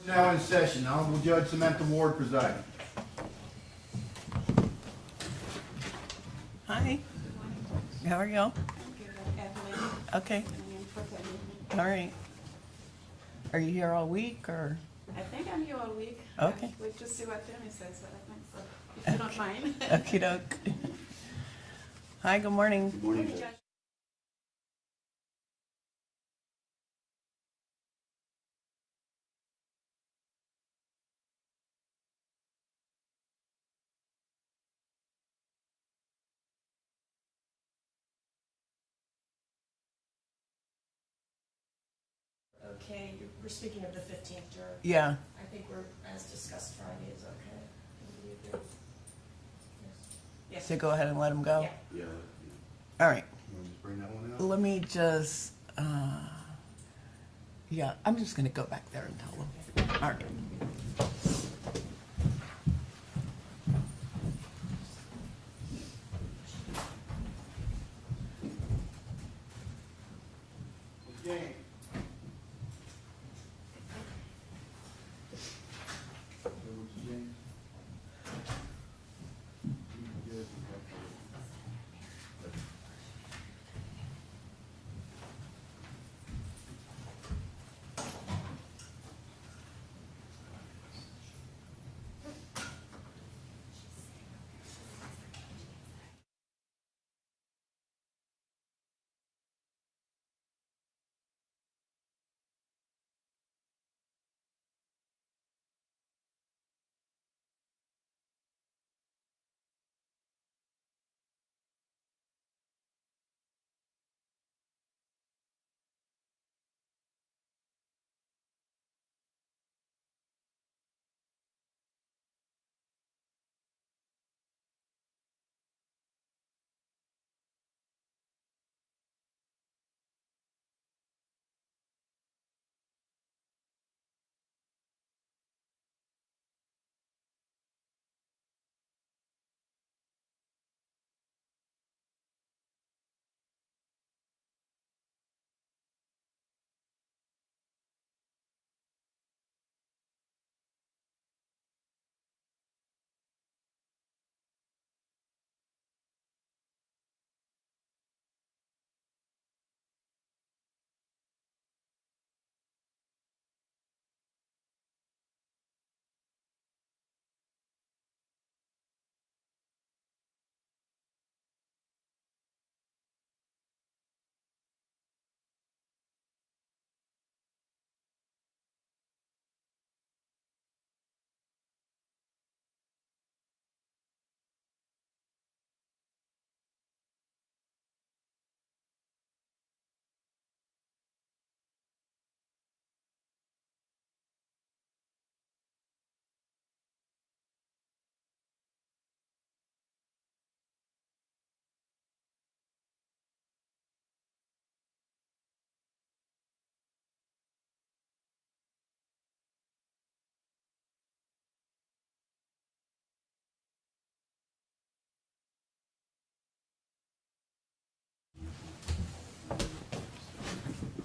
Now in session, Honorable Judge Samantha Ward presiding. Hi. How are you? Okay. All right. Are you here all week or? I think I'm here all week. Okay. We'll just see what Tammy says, but I think so, if you don't mind. Okie doke. Hi, good morning. Good morning, Judge. Okay, we're speaking of the 15th juror. Yeah. I think we're, as discussed Friday, is okay. Everybody agree? Yes. So go ahead and let him go? Yeah. Yeah. All right. You want to just bring that one out? Let me just, yeah, I'm just going to go back there and tell them. All right. James. James.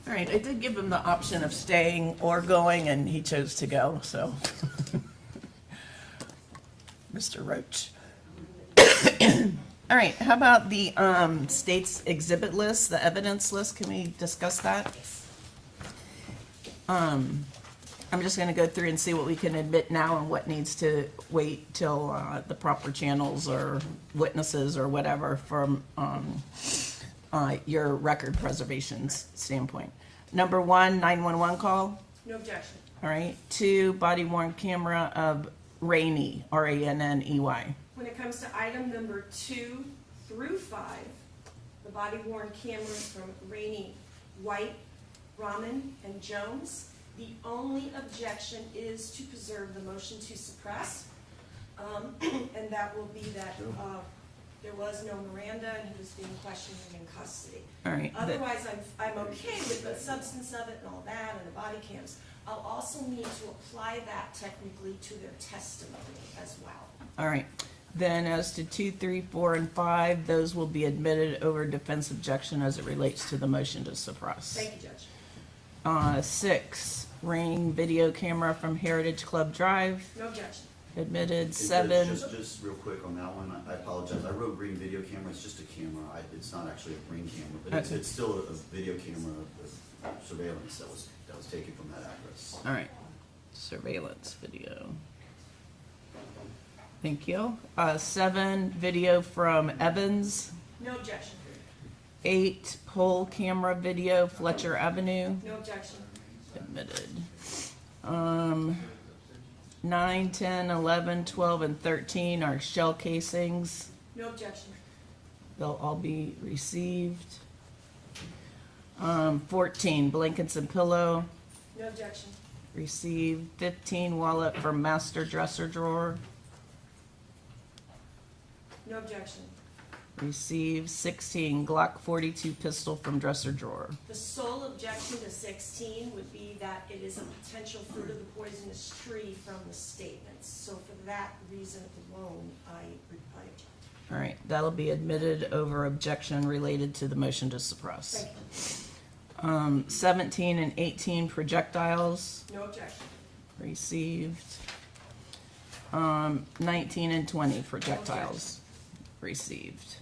All right, I did give him the option of staying or going, and he chose to go, so. Mr. Roach. All right, how about the state's exhibit list, the evidence list? Can we discuss that? I'm just gonna go through and see what we can admit now and what needs to wait till the proper channels or witnesses or whatever from your record preservation standpoint. Number 1, 911 call. No objection. All right. 2, body worn camera of Rammey, R-A-N-N-E-Y. When it comes to item number 2 through 5, the body worn cameras from Rainey, White, Rahman, and Jones, the only objection is to preserve the motion to suppress. And that will be that there was no Miranda and he was being questioned and in custody. All right. Otherwise, I'm okay with the substance of it and all that and the body cams. I'll also need to apply that technically to their testimony as well. All right. Then as to 2, 3, 4, and 5, those will be admitted over defense objection as it relates to the motion to suppress. Thank you, Judge. 6, Ring video camera from Heritage Club Drive, No objection. admitted. Hey, Judge, 7, Just real quick on that one, I apologize, I wrote Ring video camera, it's just a camera, it's not actually a Ring camera, but Okay. it's still a video camera of surveillance that was taken from that address. all right, surveillance video. Thank you. 7, video from Evans. No objection. 8, poll camera video, Fletcher Avenue, No objection. admitted. 9, 10, 11, 12, and 13 are shell casings. No objection. They'll all be received. 14, blankets and pillow, No objection. received. 15, wallet from master dresser drawer, No objection. received. 16, Glock 42 pistol from dresser drawer. The sole objection to 16 would be that it is a potential fruit of the poisonous tree from the statements. So for that reason alone, I object. All right, that'll be admitted over objection related to the motion to suppress. Thank you. 17 and 18 projectiles, No objection. received. 19 and 20 projectiles, received.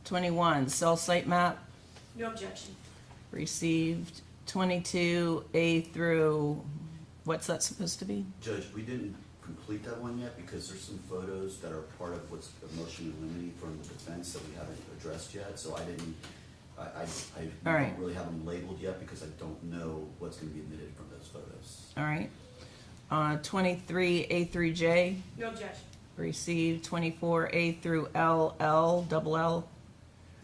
21, cell site map, No objection. received. 22, A through, what's that supposed to be? Judge, we didn't complete that one yet because there's some photos that are part of what's a motion in limine from the defense that we haven't addressed yet, so I didn't, I All right. don't really have them labeled yet because I don't know what's gonna be admitted from those photos. All right. 23, A through J, No objection. received. 24, A through L, L, double L,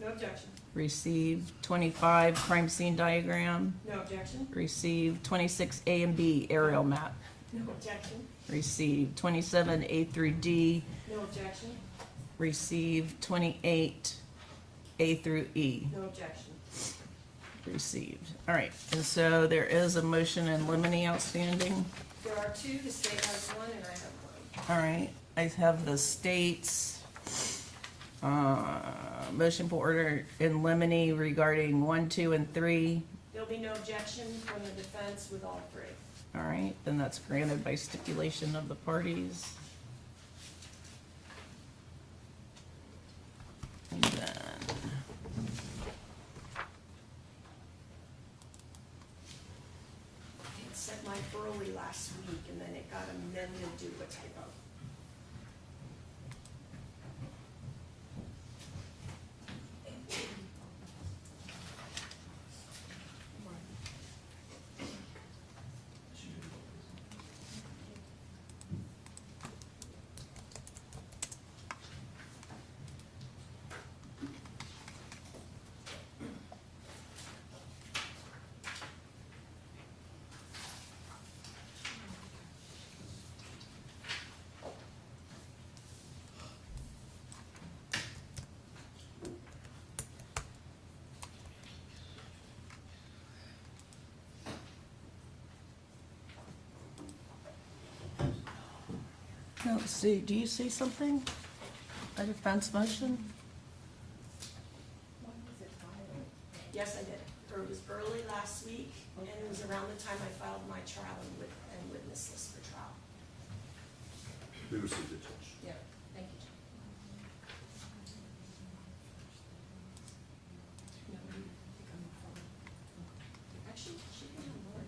No objection. received. 25, crime scene diagram, No objection. received. 26, A and B, aerial map, No objection. received. 27, A through D, No objection. received. 28, A through E, No objection. received. All right, and so there is a motion in limine outstanding. There are 2, the state has 1, and I have 1. All right, I have the state's motion for order in limine regarding 1, 2, and 3. There'll be no objection from the defense with all 3. All right, then that's granted by stipulation of the parties. And then, I had sent mine early last week, and then it got amended due to a typo. no, Sue, do you see something? A defense motion? Yes, I did. It was early last week, and it was around the time I filed my trial and witness list for trial. We received it, Judge. Yeah, thank you. No, you think I'm wrong. Actually, she can have more.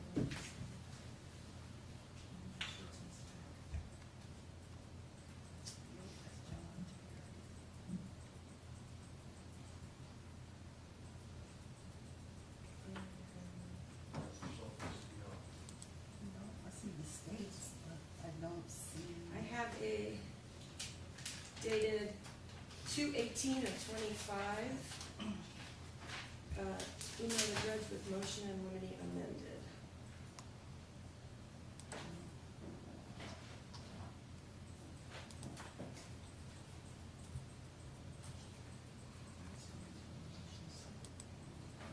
I see the states, but I don't see. I have a dated 2/18/25. Email the judge with motion and limine amended.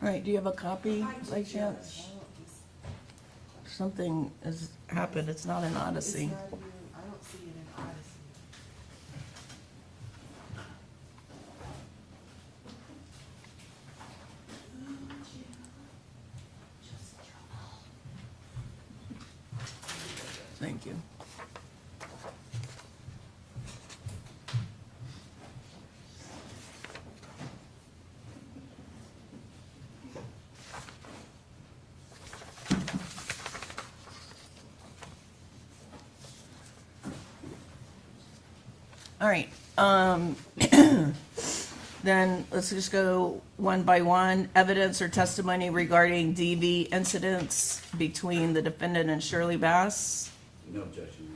All right, do you have a copy I do, by chance? Judge. Something has happened, it's not an Odyssey. It's not even, I don't see it in Odyssey. Thank you. All right, then let's just go one by one. Evidence or testimony regarding DV incidents between the defendant and Shirley Bass. No objection,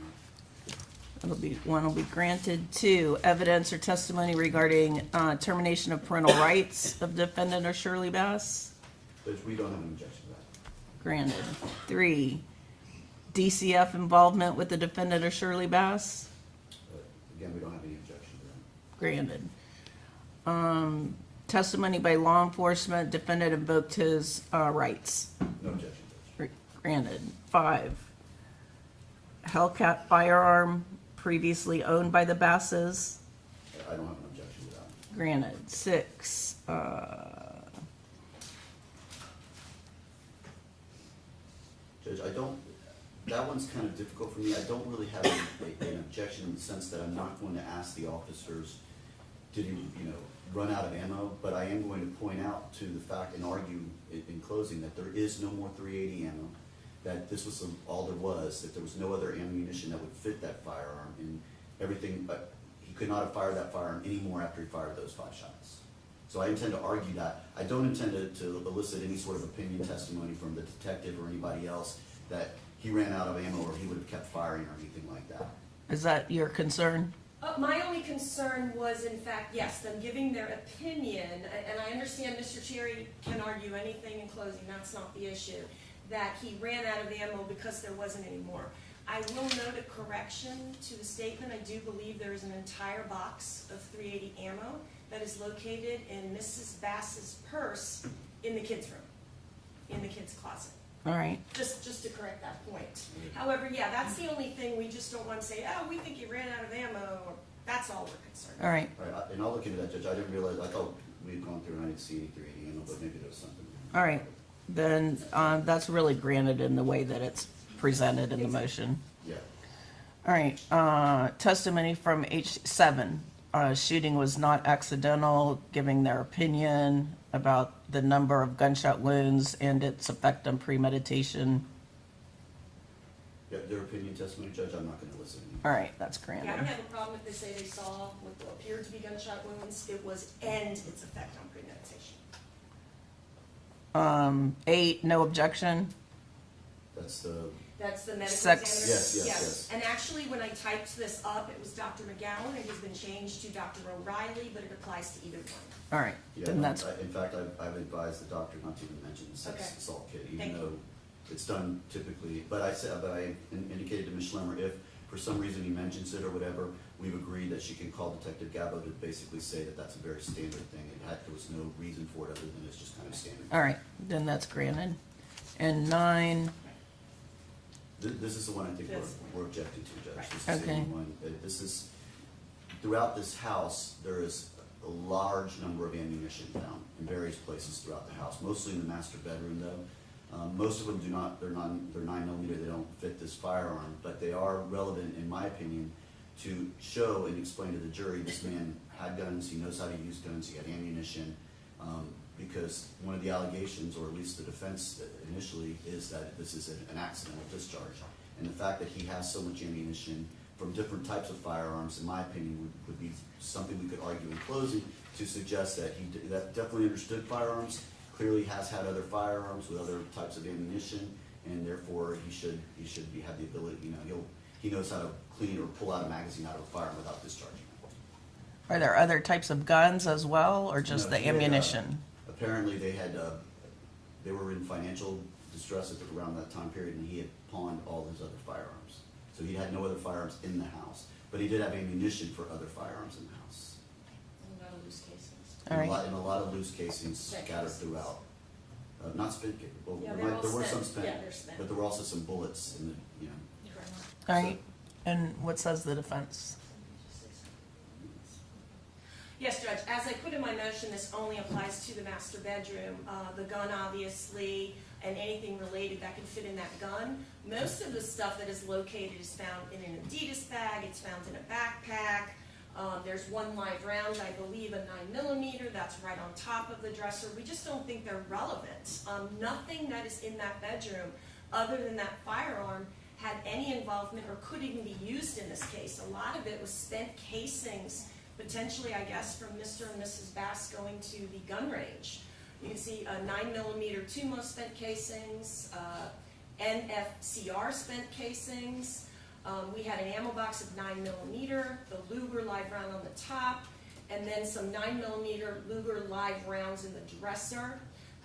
Your Honor. One will be granted. 2, evidence or testimony regarding termination of parental rights of defendant or Shirley Bass. Judge, we don't have an objection to that. Granted. 3, DCF involvement with the defendant or Shirley Bass. Again, we don't have any objection to that. Granted. Testimony by law enforcement, defendant invoked his rights. No objection, Judge. Granted. 5, Hellcat firearm previously owned by the Basses. I don't have an objection to that. Granted. 6, Judge, that one's kind of difficult for me. I don't really have an objection in the sense that I'm not going to ask the officers, did he, run out of ammo? But I am going to point out to the fact and argue in closing that there is no more 380 ammo, that this was all there was, that there was no other ammunition that would fit that firearm and everything, but he could not have fired that firearm anymore after he fired those 5 shots. So I intend to argue that. I don't intend to elicit any sort of opinion testimony from the detective or anybody else that he ran out of ammo or he would have kept firing or anything like that. is that your concern? My only concern was, in fact, yes, them giving their opinion, and I understand Mr. Cherry can argue anything in closing, that's not the issue, that he ran out of ammo because there wasn't any more. I will note a correction to the statement. I do believe there is an entire box of 380 ammo that is located in Mrs. Bass's purse in the kids' room, in the kids' closet. All right. Just to correct that point. However, yeah, that's the only thing, we just don't want to say, oh, we think you ran out of ammo, or that's all we're concerned All right. All right, and I'll look into that, Judge. I didn't realize, I thought we had gone through and I didn't see any 380 ammo, but maybe there was something. All right. Then that's really granted in the way that it's presented in the motion. Yeah. All right. Testimony from H7. Shooting was not accidental, giving their opinion about the number of gunshot wounds and its effect on premeditation. Yeah, their opinion testimony, Judge, I'm not going to listen. All right, that's Yeah, I don't granted. have a problem if they say they saw what appeared to be gunshot wounds. It was and its effect on premeditation. 8, no objection. That's the, That's the medical Sex. examiner? Yes. And actually, when I typed this up, it was Dr. McGowan. It has been changed to Dr. O'Reilly, but it applies to either one. All right, yeah, then that's, in fact, I've advised the doctor not to even mention the sex Okay. assault kit, Thank even you. though it's done typically, but I indicated to Ms. Schlemmer, if for some reason he mentions it or whatever, we've agreed that she can call Detective Gabo to basically say that that's a very standard thing. There was no reason for it other than it's just kind of standard. all right, then that's granted. And 9, This is the one I think This we're objecting to, Judge. Right. This is the Okay. only one. This is, throughout this house, there is a large number of ammunition found in various places throughout the house, mostly in the master bedroom though. Most of them do not, they're 9mm, they don't fit this firearm, but they are relevant, in my opinion, to show and explain to the jury this man had guns, he knows how to use guns, he had ammunition, because one of the allegations, or at least the defense initially, is that this is an accidental discharge. And the fact that he has so much ammunition from different types of firearms, in my opinion, would be something we could argue in closing to suggest that he that definitely understood firearms, clearly has had other firearms with other types of ammunition, and therefore he should have the ability, he knows how to clean or pull out a magazine out of a firearm without discharging it. are there other types of guns as well, or just No, the he had, ammunition? Apparently they were in financial distress around that time period, and he had pawned all his other firearms. So he had no other firearms in the house, but he did have ammunition for other firearms in the house. A lot of loose casings. All right. And a lot of loose casings Spent scattered casings. throughout. Not spent casings, well, Yeah, there were some spent, Yeah, they're spent. but there were also some bullets in the, All right, and what says the defense? Yes, Judge, as I put in my motion, this only applies to the master bedroom. The gun, obviously, and anything related that can fit in that gun. Most of the stuff that is located is found in an Adidas bag, it's found in a backpack. There's one live round, I believe a 9mm, that's right on top of the dresser. We just don't think they're relevant. Nothing that is in that bedroom, other than that firearm, had any involvement or could even be used in this case. A lot of it was spent casings, potentially, I guess, from Mr. and Mrs. Bass going to the gun range. You can see a 9mm TUMO spent casings, NFCR spent casings. We had an ammo box of 9mm, the Luger live round on the top, and then some 9mm Luger live rounds in the dresser.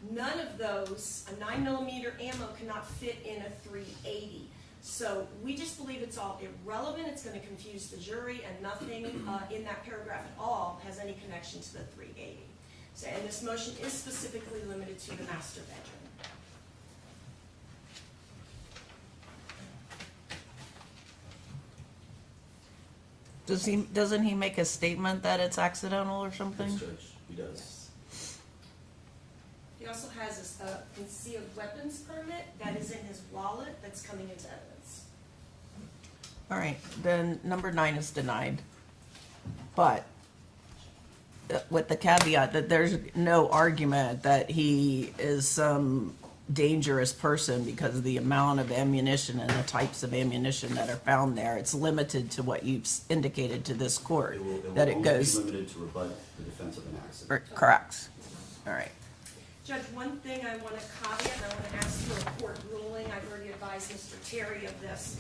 None of those, a 9mm ammo cannot fit in a 380. So we just believe it's all irrelevant, it's going to confuse the jury, and nothing in that paragraph at all has any connection to the 380. So, and this motion is specifically limited to the master bedroom. Doesn't he make a statement that it's accidental or something? Yes, Judge, he does. He also has a concealed weapons permit that is in his wallet that's coming into evidence. All right, then number 9 is denied. But with the caveat that there's no argument that he is some dangerous person because of the amount of ammunition and the types of ammunition that are found there. It's limited to what you've indicated to this court, that it will goes. only be limited to rebut the defense of an accident. Correct. All right. Judge, one thing I want to caveat, and I want to ask for a court ruling, I've already advised Mr. Terry of this.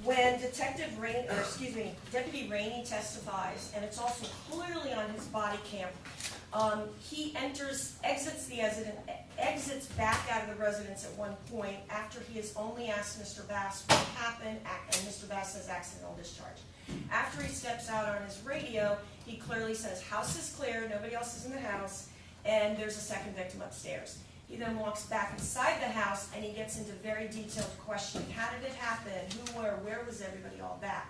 When Deputy Rainey testifies, and it's also clearly on his body cam, he exits back out of the residence at one point after he has only asked Mr. Bass what happened, and Mr. Bass says accidental discharge. After he steps out on his radio, he clearly says, house is clear, nobody else is in the house, and there's a second victim upstairs. He then walks back inside the house and he gets into very detailed questioning. How did it happen? Who, where was everybody, all that.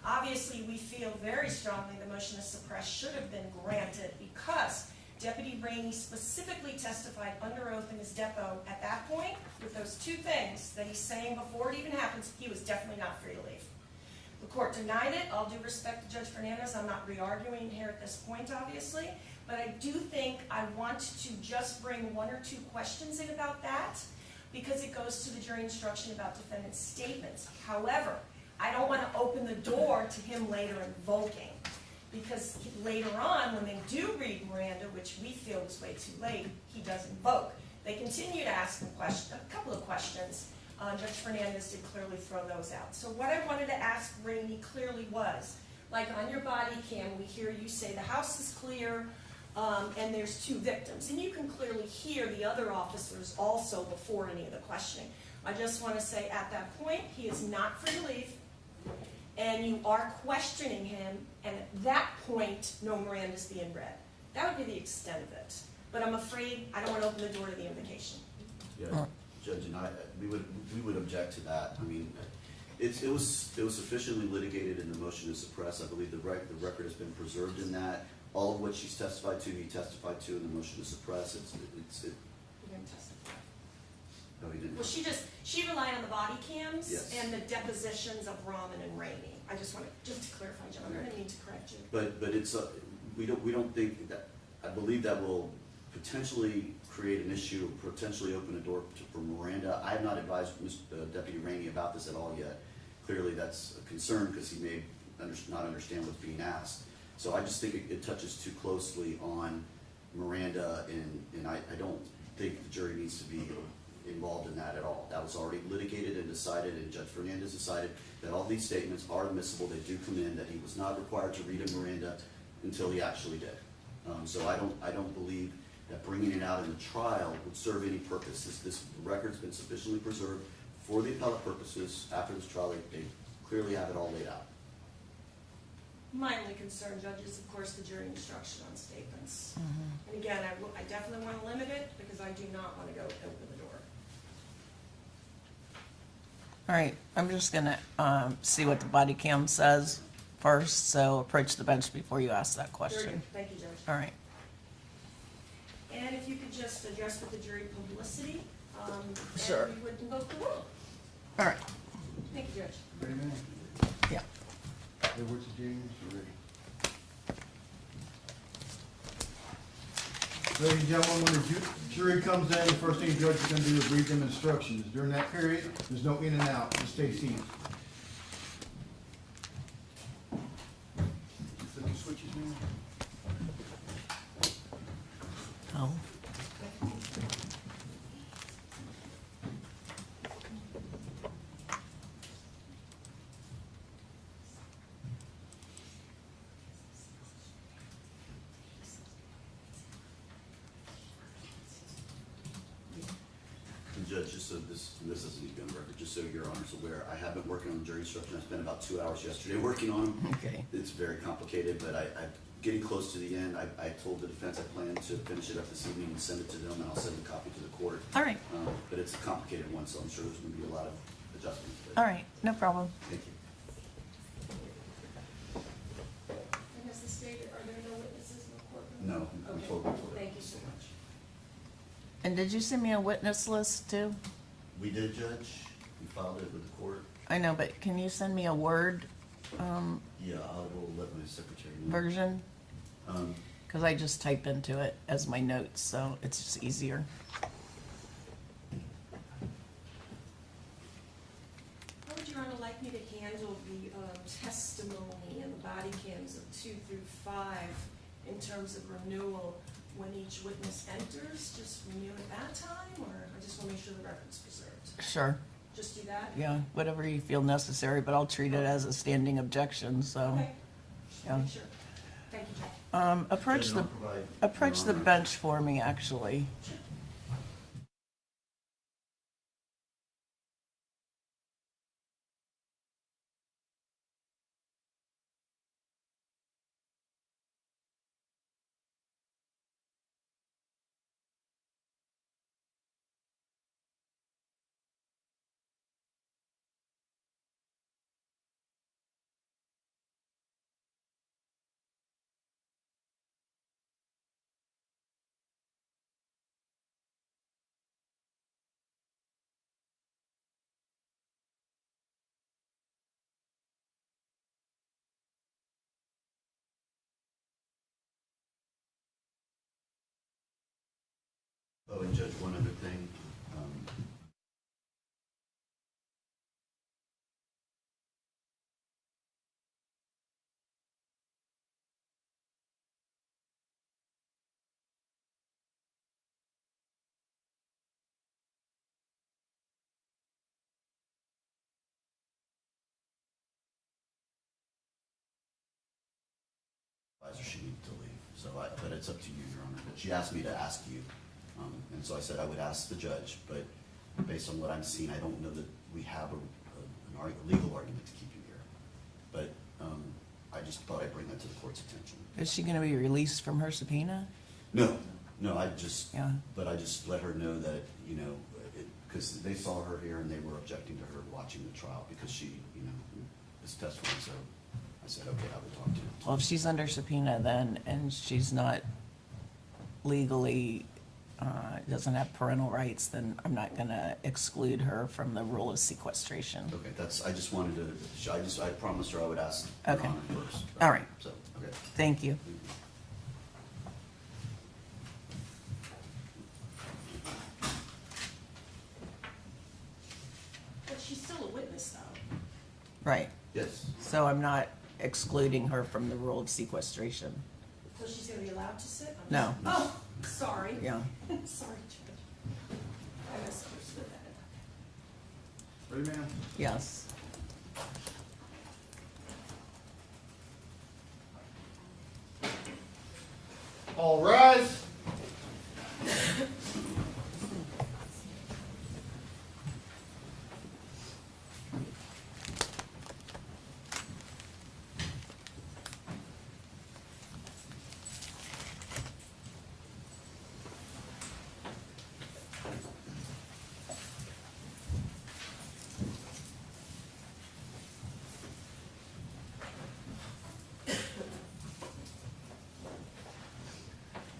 Obviously, we feel very strongly the motion to suppress should have been granted because Deputy Rainey specifically testified under oath in his depo at that point with those two things that he's saying before it even happens, he was definitely not free to leave. The court denied it. All due respect to Judge Fernandez, I'm not re-arguing here at this point, obviously. But I do think I want to just bring one or two questions in about that because it goes to the jury instruction about defendant's statements. However, I don't want to open the door to him later invoking because later on when they do read Miranda, which we feel is way too late, he does invoke. They continue to ask him a couple of questions. Judge Fernandez did clearly throw those out. So what I wanted to ask Rainey clearly was, like on your body cam, we hear you say the house is clear, and there's two victims. And you can clearly hear the other officers also before any of the questioning. I just want to say at that point, he is not free to leave, and you are questioning him, and at that point, no Miranda's being read. That would be the extent of it. But I'm afraid I don't want to open the door to the invocation. Yeah, Judge, and we would object to that. I mean, it was sufficiently litigated in the motion to suppress. I believe the record has been preserved in that. All of what she's testified to, he testified to in the motion to suppress. He didn't testify. No, he didn't. Well, she relied on the body cams Yes. and the depositions of Rahman and Rainey. I just want to clarify, John. I didn't mean to correct you. But it's we don't think that. I believe that will potentially create an issue, potentially open a door for Miranda. I have not advised Deputy Rainey about this at all yet. Clearly, that's a concern because he may not understand what's being asked. So I just think it touches too closely on Miranda, and I don't think the jury needs to be involved in that at all. That was already litigated and decided, and Judge Fernandez decided that all these statements are admissible. They do come in, that he was not required to read a Miranda until he actually did. So I don't believe that bringing it out in the trial would serve any purpose. This record's been sufficiently preserved for the appellate purposes. After this trial, they clearly have it all laid out. My only concern, Judge, is of course the jury instruction on statements. Mm-hmm. And again, I definitely want to limit it because I do not want to go open the door. All right, I'm just gonna see what the body cam says first, so approach the bench before you ask that Very good. question. Thank you, Judge. All right. And if you could just address with the jury publicity, Sure. and we would invoke the rule. All right, Thank you, Judge. Ready, ma'am? yeah. Edwards and James, you ready? Ladies and gentlemen, when the jury comes in, the first thing the judge is gonna do is read them instructions. During that period, there's no in and out, just stay seated. Flip your switches, ma'am. Oh. And Judge, just so this doesn't need to be on the record, just so your Honor's aware, I have been working on jury instruction. I spent about 2 hours yesterday working on them. Okay. It's very complicated, but I'm getting close to the end. I told the defense I plan to finish it up this evening and send it to them, and I'll send a copy to the court. All right, But it's a complicated one, so I'm sure there's gonna be a lot of adjustments. but all right, no problem. Thank you. And as the state, are there no witnesses in the courtroom? No, I'm Okay. told. Thank you so much. And did you send me a witness list too? We did, Judge. We filed it with the court. I know, but can you send me a Word Yeah, I will let my secretary know. version? Um, Because I just type into it as my notes, so it's just easier. How would Your Honor like me to handle the testimony and the body cams of 2 through 5 in terms of renewal when each witness enters? Just renew at that time, or I just want to make sure the record's preserved? Sure, Just do that? yeah, whatever you feel necessary, but I'll treat it as a standing objection, so. Okay. Just yeah. make sure. Thank you, Judge. Approach Judge, the, I'll provide approach Your the Honor- bench for me, actually. Oh, and Judge, one other thing. Advisor, she needed to leave, so but it's up to you, Your Honor. But she asked me to ask you, and so I said I would ask the judge, but based on what I'm seeing, I don't know that we have a legal argument to keep you here. But I just thought I'd bring that to the court's attention. Is she gonna be released from her subpoena? No, I just, Yeah. but I just let her know that, you know, because they saw her here and they were objecting to her watching the trial because she, you know, is testifying, so I said, okay, I will talk to you. Well, if she's under subpoena then, and she's not legally, doesn't have parental rights, then I'm not gonna exclude her from the rule of sequestration. Okay, I just wanted to, I promised her I would ask Your Okay. Honor first. All right. So, okay. Thank you. But she's still a witness, though. Right, Yes, so I'm not excluding her from the rule of sequestration. So she's going to be allowed to sit? No. Oh, sorry. Yeah. Sorry, Judge. I misunderstood that. Ready, ma'am? Yes. All rise.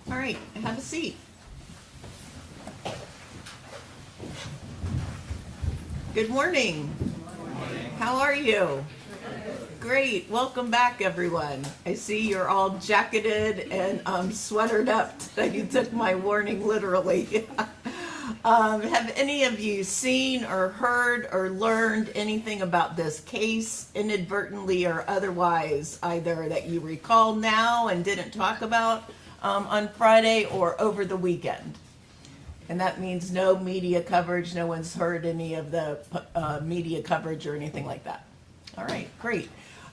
All right, have a seat. Good morning. How are you? Great. Welcome back, everyone. I see you're all jacketed and sweatered up. You took my warning literally. Have any of you seen or heard or learned anything about this case, inadvertently or otherwise, either that you recall now and didn't talk about on Friday or over the weekend? And that means no media coverage. No one's heard any of the media coverage or anything like that. All right, great.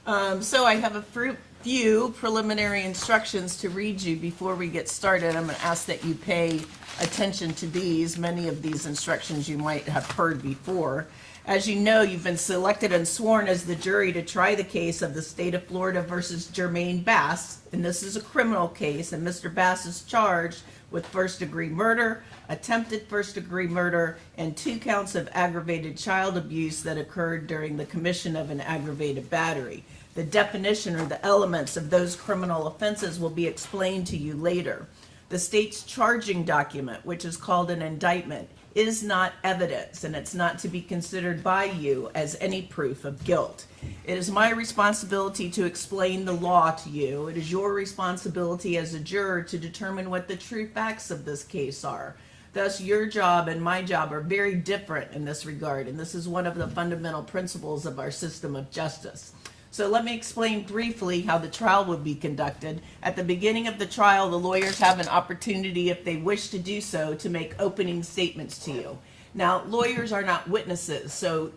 So I have a few preliminary instructions to read you before we get started. I'm going to ask that you pay attention to these. Many of these instructions you might have heard before. As you know, you've been selected and sworn as the jury to try the case of the state of Florida versus Jermaine Bass. And this is a criminal case, and Mr. Bass is charged with first-degree murder, attempted first-degree murder, and 2 counts of aggravated child abuse that occurred during the commission of an aggravated battery. The definition or the elements of those criminal offenses will be explained to you later. The state's charging document, which is called an indictment, is not evidence, and it's not to be considered by you as any proof of guilt. It is my responsibility to explain the law to you. It is your responsibility as a juror to determine what the true facts of this case are. Thus, your job and my job are very different in this regard, and this is one of the fundamental principles of our system of justice. So let me explain briefly how the trial will be conducted. At the beginning of the trial, the lawyers have an opportunity, if they wish to do so, to make opening statements to you. Now, lawyers are not witnesses, so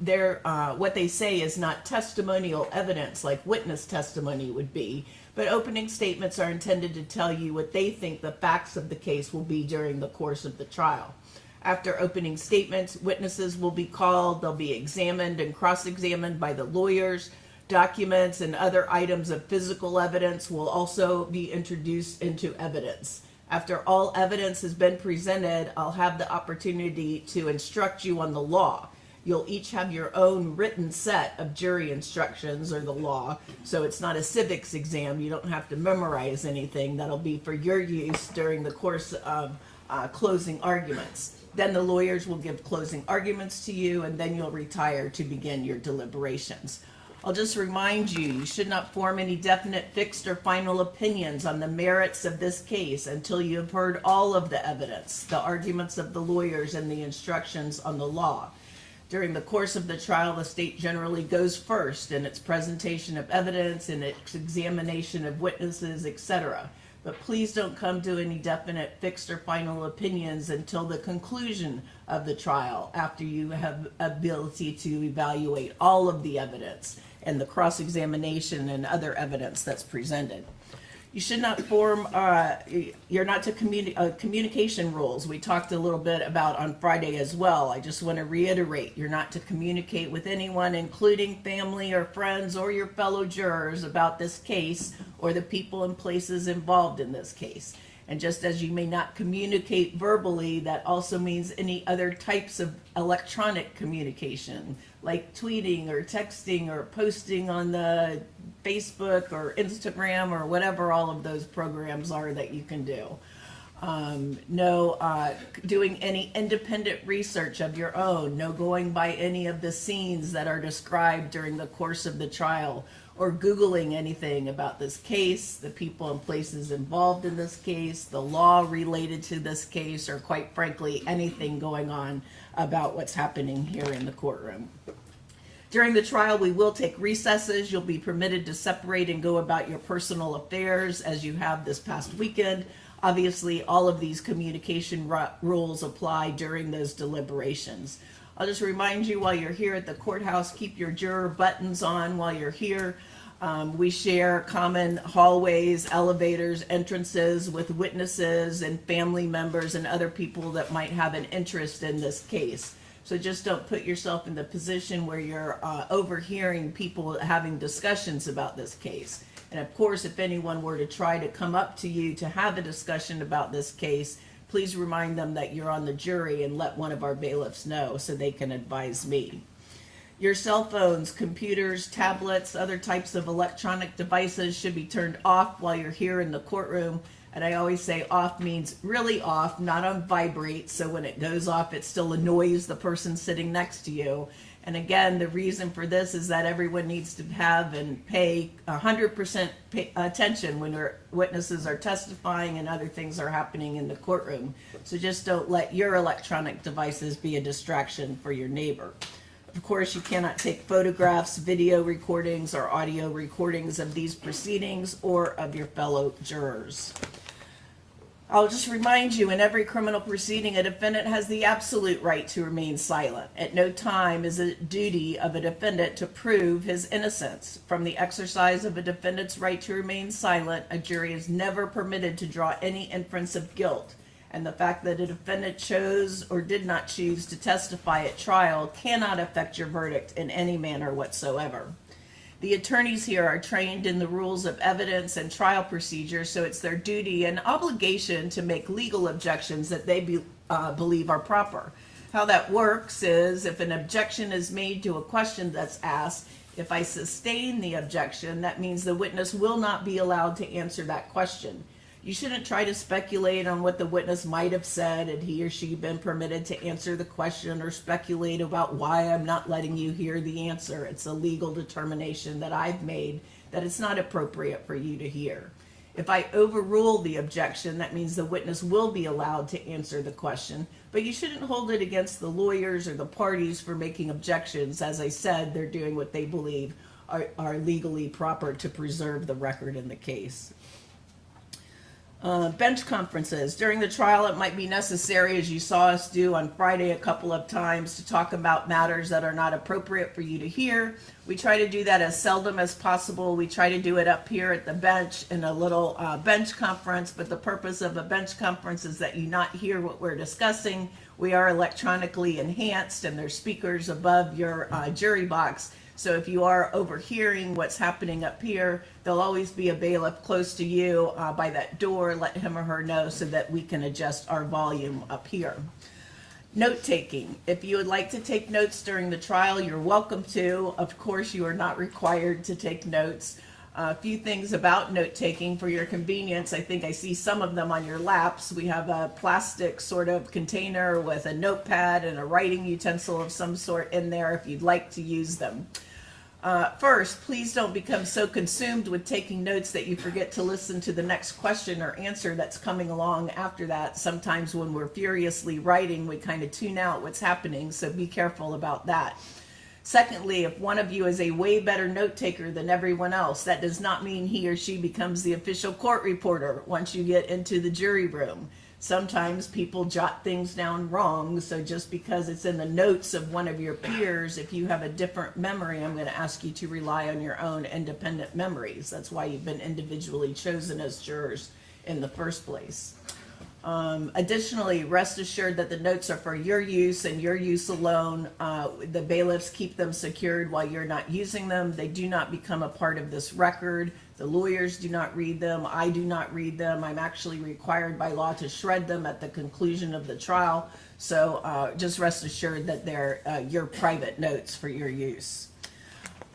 what they say is not testimonial evidence like witness testimony would be, but opening statements are intended to tell you what they think the facts of the case will be during the course of the trial. After opening statements, witnesses will be called, they'll be examined and cross-examined by the lawyers. Documents and other items of physical evidence will also be introduced into evidence. After all evidence has been presented, I'll have the opportunity to instruct you on the law. You'll each have your own written set of jury instructions or the law, so it's not a civics exam. You don't have to memorize anything. That'll be for your use during the course of closing arguments. Then the lawyers will give closing arguments to you, and then you'll retire to begin your deliberations. I'll just remind you, you should not form any definite, fixed, or final opinions on the merits of this case until you have heard all of the evidence, the arguments of the lawyers, and the instructions on the law. During the course of the trial, the state generally goes first in its presentation of evidence, in its examination of witnesses, etc. But please don't come to any definite, fixed, or final opinions until the conclusion of the trial, after you have ability to evaluate all of the evidence and the cross-examination and other evidence that's presented. You should not form, you're not to communication rules. We talked a little bit about on Friday as well. I just want to reiterate, you're not to communicate with anyone, including family or friends or your fellow jurors, about this case or the people and places involved in this case. And just as you may not communicate verbally, that also means any other types of electronic communication, like tweeting or texting or posting on the Facebook or Instagram or whatever all of those programs are that you can do. No doing any independent research of your own, no going by any of the scenes that are described during the course of the trial, or Googling anything about this case, the people and places involved in this case, the law related to this case, or quite frankly, anything going on about what's happening here in the courtroom. During the trial, we will take recesses. You'll be permitted to separate and go about your personal affairs as you have this past weekend. Obviously, all of these communication rules apply during those deliberations. I'll just remind you, while you're here at the courthouse, keep your juror buttons on while you're here. We share common hallways, elevators, entrances with witnesses and family members and other people that might have an interest in this case. So just don't put yourself in the position where you're overhearing people having discussions about this case. And of course, if anyone were to try to come up to you to have a discussion about this case, please remind them that you're on the jury and let one of our bailiffs know so they can advise me. Your cell phones, computers, tablets, other types of electronic devices should be turned off while you're here in the courtroom. And I always say off means really off, not on vibrate. So when it goes off, it still annoys the person sitting next to you. And again, the reason for this is that everyone needs to have and pay 100% attention when our witnesses are testifying and other things are happening in the courtroom. So just don't let your electronic devices be a distraction for your neighbor. Of course, you cannot take photographs, video recordings, or audio recordings of these proceedings or of your fellow jurors. I'll just remind you, in every criminal proceeding, a defendant has the absolute right to remain silent. At no time is it duty of a defendant to prove his innocence. From the exercise of a defendant's right to remain silent, a jury is never permitted to draw any inference of guilt. And the fact that a defendant chose or did not choose to testify at trial cannot affect your verdict in any manner whatsoever. The attorneys here are trained in the rules of evidence and trial procedures, so it's their duty and obligation to make legal objections that they believe are proper. How that works is, if an objection is made to a question that's asked, if I sustain the objection, that means the witness will not be allowed to answer that question. You shouldn't try to speculate on what the witness might have said had he or she been permitted to answer the question, or speculate about why I'm not letting you hear the answer. It's a legal determination that I've made that it's not appropriate for you to hear. If I overrule the objection, that means the witness will be allowed to answer the question, but you shouldn't hold it against the lawyers or the parties for making objections. As I said, they're doing what they believe are legally proper to preserve the record in the case. Bench conferences. During the trial, it might be necessary, as you saw us do on Friday a couple of times, to talk about matters that are not appropriate for you to hear. We try to do that as seldom as possible. We try to do it up here at the bench in a little bench conference, but the purpose of a bench conference is that you not hear what we're discussing. We are electronically enhanced, and there's speakers above your jury box. So if you are overhearing what's happening up here, there'll always be a bailiff close to you by that door. Let him or her know so that we can adjust our volume up here. Note taking. If you would like to take notes during the trial, you're welcome to. Of course, you are not required to take notes. A few things about note taking for your convenience. I think I see some of them on your laps. We have a plastic sort of container with a notepad and a writing utensil of some sort in there if you'd like to use them. First, please don't become so consumed with taking notes that you forget to listen to the next question or answer that's coming along after that. Sometimes when we're furiously writing, we kind of tune out what's happening, so be careful about that. Secondly, if one of you is a way better note taker than everyone else, that does not mean he or she becomes the official court reporter once you get into the jury room. Sometimes people jot things down wrong, so just because it's in the notes of one of your peers, if you have a different memory, I'm going to ask you to rely on your own independent memories. That's why you've been individually chosen as jurors in the first place. Additionally, rest assured that the notes are for your use and your use alone. The bailiffs keep them secured while you're not using them. They do not become a part of this record. The lawyers do not read them. I do not read them. I'm actually required by law to shred them at the conclusion of the trial. So just rest assured that they're your private notes for your use.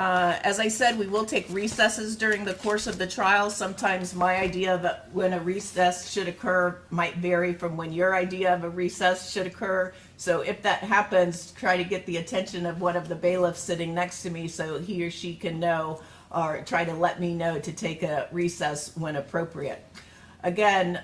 As I said, we will take recesses during the course of the trial. Sometimes my idea of when a recess should occur might vary from when your idea of a recess should occur. So if that happens, try to get the attention of one of the bailiffs sitting next to me so he or she can know, or try to let me know to take a recess when appropriate. Again,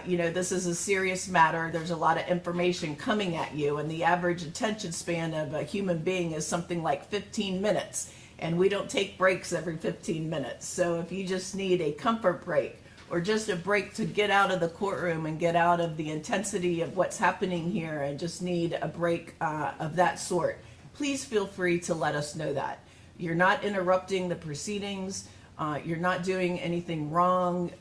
this is a serious matter. There's a lot of information coming at you, and the average attention span of a human being is something like 15 minutes. And we don't take breaks every 15 minutes. So if you just need a comfort break or just a break to get out of the courtroom and get out of the intensity of what's happening here and just need a break of that sort, please feel free to let us know that. You're not interrupting the proceedings. You're not doing anything wrong.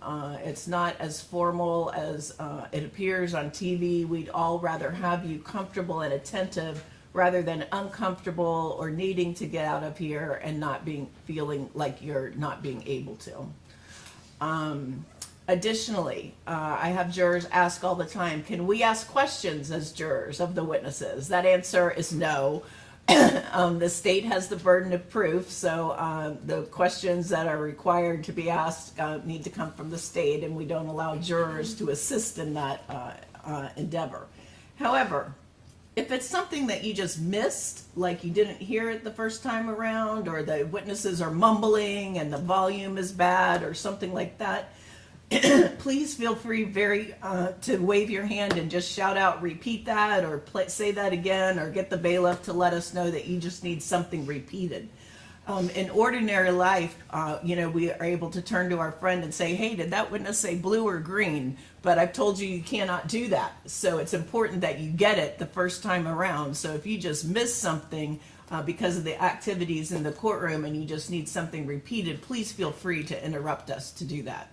It's not as formal as it appears on TV. We'd all rather have you comfortable and attentive rather than uncomfortable or needing to get out of here and feeling like you're not being able to. Additionally, I have jurors ask all the time, can we ask questions as jurors of the witnesses? That answer is no. The state has the burden of proof, so the questions that are required to be asked need to come from the state, and we don't allow jurors to assist in that endeavor. However, If it's something that you just missed, like you didn't hear it the first time around, or the witnesses are mumbling and the volume is bad or something like that, please feel free to wave your hand and just shout out, repeat that, or say that again, or get the bailiff to let us know that you just need something repeated. In ordinary life, we are able to turn to our friend and say, hey, did that witness say blue or green? But I've told you cannot do that. So it's important that you get it the first time around. So if you just miss something because of the activities in the courtroom and you just need something repeated, please feel free to interrupt us to do that.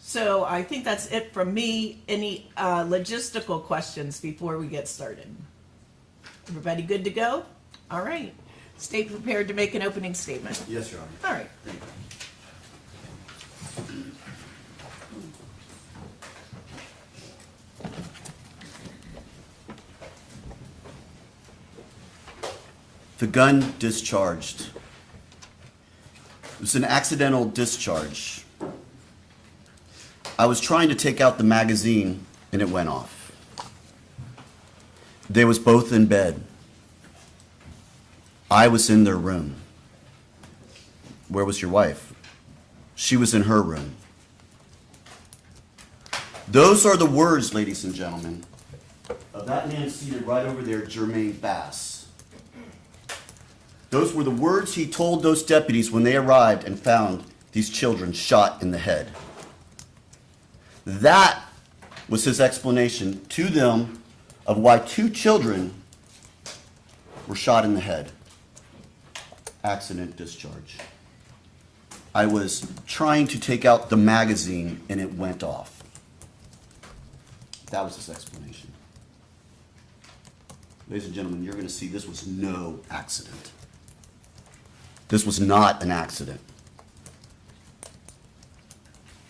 So I think that's it from me. Any logistical questions before we get started? Everybody good to go? All right. Stay prepared to make an opening statement. Yes, Your Honor. All right. Thank you. The gun discharged. It was an accidental discharge. I was trying to take out the magazine and it went off. They was both in bed. I was in their room. Where was your wife? She was in her room. Those are the words, ladies and gentlemen, of that man seated right over there, Jermaine Bass. Those were the words he told those deputies when they arrived and found these children shot in the head. That was his explanation to them of why 2 children were shot in the head. Accident discharge. I was trying to take out the magazine and it went off. That was his explanation. Ladies and gentlemen, you're going to see this was no accident. This was not an accident.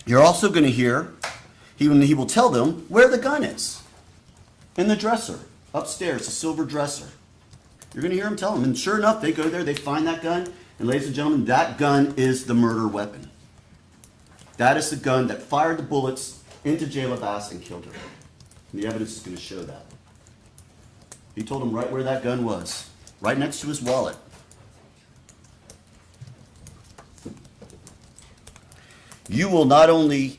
You're also going to hear, he will tell them where the gun is. In the dresser, upstairs, a silver dresser. You're going to hear him tell them. And sure enough, they go there, they find that gun. And ladies and gentlemen, that gun is the murder weapon. That is the gun that fired the bullets into Jayla Bass and killed her. And the evidence is going to show that. He told them right where that gun was, right next to his wallet. You will not only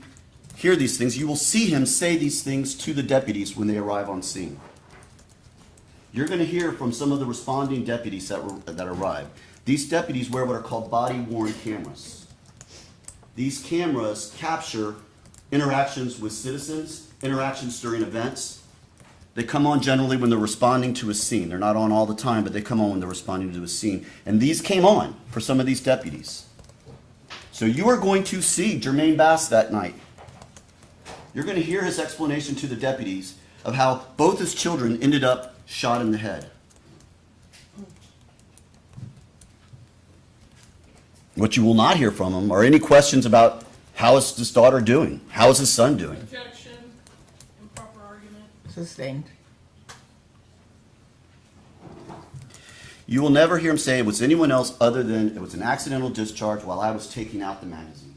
hear these things, you will see him say these things to the deputies when they arrive on scene. You're going to hear from some of the responding deputies that arrive. These deputies wear what are called body-worn cameras. These cameras capture interactions with citizens, interactions during events. They come on generally when they're responding to a scene. They're not on all the time, but they come on when they're responding to a scene. And these came on for some of these deputies. So you are going to see Jermaine Bass that night. You're going to hear his explanation to the deputies of how both his children ended up shot in the head. What you will not hear from him are any questions about how is his daughter doing? How is his son doing? Objection, improper argument. Sustained. You will never hear him say it was anyone else other than it was an accidental discharge while I was taking out the magazine.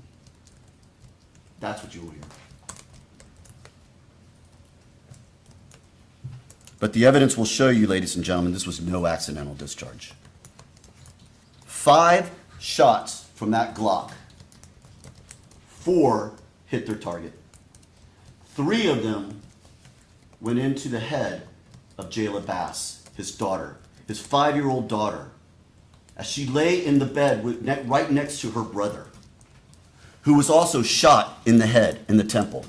That's what you will hear. But the evidence will show you, ladies and gentlemen, this was no accidental discharge. 5 shots from that Glock. 4 hit their target. 3 of them went into the head of Jayla Bass, his daughter, his 5-year-old daughter, as she lay in the bed right next to her brother, who was also shot in the head, in the temple.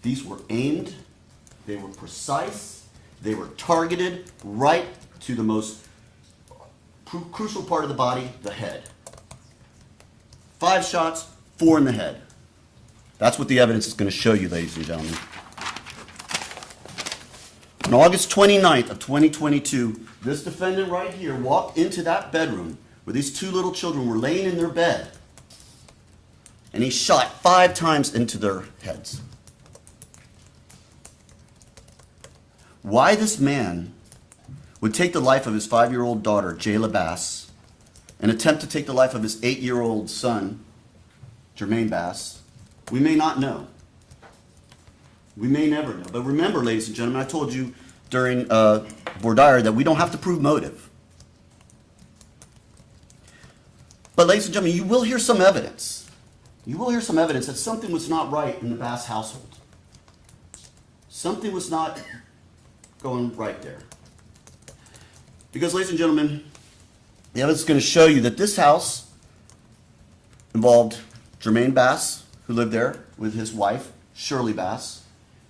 These were aimed, they were precise, they were targeted right to the most crucial part of the body, the head. 5 shots, 4 in the head. That's what the evidence is going to show you, ladies and gentlemen. On August 29th of 2022, this defendant right here walked into that bedroom where these 2 little children were laying in their bed, and he shot 5 times into their heads. Why this man would take the life of his 5-year-old daughter, Jayla Bass, and attempt to take the life of his 8-year-old son, Jermaine Bass, we may not know. We may never know. But remember, ladies and gentlemen, I told you during voir dire that we don't have to prove motive. But ladies and gentlemen, you will hear some evidence. You will hear some evidence that something was not right in the Bass household. Something was not going right there. Because, ladies and gentlemen, the evidence is going to show you that this house involved Jermaine Bass, who lived there with his wife, Shirley Bass,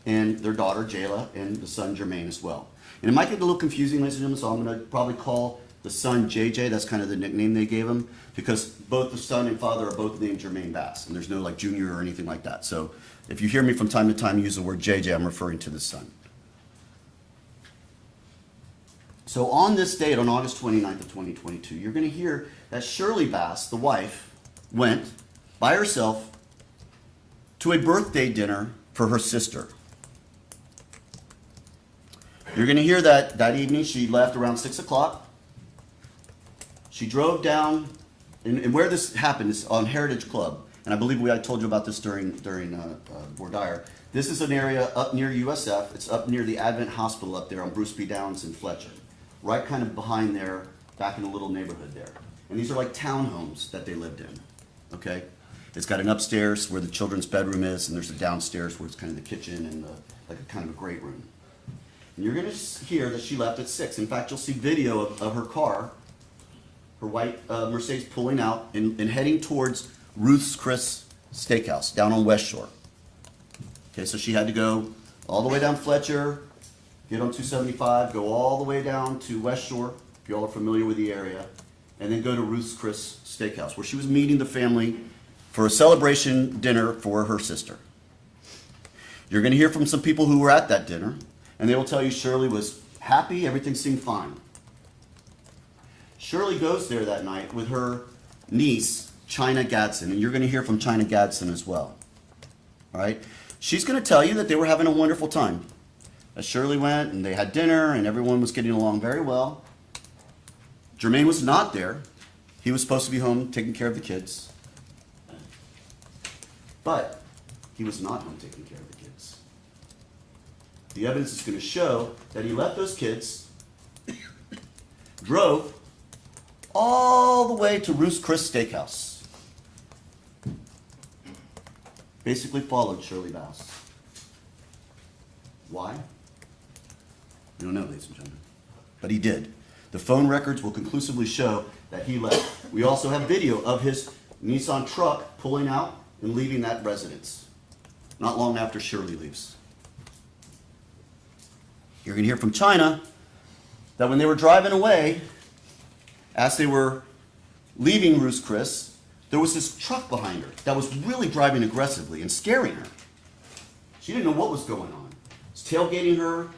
and their daughter, Jayla, and the son, Jermaine, as well. And it might get a little confusing, ladies and gentlemen, so I'm going to probably call the son JJ. That's kind of the nickname they gave him, because both the son and father are both named Jermaine Bass, and there's no like junior or anything like that. So if you hear me from time to time use the word JJ, I'm referring to the son. So on this date, on August 29th of 2022, you're going to hear that Shirley Bass, the wife, went by herself to a birthday dinner for her sister. You're going to hear that that evening she left around 6 o'clock. She drove down, and where this happened is on Heritage Club, and I believe I told you about this during voir dire. This is an area up near USF. It's up near the Advent Hospital up there on Bruce B. Downs and Fletcher. Right kind of behind there, back in a little neighborhood there. And these are like townhomes that they lived in, okay? It's got an upstairs where the children's bedroom is, and there's a downstairs where it's kind of the kitchen and like a kind of a great room. And you're gonna hear that she left at 6. In fact, you'll see video of her car, her white Mercedes pulling out and heading towards Ruth's Chris Steakhouse down on West Shore. Okay, so she had to go all the way down Fletcher, get on 275, go all the way down to West Shore, if you all are familiar with the area, and then go to Ruth's Chris Steakhouse, where she was meeting the family for a celebration dinner for her sister. You're going to hear from some people who were at that dinner, and they will tell you Shirley was happy, everything seemed fine. Shirley goes there that night with her niece, China Gadsden, and you're going to hear from China Gadsden as well. All right? She's going to tell you that they were having a wonderful time. As Shirley went and they had dinner and everyone was getting along very well. Jermaine was not there. He was supposed to be home taking care of the kids. But he was not home taking care of the kids. The evidence is going to show that he left those kids, drove all the way to Ruth's Chris Steakhouse. Basically followed Shirley Bass. Why? We don't know, ladies and gentlemen. But he did. The phone records will conclusively show that he left. We also have video of his Nissan truck pulling out and leaving that residence, not long after Shirley leaves. You're going to hear from China that when they were driving away, as they were leaving Ruth's Chris, there was this truck behind her that was really driving aggressively and scaring her. She didn't know what was going on. It's tailgating her.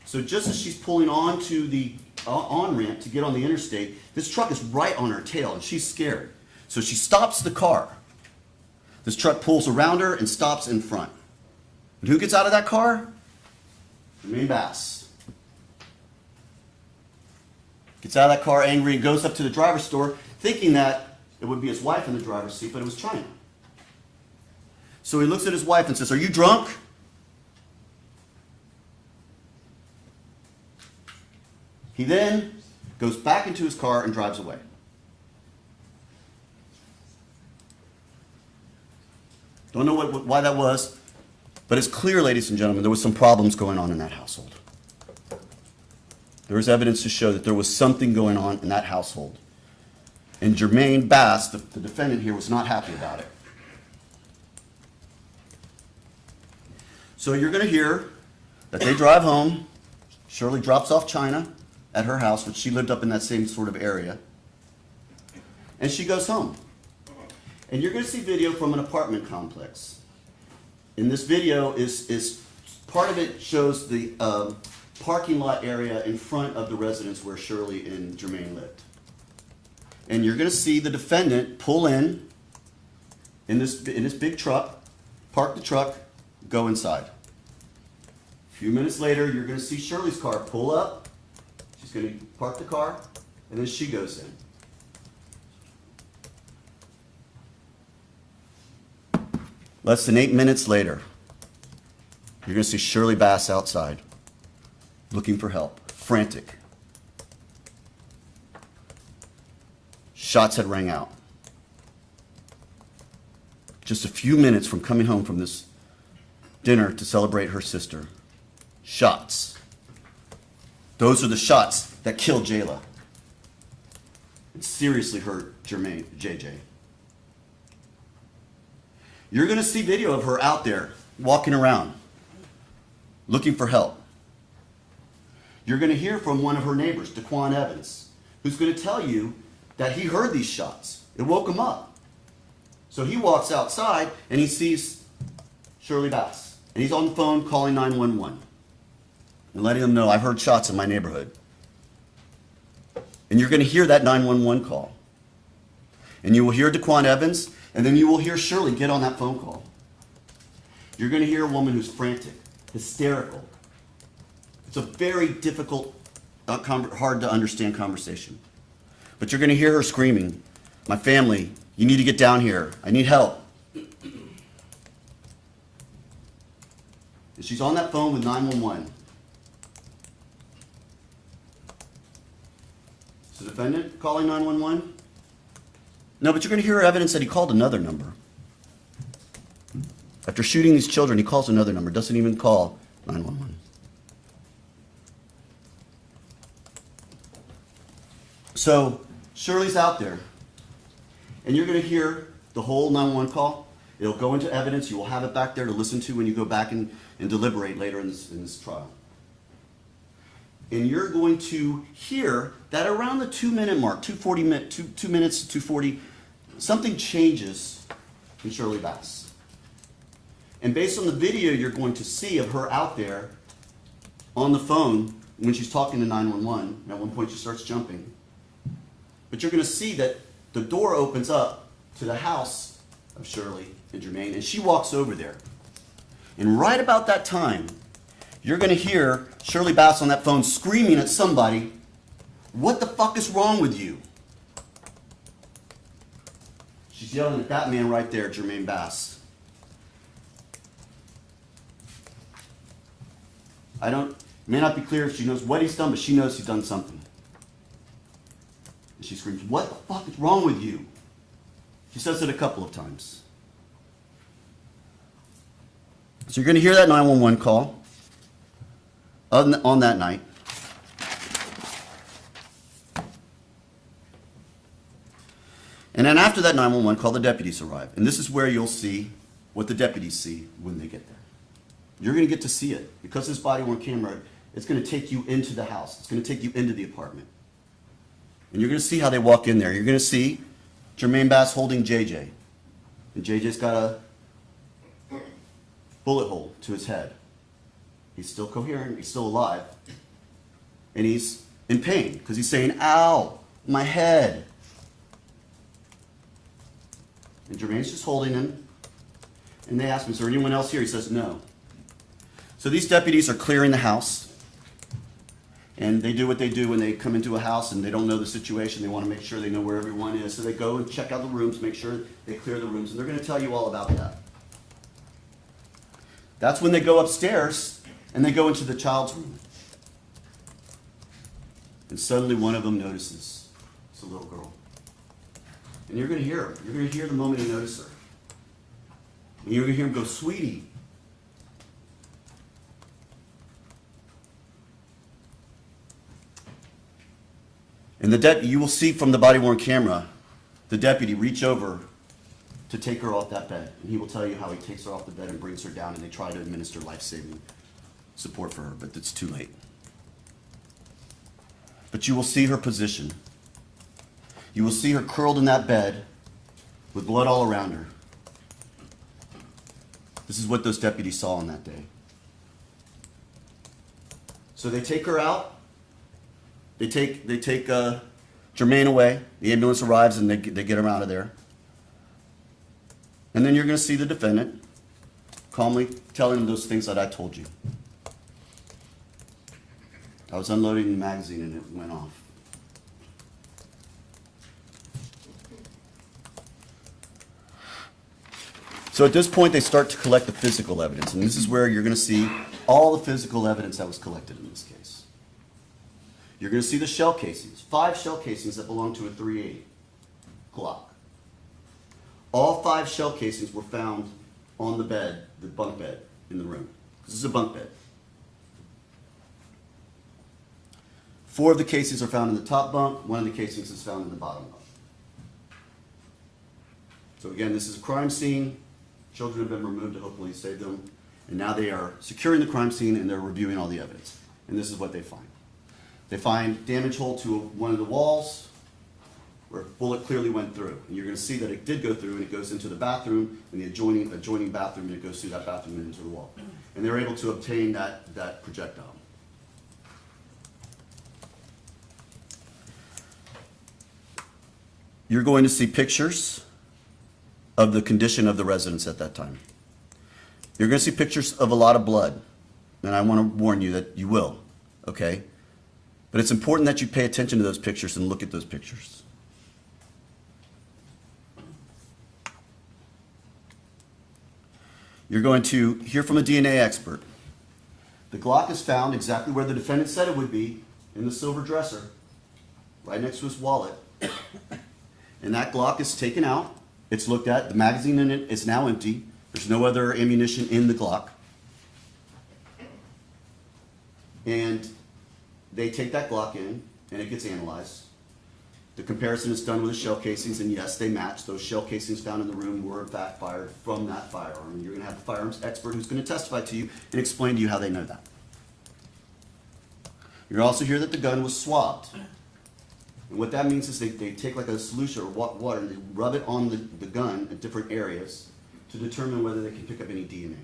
So just as she's pulling onto the on-ramp to get on the interstate, this truck is right on her tail and she's scared. So she stops the car. This truck pulls around her and stops in front. And who gets out of that car? Jermaine Bass. Gets out of that car angry and goes up to the driver's door thinking that it would be his wife in the driver's seat, but it was China. So he looks at his wife and says, "Are you drunk?" He then goes back into his car and drives away. Don't know why that was, but it's clear, ladies and gentlemen, there was some problems going on in that household. There was evidence to show that there was something going on in that household. And Jermaine Bass, the defendant here, was not happy about it. So you're going to hear that they drive home. Shirley drops off China at her house, which she lived up in that same sort of area. And she goes home. And you're going to see video from an apartment complex. In this video is part of it shows the parking lot area in front of the residence where Shirley and Jermaine lived. And you're going to see the defendant pull in this big truck, park the truck, go inside. A few minutes later, you're going to see Shirley's car pull up. She's going to park the car, and then she goes in. Less than 8 minutes later, You're gonna see Shirley Bass outside, looking for help, frantic. Shots had rang out. Just a few minutes from coming home from this dinner to celebrate her sister. Shots. Those are the shots that killed Jayla. It seriously hurt JJ. You're gonna see video of her out there walking around, looking for help. You're gonna hear from one of her neighbors, Daquan Evans, who's gonna tell you that he heard these shots. It woke him up. So he walks outside and he sees Shirley Bass. And he's on the phone calling 911 and letting them know, I've heard shots in my neighborhood. And you're going to hear that 911 call. And you will hear Daquan Evans, and then you will hear Shirley get on that phone call. You're going to hear a woman who's frantic, hysterical. It's a very difficult, hard to understand conversation. But you're going to hear her screaming, my family, you need to get down here. I need help. And she's on that phone with 911. Is the defendant calling 911? No, but you're going to hear evidence that he called another number. After shooting these children, he calls another number, doesn't even call 911. So Shirley's out there, and you're going to hear the whole 911 call. It'll go into evidence. You will have it back there to listen to when you go back and deliberate later in this trial. And you're going to hear that around the 2-minute mark, 2 minutes to 2:40, something changes in Shirley Bass. And based on the video you're going to see of her out there on the phone when she's talking to 911, and at one point she starts jumping. But you're going to see that the door opens up to the house of Shirley and Jermaine, and she walks over there. And right about that time, you're going to hear Shirley Bass on that phone screaming at somebody, what the fuck is wrong with you? She's yelling at that man right there, Jermaine Bass. It may not be clear if she knows what he's done, but she knows he's done something. And she screams, what the fuck is wrong with you? She says it a couple of times. So you're going to hear that 911 call on that night. And then after that 911 call, the deputies arrive. And this is where you'll see what the deputies see when they get there. You're going to get to see it. Because this body-worn camera, it's going to take you into the house. It's going to take you into the apartment. And you're going to see how they walk in there. You're going to see Jermaine Bass holding JJ. And JJ's got a bullet hole to his head. He's still coherent, he's still alive. And he's in pain because he's saying, ow, my head. And Jermaine's just holding him. And they ask him, is there anyone else here? He says, no. So these deputies are clearing the house. And they do what they do when they come into a house and they don't know the situation. They want to make sure they know where everyone is. So they go and check out the rooms, make sure they clear the rooms. And they're going to tell you all about that. That's when they go upstairs and they go into the child's room. And suddenly one of them notices it's a little girl. And you're going to hear her. You're going to hear the moment you notice her. And you're going to hear him go, sweetie. And you will see from the body-worn camera, the deputy reach over to take her off that bed. And he will tell you how he takes her off the bed and brings her down, and they try to administer life-saving support for her, but it's too late. But you will see her position. You will see her curled in that bed with blood all around her. This is what those deputies saw on that day. So they take her out. They take Jermaine away. The ambulance arrives and they get him out of there. And then you're going to see the defendant calmly telling him those things that I told you. I was unloading the magazine and it went off. So at this point, they start to collect the physical evidence, and this is where you're going to see all the physical evidence that was collected in this case. You're going to see the shell casings, 5 shell casings that belong to a .380 Glock. All 5 shell casings were found on the bed, the bunk bed in the room. This is a bunk bed. 4 of the casings are found in the top bunk, 1 of the casings is found in the bottom bunk. So again, this is a crime scene. Children have been removed to hopefully save them. And now they are securing the crime scene and they're reviewing all the evidence. And this is what they find. They find damage hole to one of the walls where a bullet clearly went through. And you're going to see that it did go through, and it goes into the bathroom, and the adjoining bathroom, and it goes through that bathroom and into the wall. And they're able to obtain that projectile. You're going to see pictures of the condition of the residence at that time. You're going to see pictures of a lot of blood, and I want to warn you that you will, okay? But it's important that you pay attention to those pictures and look at those pictures. You're going to hear from a DNA expert. The Glock is found exactly where the defendant said it would be, in the silver dresser, right next to his wallet. And that Glock is taken out. It's looked at. The magazine in it is now empty. There's no other ammunition in the Glock. And they take that Glock in, and it gets analyzed. The comparison is done with the shell casings, and yes, they match. Those shell casings found in the room were in fact fired from that firearm. You're going to have the firearms expert who's going to testify to you and explain to you how they know that. You're also hear that the gun was swabbed. And what that means is they take like a solution or water and they rub it on the gun at different areas to determine whether they can pick up any DNA.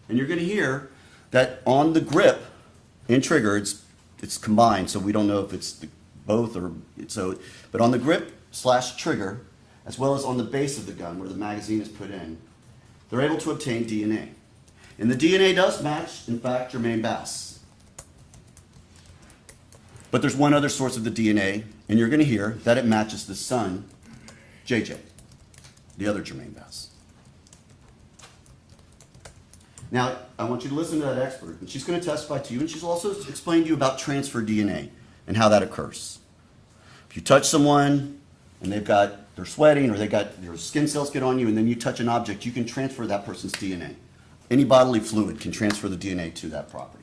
And you're going to hear that on the grip and trigger, it's combined, so we don't know if it's both or so. But on the grip / trigger, as well as on the base of the gun where the magazine is put in, they're able to obtain DNA. And the DNA does match, in fact, Jermaine Bass. But there's one other source of the DNA, and you're going to hear that it matches the son, JJ, the other Jermaine Bass. Now, I want you to listen to that expert, and she's going to testify to you, and she's also explain to you about transfer DNA and how that occurs. If you touch someone and they're sweating or their skin cells get on you, and then you touch an object, you can transfer that person's DNA. Any bodily fluid can transfer the DNA to that property.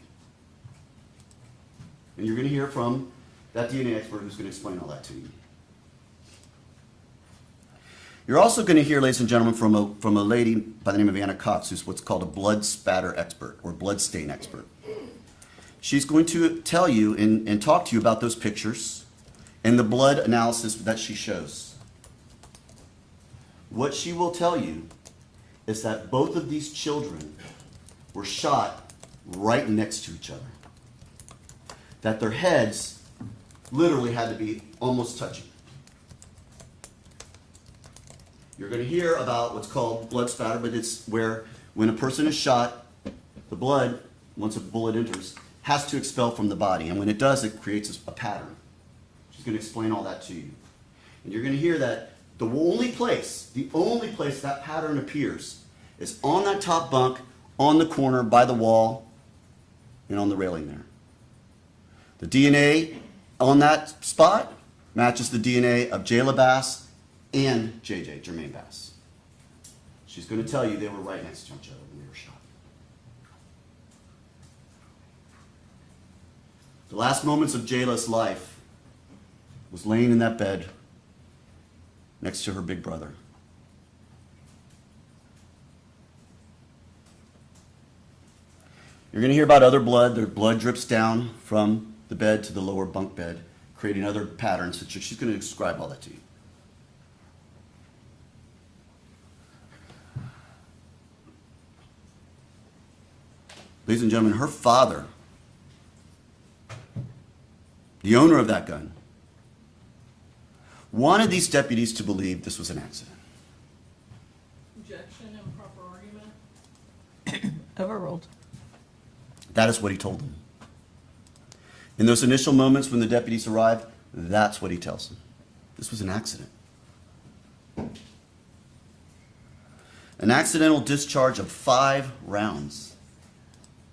And you're going to hear from that DNA expert who's going to explain all that to you. You're also going to hear, ladies and gentlemen, from a lady by the name of Anna Cox, who's what's called a blood spatter expert or blood stain expert. She's going to tell you and talk to you about those pictures and the blood analysis that she shows. What she will tell you is that both of these children were shot right next to each other. That their heads literally had to be almost touching. You're going to hear about what's called blood spatter, but it's where when a person is shot, the blood, once a bullet enters, has to expel from the body. And when it does, it creates a pattern. She's going to explain all that to you. And you're going to hear that the only place that pattern appears is on that top bunk, on the corner, by the wall, and on the railing there. The DNA on that spot matches the DNA of Jayla Bass and JJ, Jermaine Bass. She's going to tell you they were right next to each other when they were shot. The last moments of Jayla's life was laying in that bed next to her big brother. You're going to hear about other blood. Their blood drips down from the bed to the lower bunk bed, creating other patterns. She's going to describe all that to you. Ladies and gentlemen, her father, the owner of that gun, wanted these deputies to believe this was an accident. Objection, improper argument. Overruled. That is what he told them. In those initial moments when the deputies arrived, that's what he tells them. This was an accident. An accidental discharge of 5 rounds.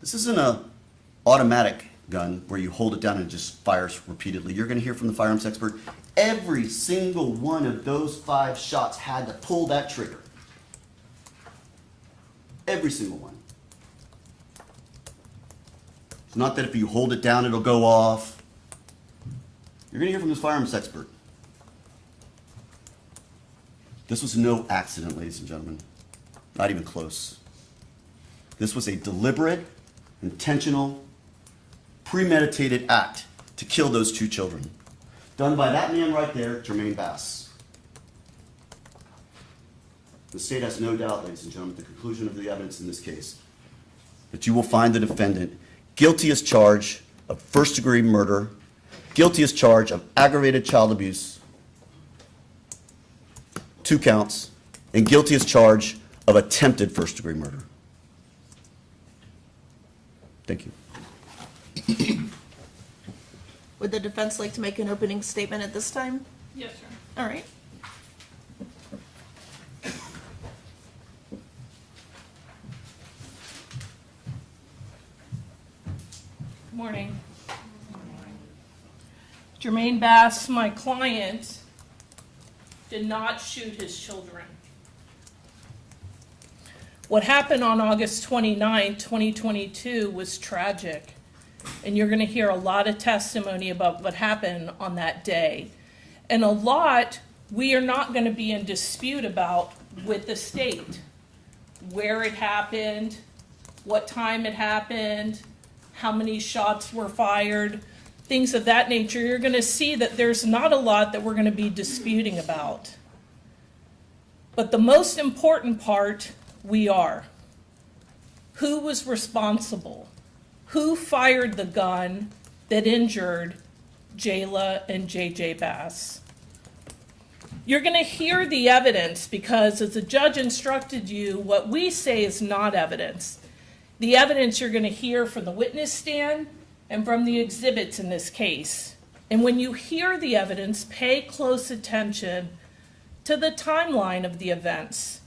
This isn't a automatic gun where you hold it down and it just fires repeatedly. You're going to hear from the firearms expert, every single one of those 5 shots had to pull that trigger. Every single one. It's not that if you hold it down it'll go off. You're going to hear from this firearms expert. This was no accident, ladies and gentlemen. Not even close. This was a deliberate, intentional, premeditated act to kill those 2 children. Done by that man right there, Jermaine Bass. The state has no doubt, ladies and gentlemen, at the conclusion of the evidence in this case, that you will find the defendant guilty as charged of first-degree murder, guilty as charged of aggravated child abuse, 2 counts, and guilty as charged of attempted first-degree murder. Thank you. Would the defense like to make an opening statement at this time? Yes, sir. All right. Good morning. Jermaine Bass, my client, did not shoot his children. What happened on August 29, 2022 was tragic. And you're going to hear a lot of testimony about what happened on that day. And a lot we are not going to be in dispute about with the state. Where it happened, what time it happened, how many shots were fired, things of that nature. You're going to see that there's not a lot that we're going to be disputing about. But the most important part, we are. Who was responsible? Who fired the gun that injured Jayla and JJ Bass? You're going to hear the evidence because as the judge instructed you, what we say is not evidence. The evidence you're going to hear from the witness stand and from the exhibits in this case. And when you hear the evidence, pay close attention to the timeline of the events.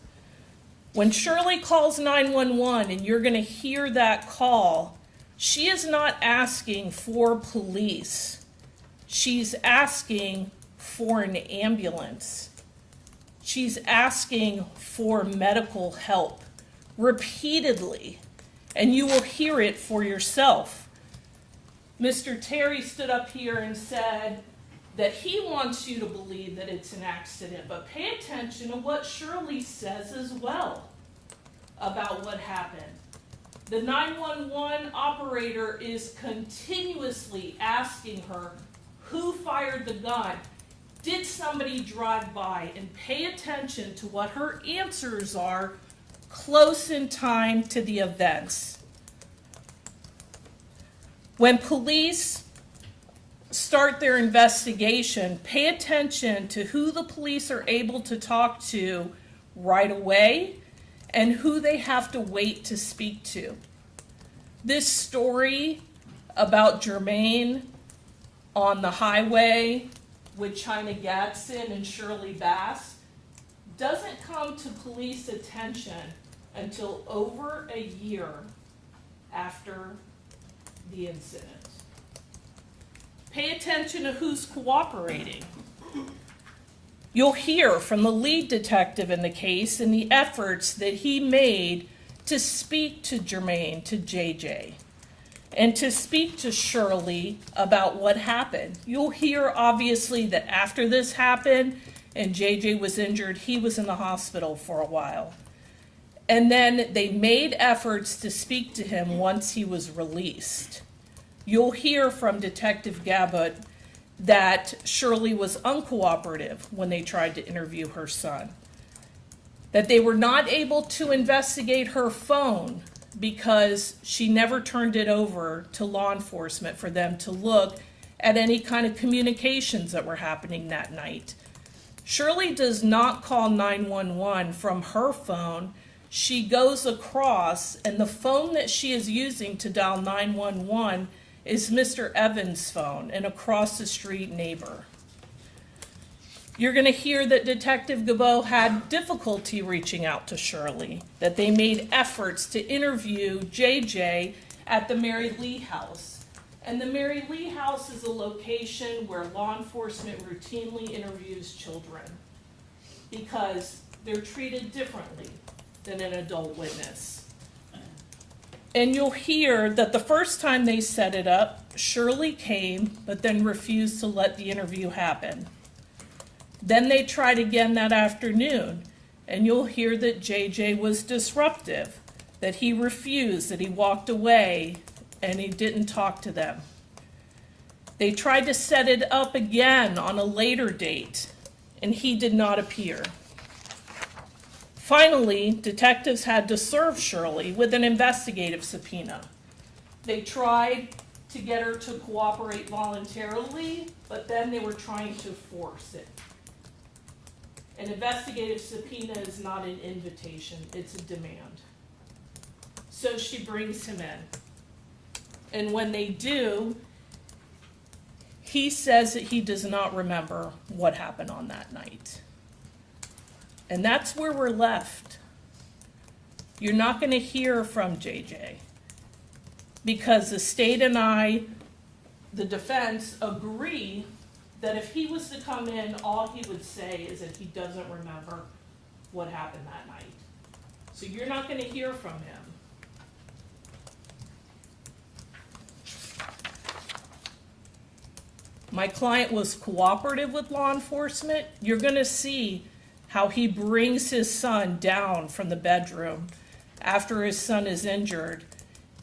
When Shirley calls 911 and you're going to hear that call, she is not asking for police. She's asking for an ambulance. She's asking for medical help repeatedly, and you will hear it for yourself. Mr. Terry stood up here and said that he wants you to believe that it's an accident, but pay attention to what Shirley says as well about what happened. The 911 operator is continuously asking her, who fired the gun? Did somebody drive by? And pay attention to what her answers are close in time to the events. When police start their investigation, pay attention to who the police are able to talk to right away and who they have to wait to speak to. This story about Jermaine on the highway with China Gadsden and Shirley Bass doesn't come to police attention until over a year after the incident. Pay attention to who's cooperating. You'll hear from the lead detective in the case and the efforts that he made to speak to Jermaine, to JJ, and to speak to Shirley about what happened. You'll hear, obviously, that after this happened and JJ was injured, he was in the hospital for a while. And then they made efforts to speak to him once he was released. You'll hear from Detective Gabbott that Shirley was uncooperative when they tried to interview her son, that they were not able to investigate her phone because she never turned it over to law enforcement for them to look at any kind of communications that were happening that night. Shirley does not call 911 from her phone. She goes across, and the phone that she is using to dial 911 is Mr. Evans' phone, an across the street neighbor. You're going to hear that Detective Gabot had difficulty reaching out to Shirley, that they made efforts to interview JJ at the Mary Lee house. And the Mary Lee house is a location where law enforcement routinely interviews children because they're treated differently than an adult witness. And you'll hear that the first time they set it up, Shirley came, but then refused to let the interview happen. Then they tried again that afternoon, and you'll hear that JJ was disruptive, that he refused, that he walked away, and he didn't talk to them. They tried to set it up again on a later date, and he did not appear. Finally, detectives had to serve Shirley with an investigative subpoena. They tried to get her to cooperate voluntarily, but then they were trying to force it. An investigative subpoena is not an invitation, it's a demand. So she brings him in. And when they do, he says that he does not remember what happened on that night. And that's where we're left. You're not going to hear from JJ because the state and I, the defense, agree that if he was to come in, all he would say is that he doesn't remember what happened that night. So you're not going to hear from him. My client was cooperative with law enforcement. You're going to see how he brings his son down from the bedroom after his son is injured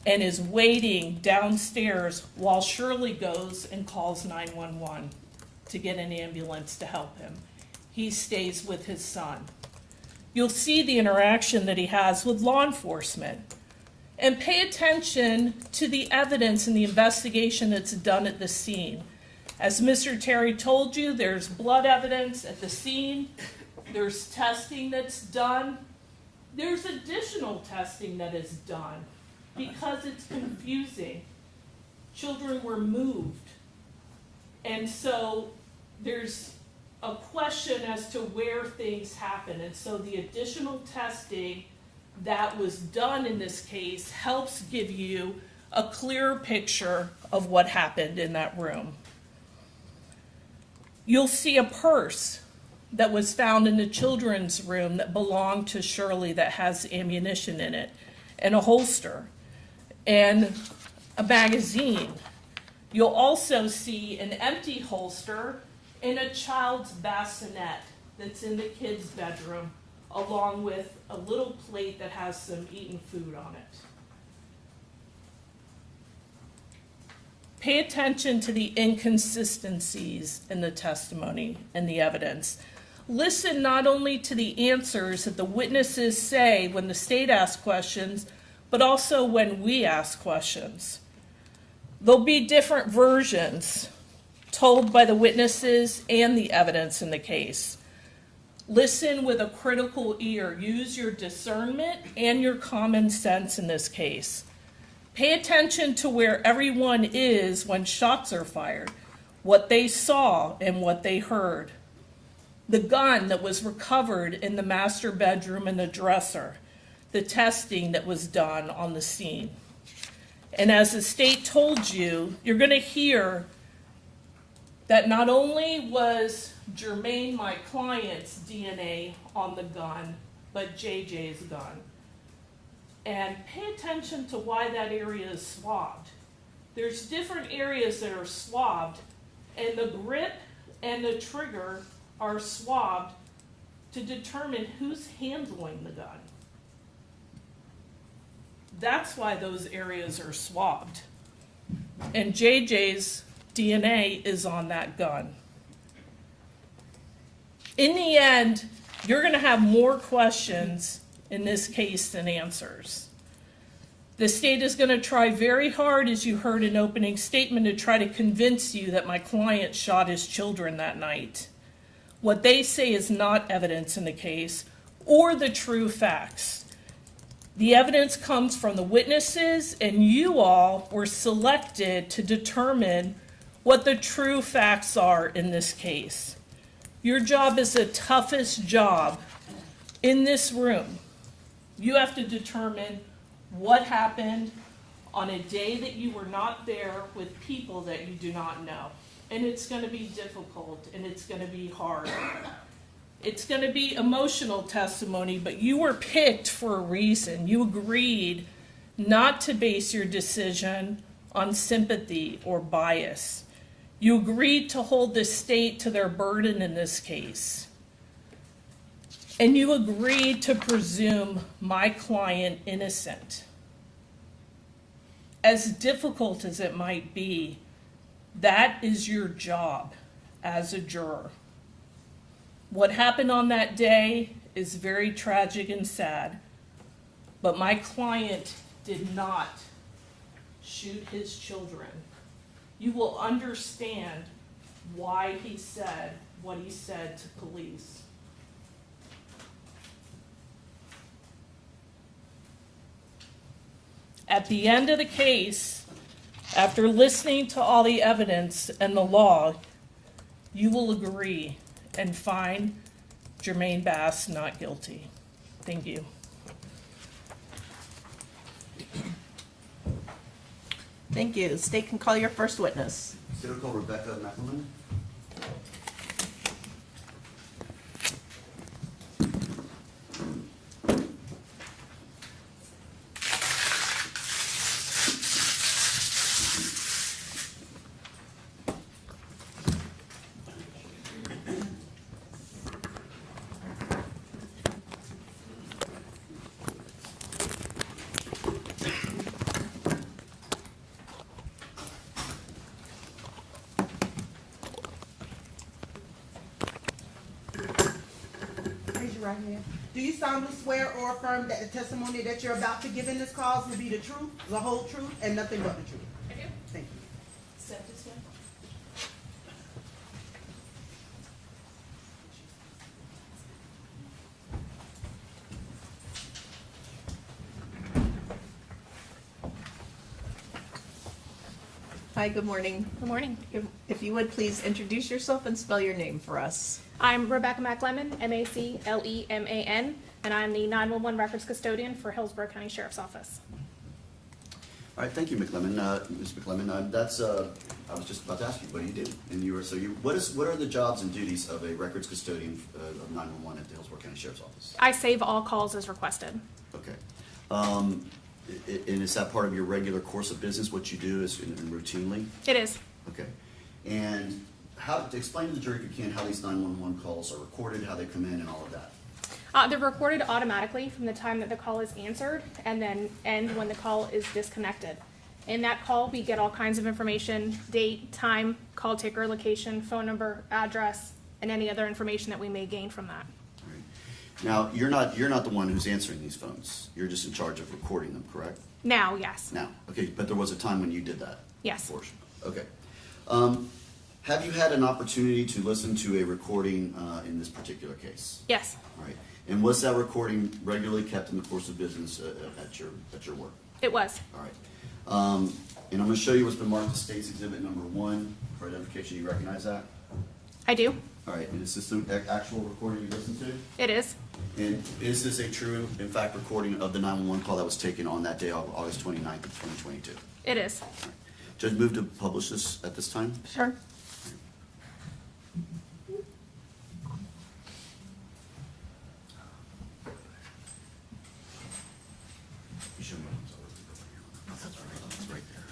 and is waiting downstairs while Shirley goes and calls 911 to get an ambulance to help him. He stays with his son. You'll see the interaction that he has with law enforcement. And pay attention to the evidence in the investigation that's done at the scene. As Mr. Terry told you, there's blood evidence at the scene. There's testing that's done. There's additional testing that is done because it's confusing. Children were moved. And so there's a question as to where things happen. And so the additional testing that was done in this case helps give you a clearer picture of what happened in that room. You'll see a purse that was found in the children's room that belonged to Shirley that has ammunition in it, and a holster, and a magazine. You'll also see an empty holster and a child's bassinet that's in the kid's bedroom, along with a little plate that has some eaten food on it. Pay attention to the inconsistencies in the testimony and the evidence. Listen not only to the answers that the witnesses say when the state asks questions, but also when we ask questions. There'll be different versions told by the witnesses and the evidence in the case. Listen with a critical ear. Use your discernment and your common sense in this case. Pay attention to where everyone is when shots are fired, what they saw and what they heard. The gun that was recovered in the master bedroom and the dresser, the testing that was done on the scene. And as the state told you, you're going to hear that not only was Jermaine, my client's DNA on the gun, but JJ's gun. And pay attention to why that area is swabbed. There's different areas that are swabbed, and the grip and the trigger are swabbed to determine who's handling the gun. That's why those areas are swabbed. And JJ's DNA is on that gun. In the end, you're going to have more questions in this case than answers. The state is going to try very hard, as you heard in opening statement, to try to convince you that my client shot his children that night. What they say is not evidence in the case or the true facts. The evidence comes from the witnesses, and you all were selected to determine what the true facts are in this case. Your job is the toughest job in this room. You have to determine what happened on a day that you were not there with people that you do not know. And it's gonna be difficult and it's gonna be hard. It's gonna be emotional testimony, but you were picked for a reason. You agreed not to base your decision on sympathy or bias. You agreed to hold the state to their burden in this case. And you agreed to presume my client innocent. As difficult as it might be, that is your job as a juror. What happened on that day is very tragic and sad, but my client did not shoot his children. You will understand why he said what he said to police. At the end of the case, after listening to all the evidence and the law, you will agree and find Jermaine Bass not guilty. Thank you. Thank you. State can call your first witness. State will call Rebecca Macleman. Raise your right hand. Do you solemnly swear or affirm that the testimony that you're about to give in this cause will be the truth, the whole truth, and nothing but the truth? I do. Thank you. Step this way. Hi, good morning. Good morning. If you would, please introduce yourself and spell your name for us. I'm Rebecca Macleman, Macleman, and I'm the 911 records custodian for Hillsborough County Sheriff's Office. All right, thank you, Macleman. Ms. Macleman, I was just about to ask you, what do you do? And what are the jobs and duties of a records custodian of 911 at the Hillsborough County Sheriff's Office? I save all calls as requested. Okay. And is that part of your regular course of business, what you do is routinely? It is. Okay. And explain to the jury, if you can, how these 911 calls are recorded, how they come in, and all of that. They're recorded automatically from the time that the call is answered and then end when the call is disconnected. In that call, we get all kinds of information, date, time, call taker, location, phone number, address, and any other information that we may gain from that. All right. Now, you're not the one who's answering these phones. You're just in charge of recording them, correct? Now, yes. Now, okay, but there was a time when you did that? Yes. Portion. Okay. Have you had an opportunity to listen to a recording in this particular case? Yes, All right. And was that recording regularly kept in the course of business at your work? it was. All right. And I'm going to show you what's been marked as State's Exhibit number 1 for identification. You recognize that? I do. All right. And is this the actual recording you listened to? It is. And is this a true, in fact, recording of the 911 call that was taken on that day, August 29th of 2022? It is. Judge, move to publish this at this time? Sure. You should move. It's right there.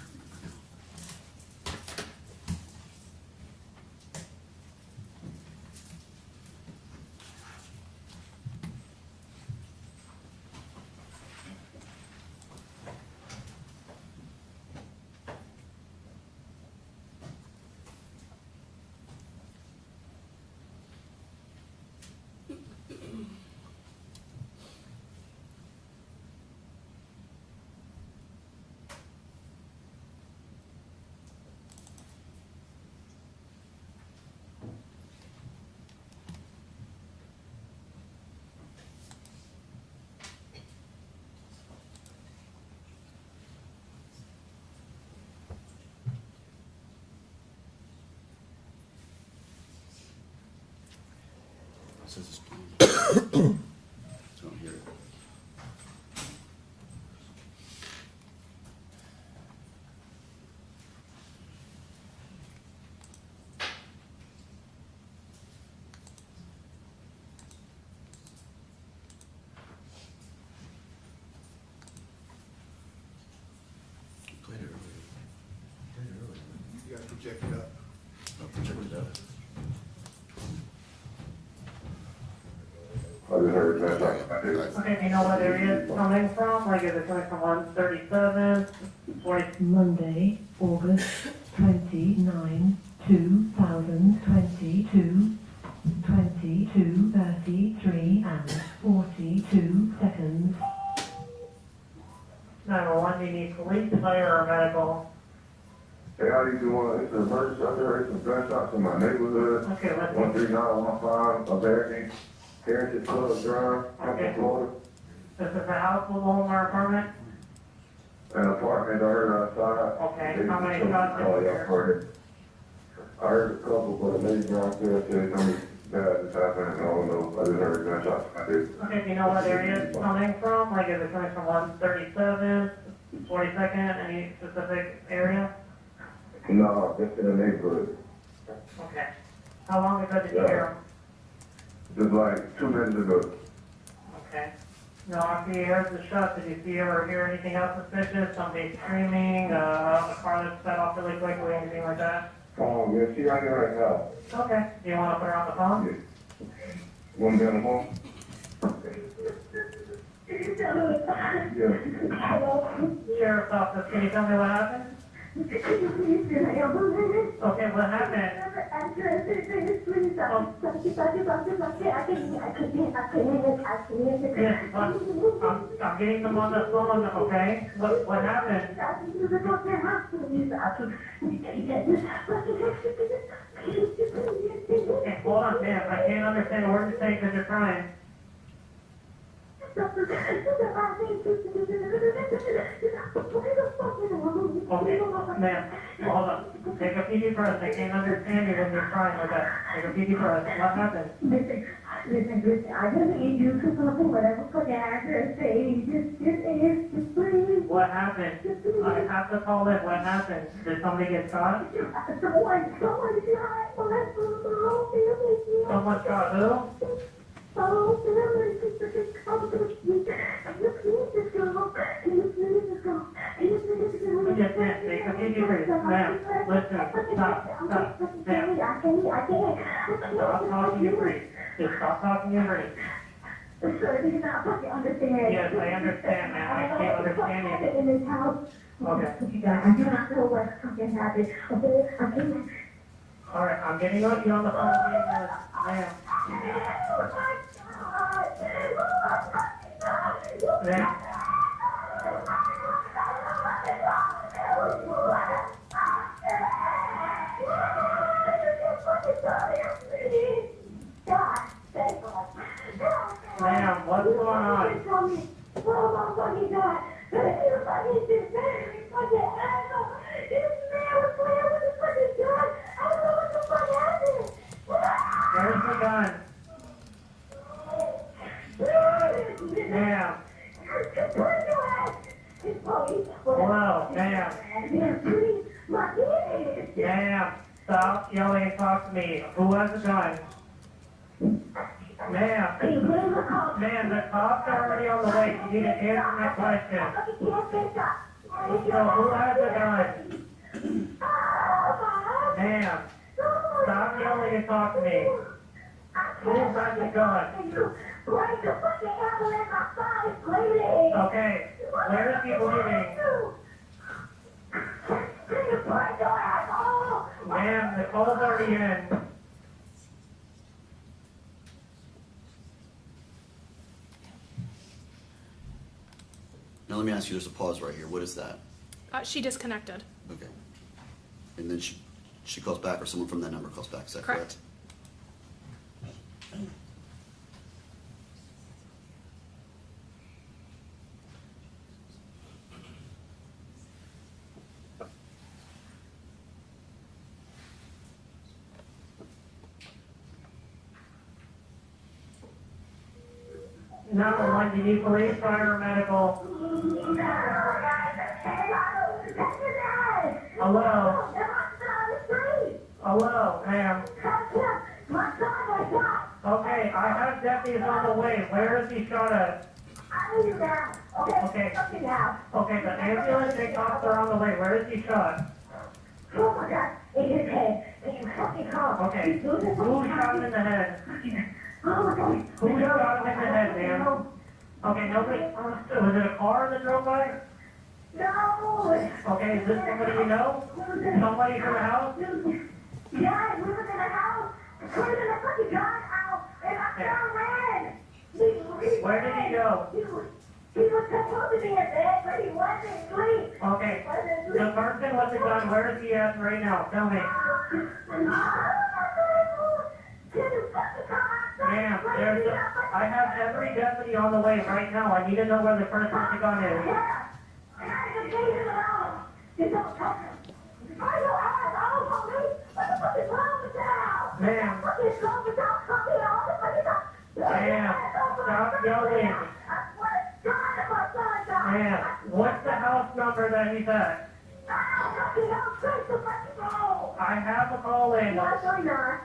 says it's playing. I don't hear it. Played it earlier. Played it earlier. You gotta project it up. Oh, project it up. Okay, do you know what area it's coming from? Like, is it coming from 137, 40? Monday, August 29, 2022, 22:33 and 42 seconds. 911, do you need police, fire, or medical? Hey, how you doing? It's an emergency. I heard some gunshots in my neighborhood. Okay, let's see. 13915 of American Heritage Club Drive, Hampton, Florida. This is a house, mobile home, or apartment? An apartment I heard outside. Okay, how many shots did you hear? I heard a couple, but a lady downstairs said something bad is happening. I don't know. I just heard gunshots. I did. Okay, do you know what area it's coming from? Like, is it coming from 137, 42nd, any specific area? No, just in the neighborhood. Okay. How long ago did you hear them? Just like 2 minutes ago. Okay. Now, after you heard the shot, did you see or hear anything else suspicious? Somebody screaming, a car that set off really quickly, anything like that? Oh, yeah, she right here right now. Okay. Do you want to put her on the phone? Yeah. Want to be on the phone? Yeah. Sheriff's office, can you tell me what happened? Okay, what happened? Yes, I'm getting them on the phone, okay? What happened? Okay, hold on, ma'am, I can't understand a word you're saying because you're crying. Okay, ma'am, hold on. Take a deep breath. I can't understand you when you're crying like that. Take a deep breath. What happened? Listen, I just need you to something, whatever for the address, just please. What happened? I have to call in. What happened? Did somebody get shot? Someone Someone shot who? Yes, ma'am, take a deep breath. Ma'am, listen, stop, ma'am. Stop talking and breathe. Just stop talking and breathe. Yes, I understand, ma'am. I can't understand you. Okay. All right, I'm getting you on the phone. Ma'am. Ma'am. Ma'am, what's going on? Where's the gun? Ma'am. Hello, ma'am. Ma'am, stop yelling and talk to me. Who has a gun? Ma'am. Ma'am, the cops are already on the way. You need to answer my question. So who has a gun? Ma'am, stop yelling and talk to me. Who has a gun? Okay, where is he leaving? Ma'am, the call's already in. Now let me ask you, there's a pause right here. What is that? She disconnected. Okay. And then she calls back, or someone from that number calls back, is that correct? Correct. 911, you need police, fire, or medical? Hello? Hello, ma'am. Okay, I have deputies on the way. Where is he shot at? Okay. Okay, the ambulance and cops are on the way. Where is he shot? Oh my God, in his head. Can you fucking call? Okay, who shot him in the head? Oh my God. Who shot him in the head, ma'am? Okay, nobody, was it a car that drove by? No. Okay, is this somebody you know? Somebody from the house? Yeah, we was in the house. We was in the fucking gun out, and I found ran. Where did he go? He was supposed to be in bed, but he wasn't asleep. Okay, the person with the gun, where is he at right now? Tell me. Ma'am, I have every deputy on the way right now. I need to know where the person with the gun is. Ma'am. Ma'am, stop yelling. Ma'am, what's the house number that he's at? I have a call in. 139.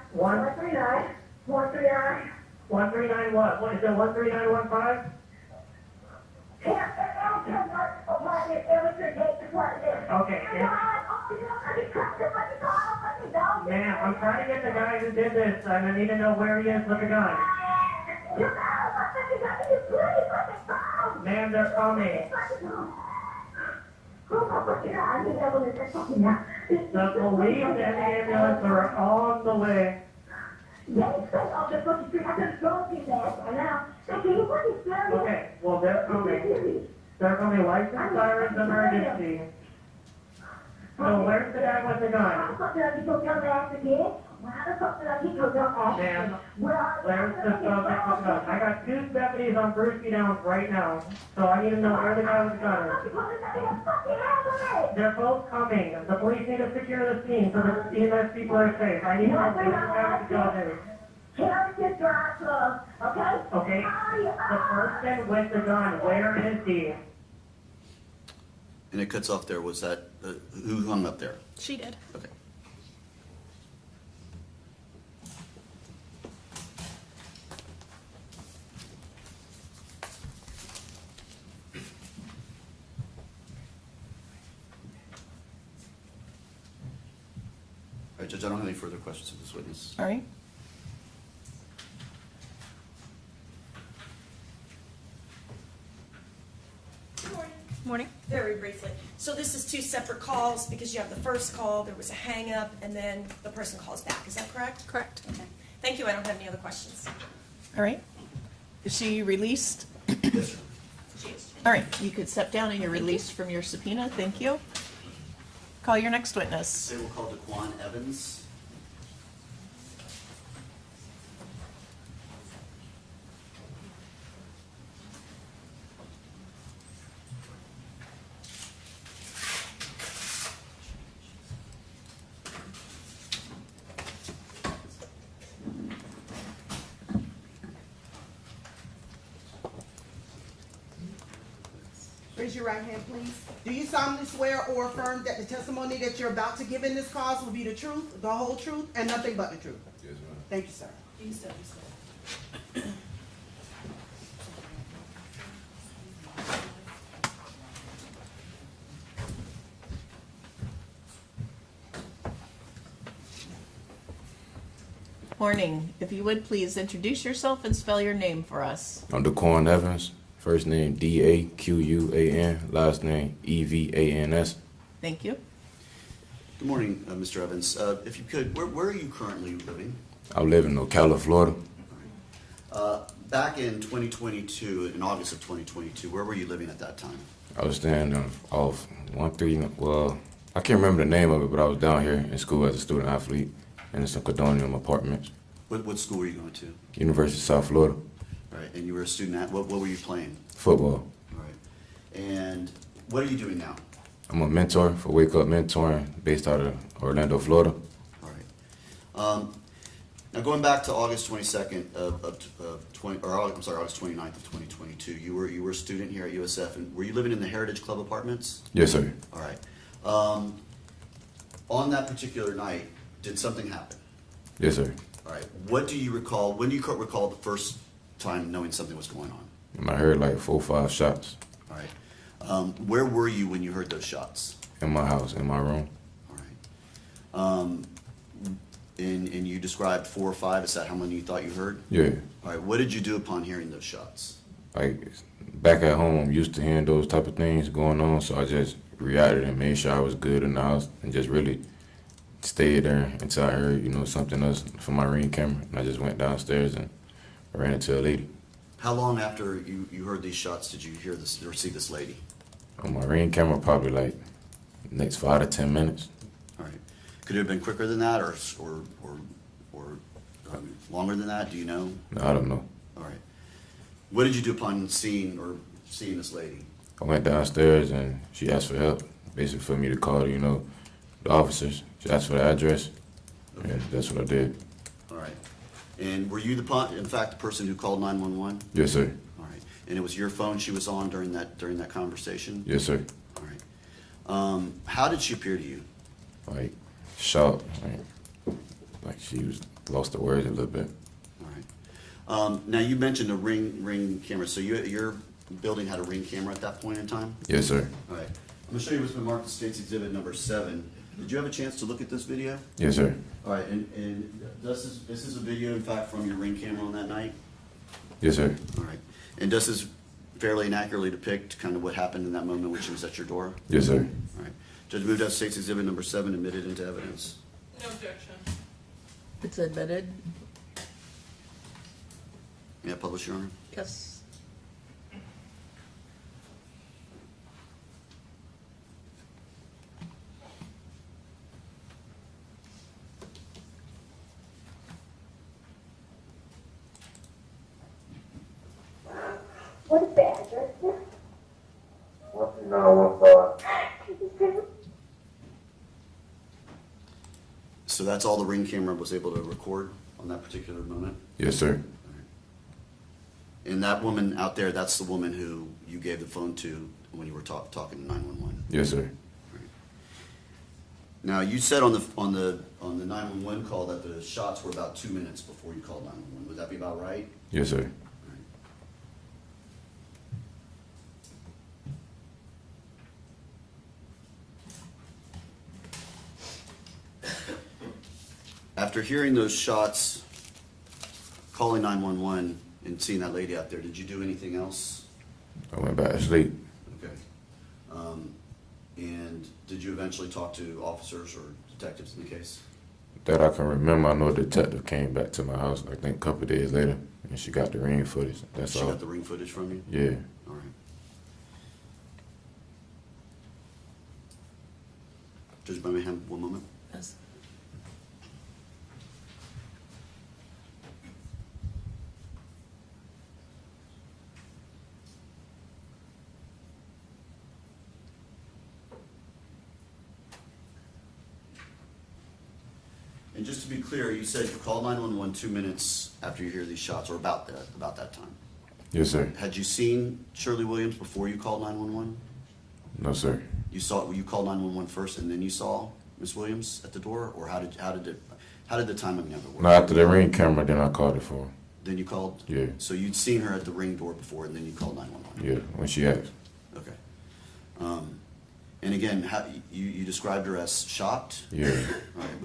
139 what? What is it, 13915? Okay, ma'am, I'm trying to get the guy who did this, and I need to know where he is with the gun. Ma'am, they're coming. The police and the ambulance are on the way. Okay, well, they're coming. They're coming, license, sirens, emergency. So where's the guy with the gun? Ma'am, where's the subject with the gun? I got 2 deputies on Brewski Downs right now, so I need to know where the guy with the gun is. They're both coming. The police need to secure the scene so the EMS people are safe. I need to know where the guy with the gun is. Okay, the person with the gun, where is he? And it cuts off there. Was that, who hung up there? She did. Okay. All right, Judge, I don't have any further questions of this witness. All right. Morning. Very briefly. So this is 2 separate calls because you have the first call, there was a hang up, and then the person calls back. Is that correct? Correct. Okay. Thank you. I don't have any other questions. All right. Is she released? Yes, sir. She is. All right, you could step down and you're released from your subpoena. Thank you. Call your next witness. They will call Daquan Evans. Raise your right hand, please. Do you solemnly swear or affirm that the testimony that you're about to give in this cause will be the truth, the whole truth, and nothing but the truth? Yes, ma'am. Thank you, sir. Morning. If you would, please introduce yourself and spell your name for us. I'm Daquan Evans. First name D-A-Q-U-A-N. Last name E-V-A-N-S. Thank you. Good morning, Mr. Evans. If you could, where are you currently living? I live in Ocala, Florida. Back in 2022, in August of 2022, where were you living at that time? I was staying off 13, well, I can't remember the name of it, but I was down here in school as a student athlete in some condominium apartments. What school were you going to? University of South Florida. All right, and you were a student at, what were you playing? Football. All right, and what are you doing now? I'm a mentor for Wake Up Mentoring based out of Orlando, Florida. All right. Now, going back to August 22nd August 29th of 2022, you were a student here at USF, and were you living in the Heritage Club apartments? Yes, sir. All right. On that particular night, did something happen? Yes, sir. All right. What do you recall? When do you recall the first time knowing something was going on? And I heard like 4 or 5 shots All right. Where were you when you heard those shots? in my house, in my room. All right. And you described 4 or 5. Is that how many you thought you heard? Yeah. All right. What did you do upon hearing those shots? Like back at home, I'm used to hearing those type of things going on, so I just reacted and made sure I was good in the house and just really stayed there until I heard, something else from my Ring camera. And I just went downstairs and ran into a lady. How long after you heard these shots did you hear this or see this lady? On my Ring camera, probably like next 5 to 10 minutes. All right. Could it have been quicker than that, or longer than that? Do you know? No, I don't know. All right. What did you do upon seeing this lady? I went downstairs and she asked for help, basically for me to call, the officers. She asked for the address, Okay. and that's what I did. All right. And were you in fact the person who called 911? Yes, sir. All right. And it was your phone she was on during that conversation? Yes, sir. All right. How did she appear to you? Like shocked, like she was lost the words a little bit. All right. Now you mentioned a ring camera. So your building had a Ring camera at that point in time? Yes, sir. All right. I'm gonna show you what's been marked as State's Exhibit number 7. Did you have a chance to look at this video? Yes, sir. All right. And this is a video, in fact, from your Ring camera on that night? Yes, sir. All right. And does this fairly and accurately depict kind of what happened in that moment when she was at your door? Yes, sir. All right. Judge moved out State's Exhibit number 7 admitted into evidence. No objection. It's admitted. May I publish, Your Honor? Yes. What is the address? 13915. So that's all the Ring camera was able to record on that particular moment? Yes, sir. And that woman out there, that's the woman who you gave the phone to when you were talking to 911? Yes, sir. Now, you said on the 911 call that the shots were about 2 minutes before you called 911. Would that be about right? Yes, sir. After hearing those shots, calling 911 and seeing that lady out there, did you do anything else? I went back to sleep. Okay. And did you eventually talk to officers or detectives in the case? That I can remember, I know a detective came back to my house, I think a couple of days later, and she got the Ring footage. That's She all. got the Ring footage from you? Yeah. All right. Judge Birmingham, 1 moment. Yes. And just to be clear, you said you called 911 2 minutes after you hear these shots, or about that time. Yes, sir. Had you seen Shirley Williams before you called 911? No, sir. You called 911 first, and then you saw Miss Williams at the door, or how did the timing of it work? No, after the Ring camera, then I called it for her. Then you called. Yeah. So you'd seen her at the Ring door before, and then you called 911. Yeah, when she asked. Okay. And again, you described her as shocked. Yeah. All right.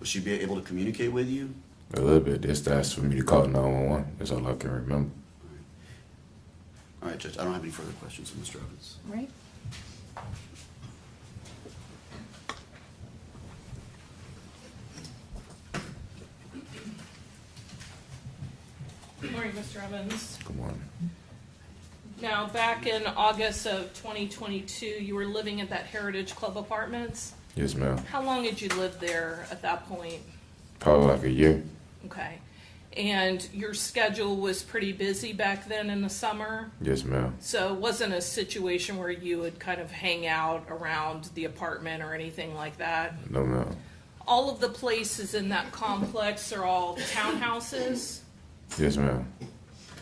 Was she be able to communicate with you? A little bit. Just asked for me to call 911. That's all I can remember. All right, Judge. I don't have any further questions for Mr. Evans. Right. Good morning, Mr. Evans. Good morning. Now, back in August of 2022, you were living at that Heritage Club Apartments. Yes, ma'am. How long had you lived there at that point? Probably like a year. Okay. And your schedule was pretty busy back then in the summer? Yes, ma'am. So it wasn't a situation where you would kind of hang out around the apartment or anything like that? No, ma'am. all of the places in that complex are all townhouses, Yes, ma'am.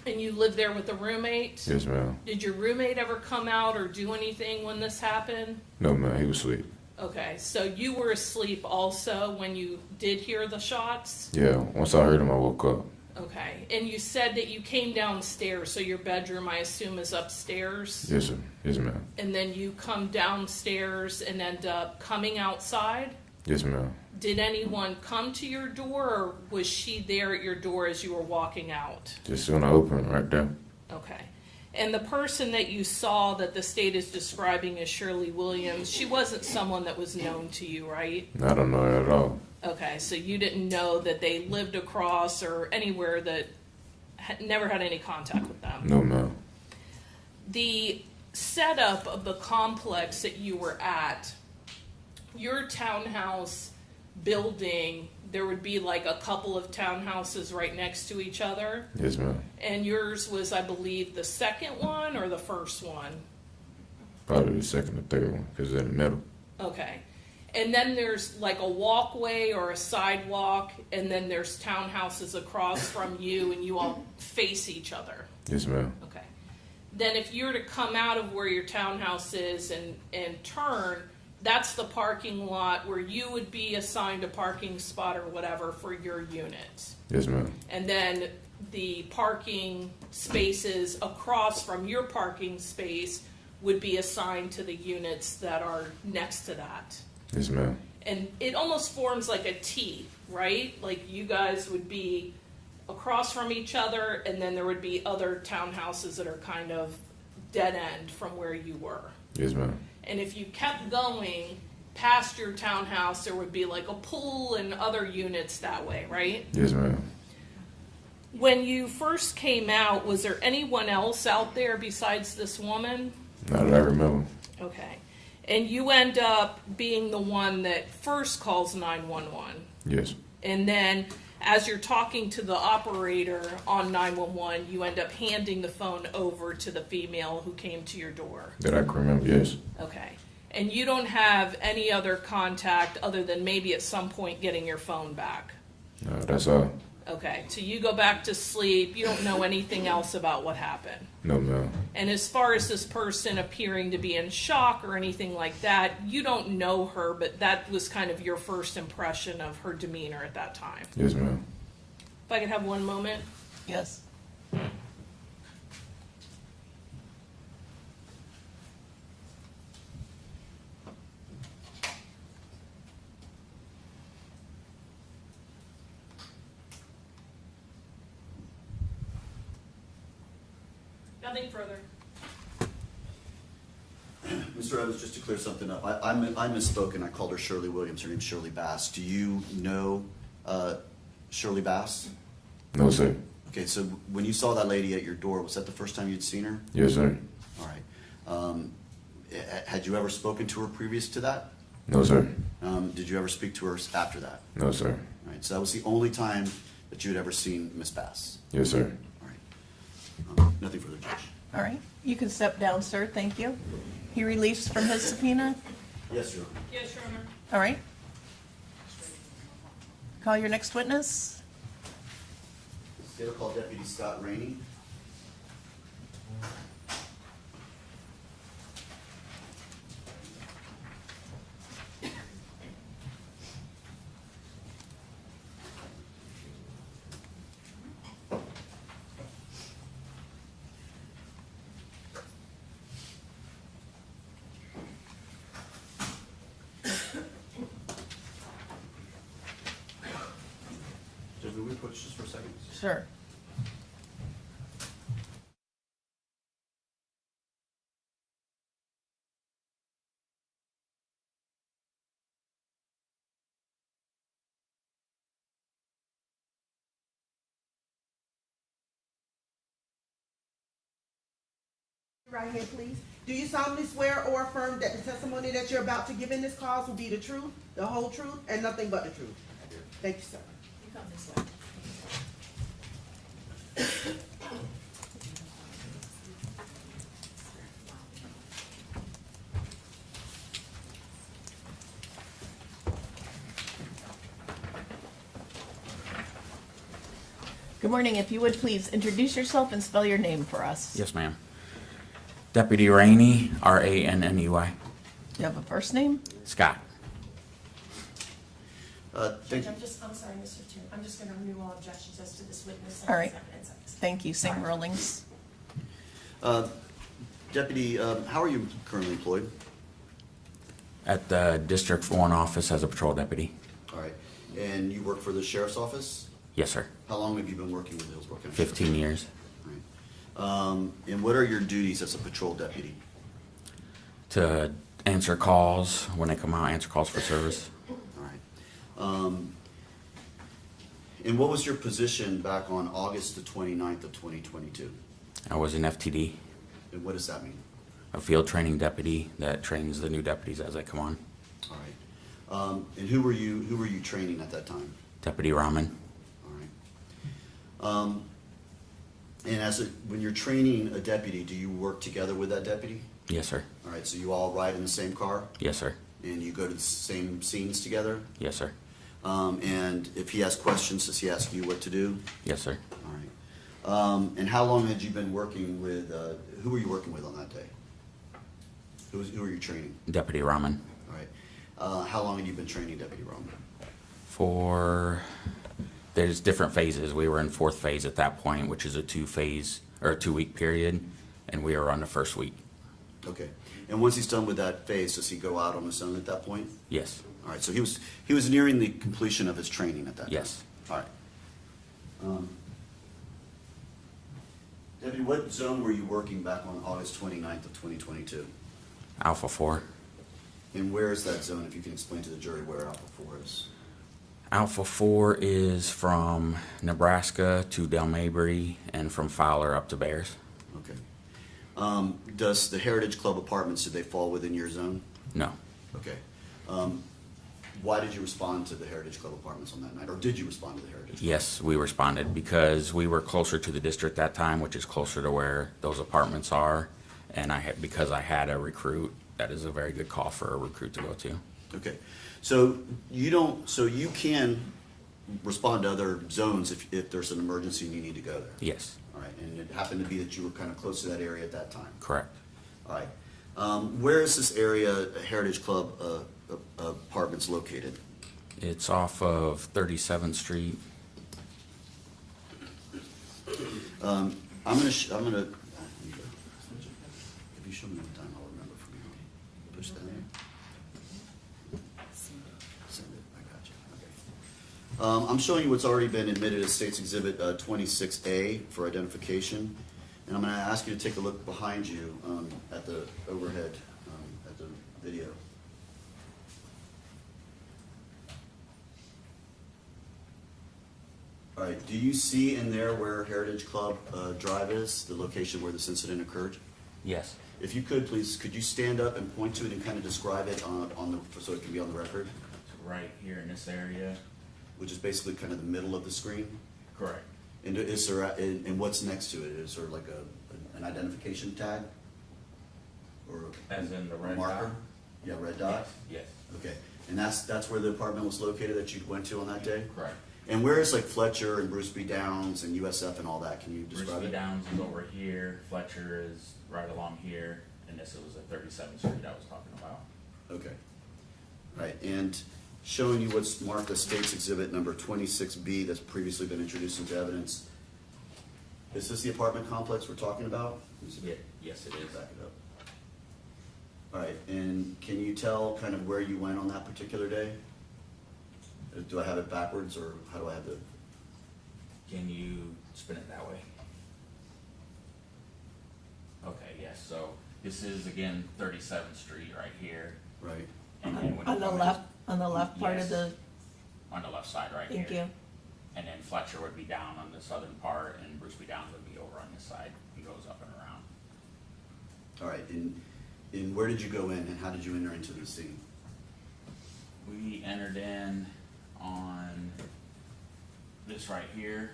and you live there with a roommate? Yes, ma'am. Did your roommate ever come out or do anything when this happened? No, ma'am. He was asleep. Okay, so you were asleep also when you did hear the shots? Yeah. Once I heard him, I woke up. Okay, and you said that you came downstairs, so your bedroom, I assume, is upstairs? Yes, sir. Yes, ma'am. And then you come downstairs and end up coming outside? Yes, ma'am. Did anyone come to your door, or was she there at your door as you were walking out? Just soon I opened right there. Okay. And the person that you saw that the state is describing as Shirley Williams, she wasn't someone that was known to you, right? I don't know her at all. Okay, so you didn't know that they lived across or anywhere that never had any contact with them? No, ma'am. The setup of the complex that you were at, your townhouse building, there would be like a couple of townhouses right next to each other. Yes, ma'am. And yours was, I believe, the second one or the first one? Probably the second or third one, because it's in the middle. Okay. And then there's like a walkway or a sidewalk, and then there's townhouses across from you, and you all face each other. Yes, ma'am. Okay. Then if you were to come out of where your townhouse is and turn, that's the parking lot where you would be assigned a parking spot or whatever for your unit. Yes, ma'am. And then the parking spaces across from your parking space would be assigned to the units that are next to that. Yes, ma'am. And it almost forms like a T, right? Like you guys would be across from each other, and then there would be other townhouses that are kind of dead end from where you were. Yes, ma'am. And if you kept going past your townhouse, there would be like a pool and other units that way, right? Yes, ma'am. When you first came out, was there anyone else out there besides this woman? Not that I remember. Okay. And you end up being the one that first calls 911. Yes. And then as you're talking to the operator on 911, you end up handing the phone over to the female who came to your door. That I can remember, yes. Okay. And you don't have any other contact other than maybe at some point getting your phone back. No, that's all. Okay. So you go back to sleep. You don't know anything else about what happened. No, ma'am. And as far as this person appearing to be in shock or anything like that, you don't know her, but that was kind of your first impression of her demeanor at that time. Yes, ma'am. If I could have one moment. Yes. Nothing further. Mr. Evans, just to clear something up, I misspoke and I called her Shirley Williams. Her name's Shirley Bass. Do you know Shirley Bass? No, sir. Okay, so when you saw that lady at your door, was that the first time you'd seen her? Yes, sir. All right. Had you ever spoken to her previous to that? No, sir. Did you ever speak to her after that? No, sir. All right, so that was the only time that you had ever seen Miss Bass. Yes, sir. All right. Nothing further, Judge. All right. You can step down, sir. Thank you. He released from his subpoena. Yes, Your Honor. Yes, Your Honor. All right. Call your next witness. State will call Deputy Scott Rainey. Judge, will we approach just for a second? Sure. Right here, please. Do you solemnly swear or affirm that the testimony that you're about to give in this cause will be the truth, the whole truth, and nothing but the truth? Thank you, sir. You come this way. Good morning. If you would please introduce yourself and spell your name for us. Yes, ma'am. Deputy Rainey, Ranney. You have a first name? Scott. Thank you. I'm sorry, Mr. Chair, I'm just gonna renew all objections as to this witness. All right. Thank you. Same rulings. Deputy, how are you currently employed? At the District 1 office as a patrol deputy. All right, and you work for the sheriff's office? Yes, sir. How long have you been working with Hillsborough County? 15 years. All right. And what are your duties as a patrol deputy? To answer calls when they come out, answer calls for service. All right. And what was your position back on August the 29th of 2022? I was an FTD, And what does that mean? a field training deputy that trains the new deputies as they come on. All right. And who were you training at that time? Deputy Rahman. All right. And when you're training a deputy, do you work together with that deputy? Yes, sir. All right, so you all ride in the same car? Yes, sir. And you go to the same scenes together? Yes, sir. And if he has questions, does he ask you what to do? Yes, sir. All right. And how long had you been working with, who were you working with on that day? Who were you training? Deputy Rahman. All right. How long had you been training Deputy Rahman? There's different phases. We were in 4th phase at that point, which is a 2-week period, and we were on the 1st week. Okay. And once he's done with that phase, does he go out on his own at that point? Yes. All right, so he was nearing the completion of his training at that time? Yes. All right. Deputy, what zone were you working back on August 29th of 2022? Alpha 4. And where is that zone, if you can explain to the jury where Alpha 4 is? Alpha 4 is from Nebraska to Del Mabry and from Fowler up to Bears. Okay. Does the Heritage Club apartments, did they fall within your zone? No. Okay. Why did you respond to the Heritage Club apartments on that night, or did you respond to the Heritage Club? Yes, we responded because we were closer to the district that time, which is closer to where those apartments are. And because I had a recruit, that is a very good call for a recruit to go to. Okay. So you can respond to other zones if there's an emergency and you need to go there? Yes. All right, and it happened to be that you were kind of close to that area at that time? Correct. All right. Where is this area, Heritage Club apartments located? It's off of 37th Street. I'm gonna, if you show me one time, I'll remember from you. Push that in. Send it, I got you, okay. I'm showing you what's already been admitted as State's Exhibit 26A for identification. And I'm gonna ask you to take a look behind you at the overhead, at the video. All right, do you see in there where Heritage Club Drive is, the location where this incident occurred? Yes. If you could, please, could you stand up and point to it and kind of describe it so it can be on the record? It's right here in this area. Which is basically kind of the middle of the screen? Correct. And is there, and what's next to it? Is there like an identification tag? Or As in the a red marker? dot? Yeah, red dot? Yes. Okay, and that's where the apartment was located that you went to on that day? Correct. And where is like Fletcher and Bruce B. Downs and USF and all that? Can you describe Bruce B. it? Downs is over here, Fletcher is right along here, and this was at 37th Street I was talking about. Okay. Right, and showing you what's marked as State's Exhibit number 26B that's previously been introduced into evidence. Is this the apartment complex we're talking about? Yeah, yes, it is. Back it up. All right, and can you tell kind of where you went on that particular day? Do I have it backwards, or how do I have the? Can you spin it that way? Okay, yes, so this is again 37th Street right here. Right. And then when On you the come in- left, on the left part of Yes. the, On the left side right here. thank you. And then Fletcher would be down on the southern part, and Bruce B. Downs would be over on this side. He goes up and around. All right, and where did you go in, and how did you enter into the scene? We entered in on this right here,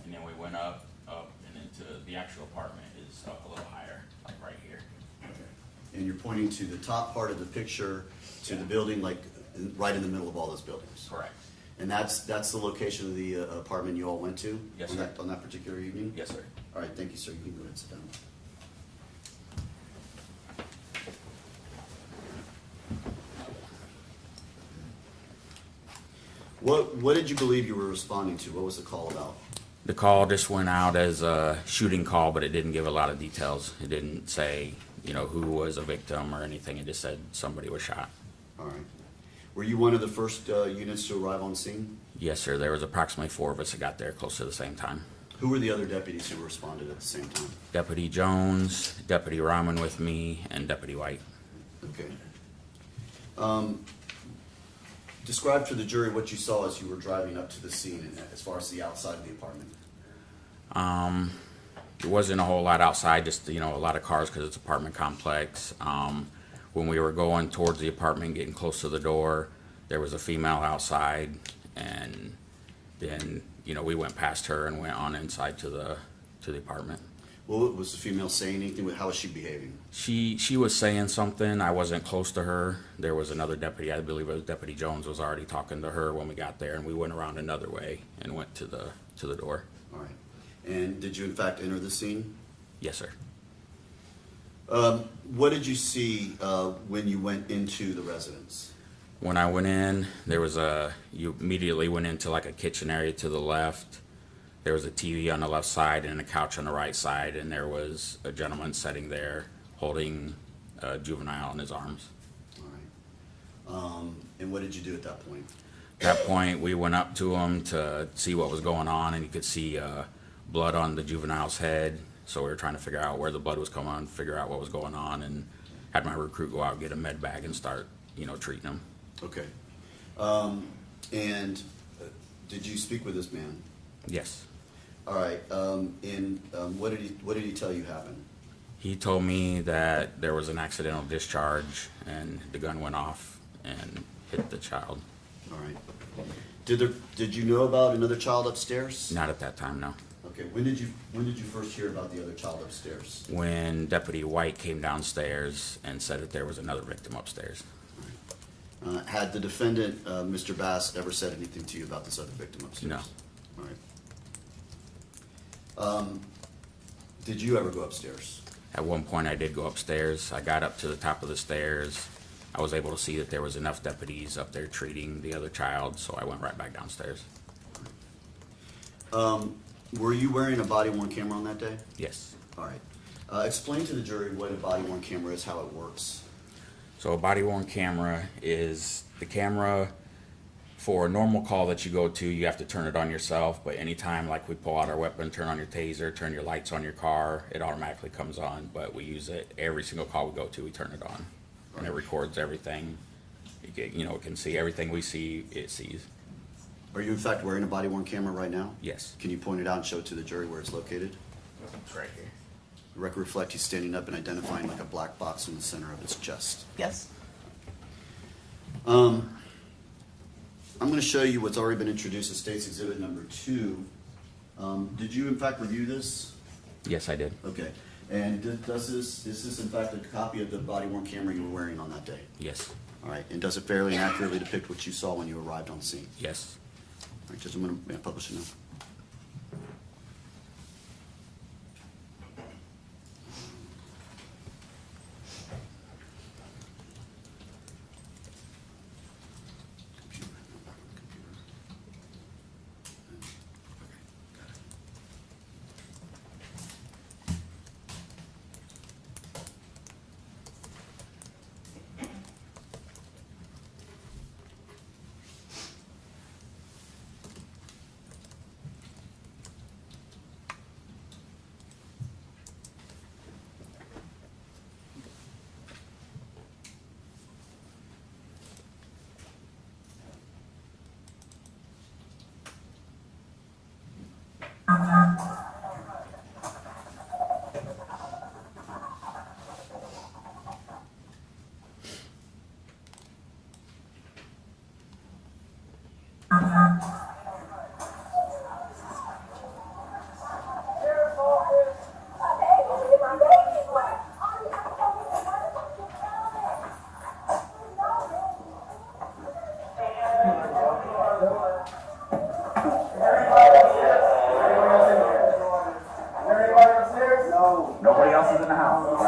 and then we went up, and into the actual apartment is up a little higher, like right here. And you're pointing to the top part of the picture, to the building, like right in the middle of all those buildings. Correct. And that's the location of the apartment you all went to? Yes, on sir. On that particular evening? Yes, sir. All right, thank you, sir. You can go ahead and sit down. What did you believe you were responding to? What was the call about? The call just went out as a shooting call, but it didn't give a lot of details. It didn't say, who was a victim or anything. It just said somebody was shot. All right. Were you one of the first units to arrive on scene? Yes, sir. There was approximately 4 of us that got there close to the same time. Who were the other deputies who responded at the same time? Deputy Jones, Deputy Rahman with me, and Deputy White. Okay. Describe to the jury what you saw as you were driving up to the scene and as far as the outside of the apartment. There wasn't a whole lot outside, just, a lot of cars because it's an apartment complex. When we were going towards the apartment, getting close to the door, there was a female outside, and then, we went past her and went on inside to the apartment. Well, was the female saying anything? How was she behaving? She was saying something. I wasn't close to her. There was another deputy, I believe it was Deputy Jones, was already talking to her when we got there, and we went around another way and went to the door. All right. And did you in fact enter the scene? Yes, sir. What did you see when you went into the residence? When I went in, you immediately went into like a kitchen area to the left. There was a TV on the left side and a couch on the right side, and there was a gentleman sitting there holding a juvenile in his arms. All right. And what did you do at that point? At that point, we went up to him to see what was going on, and you could see blood on the juvenile's head. So we were trying to figure out where the blood was coming on, figure out what was going on, and had my recruit go out and get a med bag and start, treating him. Okay. And did you speak with this man? Yes. All right. And what did he tell you happened? He told me that there was an accidental discharge and the gun went off and hit the child. All right. Did you know about another child upstairs? Not at that time, no. Okay. When did you first hear about the other child upstairs? When Deputy White came downstairs and said that there was another victim upstairs. Had the defendant, Mr. Bass, ever said anything to you about this other victim upstairs? No. All right. Did you ever go upstairs? At one point I did go upstairs. I got up to the top of the stairs. I was able to see that there was enough deputies up there treating the other child, so I went right back downstairs. Were you wearing a body-worn camera on that day? Yes. All right. Explain to the jury what a body-worn camera is, how it works. So a body-worn camera is the camera for a normal call that you go to, you have to turn it on yourself, but anytime like we pull out our weapon, turn on your taser, turn your lights on your car, it automatically comes on, but we use it every single call we go to, we turn it on. And it records everything. It can see everything we see, it sees. Are you in fact wearing a body-worn camera right now? Yes. Can you point it out and show it to the jury where it's located? It's right here. The record reflect he's standing up and identifying like a black box in the center of his chest. Yes. I'm going to show you what's already been introduced as State's Exhibit number 2. Did you in fact review this? Yes, I did. Okay. And is this in fact a copy of the body-worn camera you were wearing on that day? Yes. All right. And does it fairly and accurately depict what you saw when you arrived on scene? Yes. All right, Judge, I'm going to publish it now.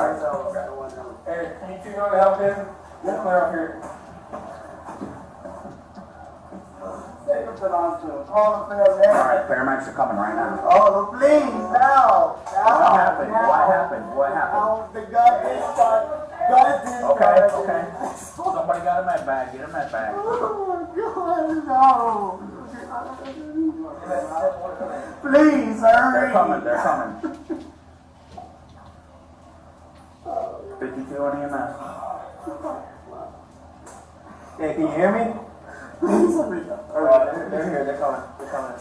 Hey, can you two go to help him? Get clear up here. Alright, paramedics are coming right now. Oh, please, now. What happened? What happened? What happened? The gun did start. Gun did Okay, start. okay. Somebody got a med bag. Get a med bag. Oh, God, no. Please, hurry. They're coming. They're coming. 52 on EMS. Yeah, can you hear me? They're here. They're coming. They're coming.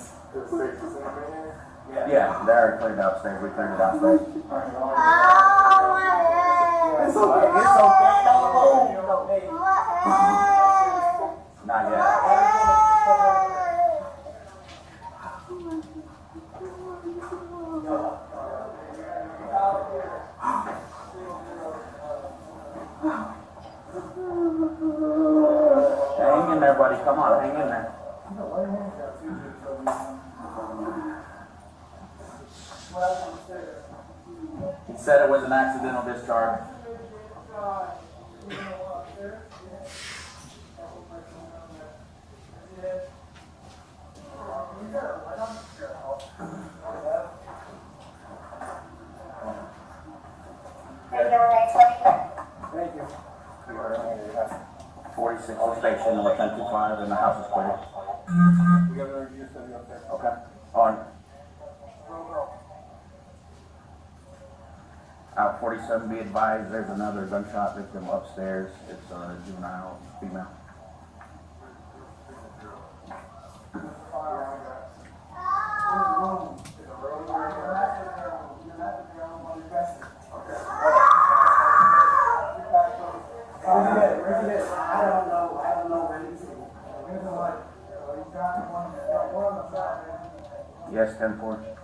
Yeah, they already cleared upstairs. We cleared it downstairs. It's okay. It's okay. Don't move. Not yet. Hang in there, buddy. Come on, hang in there. He said it was an accidental discharge. Thank you. 46 on station, number 1025, and the house is clear. We got another view study up there. Okay. On. Out 47, be advised, there's another gunshot victim upstairs. It's a juvenile female. Yes, 10-4.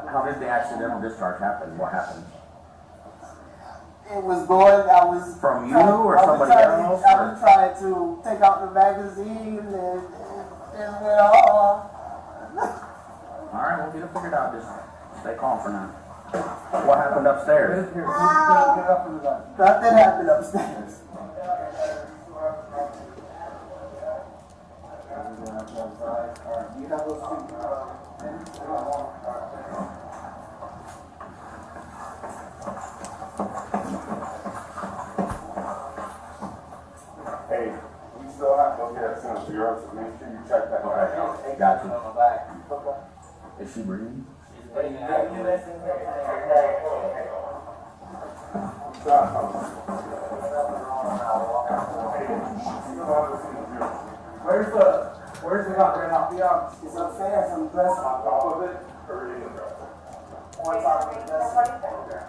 How did the accidental discharge happen? What happened? It was going, I was... From you or somebody else? I was trying to take out the magazine and it went off. Alright, we'll get it figured out. Just stay calm for now. What happened upstairs? Nothing happened upstairs. You got those two. Hey, we still have to go get a sense of yours, so make sure you check that out. Got you. Is she breathing? Where's the doctor now? Be honest. It's upstairs. I'm dressed. On top of it. On top of it.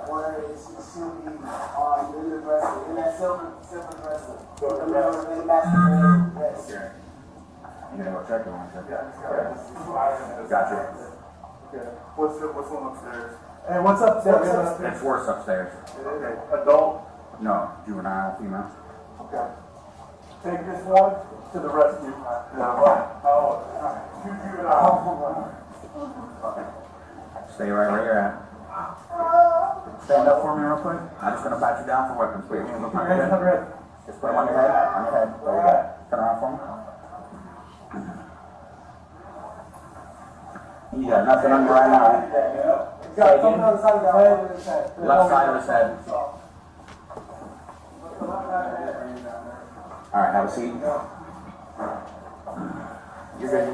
Where is she'll be on in the dresser, in that silver dresser. So the mirror in the master bedroom. Yes. You gonna go check it on Gotcha. Okay. What's one upstairs? And what's upstairs? It's worse upstairs. Okay. Adult? No, juvenile, female. Okay. Take this one to the rescue. Two juveniles. Stay right where you're at. Stand up for me real quick. I'm just gonna pat you down for weapons, please. Just put them on your head. On your head. There you go. Turn around for me. You got nothing on you right now. Say again. Left side of his head. All right, have a seat. You're good.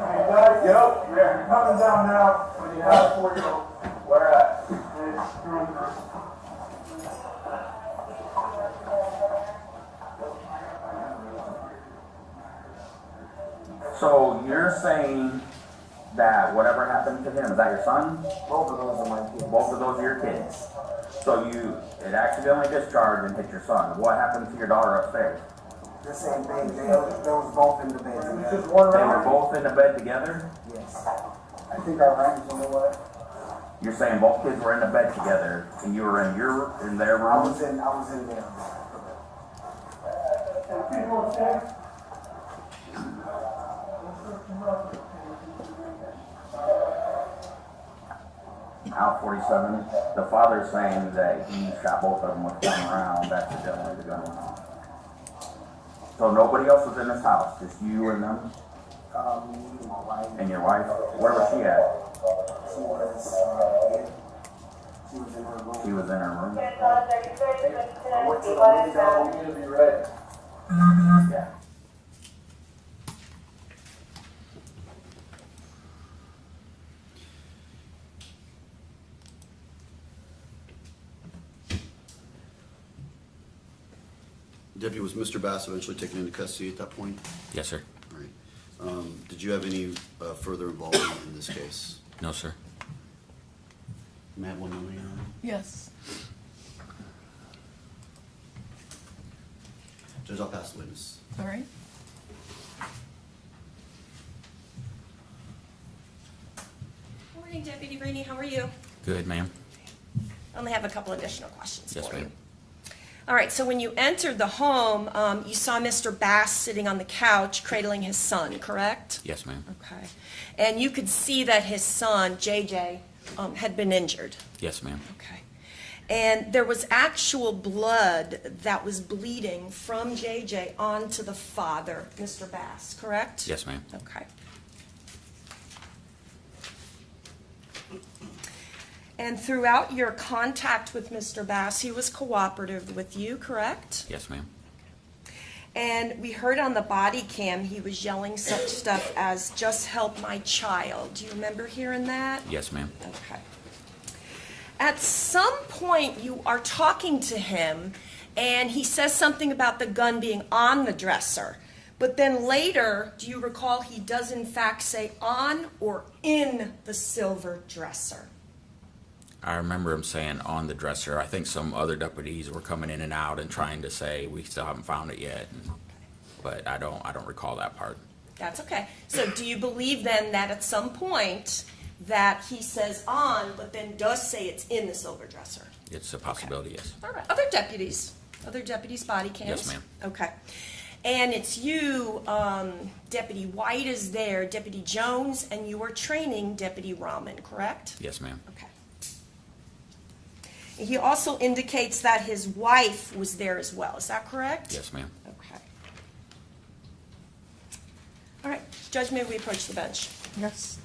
Hey guys, get up. Yeah, you're coming down now. When you have 4-year-old. Where at? So you're saying that whatever happened to him, is that your son? Both of those are my kids. Both of those are your kids. So it accidentally discharged and hit your son. What happened to your daughter upstairs? The same thing. They was both in the bed together. They were both in the bed together? Yes. I think I ran somewhere. You're saying both kids were in the bed together, and you were in their room? I was in there. Al 47, the father's saying that he shot both of them with one round accidentally, the gun went off. So nobody else was in this house, just you and them? Me and my wife. And your wife? Where was she at? She was in her room. She was in her room? I went to the window. I'm gonna be ready. Yeah. Deputy, was Mr. Bass eventually taken into custody at that point? Yes, sir. All right. Did you have any further involvement in this case? No, sir. May I have one moment, Your Honor? Yes. Judge, I'll pass the witness. All right. Morning, Deputy Rainey, how are you? Good, ma'am. I only have a couple additional questions Yes, for you. ma'am. All right, so when you entered the home, you saw Mr. Bass sitting on the couch cradling his son, correct? Yes, ma'am. Okay. And you could see that his son, JJ, had been injured. Yes, ma'am. Okay. And there was actual blood that was bleeding from JJ onto the father, Mr. Bass, correct? Yes, ma'am. Okay. And throughout your contact with Mr. Bass, he was cooperative with you, correct? Yes, ma'am. And we heard on the body cam he was yelling such stuff as, "Just help my child." Do you remember hearing that? Yes, ma'am. Okay. At some point, you are talking to him, and he says something about the gun being on the dresser. But then later, do you recall he does in fact say on or in the silver dresser? I remember him saying on the dresser. I think some other deputies were coming in and out and trying to say we still haven't found it yet, but I don't recall that part. That's okay. So do you believe then that at some point that he says on, but then does say it's in the silver dresser? It's a possibility, yes. All right. Other deputies body cams? Yes, ma'am. Okay. And it's you, Deputy White is there, Deputy Jones, and you are training Deputy Rahman, correct? Yes, ma'am. Okay. He also indicates that his wife was there as well. Is that correct? Yes, ma'am. Okay. All right. Judge, may we approach the bench? Yes.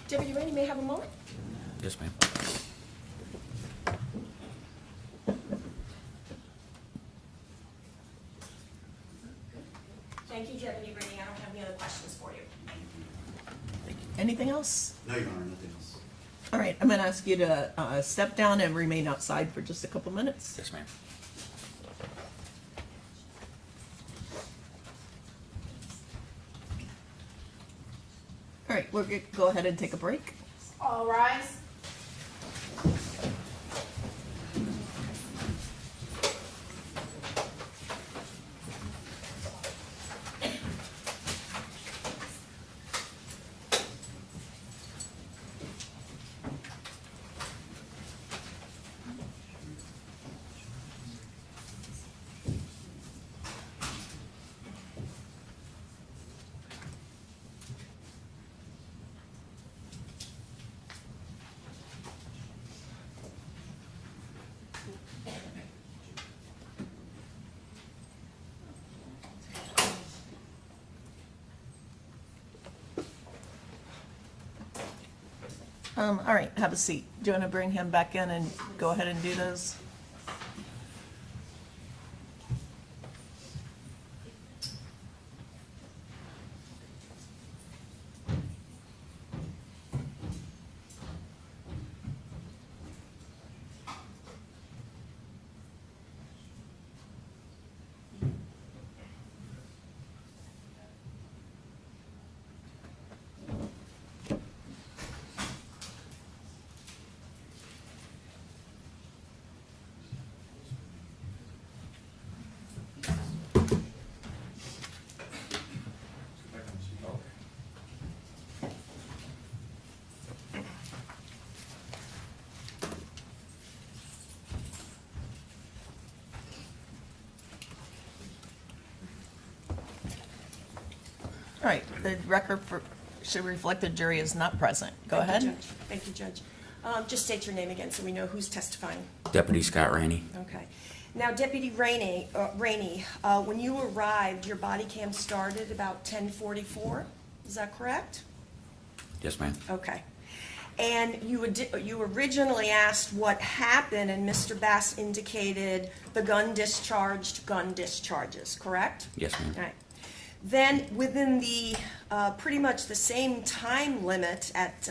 Deputy Rainey may have a moment. Yes, ma'am. Thank you, Deputy Rainey. I don't have any other questions for you. Anything else? No, Your Honor, nothing else. All right, I'm going to ask you to step down and remain outside for just a couple minutes. Yes, ma'am. All right, we'll go ahead and take a break. All rise. All right, have a seat. Do you want to bring him back in and go ahead and do those? All right, the record should reflect the jury is not present. Go ahead. Thank you, Judge. Just state your name again so we know who's testifying. Deputy Scott Rainey. Okay. Now, Deputy Rainey, when you arrived, your body cam started about 10:44. Is that correct? Yes, ma'am. Okay. And you originally asked what happened, and Mr. Bass indicated the gun discharges, correct? Yes, ma'am. All right. Then, within the pretty much the same time limit at,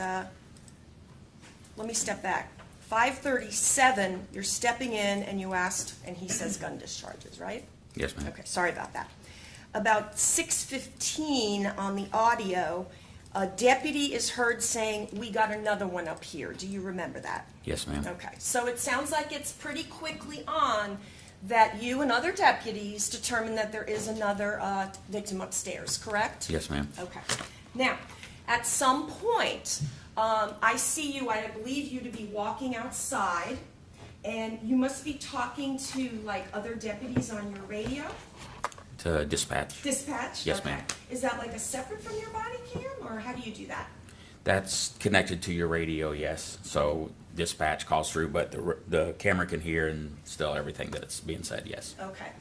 let me step back, 5:37, you're stepping in and you asked, and he says gun discharges, right? Yes, ma'am. Okay, sorry about that. About 6:15 on the audio, a deputy is heard saying, "We got another one up here." Do you remember that? Yes, ma'am. Okay, so it sounds like it's pretty quickly on that you and other deputies determined that there is another victim upstairs, correct? Yes, ma'am. Okay. Now, at some point, I see you, I believe you to be walking outside, and you must be talking to, like, other deputies on your radio? To dispatch. Dispatch? Yes, Okay. ma'am. Is that like a separate from your body cam, or how do you do that? That's connected to your radio, yes. So dispatch calls through, but the camera can hear and still everything that it's being said, yes. Okay.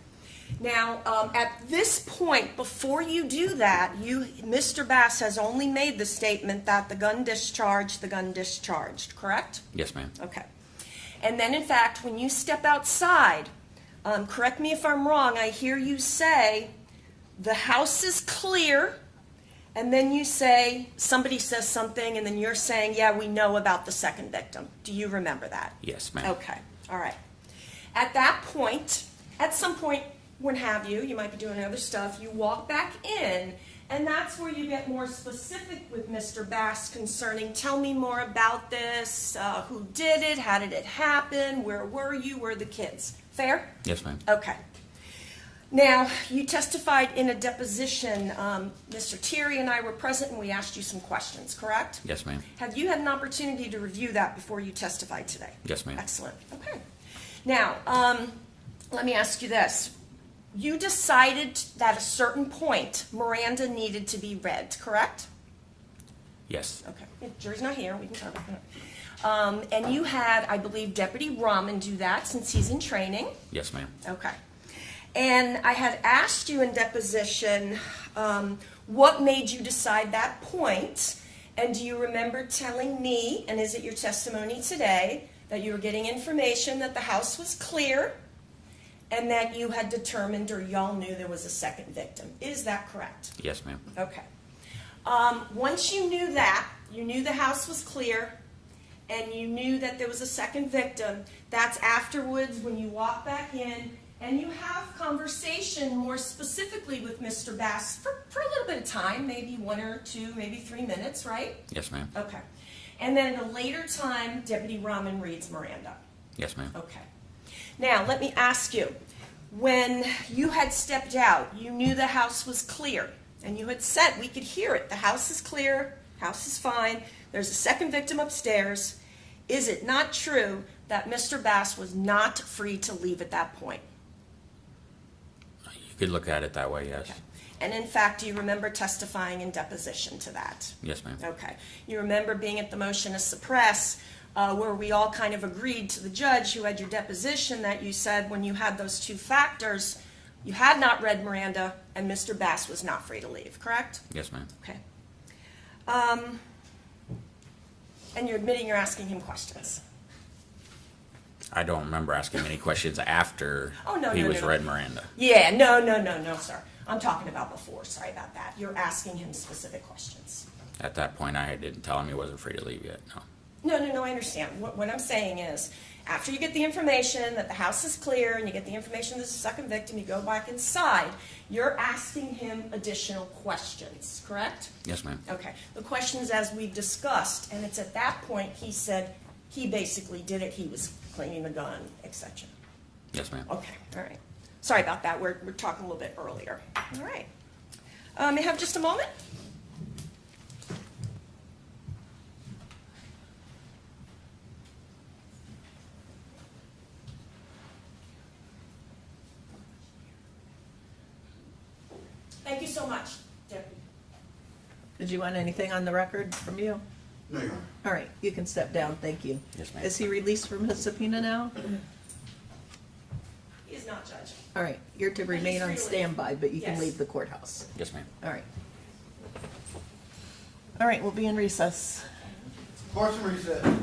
Now, at this point, before you do that, Mr. Bass has only made the statement that the gun discharged, correct? Yes, ma'am. Okay. And then, in fact, when you step outside, correct me if I'm wrong, I hear you say, the house is clear, and then you say, somebody says something, and then you're saying, yeah, we know about the second victim. Do you remember that? Yes, ma'am. Okay, all right. At that point, at some point, when have you might be doing other stuff, you walk back in, and that's where you get more specific with Mr. Bass concerning, tell me more about this, who did it, how did it happen, where were you, where are the kids? Fair? Yes, ma'am. Okay. Now, you testified in a deposition, Mr. Thierry and I were present, and we asked you some questions, correct? Yes, ma'am. Have you had an opportunity to review that before you testified today? Yes, ma'am. Excellent. Okay. Now, let me ask you this. You decided that at a certain point, Miranda needed to be read, correct? Yes. Okay. If jury's not here, we can talk about that. And you had, I believe, Deputy Rahman do that since he's in training. Yes, ma'am. Okay. And I had asked you in deposition what made you decide that point, And do you remember telling me, and is it your testimony today, that you were getting information that the house was clear and that you had determined or y'all knew there was a second victim? Is that correct? Yes, ma'am. Okay. Once you knew that, you knew the house was clear, and you knew that there was a second victim, that's afterwards when you walk back in and you have conversation more specifically with Mr. Bass for a little bit of time, maybe 1 or 2, maybe 3 minutes, right? Yes, ma'am. Okay. And then at a later time, Deputy Rahman reads Miranda. Yes, ma'am. Okay. Now, let me ask you, when you had stepped out, you knew the house was clear, and you had said, we could hear it, the house is clear, house is fine, there's a second victim upstairs. Is it not true that Mr. Bass was not free to leave at that point? You could look at it that way, yes. Okay. And in fact, do you remember testifying in deposition to that? Yes, ma'am. Okay. You remember being at the motion to suppress, where we all kind of agreed to the judge who had your deposition that you said when you had those 2 factors, you had not read Miranda and Mr. Bass was not free to leave, correct? Yes, ma'am. Okay. And you're admitting you're asking him questions. I don't remember asking any questions after Oh, no, he no, was no. read Miranda. Yeah, no, sir. I'm talking about before. Sorry about that. You're asking him specific questions. At that point, I didn't tell him he wasn't free to leave yet, no. No, I understand. What I'm saying is, after you get the information that the house is clear and you get the information there's a second victim, you go back inside, you're asking him additional questions, correct? Yes, ma'am. Okay. The questions as we've discussed, and it's at that point he said he basically did it, he was cleaning the gun, etc. Yes, ma'am. Okay, all right. Sorry about that. We're talking a little bit earlier. All right. May I have just a moment? Thank you so much, Deputy. Did you want anything on the record from you? No, Your Honor. All right, you can step down, thank you. Yes, ma'am. Is he released from his subpoena now? He is not, Judge. All right, you're to remain on standby, but you can Yes. leave the courthouse. Yes, ma'am. All right. All right, we'll be in recess. Court's in recess.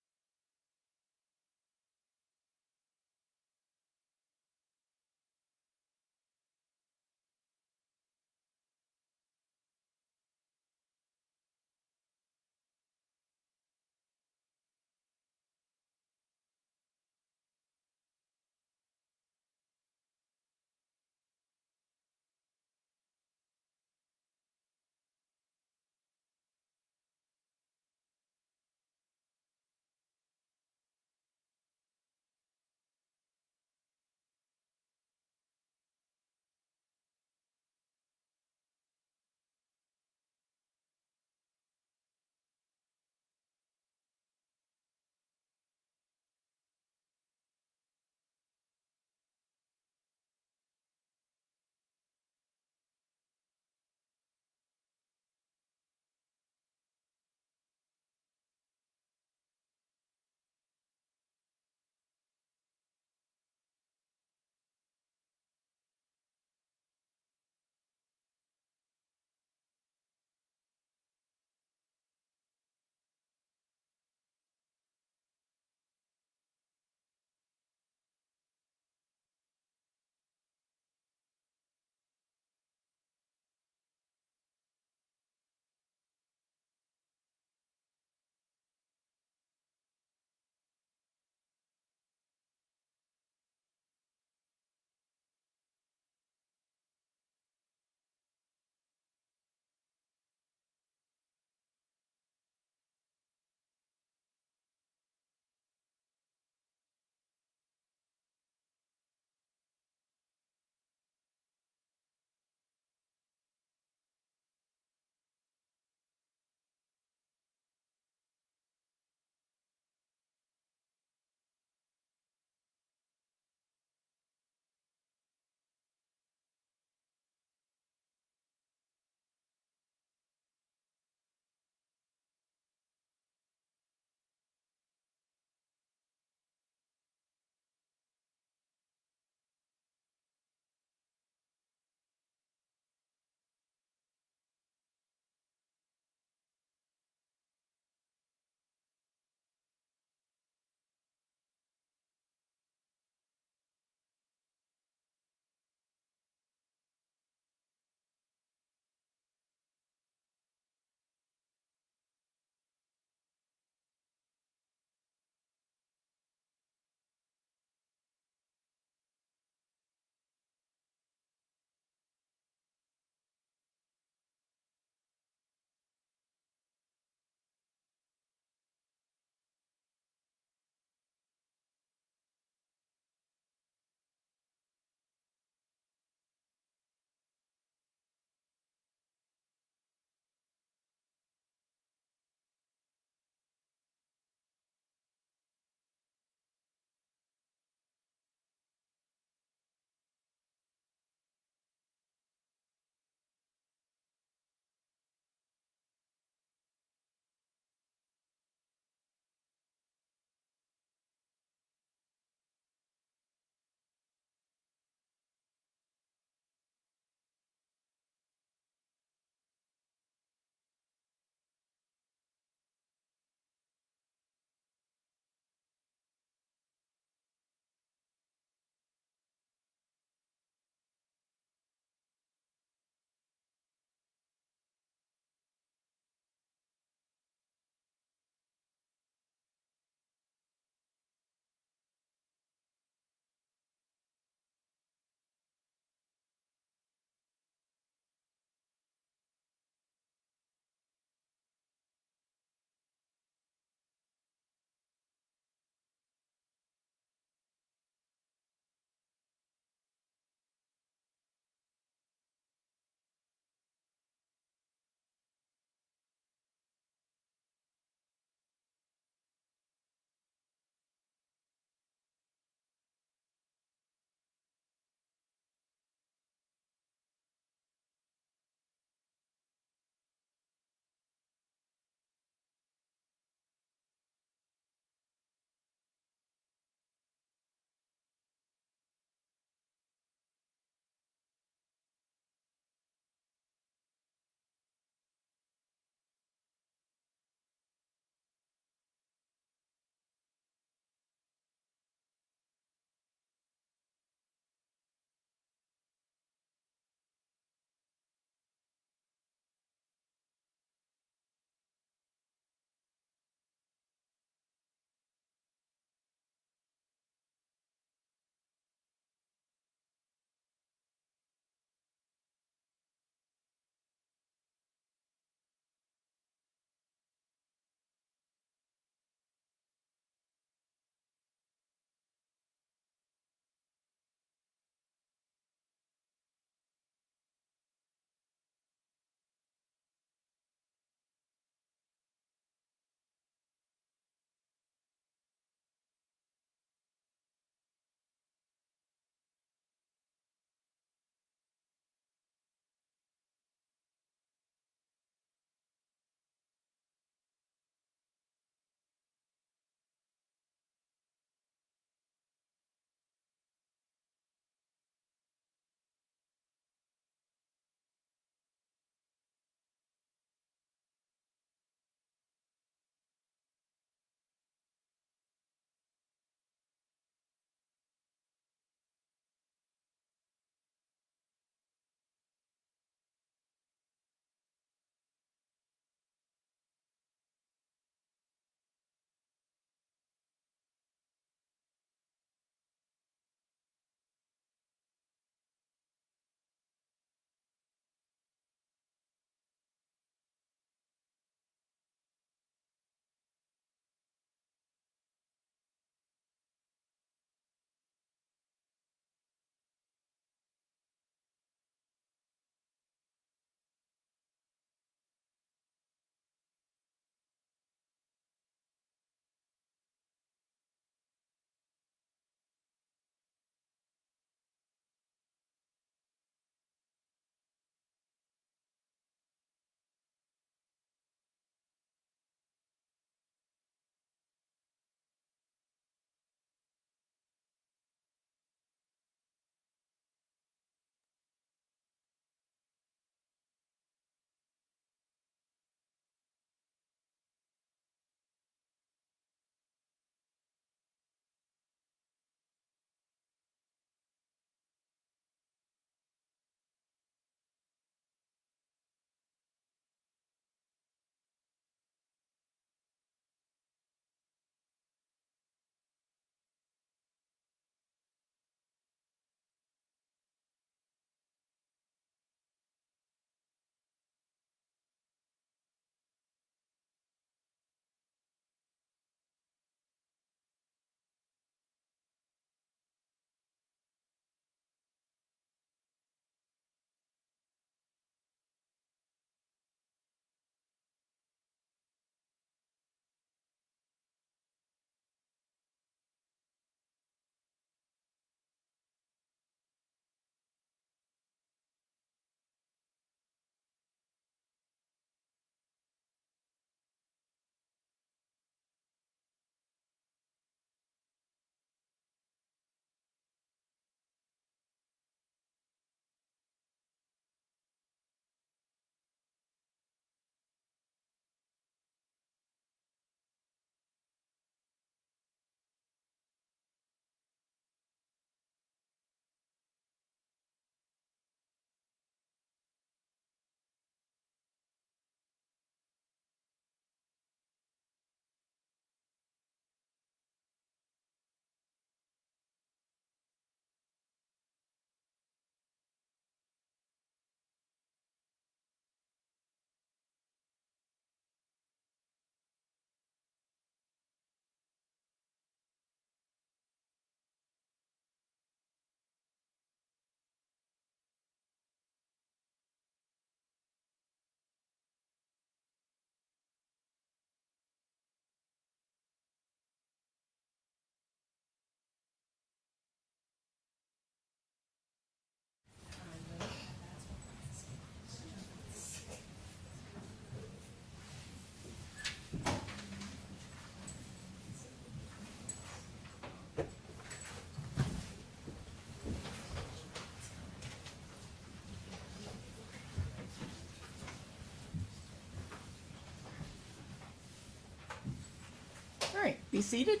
Be seated.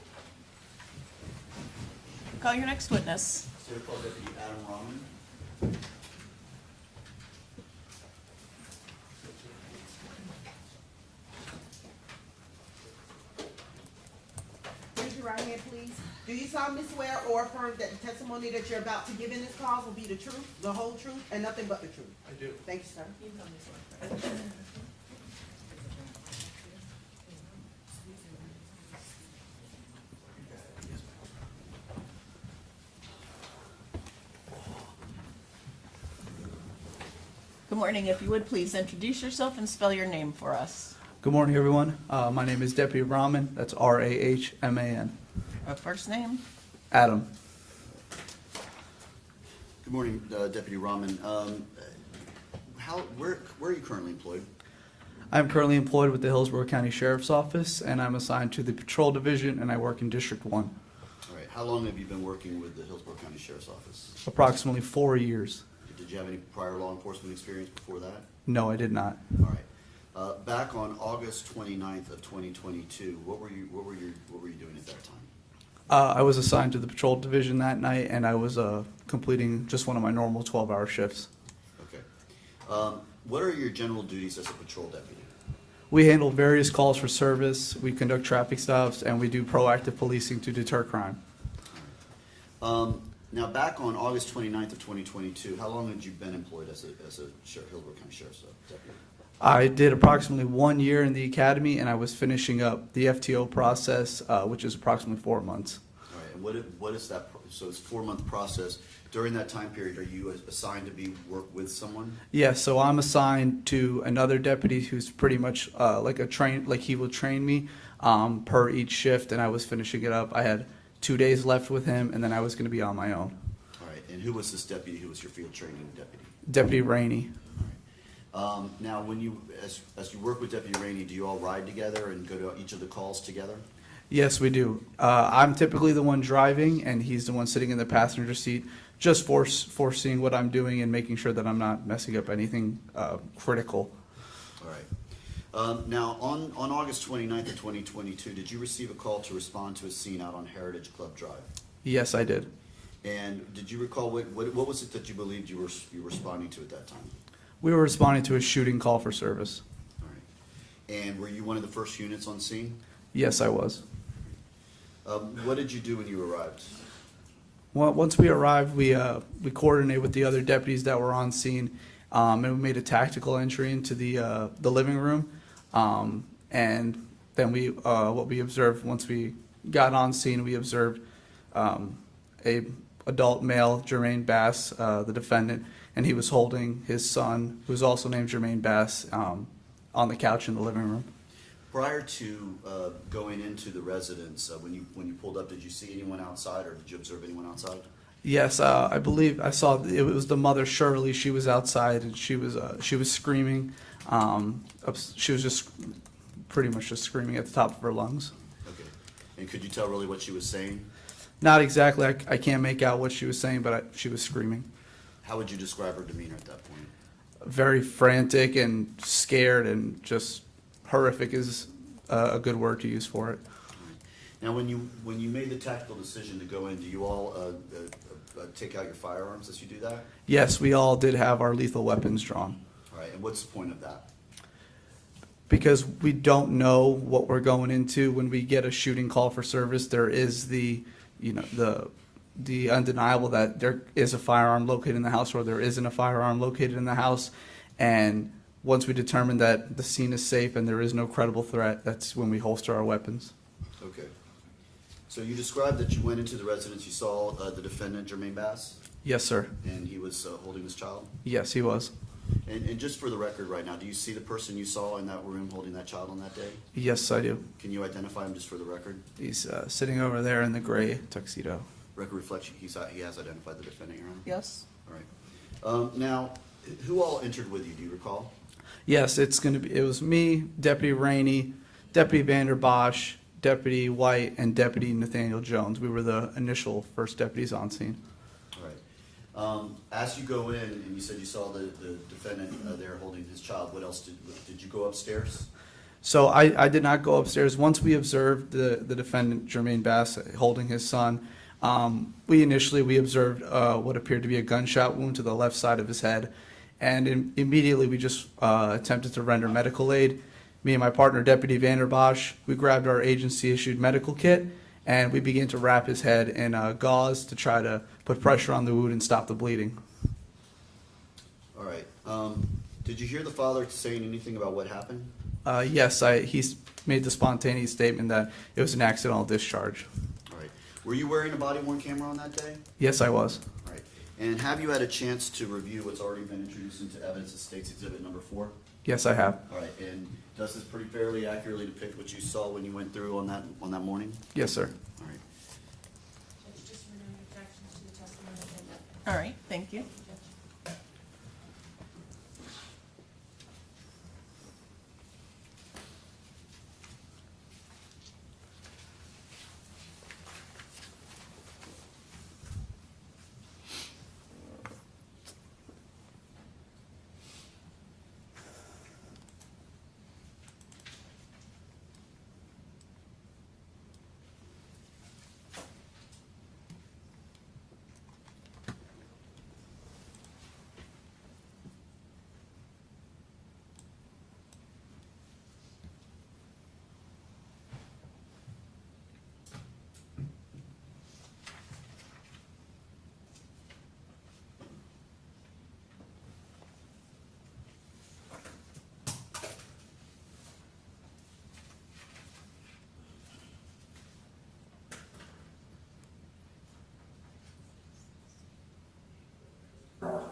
Call your next witness. State Call Deputy Adam Rahman. Raise your right hand, please. Do you solemnly swear or affirm that the testimony that you're about to give in this cause will be the truth, the whole truth, and nothing but the truth? I do. Thank you, sir. Good morning. If you would, please introduce yourself and spell your name for us. Good morning, everyone. My name is Deputy Rahman. That's Rahman. First name? Adam. Good morning, Deputy Rahman. Where are you currently employed? I'm currently employed with the Hillsborough County Sheriff's Office, and I'm assigned to the Patrol Division, and I work in District 1. All right. How long have you been working with the Hillsborough County Sheriff's Office? Approximately 4 years. Did you have any prior law enforcement experience before that? No, I did not. All right. Back on August 29th of 2022, what were you doing at that time? I was assigned to the Patrol Division that night, and I was completing just one of my normal 12-hour shifts. Okay. What are your general duties as a patrol deputy? We handle various calls for service, we conduct traffic stops, and we do proactive policing to deter crime. Now, back on August 29th of 2022, how long had you been employed as a Hillsborough County Sheriff's Deputy? I did approximately 1 year in the academy, and I was finishing up the FTO process, which is approximately 4 months. All right, and what is that, so it's a 4-month process. During that time period, are you assigned to work with someone? Yes, so I'm assigned to another deputy who's pretty much like he will train me per each shift, and I was finishing it up. I had 2 days left with him, and then I was going to be on my own. All right, and who was this deputy? Who was your field training deputy? Deputy Rainey. Now, when as you work with Deputy Rainey, do you all ride together and go to each of the calls together? Yes, we do. I'm typically the one driving, and he's the one sitting in the passenger seat, just foreseeing what I'm doing and making sure that I'm not messing up anything critical. All right. Now, on August 29th of 2022, did you receive a call to respond to a scene out on Heritage Club Drive? Yes, I did. And did you recall what was it that you believed you were responding to at that time? We were responding to a shooting call for service. All right. And were you one of the first units on scene? Yes, I was. What did you do when you arrived? Well, once we arrived, we coordinated with the other deputies that were on scene, and we made a tactical entry into the living room. And then what we observed once we got on scene, we observed a adult male, Jermaine Bass, the defendant, and he was holding his son, who's also named Jermaine Bass, on the couch in the living room. Prior to going into the residence, when you pulled up, did you see anyone outside, or did you observe anyone outside? Yes, I believe I saw it was the mother, Shirley. She was outside, and she was screaming. She was just pretty much just screaming at the top of her lungs. Okay. And could you tell really what she was saying? Not exactly. I can't make out what she was saying, but she was screaming. How would you describe her demeanor at that point? Very frantic and scared, and just horrific is a good word to use for it. Now, when you made the tactical decision to go in, do you all take out your firearms as you do that? Yes, we all did have our lethal weapons drawn. All right, and what's the point of that? Because we don't know what we're going into. When we get a shooting call for service, there is the undeniable that there is a firearm located in the house, or there isn't a firearm located in the house. And once we determine that the scene is safe and there is no credible threat, that's when we holster our weapons. Okay. So you described that you went into the residence, you saw the defendant, Jermaine Bass? Yes, sir. And he was holding his child? Yes, he was. And just for the record right now, do you see the person you saw in that room holding that child on that day? Yes, I do. Can you identify him just for the record? He's sitting over there in the gray tuxedo. Record reflects he has identified the defendant, Your Honor? Yes. All right. Now, who all entered with you? Do you recall? Yes, it was me, Deputy Rainey, Deputy Vander Bosch, Deputy White, and Deputy Nathaniel Jones. We were the initial first deputies on scene. All right. As you go in, and you said you saw the defendant there holding his child, what else did you go upstairs? So I did not go upstairs. Once we observed the defendant, Jermaine Bass, holding his son, we observed what appeared to be a gunshot wound to the left side of his head. And immediately we just attempted to render medical aid. Me and my partner, Deputy Vanderbosch, we grabbed our agency-issued medical kit, and we began to wrap his head in gauze to try to put pressure on the wound and stop the bleeding. All right. Did you hear the father saying anything about what happened? Yes, he made the spontaneous statement that it was an accidental discharge. All right. Were you wearing a body-worn camera on that day? Yes, I was. All right. And have you had a chance to review what's already been introduced into evidence of State's Exhibit number 4? Yes, I have. All right. And does this pretty fairly accurately depict what you saw when you went through on that morning? Yes, sir. All right. Judge, just for no objections to the testimony. All right, thank you.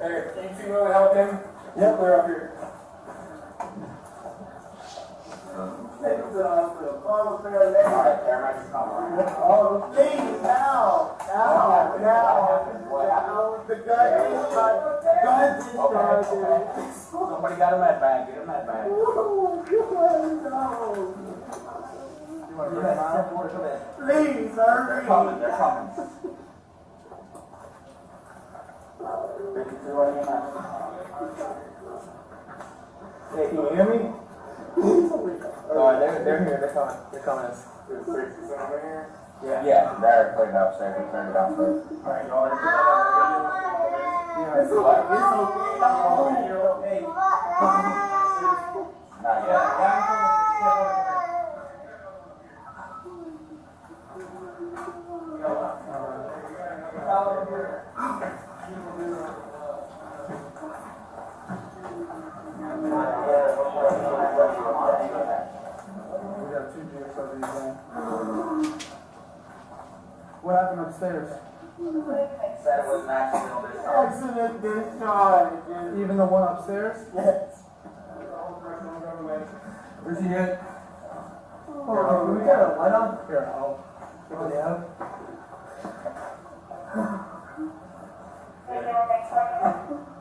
Hey, can you really help him? Yep, they're up here. Take him to the hospital. Oh, please, now. The gun discharge. Somebody got a med bag, get a med bag. Please, hurry. They're coming. Hey, can you hear me? Oh, they're here, they're coming. Yeah, they're cleared upstairs, we turned it downstairs. Alright, y'all ready for that? You're okay. Not yet. What happened upstairs? Said it was an accidental discharge. Accident discharge. Even the one upstairs? Yes. Where's he at? Oh, we got a light on? Here, I'll give it out.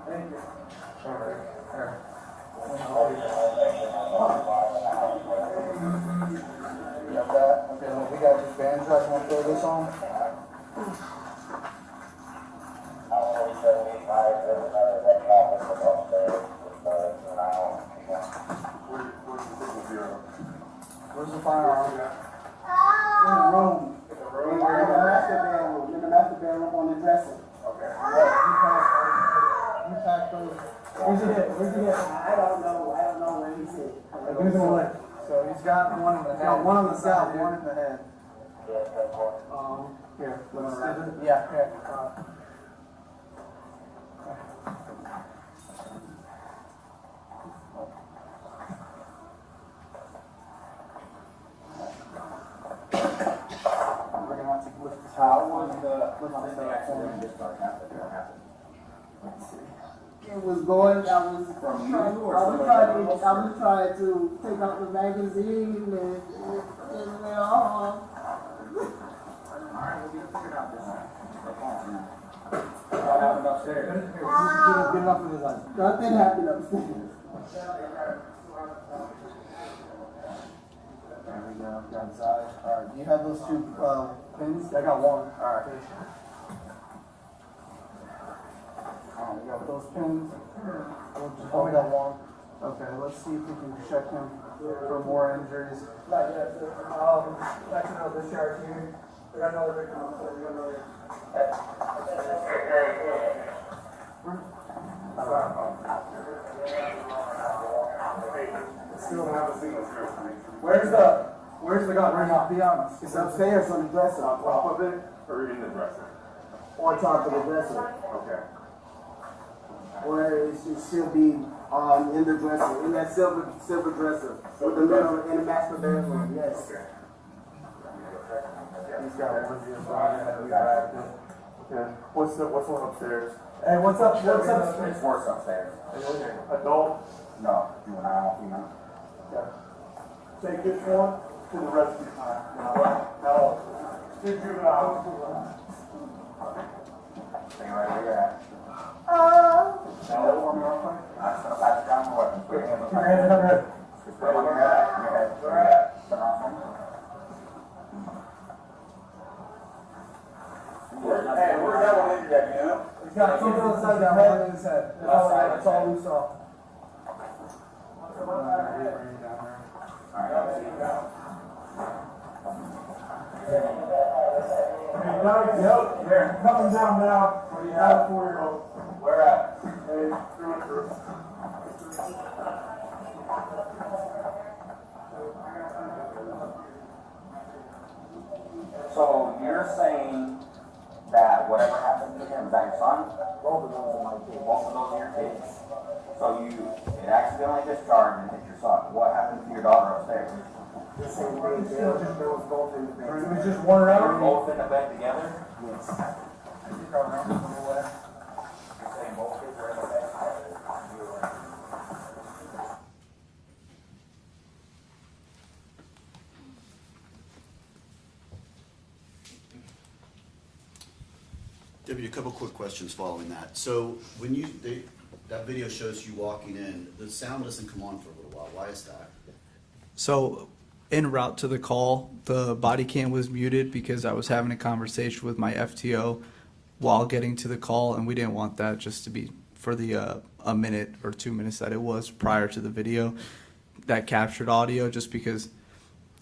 Thank you. Alright, here. You got that? Okay, well, we got this band track. Want to throw this on? Where's the firearm? In the room. In the master bedroom. In the master bedroom on the dresser. Okay. You packed those. Where's he hit? I don't know where he's hit. Give him a lick. So he's got one in the head. No, one on the scalp, one in the head. Here. Yeah, here. We're gonna have to lift this out. How was the accident discharge happened? Let's see. It was going, I was trying to take out the magazine and went off. Alright, we'll get it figured out this time. What happened upstairs? Get enough of his life. Nothing happened upstairs. There we go, got his eyes. Alright, do you have those two pins? I got one. Alright. We got those pins. We'll just hold that one. Okay, let's see if we can check him for more injuries. Not yet, sir. Back to the discharge here. We got another victim up there. We got another. Still don't have a seat. Where's the gun right now? Be honest. It's upstairs on the dresser. On top of it, or in the dresser? On top of the dresser. Okay. Where it should be in the dresser, in that silver dresser, with the middle in the master bedroom. Yes. Okay. He's got okay. What's one upstairs? Hey, what's up? What's up? There's worse upstairs. Adult? No, juvenile, female. Okay. Take this one to the rescue. Now, two juveniles. Stay right where you're at. Now, one more. That's down the weapons. Put your hands Put your hands on your head. Just put them on your head. Your head. Where at? Turn off them. Hey, where's that one injured at, you know? He's got something on the side of the head and his head. That's all we saw. Yep, here. Coming down now. For the 4-year-old. Where at? Hey, through and through. So you're saying that whatever happened to him, is that your son? Both of those are my kids. Both of those are your kids. So it accidentally discharged and hit your son. What happened to your daughter upstairs? The same thing. Still just there was both in the bed. It was just one round. They were both in the bed together? Yes. You're saying both kids were in the bed together? Debbie, a couple quick questions following that. So when that video shows you walking in, the sound doesn't come on for a little while. Why is that? So en route to the call, the body cam was muted because I was having a conversation with my FTO while getting to the call, and we didn't want that just to be for the a minute or 2 minutes that it was prior to the video that captured audio, just because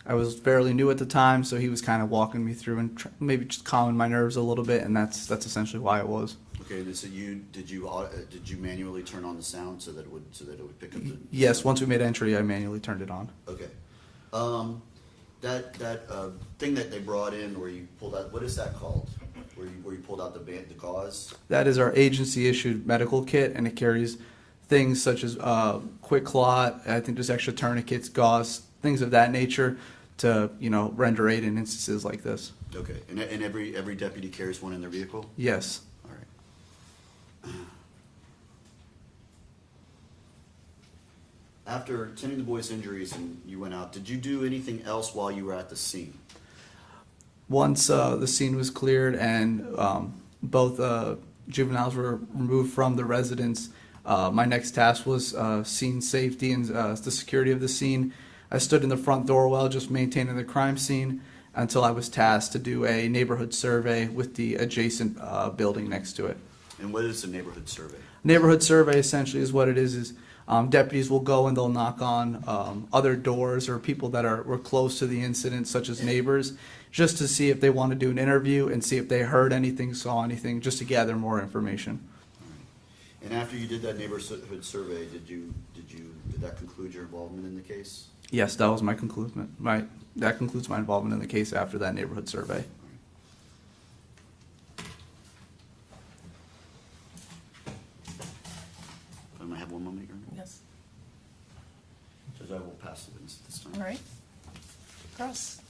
I was fairly new at the time, so he was kind of walking me through and maybe just calming my nerves a little bit, and that's essentially why it was. Okay, and so did you manually turn on the sound so that it would pick up the? Yes, once we made entry, I manually turned it on. Okay, that thing that they brought in where you pulled out, what is that called? Where you pulled out the gauze? That is our agency issued medical kit, and it carries things such as quick clot, I think there's extra tourniquets, gauze, things of that nature to, render aid in instances like this. Okay, and every deputy carries one in their vehicle? Yes. All right. After tending the boy's injuries and you went out, did you do anything else while you were at the scene? Once the scene was cleared and both juveniles were removed from the residence, my next task was scene safety and the security of the scene. I stood in the front doorway just maintaining the crime scene until I was tasked to do a neighborhood survey with the adjacent building next to it. And what is a neighborhood survey? Neighborhood survey essentially is what it is deputies will go and they'll knock on other doors or people that were close to the incident, such as neighbors, just to see if they want to do an interview and see if they heard anything, saw anything, just to gather more information. And after you did that neighborhood survey, did that conclude your involvement in the case? Yes, that was my conclusion. That concludes my involvement in the case after that neighborhood survey. I have one moment here. Yes. Judge, I will pass the witness this time. All right. Cross.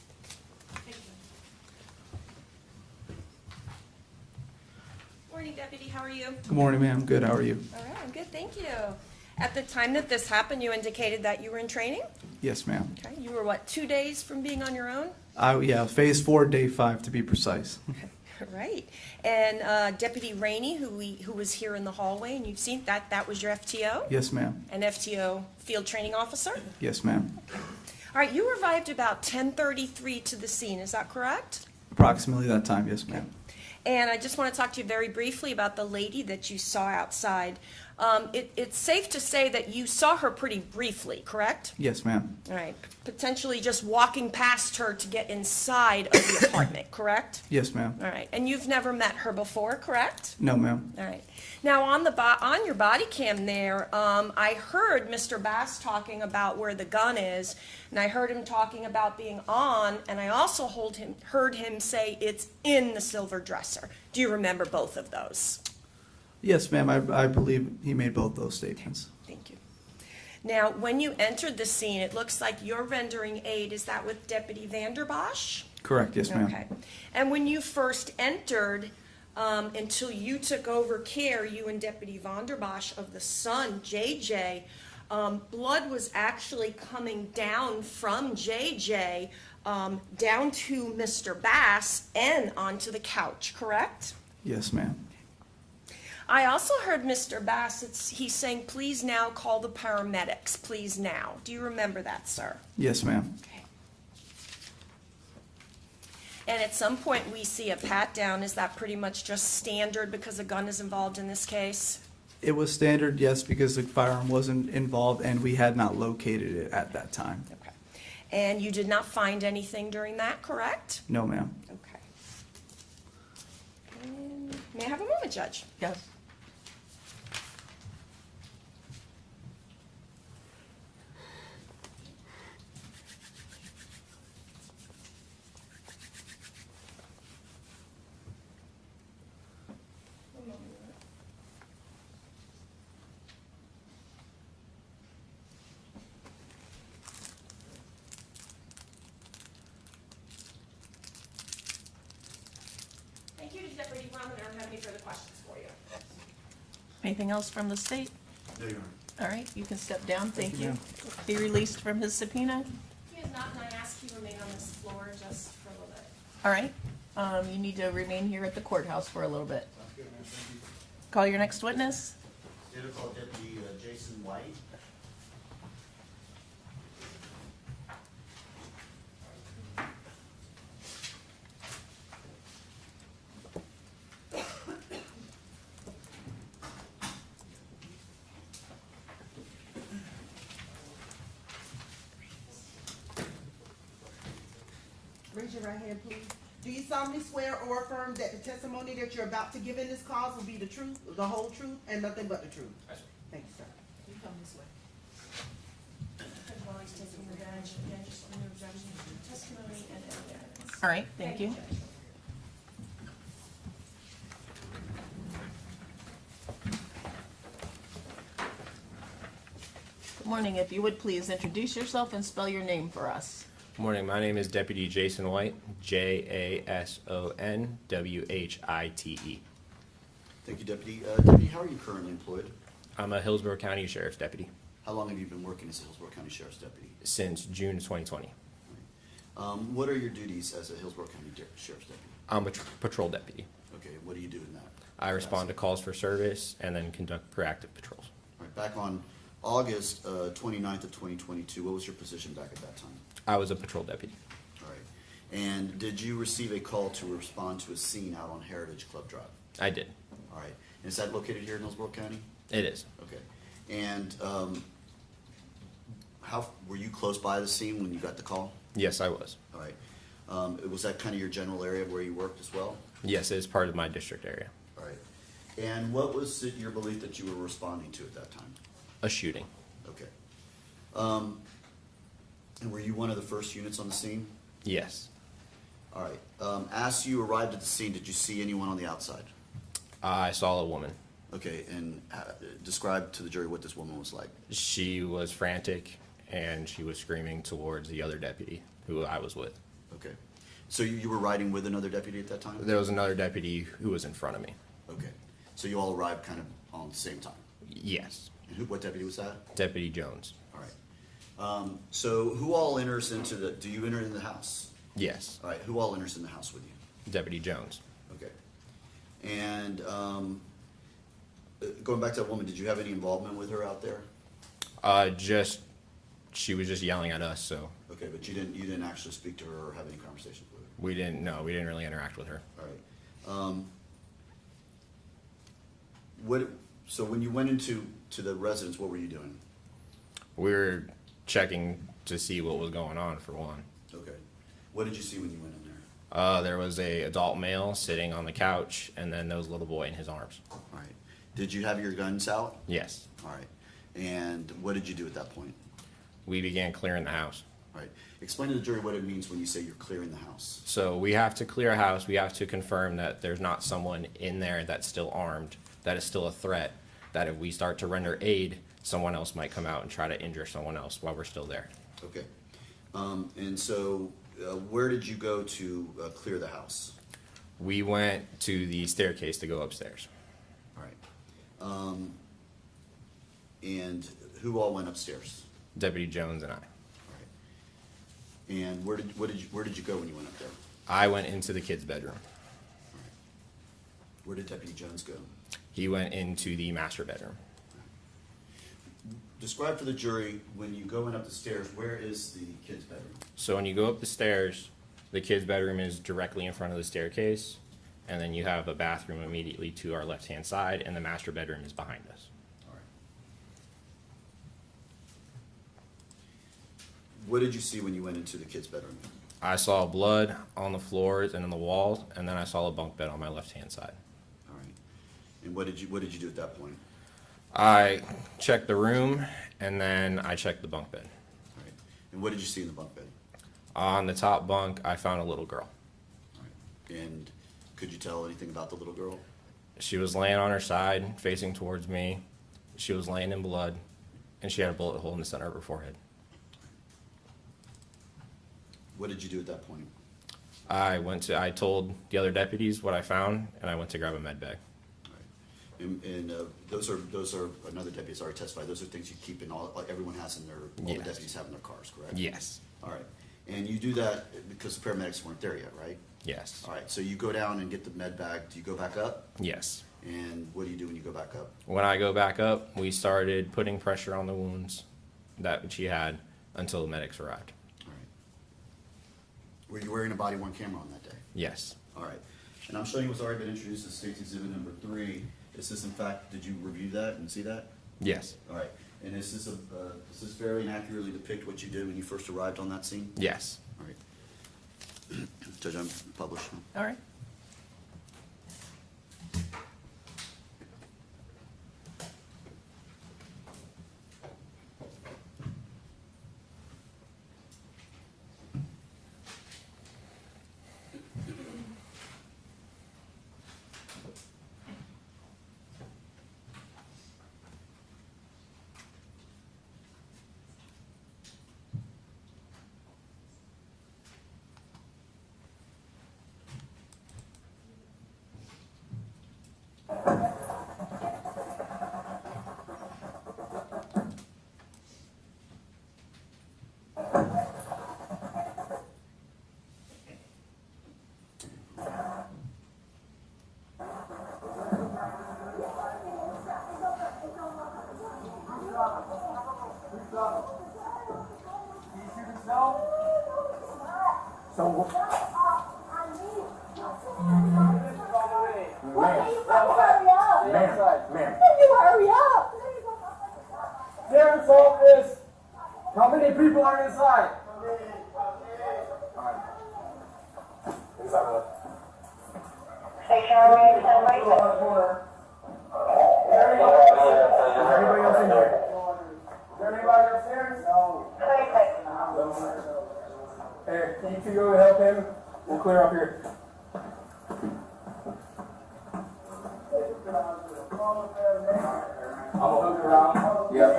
Morning, Deputy, how are you? Good morning, ma'am. Good. How are you? All right, I'm good, thank you. At the time that this happened, you indicated that you were in training? Yes, ma'am. Okay, you were 2 days from being on your own? Yeah, phase 4, day 5 to be precise. Right. And Deputy Rainey, who was here in the hallway, and you've seen that was your FTO? Yes, ma'am. An FTO field training officer? Yes, ma'am. All right, you arrived about 10:33 to the scene, is that correct? Approximately that time, yes, ma'am. And I just want to talk to you very briefly about the lady that you saw outside. It's safe to say that you saw her pretty briefly, correct? Yes, ma'am. All right, potentially just walking past her to get inside of the apartment, correct? Yes, ma'am. All right, and you've never met her before, correct? No, ma'am. All right. Now, on your body cam there, I heard Mr. Bass talking about where the gun is, and I heard him talking about being on, and I also heard him say it's in the silver dresser. Do you remember both of those? Yes, ma'am. I believe he made both those statements. Thank you. Now, when you entered the scene, it looks like you're rendering aid. Is that with Deputy Vanderbosch? Correct. Yes, ma'am. Okay. And when you first entered, until you took over care, you and Deputy Vanderbosch of the son, JJ, blood was actually coming down from JJ down to Mr. Bass and onto the couch, correct? Yes, ma'am. I also heard Mr. Bass, he's saying, please now call the paramedics, please now. Do you remember that, sir? Yes, ma'am. Okay. And at some point, we see a pat down. Is that pretty much just standard because a gun is involved in this case? It was standard, yes, because the firearm wasn't involved and we had not located it at that time. Okay. And you did not find anything during that, correct? No, ma'am. Okay. And may I have a moment, Judge? Yes. Thank you to Deputy Rahman. I don't have any further questions for you. Anything else from the state? No, Your Honor. All right, you can step down. Thank you. ma'am. Be released from his subpoena. He is not, and I ask you remain on this floor just for a little bit. All right, you need to remain here at the courthouse for a little bit. Call your next witness. Did I call Deputy Jason White? Raise your right hand, please. Do you solemnly swear or affirm that the testimony that you're about to give in this cause will be the truth, the whole truth, and nothing but the truth? I swear. Thank you, sir. You come this way. Advise taking your badge, again, just on your objection to testimony and evidence. All right, thank you. Judge. Good morning. If you would please introduce yourself and spell your name for us. Morning, my name is Deputy Jason White, Jasonwhite. Thank you, Deputy. Deputy, how are you currently employed? I'm a Hillsborough County Sheriff's Deputy How long have you been working as a Hillsborough County Sheriff's Deputy? since June 2020. What are your duties as a Hillsborough County Sheriff's Deputy? I'm a patrol deputy. Okay, what do you do in that? I respond to calls for service and then conduct proactive patrols. All right, back on August 29th of 2022, what was your position back at that time? I was a patrol deputy. All right. And did you receive a call to respond to a scene out on Heritage Club Drive? I did. All right. And is that located here in Hillsborough County? It is. Okay. And how were you close by the scene when you got the call? Yes, I was. All right. Was that kind of your general area where you worked as well? Yes, it is part of my district area. All right. And what was it, your belief that you were responding to at that time? A shooting. Okay. And were you one of the first units on the scene? Yes. All right. As you arrived at the scene, did you see anyone on the outside? I saw a woman. Okay, and describe to the jury what this woman was like. She was frantic and she was screaming towards the other deputy who I was with. Okay. So you were riding with another deputy at that time? There was another deputy who was in front of me. Okay. So you all arrived kind of on the same time? Yes. And what deputy was that? Deputy Jones. All right. So who all enters into do you enter in the house? Yes. All right. Who all enters in the house with you? Deputy Jones. Okay. And going back to that woman, did you have any involvement with her out there? She was just yelling at us, so. Okay, but you didn't actually speak to her or have any conversations with her? We didn't really interact with her. All right. So when you went into the residence, what were you doing? We were checking to see what was going on, for one. Okay. What did you see when you went in there? There was a adult male sitting on the couch, and then there was a little boy in his arms. All right. Did you have your guns out? Yes. All right. And what did you do at that point? We began clearing the house. All right. Explain to the jury what it means when you say you're clearing the house. So we have to clear a house. We have to confirm that there's not someone in there that's still armed, that is still a threat, that if we start to render aid, someone else might come out and try to injure someone else while we're still there. Okay. And so where did you go to clear the house? We went to the staircase to go upstairs. All right. And who all went upstairs? Deputy Jones and I. All right. And where did you go when you went up there? I went into the kids' bedroom. All right. Where did Deputy Jones go? He went into the master bedroom. Describe to the jury, when you go in up the stairs, where is the kids' bedroom? So when you go up the stairs, the kids' bedroom is directly in front of the staircase, and then you have a bathroom immediately to our left-hand side, and the master bedroom is behind us. All right. What did you see when you went into the kids' bedroom? I saw blood on the floors and in the walls, and then I saw a bunk bed on my left-hand side. All right. And what did you do at that point? I checked the room, and then I checked the bunk bed. All right. And what did you see in the bunk bed? On the top bunk, I found a little girl. All right. And could you tell anything about the little girl? She was laying on her side, facing towards me. She was laying in blood, and she had a bullet hole in the center of her forehead. What did you do at that point? I told the other deputies what I found, and I went to grab a med bag. And those are another deputy has already testified. Those are things you keep in all, like everyone has in their, all the deputies have in their cars, correct? Yes. All right. And you do that because the paramedics weren't there yet, right? Yes. All right. So you go down and get the med bag. Do you go back up? Yes. And what do you do when you go back up? When I go back up, we started putting pressure on the wounds that she had until the medics arrived. All right. Were you wearing a body-worn camera on that day? Yes. All right. And I'm showing you what's already been introduced as State's Exhibit number 3. Is this, in fact, did you review that and see that? Yes. All right. And is this does this fairly and accurately depict what you did when you first arrived on that scene? Yes. All right. Judge, I'm published. All right. Sheriff's office. How many people are inside? Inside. Station Army, stand by. Anybody else in here? Is there anybody upstairs? No. Hey, can you two go help him? We'll clear up here. I'm gonna hook around. Yeah.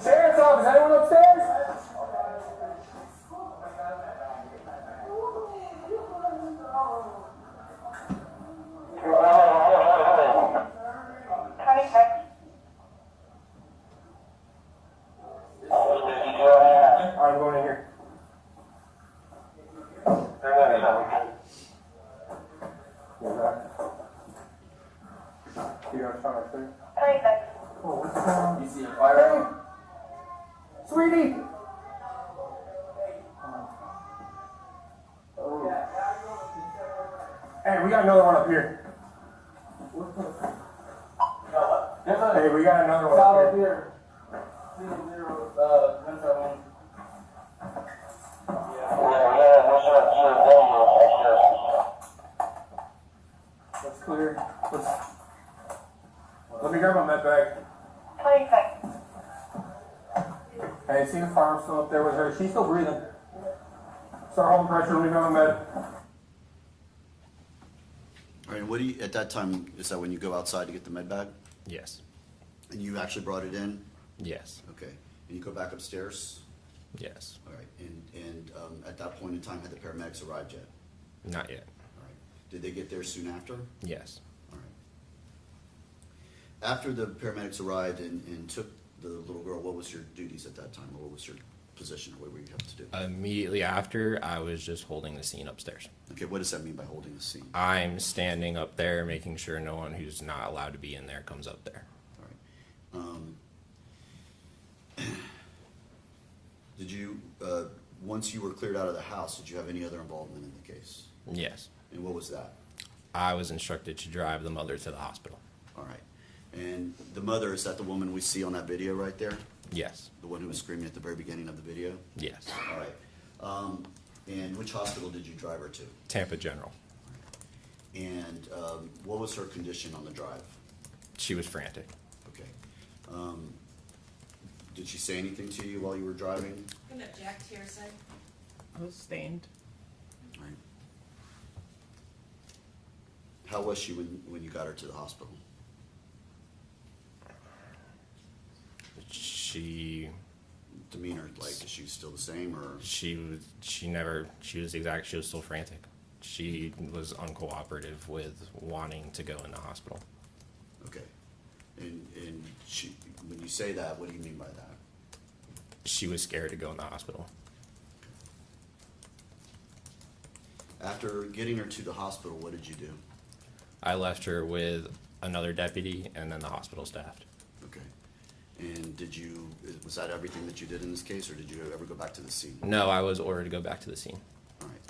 Sheriff's office, anyone upstairs? Alright, I'm going in here. Oh, what's going on? You see a fire? Hey, sweetie! Hey, we got another one up here. Hey, we got another one up here. That's clear. Let me grab my med bag. Hey, see the farm still up there with her? She's still breathing. Start holding pressure. Let me grab my med. All right, and what do you, at that time, is that when you go outside to get the med bag? Yes. And you actually brought it in? Yes. Okay. And you go back upstairs? Yes. All right, and at that point in time, had the paramedics arrived yet? Not yet. All right. Did they get there soon after? Yes. All right. After the paramedics arrived and took the little girl, what was your duties at that time, or what was your position, or what were you have to do? Immediately after, I was just holding the scene upstairs. Okay, what does that mean by holding the scene? I'm standing up there, making sure no one who's not allowed to be in there comes up there. All right. Did you, once you were cleared out of the house, did you have any other involvement in the case? Yes. And what was that? I was instructed to drive the mother to the hospital. All right. And the mother, is that the woman we see on that video right there? Yes. The one who was screaming at the very beginning of the video? Yes. All right. And which hospital did you drive her to? Tampa General. And what was her condition on the drive? She was frantic. Okay. Did she say anything to you while you were driving? I'm gonna object here, sir. I was stained. All right. How was she when you got her to the hospital? She Demeanor, like, is she still the same, or? she was still frantic. She was uncooperative with wanting to go in the hospital. Okay. And she, when you say that, what do you mean by that? She was scared to go in the hospital. After getting her to the hospital, what did you do? I left her with another deputy and then the hospital staff. Okay. And was that everything that you did in this case, or did you ever go back to the scene? No, I was ordered to go back to the scene. All right.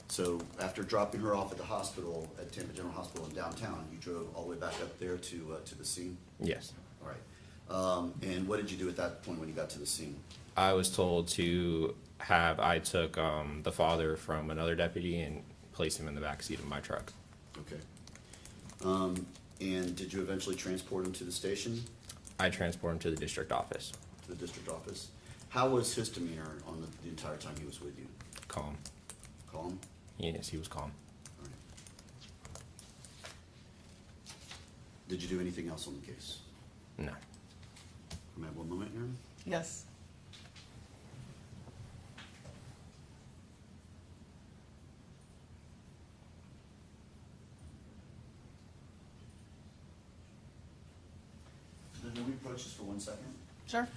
So after dropping her off at the hospital, at Tampa General Hospital in downtown, you drove all the way back up there to the scene? Yes. All right. And what did you do at that point when you got to the scene? I was told I took the father from another deputy and placed him in the back seat of my truck. Okay. And did you eventually transport him to the station? I transported him to the district office. To the district office. How was his demeanor on the entire time he was with you? Calm. Calm? Yes, he was calm. All right. Did you do anything else on the case? No. Can I have one moment here? Yes. Can we approach this for 1 second? Sure.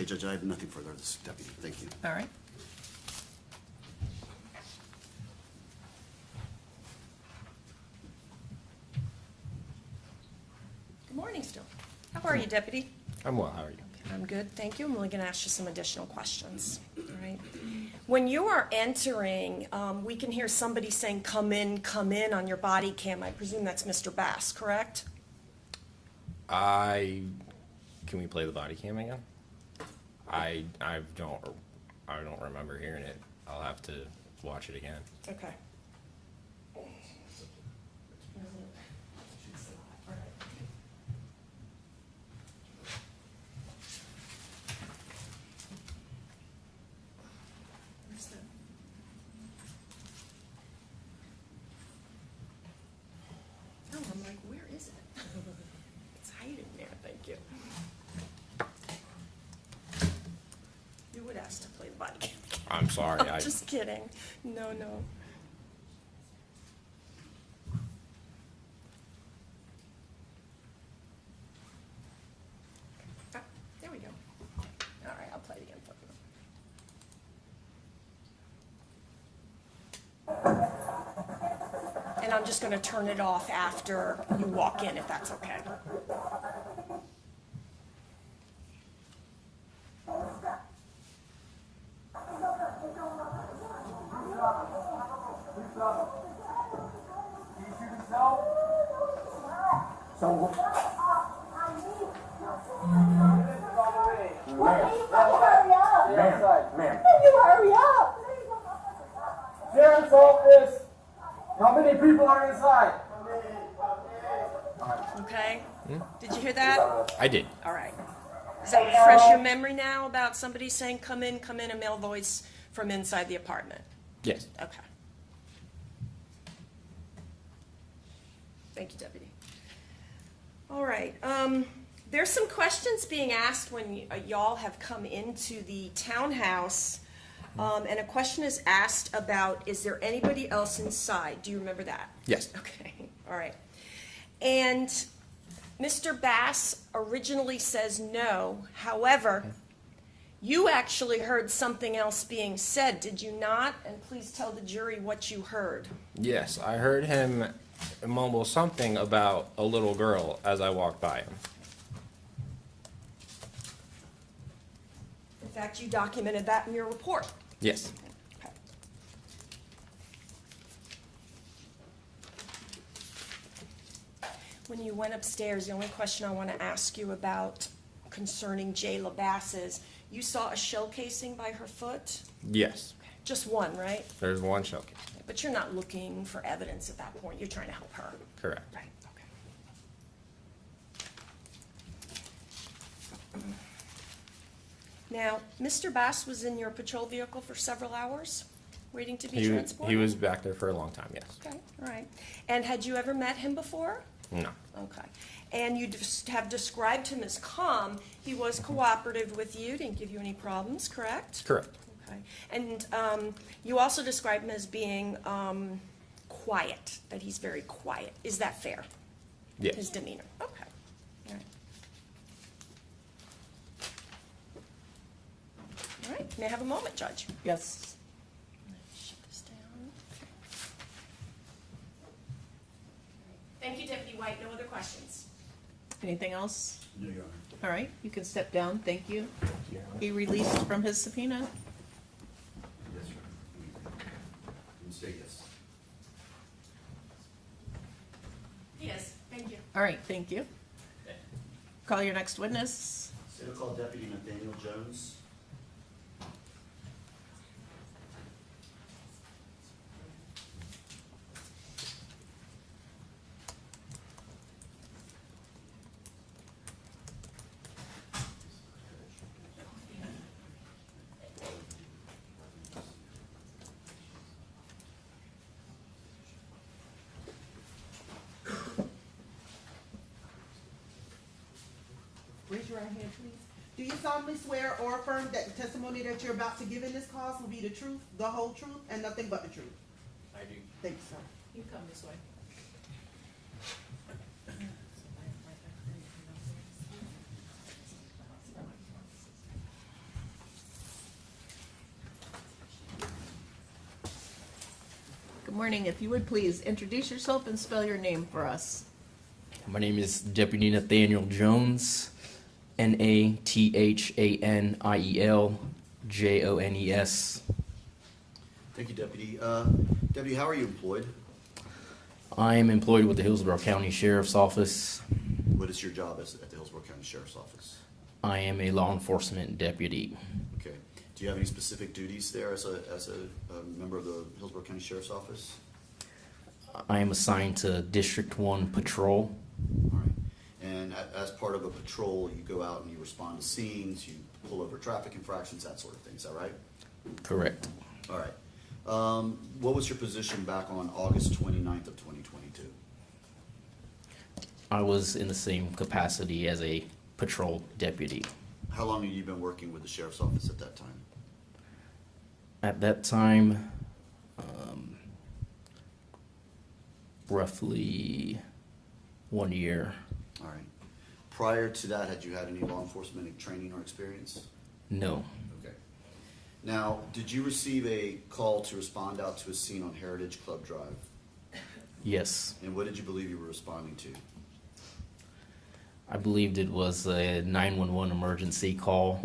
Judge, I have nothing further. This is Deputy. Thank you. All right. Good morning still. How are you, Deputy? I'm well, how are you? I'm good, thank you. I'm only going to ask you some additional questions, all right? When you are entering, we can hear somebody saying, come in on your body cam. I presume that's Mr. Bass, correct? Can we play the body cam again? I don't remember hearing it. I'll have to watch it again. Okay. Oh, I'm like, where is it? It's hiding there, thank you. You would ask to play the body cam. I'm sorry. I'm just kidding. No. Ah, there we go. All right, I'll play it again for you. And I'm just going to turn it off after you walk in, if that's okay. Ma'am. Can you hurry up? Sheriff's office. How many people are inside? Okay? Did you hear that? I did. All right. Does that refresh your memory now about somebody saying, come in, a male voice from inside the apartment? Yes. Okay. Thank you, Deputy. All right. There's some questions being asked when y'all have come into the townhouse, and a question is asked about, is there anybody else inside? Do you remember that? Yes. Okay. All right. And Mr. Bass originally says no. However, you actually heard something else being said, did you not? And please tell the jury what you heard. Yes, I heard him mumble something about a little girl as I walked by him. In fact, you documented that in your report. Yes. Okay. When you went upstairs, the only question I want to ask you about concerning Jayla Bass is, you saw a shell casing by her foot? Yes. Just one, right? There's one shell case. But you're not looking for evidence at that point. You're trying to help her. Correct. Right, okay. Now, Mr. Bass was in your patrol vehicle for several hours, waiting to be transported? He was back there for a long time, yes. Okay, all right. And had you ever met him before? No. Okay. And you have described him as calm. He was cooperative with you, didn't give you any problems, correct? Correct. Okay. And you also described him as being quiet, that he's very quiet. Is that fair? Yes. His demeanor. Okay. All right. All right. May I have a moment, Judge? Yes. Shut this down. Okay. Thank you, Deputy White. No other questions? Anything else? No, Your Honor. All right, you can step down. Thank you. He released from his subpoena. Yes, Your Honor. You state yes. Yes. Thank you. All right, thank you. Call your next witness. State will call Deputy Nathaniel Jones. Raise your right hand, please. Do you solemnly swear or affirm that the testimony that you're about to give in this cause will be the truth, the whole truth, and nothing but the truth? I do. Thank you, sir. You come this way. morning. If you would please introduce yourself and spell your name for us. My name is Deputy Nathaniel Jones, Nathaniel Jones. Thank you, Deputy. Deputy, how are you employed? I am employed with the Hillsborough County Sheriff's Office. What is your job at the Hillsborough County Sheriff's Office? I am a law enforcement deputy. Okay. Do you have any specific duties there as a member of the Hillsborough County Sheriff's Office? I am assigned to District 1 Patrol. All right. And as part of a patrol, you go out and you respond to scenes, you pull over traffic infractions, that sort of thing. Is that right? Correct. All right. What was your position back on August 29th of 2022? I was in the same capacity as a patrol deputy. How long have you been working with the Sheriff's Office at that time? At that time, roughly 1 year. All right. Prior to that, had you had any law enforcement training or experience? No. Okay. Now, did you receive a call to respond out to a scene on Heritage Club Drive? Yes. And what did you believe you were responding to? I believed it was a 911 emergency call.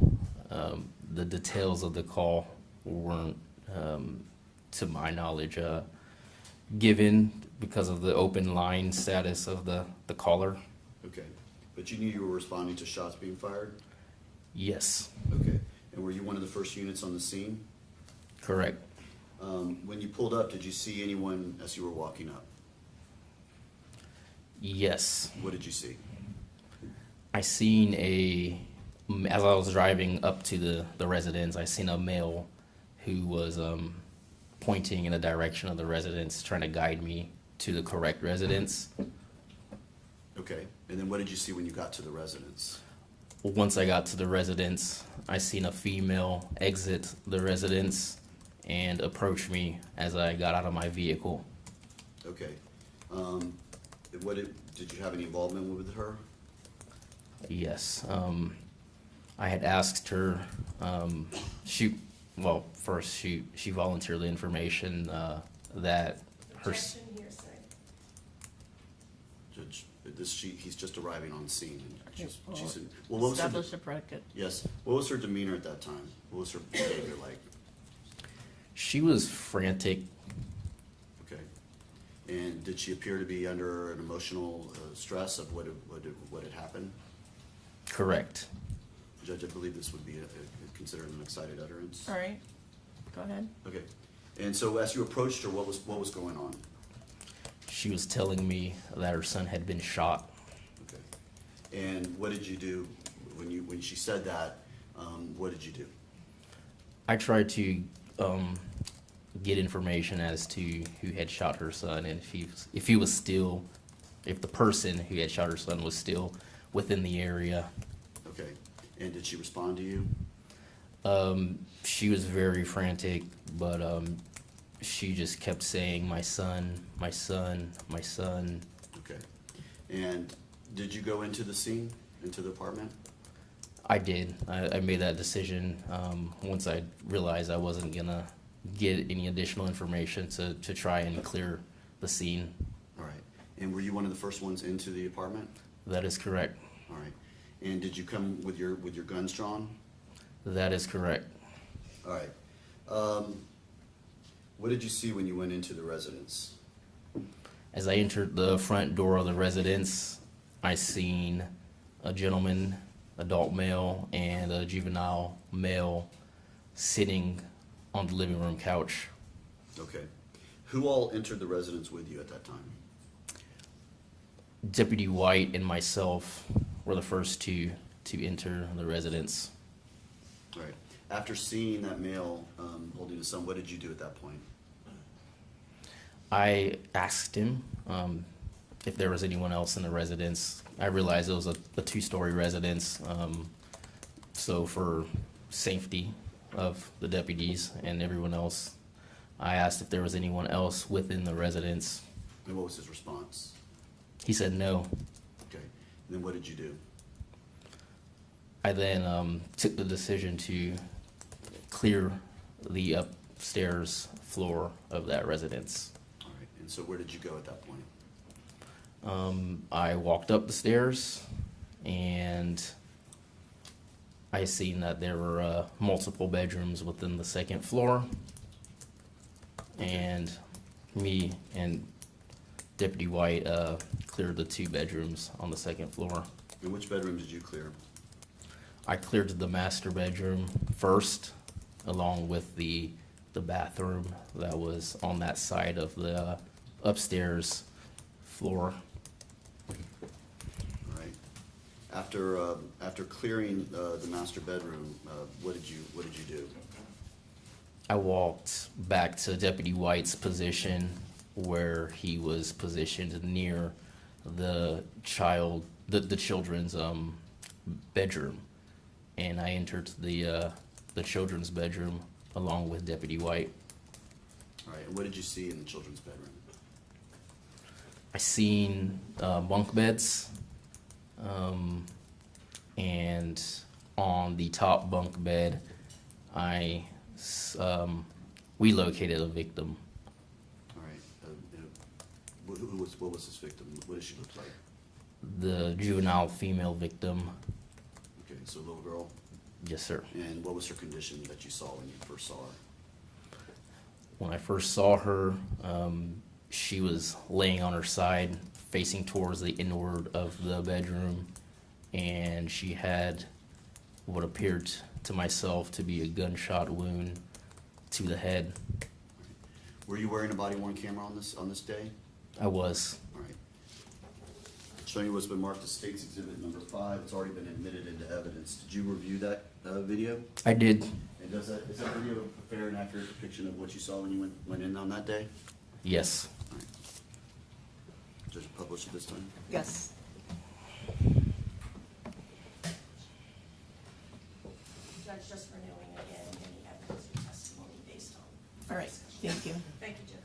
The details of the call weren't, to my knowledge, given because of the open line status of the caller. Okay. But you knew you were responding to shots being fired? Yes. Okay. And were you one of the first units on the scene? Correct. When you pulled up, did you see anyone as you were walking up? Yes. What did you see? I seen as I was driving up to the residence, I seen a male who was pointing in the direction of the residence, trying to guide me to the correct residence. Okay. And then what did you see when you got to the residence? Once I got to the residence, I seen a female exit the residence and approach me as I got out of my vehicle. Okay. Did you have any involvement with her? Yes. I had asked her, first she volunteered the information that her. Objection, hearsay. Judge, he's just arriving on the scene. Well, establish a predicate. Yes. What was her demeanor at that time? What was her behavior like? She was frantic. Okay. And did she appear to be under an emotional stress of what had happened? Correct. Judge, I believe this would be considered an excited utterance. All right, go ahead. Okay. And so as you approached her, what was going on? She was telling me that her son had been shot. Okay. And what did you do when she said that? What did you do? I tried to get information as to who had shot her son, and if the person who had shot her son was still within the area. Okay. And did she respond to you? She was very frantic, but she just kept saying, "My son, my son, my son." Okay. And did you go into the scene, into the apartment? I did. I made that decision once I realized I wasn't gonna get any additional information to try and clear the scene. All right. And were you one of the first ones into the apartment? That is correct. All right. And did you come with your guns drawn? That is correct. All right. What did you see when you went into the residence? As I entered the front door of the residence, I seen a gentleman, adult male, and a juvenile male sitting on the living room couch. Okay. Who all entered the residence with you at that time? Deputy White and myself were the first two to enter the residence. All right. After seeing that male holding his son, what did you do at that point? I asked him if there was anyone else in the residence. I realized it was a two-story residence, so for safety of the deputies and everyone else, I asked if there was anyone else within the residence. And what was his response? He said no. Okay. And then what did you do? I then took the decision to clear the upstairs floor of that residence. All so where did you go at that point? I walked up the stairs and I seen that there were multiple bedrooms within the second floor. And me and Deputy White cleared the 2 bedrooms on the second floor. And which bedroom did you clear? I cleared the master bedroom first, along with the bathroom that was on that side of the upstairs floor. All right. After clearing the master bedroom, what did you do? I walked back to Deputy White's position where he was positioned near the children's bedroom, and I entered the children's bedroom along with Deputy White. All right, and what did you see in the children's bedroom? I seen bunk beds, and on the top bunk bed, we located a victim. All right. What was this victim? What did she look like? The juvenile female victim. Okay, so a little girl? Yes, sir. And what was her condition that you saw when you first saw her? When I first saw her, she was laying on her side, facing towards the inward of the bedroom, and she had what appeared to myself to be a gunshot wound to the head. Were you wearing a body-worn camera on this day? I was. All right. Showing you what's been marked as State's Exhibit number 5. It's already been admitted into evidence. Did you review that video? I did. And is that video a fair and accurate depiction of what you saw when you went in on that day? Yes. All right. Just publish it this time? Yes. Judge, just renewing again any evidence or testimony based on. All right, thank you. Thank you, Judge.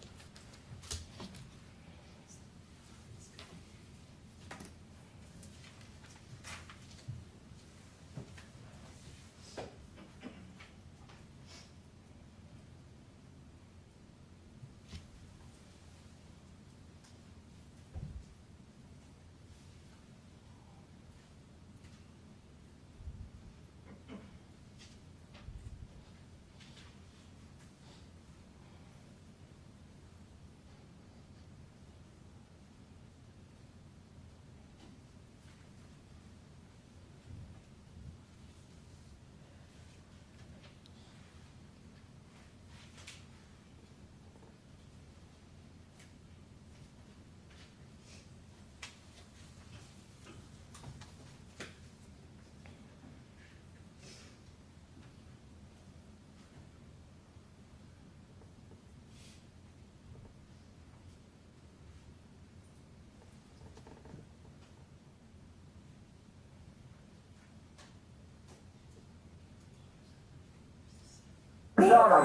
Who shot him?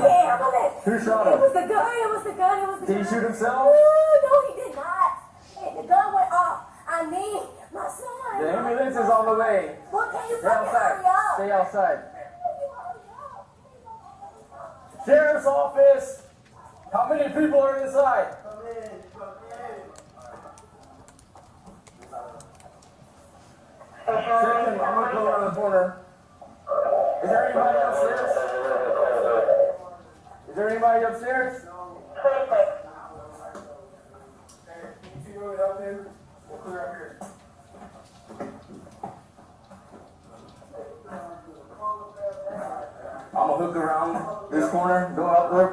Who shot him? It was the gun. Did he shoot himself? No, he did not. The gun went off. I need my son. The ambulance is on the way. Well, can you Stay fucking hurry outside. up? Stay outside. Sheriff's office. How many people are inside? Second, I'm gonna go around the corner. Is there anybody upstairs? Is there anybody upstairs? Can you go out there? We'll clear up here. I'm gonna hook around this corner, go upward.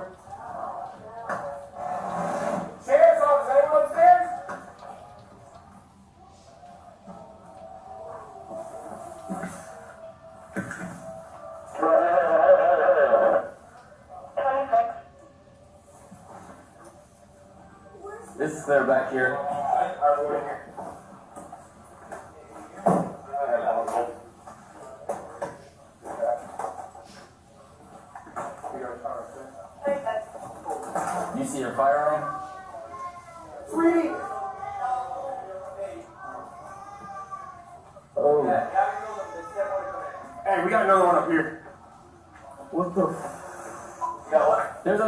Sheriff's office, anyone upstairs? This is clear back here. You see your firearm? Sweetie. Oh. Hey, we got another one up here. What the? There's a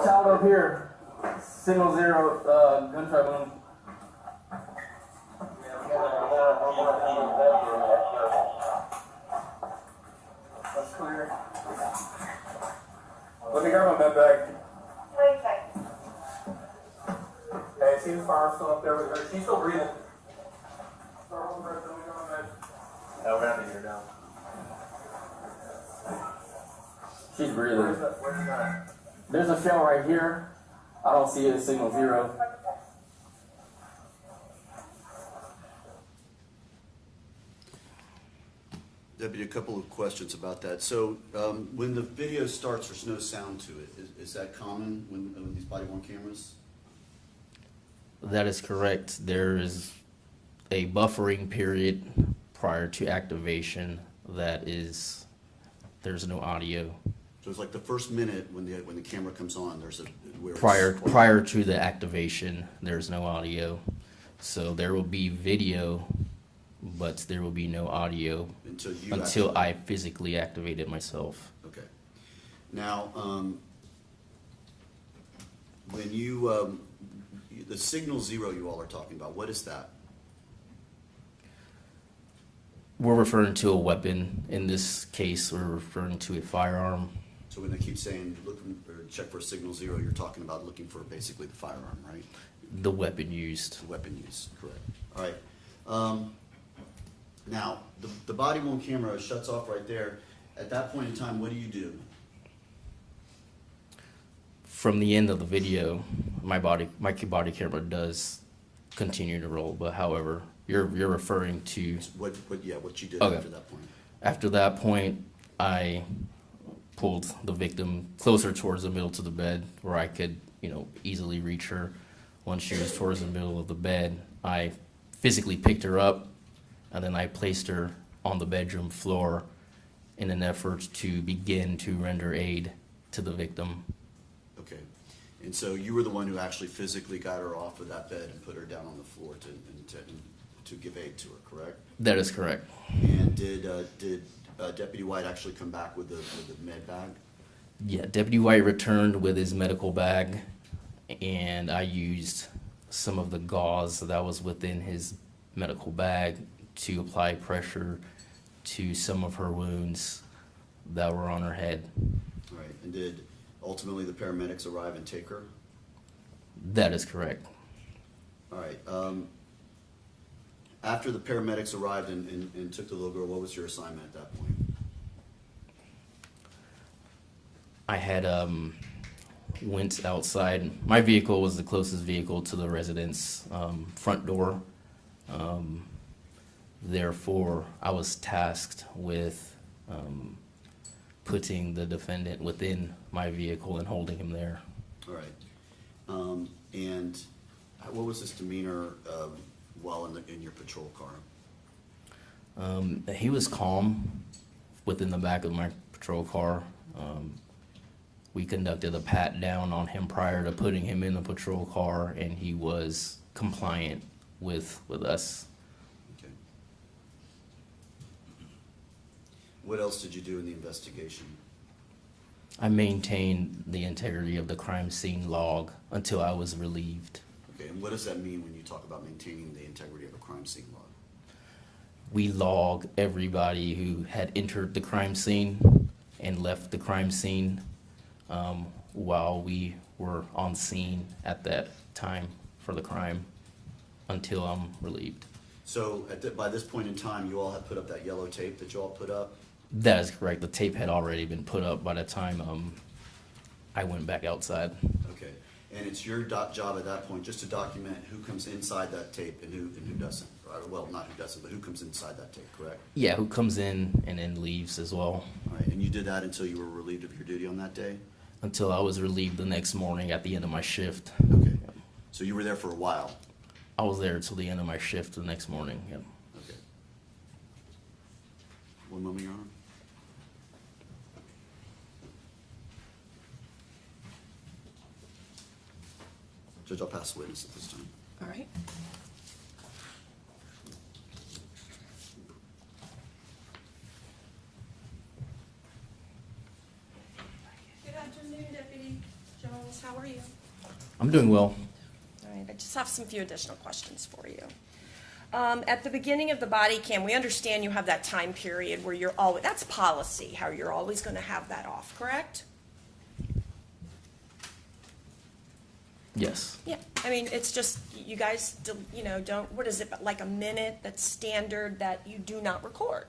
child up here. Signal 0, gunshot wound. That's clear. Let me grab my med bag. Hey, see the fire still up there with her? She's still breathing. Yeah, we're out of here now. She's breathing. Where's that? There's a shell right here. I don't see it as signal 0. Deputy, a couple of questions about that. So when the video starts, there's no sound to it. Is that common when these body-worn cameras? That is correct. There is a buffering period prior to activation there's no audio. So it's like the first minute when the camera comes on, there's a Prior to the activation, there's no audio. So there will be video, but there will be no audio until I physically activate it myself. Okay. Now, when you the signal 0 you all are talking about, what is that? We're referring to a weapon. In this case, we're referring to a firearm. So when they keep saying look or check for signal 0, you're talking about looking for basically the firearm, right? The weapon used. The weapon used, correct. All right. Now, the body-worn camera shuts off right there. At that point in time, what do you do? From the end of the video, my body camera does continue to roll, but however, you're referring to what you did okay. After that point. After that point, I pulled the victim closer towards the middle to the bed where I could, easily reach her. Once she was towards the middle of the bed, I physically picked her up, and then I placed her on the bedroom floor in an effort to begin to render aid to the victim. Okay. And so you were the one who actually physically got her off of that bed and put her down on the floor to give aid to her, correct? That is correct. And did Deputy White actually come back with the med bag? Yeah, Deputy White returned with his medical bag, and I used some of the gauze that was within his medical bag to apply pressure to some of her wounds that were on her head. All right. And did ultimately the paramedics arrive and take her? That is correct. All right. After the paramedics arrived and took the little girl, what was your assignment at that point? I had went outside. My vehicle was the closest vehicle to the residence front door. Therefore, I was tasked with putting the defendant within my vehicle and holding him there. All right. And what was his demeanor while in your patrol car? He was calm within the back of my patrol car. We conducted a pat down on him prior to putting him in the patrol car, and he was compliant with us. Okay. What else did you do in the investigation? I maintained the integrity of the crime scene log until I was relieved. Okay, and what does that mean when you talk about maintaining the integrity of a crime scene log? We log everybody who had entered the crime scene and left the crime scene while we were on scene at that time for the crime until I'm relieved. So by this point in time, you all had put up that yellow tape that you all put up? That is correct. The tape had already been put up by the time I went back outside. Okay, and it's your job at that point just to document who comes inside that tape and who doesn't. Well, not who doesn't, but who comes inside that tape, correct? Yeah, who comes in and then leaves as well. All right, and you did that until you were relieved of your duty on that day? Until I was relieved the next morning at the end of my shift. Okay, so you were there for a while? I was there until the end of my shift the next morning, yep. Okay. One moment, Your Honor. Judge, I'll pass the witness at this time. All right. Good afternoon, Deputy Jones. How are you? I'm doing well. All right, I just have some few additional questions for you. At the beginning of the body cam, we understand you have that time period where you're always, that's policy, how you're always going to have that off, correct? Yes. Yeah, I mean, it's just, you guys, you know, don't, what is it, like a minute that's standard that you do not record?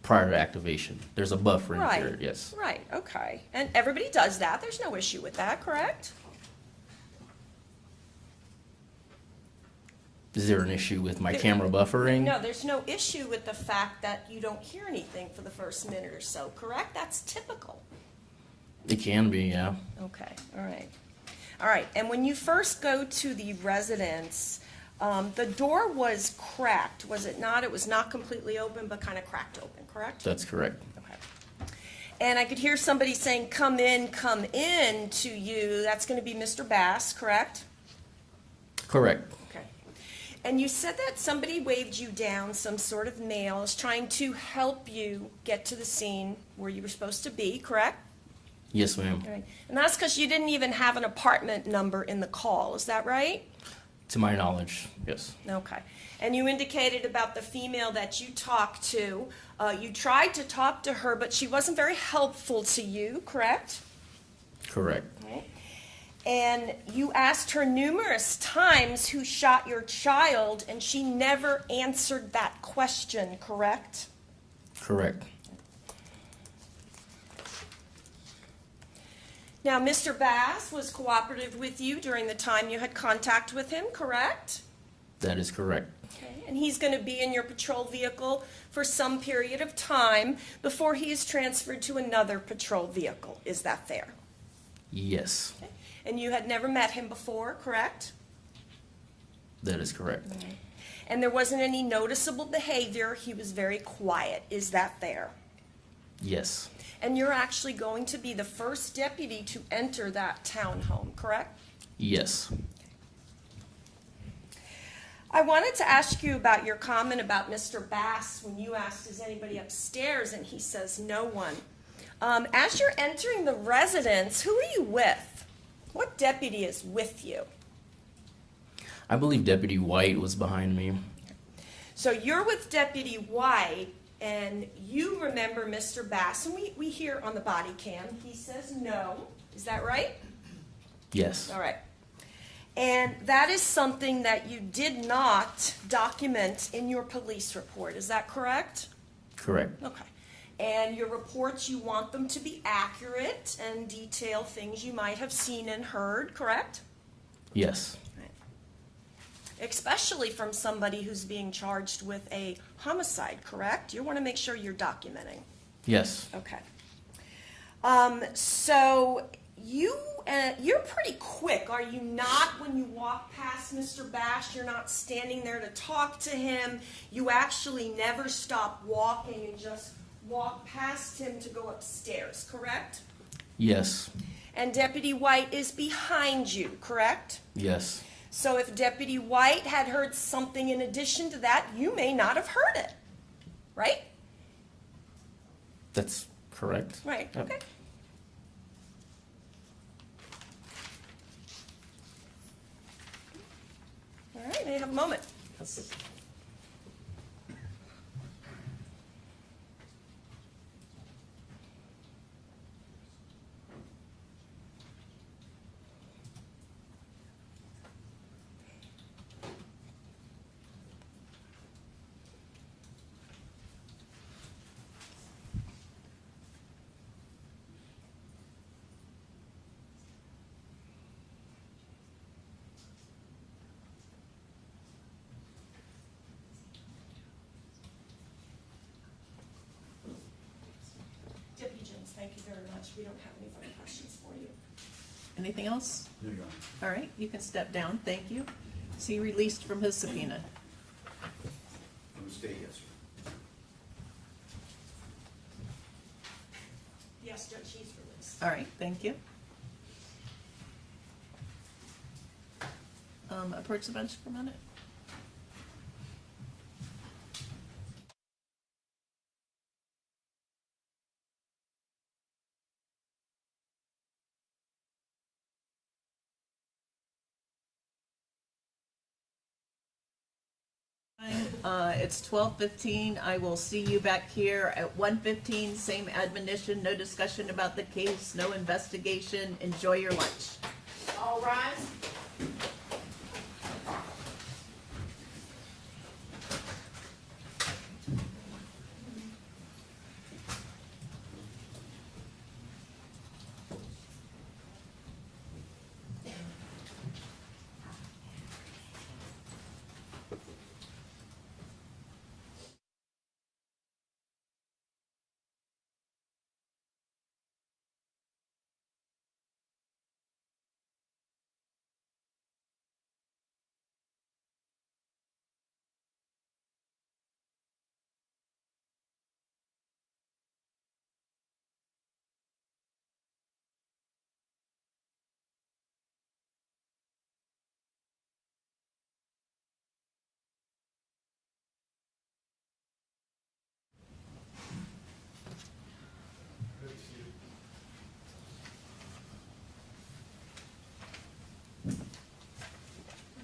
Prior to activation, there's a buffering Right. period, yes. Right, okay. And everybody does that, there's no issue with that, correct? Is there an issue with my camera buffering? No, there's no issue with the fact that you don't hear anything for the first minute or so, correct? That's typical. It can be, yeah. Okay, all right. All right, and when you first go to the residence, the door was cracked, was it not? It was not completely open, but kind of cracked open, correct? That's correct. Okay. And I could hear somebody saying, come in to you. That's going to be Mr. Bass, correct? Correct. Okay. And you said that somebody waved you down, some sort of male is trying to help you get to the scene where you were supposed to be, correct? Yes, ma'am. All right. And that's because you didn't even have an apartment number in the call, is that right? To my knowledge, yes. Okay. And you indicated about the female that you talked to. You tried to talk to her, but she wasn't very helpful to you, correct? Correct. Okay. And you asked her numerous times who shot your child, and she never answered that question, correct? Correct. Now, Mr. Bass was cooperative with you during the time you had contact with him, correct? That is correct. Okay. And he's going to be in your patrol vehicle for some period of time before he is transferred to another patrol vehicle. Is that fair? Yes. Okay. And you had never met him before, correct? That is correct. Okay. And there wasn't any noticeable behavior. He was very quiet. Is that fair? Yes. And you're actually going to be the first deputy to enter that townhome, correct? Yes. I wanted to ask you about your comment about Mr. Bass when you asked, is anybody upstairs? And he says, no one. As you're entering the residence, who are you with? What deputy is with you? I believe Deputy White was behind me. So you're with Deputy White, and you remember Mr. Bass, and we hear on the body cam, he says no. Is that right? Yes. All right. And that is something that you did not document in your police report. Is that correct? Correct. Okay. And your reports, you want them to be accurate and detail things you might have seen and heard, correct? Yes. Especially from somebody who's being charged with a homicide, correct? You want to make sure you're documenting. Yes. Okay. So you're pretty quick, are you not, when you walk past Mr. Bass? You're not standing there to talk to him. You actually never stop walking and just walk past him to go upstairs, correct? Yes. And Deputy White is behind you, correct? Yes. So if Deputy White had heard something in addition to that, you may not have heard it, right? That's correct. Right, Yep. okay. All right, may I have a moment? Deputy Jones, thank you very much. We don't have any further questions for you. Anything else? There you go. All right, you can step down. Thank you. Is he released from his subpoena? I'm gonna stay, yes, sir. Yes, Judge, he's released. All right, thank you. Approach the bench for a minute. It's 12:15. I will see you back here at 1:15. Same admonition, no discussion about the case, no investigation. Enjoy your lunch. All rise.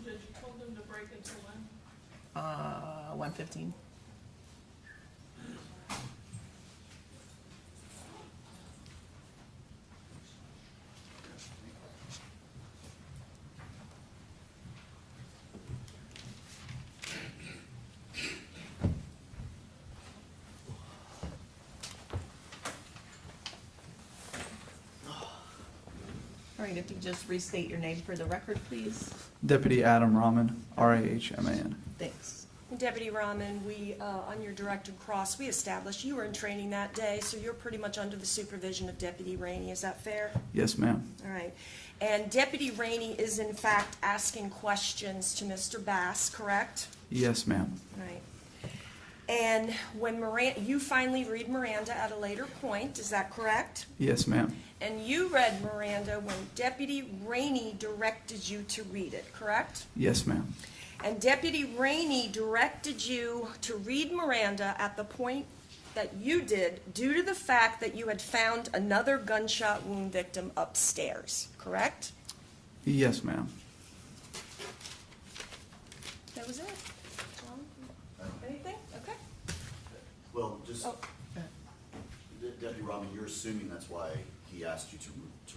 Judge, you told them to break until when? 1:15. All right, if you just restate your name for the record, please. Deputy Adam Rahman, Rahman. Thanks. Deputy Rahman, we, on your direct and cross, we established you were in training that day, so you're pretty much under the supervision of Deputy Rainey. Is that fair? Yes, ma'am. All right. And Deputy Rainey is in fact asking questions to Mr. Bass, correct? Yes, ma'am. Right. And when you finally read Miranda at a later point, is that correct? Yes, ma'am. And you read Miranda when Deputy Rainey directed you to read it, correct? Yes, ma'am. And Deputy Rainey directed you to read Miranda at the point that you did due to the fact that you had found another gunshot wound victim upstairs, correct? Yes, ma'am. That was it? Anything? Okay. Well, just, Oh. Deputy Rahman, you're assuming that's why he asked you to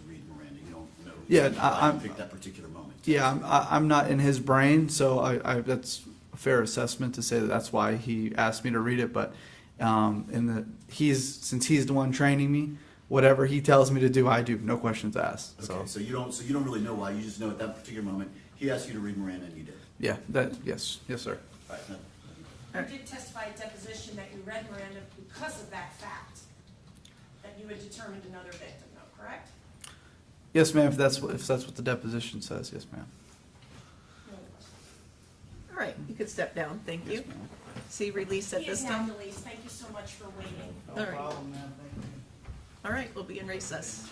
read Miranda. You don't know Yeah, exactly why I'm- you picked that particular moment. Yeah, I'm not in his brain, so I that's a fair assessment to say that that's why he asked me to read it. But since he's the one training me, whatever he tells me to do, I do. No questions asked. Okay, so you don't really know why. You just know at that particular moment he asked you to read Miranda and you did. Yeah, yes, sir. All right. You did testify at deposition that you read Miranda because of that fact, that you had determined another victim, though, correct? Yes, ma'am. If that's what the deposition says, yes, ma'am. All right, you could step down. Thank you. Yes, ma'am. See release at He this is now time. released. Thank you so much for waiting. All right. Problem, man. Thank you. All right, we'll be in recess.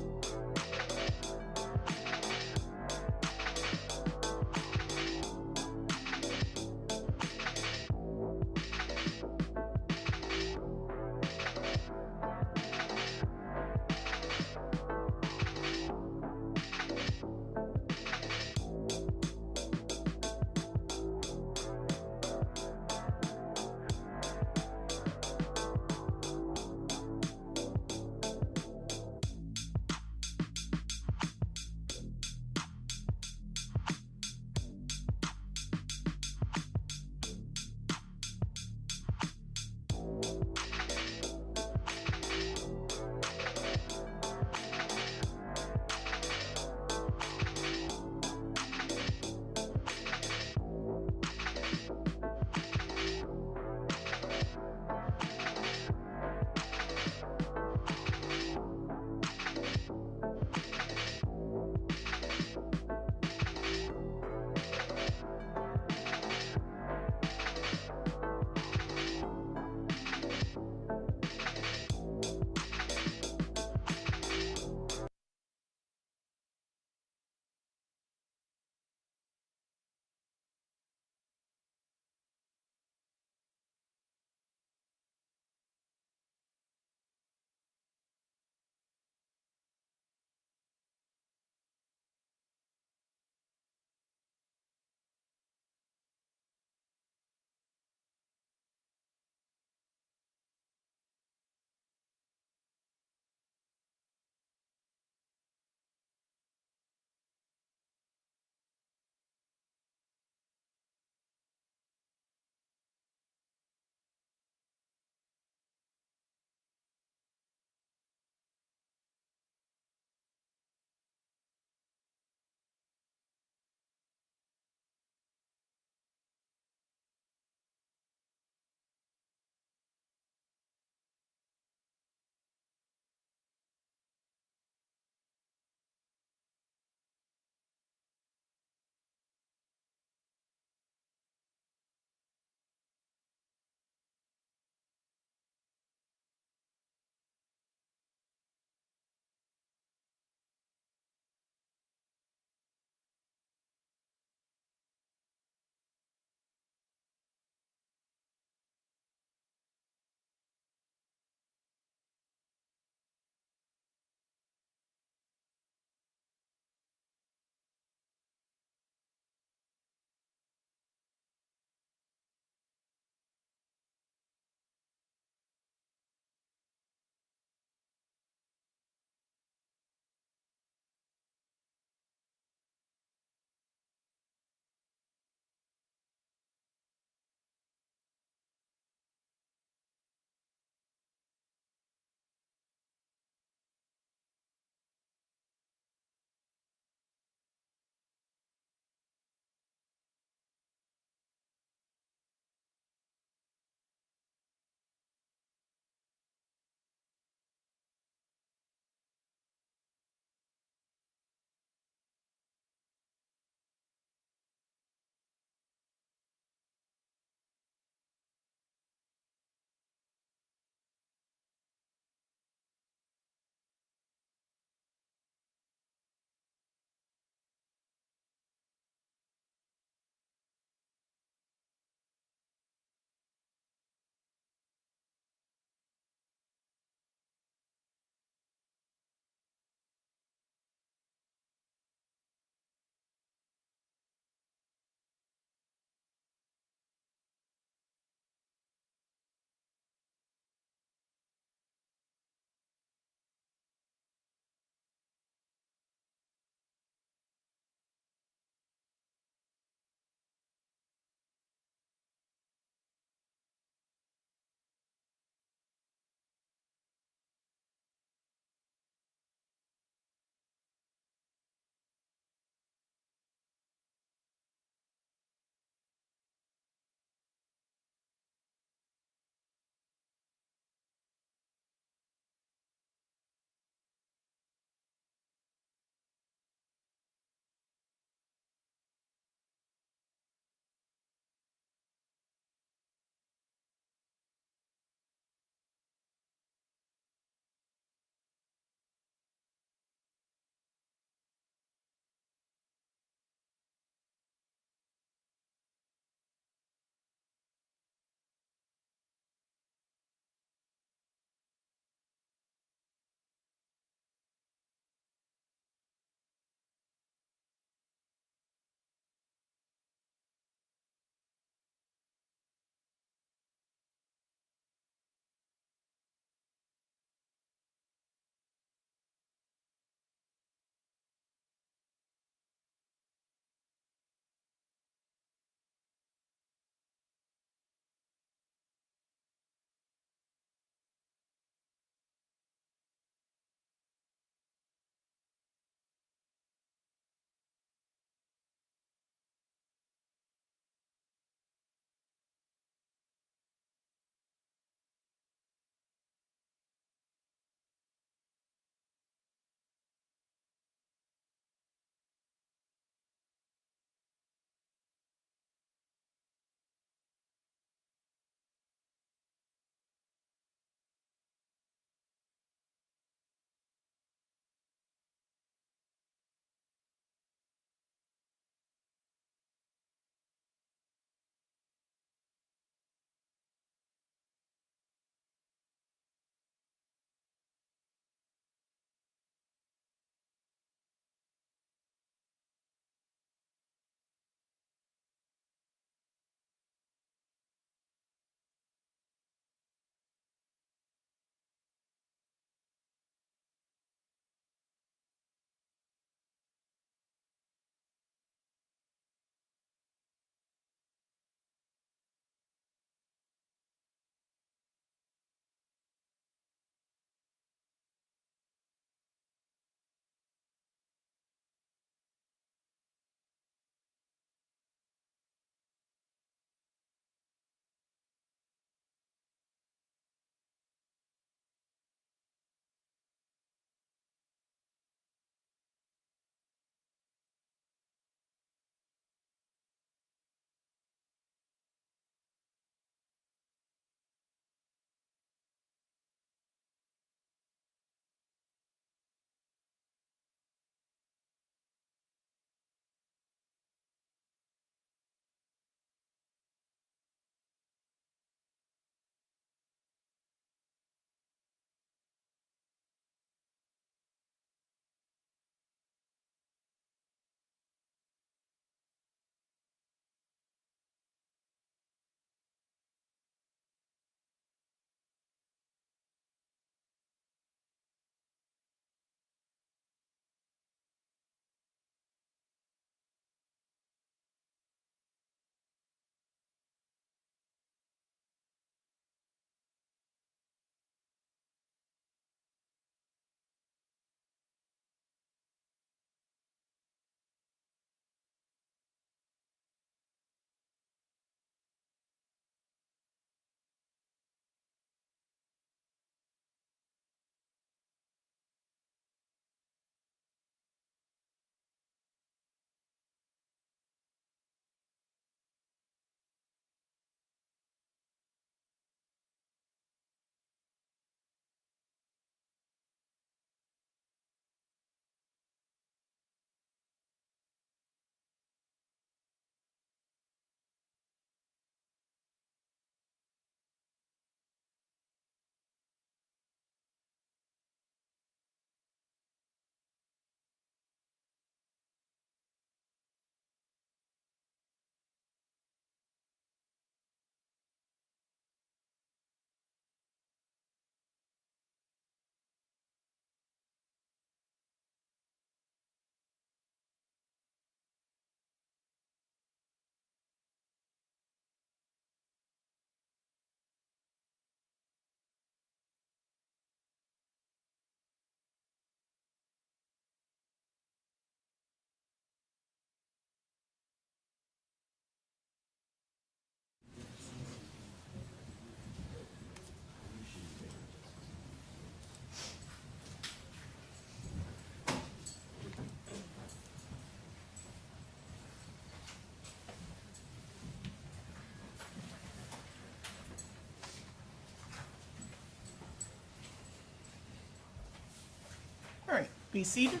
Be seated.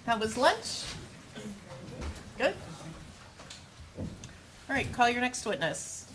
How was lunch? Good? All right, call your next witness.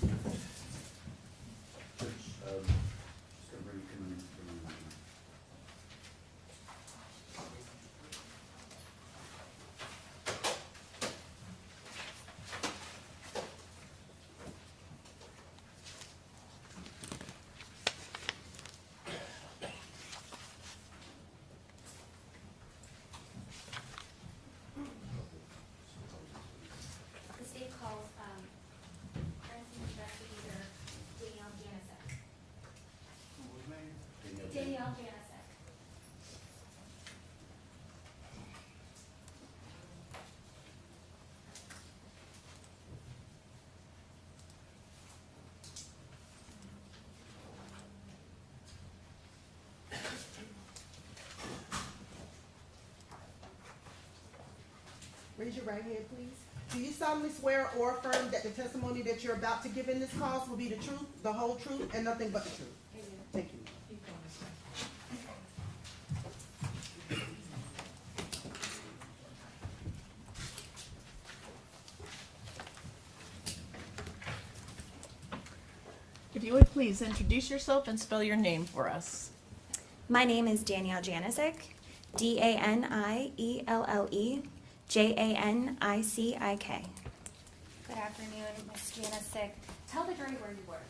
The state calls, investigator Danielle Janizik. Danielle Janizik. Raise your right hand, please. Do you solemnly swear or affirm that the testimony that you're about to give in this cause will be the truth, the whole truth, and nothing but the truth? Thank you. If you would please introduce yourself and spell your name for us. My name is Danielle Janizik, Danielle Janizik. Good afternoon, Ms. Janizik. Tell the jury where you work.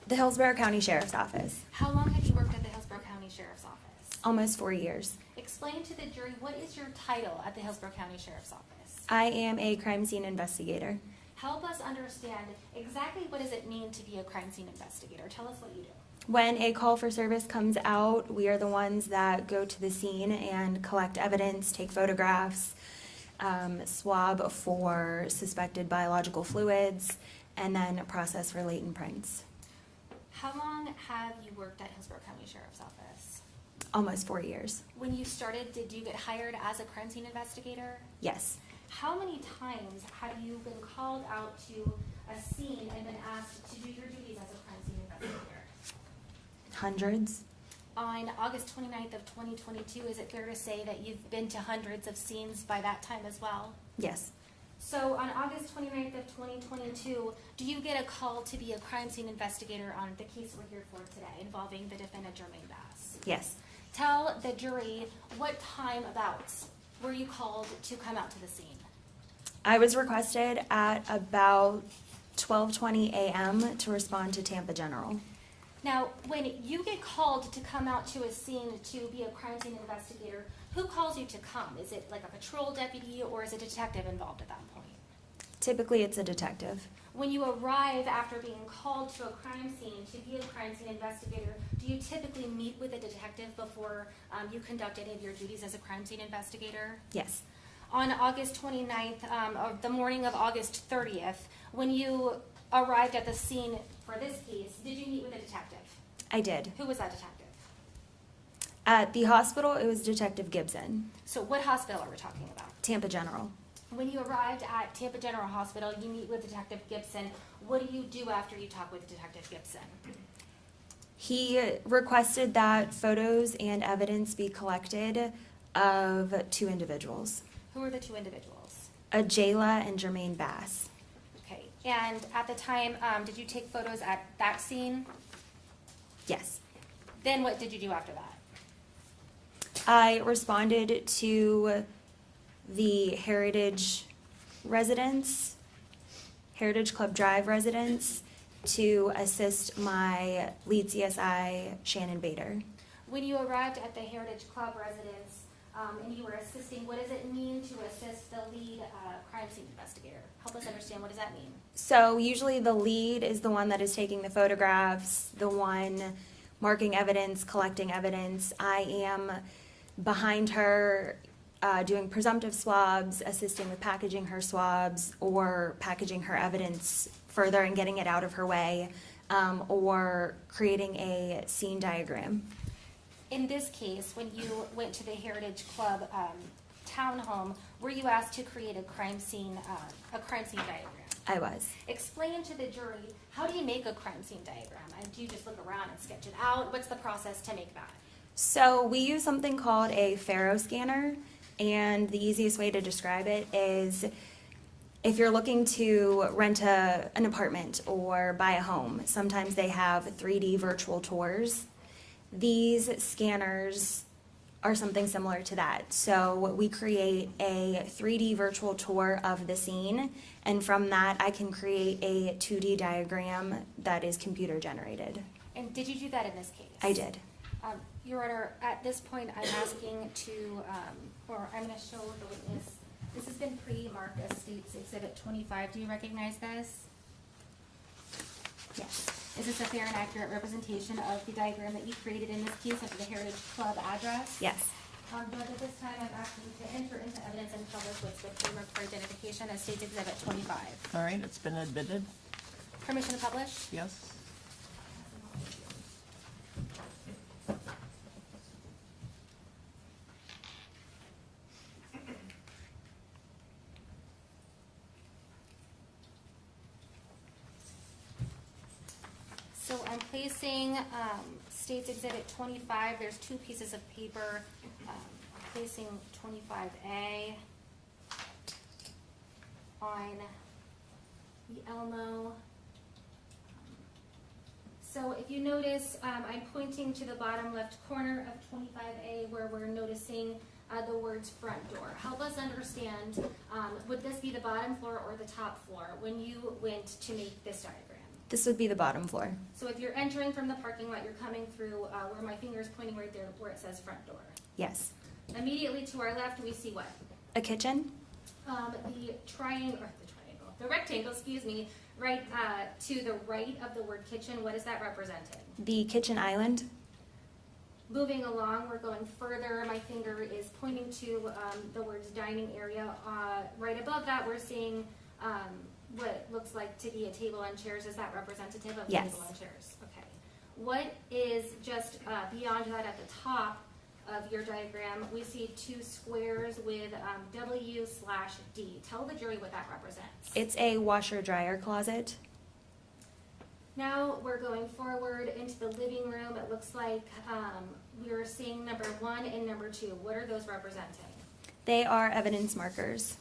The Hillsborough County Sheriff's Office. How long have you worked at the Hillsborough County Sheriff's Office? Almost 4 years. Explain to the jury, what is your title at the Hillsborough County Sheriff's Office? I am a crime scene investigator. Help us understand exactly what does it mean to be a crime scene investigator. Tell us what you do. When a call for service comes out, we are the ones that go to the scene and collect evidence, take photographs, swab for suspected biological fluids, and then process for latent prints. How long have you worked at Hillsborough County Sheriff's Office? Almost 4 years. When you started, did you get hired as a crime scene investigator? Yes. How many times have you been called out to a scene and been asked to do your duties as a crime scene investigator? Hundreds. On August 29th of 2022, is it fair to say that you've been to hundreds of scenes by that time as well? Yes. So on August 29th of 2022, do you get a call to be a crime scene investigator on the case we're here for today involving the defendant Jermaine Bass? Yes. Tell the jury what time abouts were you called to come out to the scene? I was requested at about 12:20 a.m. to respond to Tampa General. Now, when you get called to come out to a scene to be a crime scene investigator, who calls you to come? Is it like a patrol deputy or is a detective involved at that point? Typically, it's a detective. When you arrive after being called to a crime scene to be a crime scene investigator, do you typically meet with a detective before you conduct any of your duties as a crime scene investigator? Yes. On August 29th, or the morning of August 30th, when you arrived at the scene for this case, did you meet with a detective? I did. Who was that detective? At the hospital, it was Detective Gibson. So what hospital are we talking about? Tampa General. When you arrived at Tampa General Hospital, you meet with Detective Gibson. What do you do after you talk with Detective Gibson? He requested that photos and evidence be collected of 2 individuals. Who are the 2 individuals? Jayla and Jermaine Bass. Okay, and at the time, did you take photos at that scene? Yes. Then what did you do after that? I responded to the Heritage residents, Heritage Club Drive residents, to assist my lead CSI, Shannon Bader. When you arrived at the Heritage Club residence and you were assisting, what does it mean to assist the lead crime scene investigator? Help us understand, what does that mean? So usually the lead is the one that is taking the photographs, the one marking evidence, collecting evidence. I am behind her doing presumptive swabs, assisting with packaging her swabs, or packaging her evidence further and getting it out of her way, or creating a scene diagram. In this case, when you went to the Heritage Club townhome, were you asked to create a crime scene diagram? I was. Explain to the jury, how do you make a crime scene diagram? Do you just look around and sketch it out? What's the process to make that? So we use something called a Faro scanner, and the easiest way to describe it is if you're looking to rent an apartment or buy a home, sometimes they have 3D virtual tours. These scanners are something similar to that. So we create a 3D virtual tour of the scene, and from that I can create a 2D diagram that is computer generated. And did you do that in this case? I did. Your Honor, at this point, I'm asking to, or I'm going to show the witness. This has been pre-marked as State's Exhibit 25. Do you recognize this? Yes. Is this a fair and accurate representation of the diagram that you created in this case of the Heritage Club address? Yes. Judge, at this time, I'm asking to enter into evidence and publish what's with framework for identification as State's Exhibit 25. All right, it's been admitted. Permission to publish? Yes. So I'm placing State's Exhibit 25. There's two pieces of paper. I'm placing 25A on the Elmo. So if you notice, I'm pointing to the bottom left corner of 25A where we're noticing the words front door. Help us understand, would this be the bottom floor or the top floor when you went to make this diagram? This would be the bottom floor. So if you're entering from the parking lot, you're coming through where my finger is pointing right there where it says front door. Yes. Immediately to our left, we see what? A kitchen? The rectangle, excuse me, right to the right of the word kitchen. What is that representing? The kitchen island? Moving along, we're going further. My finger is pointing to the words dining area. Right above that, we're seeing what looks like to be a table and chairs. Is that representative of Yes. table and chairs? Okay. What is just beyond that at the top of your diagram? We see two squares with W/D. Tell the jury what that represents. It's a washer dryer closet. Now we're going forward into the living room. It looks like we're seeing number 1 and number 2. What are those representing? They are evidence markers.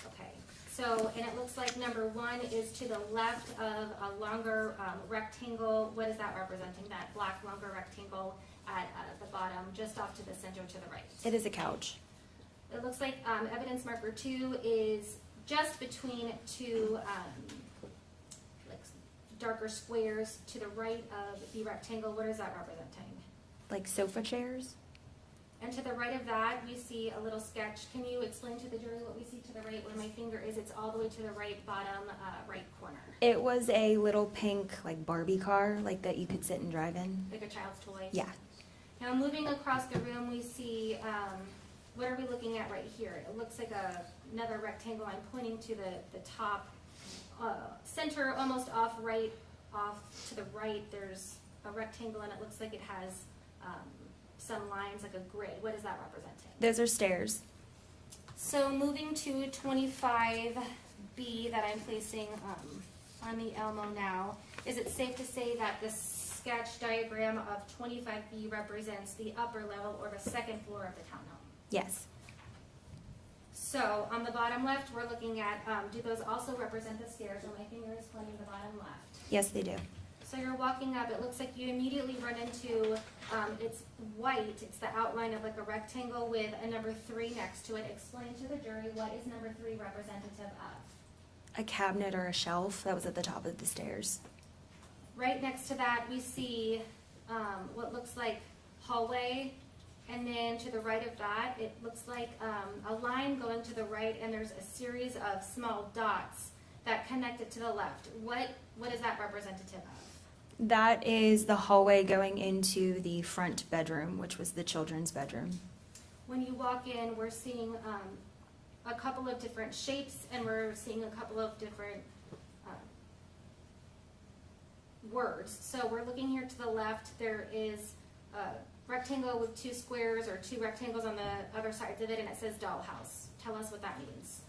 Okay, so, and it looks like number 1 is to the left of a longer rectangle. What is that representing? That black longer rectangle at the bottom, just off to the center to the right. It is a couch. It looks like evidence marker 2 is just between two like darker squares to the right of the rectangle. What is that representing? Like sofa chairs? And to the right of that, we see a little sketch. Can you explain to the jury what we see to the right where my finger is? It's all the way to the right bottom right corner. It was a little pink, like Barbie car, like that you could sit and drive in. Like a child's toy? Yeah. Now moving across the room, we see, what are we looking at right here? It looks like another rectangle. I'm pointing to the top center, almost off to the right. There's a rectangle and it looks like it has some lines like a grid. What is that representing? Those are stairs. So moving to 25B that I'm placing on the Elmo now, is it safe to say that the sketch diagram of 25B represents the upper level or the second floor of the townhome? Yes. So on the bottom left, we're looking at, do those also represent the stairs where my finger is pointing the bottom left? Yes, they do. So you're walking up, it looks like you immediately run into, it's white, it's the outline of like a rectangle with a number 3 next to it. Explain to the jury what is number 3 representative of? A cabinet or a shelf that was at the top of the stairs. Right next to that, we see what looks like hallway, and then to the right of that, it looks like a line going to the right, and there's a series of small dots that connect it to the left. What is that representative of? That is the hallway going into the front bedroom, which was the children's bedroom. When you walk in, we're seeing a couple of different shapes, and we're seeing a couple of different words. So we're looking here to the left. There is a rectangle with 2 squares or 2 rectangles on the other sides of it, and it says dollhouse. Tell us what that means.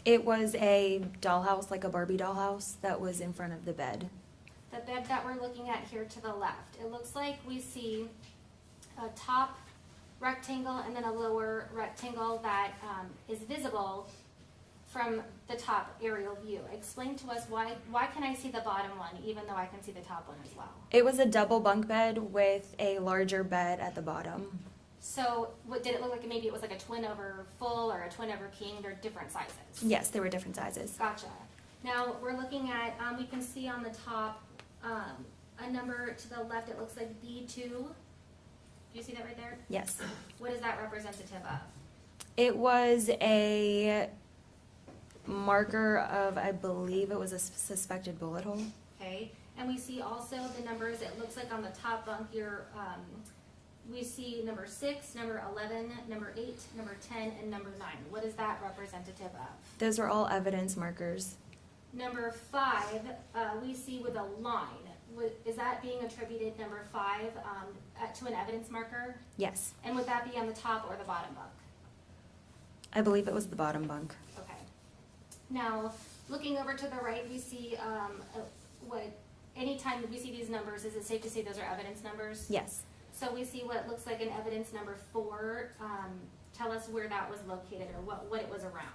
It was a dollhouse, like a Barbie dollhouse, that was in front of the bed. The bed that we're looking at here to the left, it looks like we see a top rectangle and then a lower rectangle that is visible from the top aerial view. Explain to us why can I see the bottom one even though I can see the top one as well? It was a double bunk bed with a larger bed at the bottom. So what did it look like? Maybe it was like a twin over full or a twin over king. They're different sizes. Yes, they were different sizes. Gotcha. Now we're looking at, we can see on the top a number to the left. It looks like B2. Do you see that right there? Yes. What is that representative of? It was a marker of, I believe it was a suspected bullet hole. Okay. And we see also the numbers. It looks like on the top bunk here, we see number 6, number 11, number 8, number 10, and number 9. What is that representative of? Those are all evidence markers. Number 5, we see with a line. Is that being attributed, number 5, to an evidence marker? Yes. And would that be on the top or the bottom bunk? I believe it was the bottom bunk. Okay. Now, looking over to the right, we see anytime we see these numbers, is it safe to say those are evidence numbers? Yes. So we see what looks like an evidence number 4. Tell us where that was located or what it was around.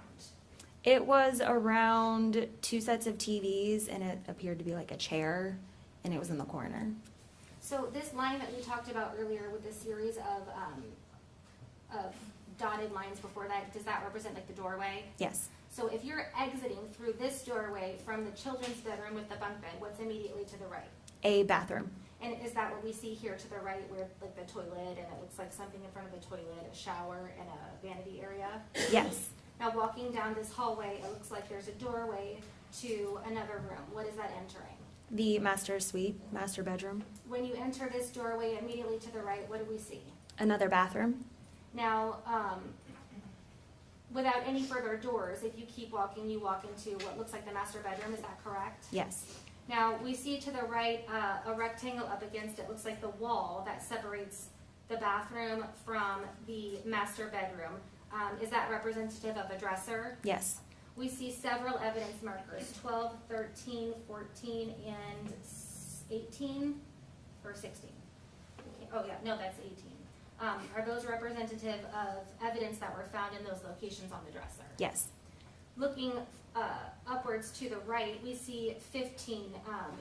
It was around 2 sets of TVs, and it appeared to be like a chair, and it was in the corner. So this line that we talked about earlier with this series of dotted lines before that, does that represent like the doorway? Yes. So if you're exiting through this doorway from the children's bedroom with the bunk bed, what's immediately to the right? A bathroom. And is that what we see here to the right where like the toilet and it looks like something in front of the toilet, a shower, and a vanity area? Yes. Now walking down this hallway, it looks like there's a doorway to another room. What is that entering? The master suite, master bedroom. When you enter this doorway immediately to the right, what do we see? Another bathroom. Now, without any further doors, if you keep walking, you walk into what looks like the master bedroom. Is that correct? Yes. Now, we see to the right a rectangle up against it. Looks like the wall that separates the bathroom from the master bedroom. Is that representative of a dresser? Yes. We see several evidence markers, 12, 13, 14, and 18, or 16. Oh yeah, no, that's 18. Are those representative of evidence that were found in those locations on the dresser? Yes. Looking upwards to the right, we see 15.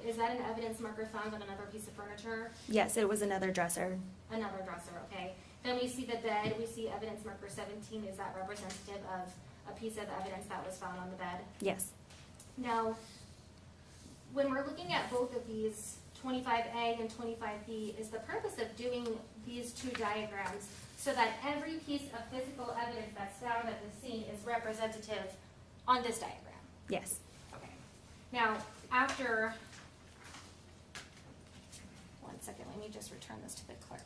Is that an evidence marker found on another piece of furniture? Yes, it was another dresser. Another dresser, okay. Then we see the bed. We see evidence marker 17. Is that representative of a piece of evidence that was found on the bed? Yes. Now, when we're looking at both of these, 25A and 25B, is the purpose of doing these two diagrams so that every piece of physical evidence that's found at the scene is representative on this diagram? Yes. Okay. Now, after, one second, let me just return this to the clerk.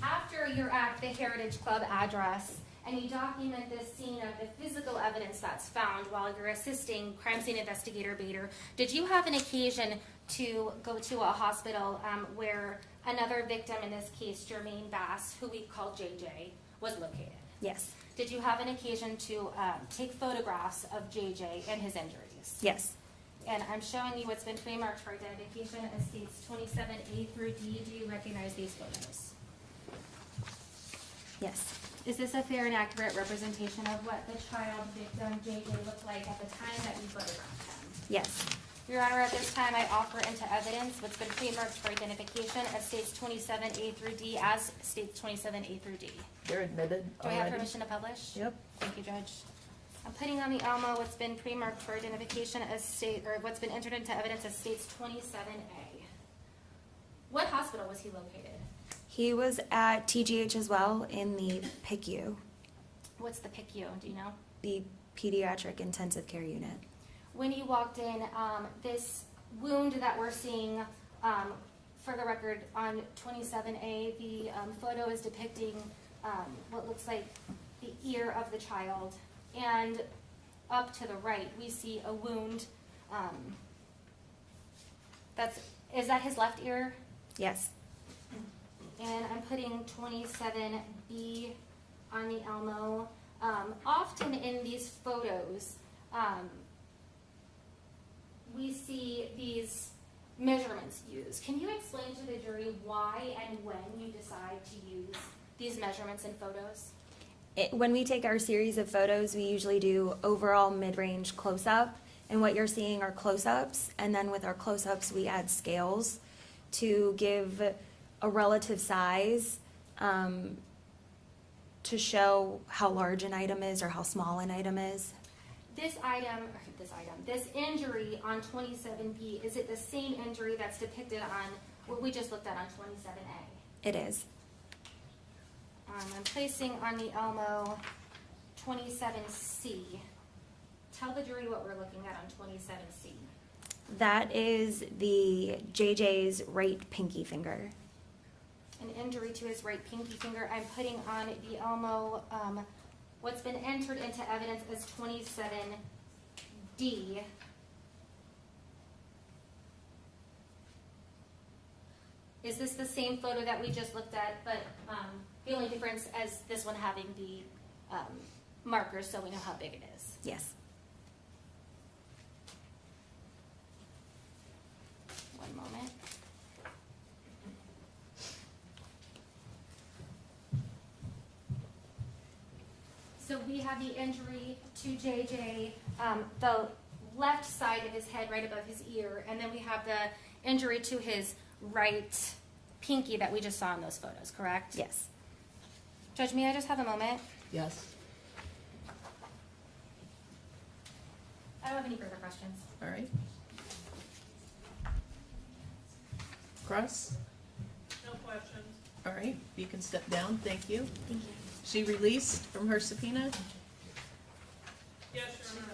After you're at the Heritage Club address and you document this scene of the physical evidence that's found while you're assisting crime scene investigator Bader, did you have an occasion to go to a hospital where another victim, in this case Jermaine Bass, who we call JJ, was located? Yes. Did you have an occasion to take photographs of JJ and his injuries? Yes. And I'm showing you what's been pre-marked for identification as states 27A through D. Do you recognize these photos? Yes. Is this a fair and accurate representation of what the child victim JJ looked like at the time that you photographed him? Yes. Your Honor, at this time I offer into evidence what's been pre-marked for identification as states 27A through D as states 27A through D. They're admitted Do I have already. permission to publish? Yep. Thank you, Judge. I'm putting on the Alma what's been pre-marked for identification as what's been entered into evidence as states 27A. What hospital was he located? He was at TGH as well in the PICU. What's the PICU? Do you know? The Pediatric Intensive Care Unit. When you walked in, this wound that we're seeing, for the record, on 27A, the photo is depicting what looks like the ear of the child. And up to the right, we see a wound. Is that his left ear? Yes. And I'm putting 27B on the Elmo. Often in these photos, we see these measurements used. Can you explain to the jury why and when you decide to use these measurements in photos? When we take our series of photos, we usually do overall mid-range close-up, and what you're seeing are close-ups, and then with our close-ups, we add scales to give a relative size to show how large an item is or how small an item is. This injury on 27B, is it the same injury that's depicted on what we just looked at on 27A? It is. I'm placing on the Elmo 27C. Tell the jury what we're looking at on 27C. That is the JJ's right pinky finger. An injury to his right pinky finger. I'm putting on the Elmo, what's been entered into evidence as 27D. Is this the same photo that we just looked at, but the only difference as this one having the markers so we know how big it is? Yes. One moment. So we have the injury to JJ, the left side of his head right above his ear, and then we have the injury to his right pinky that we just saw in those photos, correct? Yes. Judge, may I just have a moment? Yes. I don't have any further questions. All right. Cross? No questions. All right, you can step down, thank you. Thank you. She released from her subpoena? Yes, Your Honor.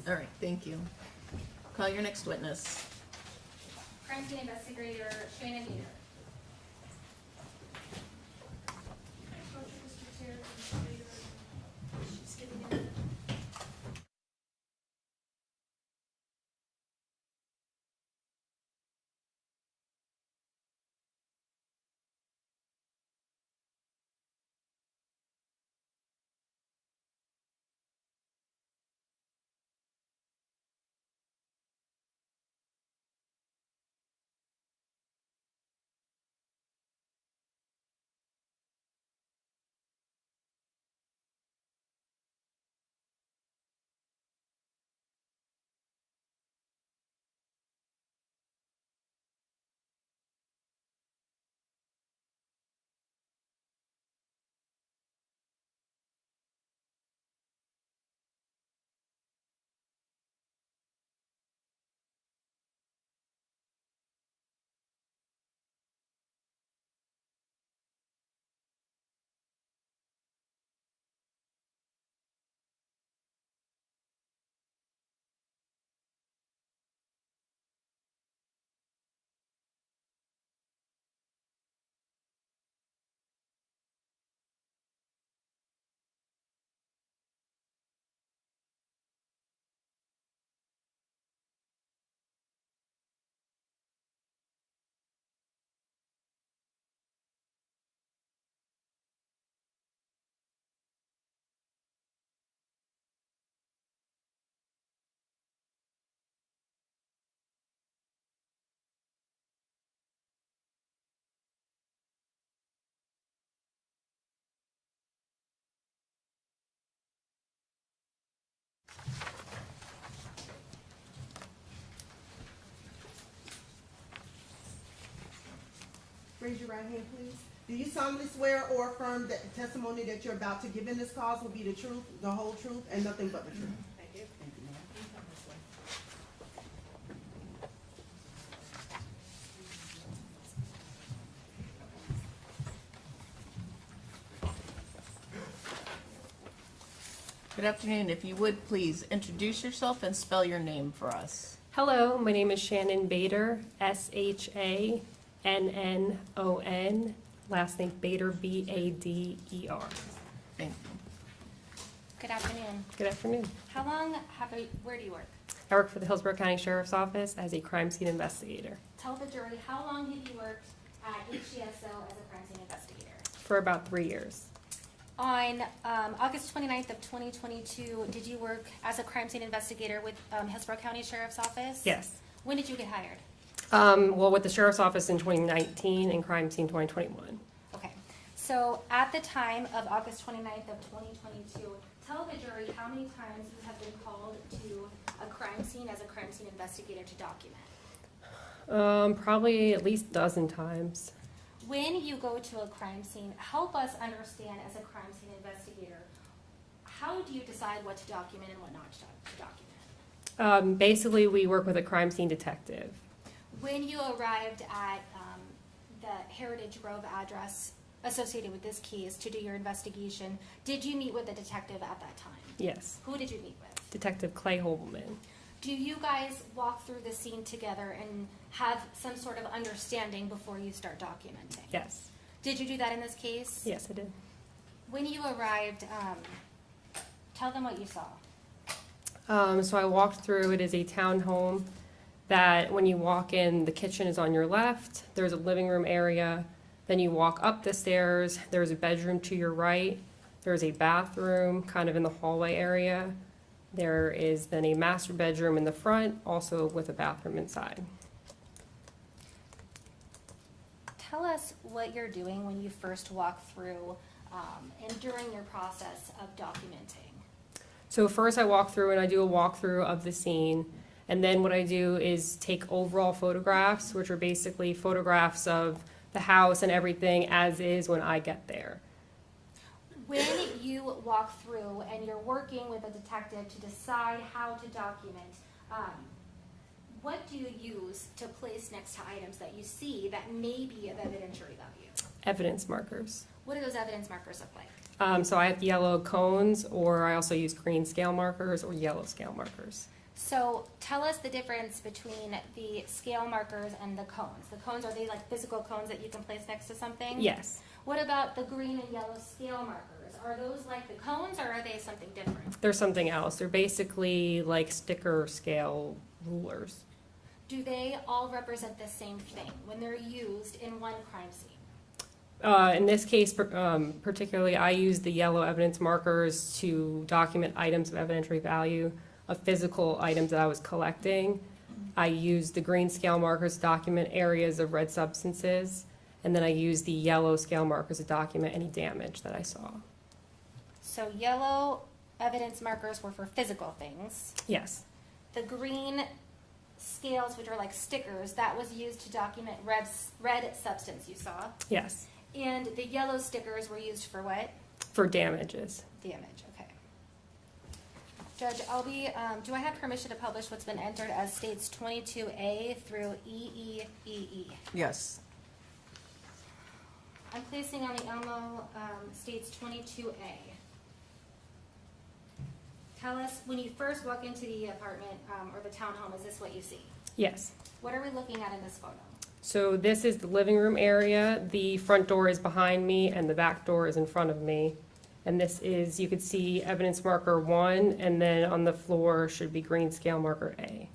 All right, thank you. Call your next witness. Crime scene investigator Shannon. Raise your right hand, please. Do you solemnly swear or affirm that the testimony that you're about to give in this cause will be the truth, the whole truth, and nothing but the truth? Thank you. Thank you, ma'am. Good afternoon. If you would, please introduce yourself and spell your name for us. Hello, my name is Shannon Bader, Shannon, last name Bader, Bader. Thank you. Good afternoon. Good afternoon. How long where do you work? I work for the Hillsborough County Sheriff's Office as a crime scene investigator Tell the jury, how long have you worked at HCSO as a crime scene investigator? for about 3 years. On August 29th of 2022, did you work as a crime scene investigator with Hillsborough County Sheriff's Office? Yes. When did you get hired? Well, with the sheriff's office in 2019 and crime scene 2021. Okay, so at the time of August 29th of 2022, tell the jury how many times you have been called to a crime scene as a crime scene investigator to document. Probably at least a dozen times. When you go to a crime scene, help us understand as a crime scene investigator, how do you decide what to document and what not to document? Basically, we work with a crime scene detective. When you arrived at the Heritage Grove address associated with this case to do your investigation, did you meet with a detective at that time? Yes. Who did you meet with? Detective Clay Holman. Do you guys walk through the scene together and have some sort of understanding before you start documenting? Yes. Did you do that in this case? Yes, I did. When you arrived, tell them what you saw. So I walked through. It is a townhome that when you walk in, the kitchen is on your left. There's a living room area. Then you walk up the stairs. There's a bedroom to your right. There's a bathroom kind of in the hallway area. There is then a master bedroom in the front, also with a bathroom inside. Tell us what you're doing when you first walk through and during your process of documenting. So first I walk through and I do a walkthrough of the scene. And then what I do is take overall photographs, which are basically photographs of the house and everything as is when I get there. When you walk through and you're working with a detective to decide how to document, what do you use to place next to items that you see that may be of evidentiary value? Evidence markers. What do those evidence markers look like? So I have yellow cones, or I also use green scale markers or yellow scale markers. So tell us the difference between the scale markers and the cones. The cones, are they like physical cones that you can place next to something? Yes. What about the green and yellow scale markers? Are those like the cones or are they something different? They're something else. They're basically like sticker scale rulers. Do they all represent the same thing when they're used in one crime scene? In this case, particularly, I use the yellow evidence markers to document items of evidentiary value of physical items that I was collecting. I use the green scale markers to document areas of red substances, and then I use the yellow scale markers to document any damage that I saw. So yellow evidence markers were for physical things. Yes. The green scales, which are like stickers, that was used to document red substance you saw. Yes. And the yellow stickers were used for what? For damages. Damage, okay. Judge Albee, do I have permission to publish what's been entered as states 22A through EEEE? Yes. I'm placing on the Elmo states 22A. Tell us, when you first walk into the apartment or the townhome, is this what you see? Yes. What are we looking at in this photo? So this is the living room area. The front door is behind me and the back door is in front of me. And this is, you could see evidence marker 1, and then on the floor should be green scale marker A.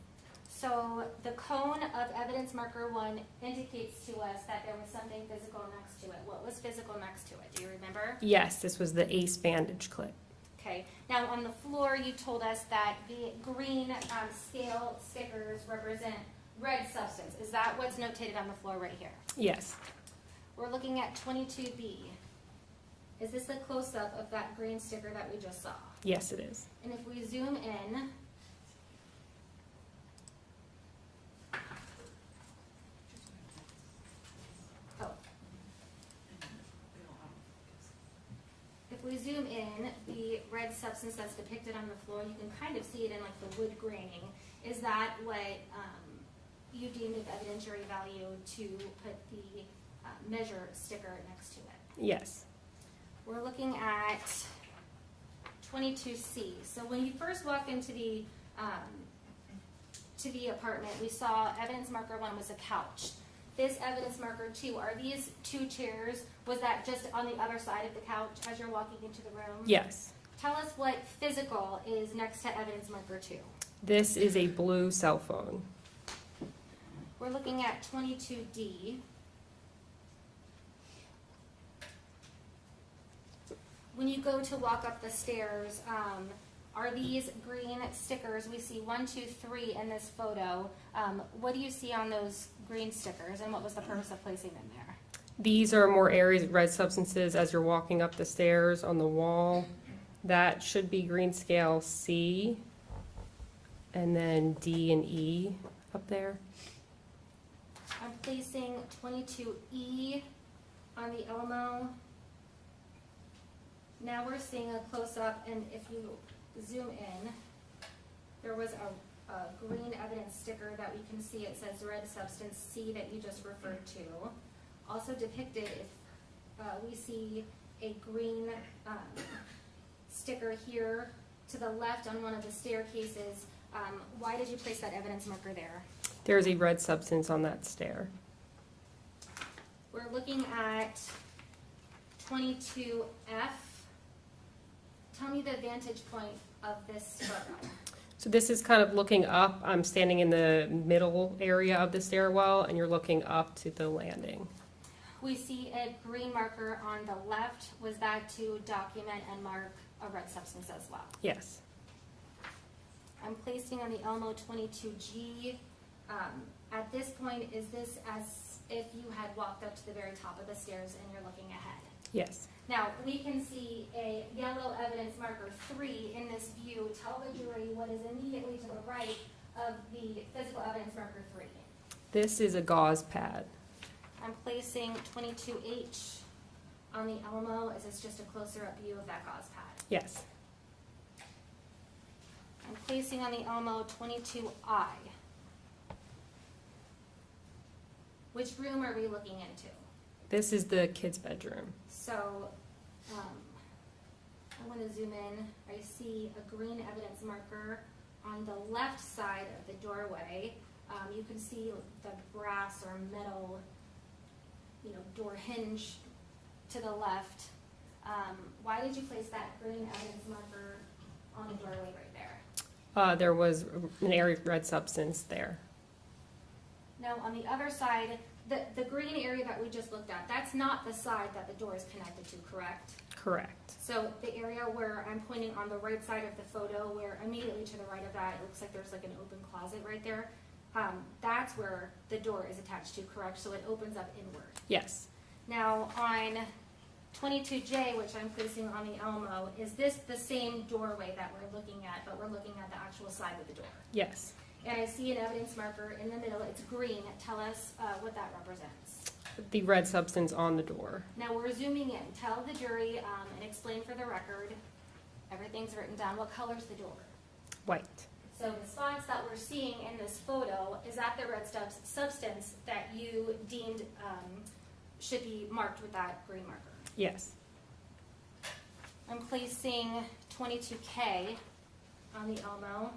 So the cone of evidence marker 1 indicates to us that there was something physical next to it. What was physical next to it? Do you remember? Yes, this was the ace bandage clip. Okay. Now on the floor, you told us that the green scale stickers represent red substance. Is that what's notated on the floor right here? Yes. We're looking at 22B. Is this a close-up of that green sticker that we just saw? Yes, it is. And if we zoom in, the red substance that's depicted on the floor, you can kind of see it in like the wood graining. Is that what you deemed of evidentiary value to put the measure sticker next to it? Yes. We're looking at 22C. So when you first walk into the apartment, we saw evidence marker 1 was a couch. This evidence marker 2, are these 2 chairs? Was that just on the other side of the couch as you're walking into the room? Yes. Tell us what physical is next to evidence marker 2. This is a blue cell phone. We're looking at 22D. When you go to walk up the stairs, are these green stickers? We see 1, 2, 3 in this photo. What do you see on those green stickers, and what was the purpose of placing them there? These are more areas of red substances as you're walking up the stairs on the wall. That should be green scale C, and then D and E up there. I'm placing 22E on the Elmo. Now we're seeing a close-up, and if you zoom in, there was a green evidence sticker that we can see. It says red substance C that you just referred to. Also depicted, if we see a green sticker here to the left on one of the staircases. Why did you place that evidence marker there? There's a red substance on that stair. We're looking at 22F. Tell me the vantage point of this photo. So this is kind of looking up. I'm standing in the middle area of the stairwell, and you're looking up to the landing. We see a green marker on the left. Was that to document and mark a red substance as well? Yes. I'm placing on the Elmo 22G. At this point, is this as if you had walked up to the very top of the stairs and you're looking ahead? Yes. Now, we can see a yellow evidence marker 3 in this view. Tell the jury what is immediately to the right of the physical evidence marker 3. This is a gauze pad. I'm placing 22H on the Elmo. Is this just a closer up view of that gauze pad? Yes. I'm placing on the Elmo 22I. Which room are we looking into? This is the kid's bedroom. So, I want to zoom in. I see a green evidence marker on the left side of the doorway. You can see the brass or metal, door hinge to the left. Why did you place that green evidence marker on the doorway right there? There was an area of red substance there. Now, on the other side, the green area that we just looked at, that's not the side that the door is connected to, correct? Correct. So the area where I'm pointing on the right side of the photo, where immediately to the right of that, it looks like there's like an open closet right there. That's where the door is attached to, correct? So it opens up inward. Yes. Now, on 22J, which I'm placing on the Elmo, is this the same doorway that we're looking at, but we're looking at the actual side of the door? Yes. And I see an evidence marker in the middle. It's green. Tell us what that represents. The red substance on the door. Now we're zooming in. Tell the jury and explain for the record. Everything's written down. What color's the door? White. So the spots that we're seeing in this photo, is that the red substance that you deemed should be marked with that green marker? Yes. I'm placing 22K on the Elmo.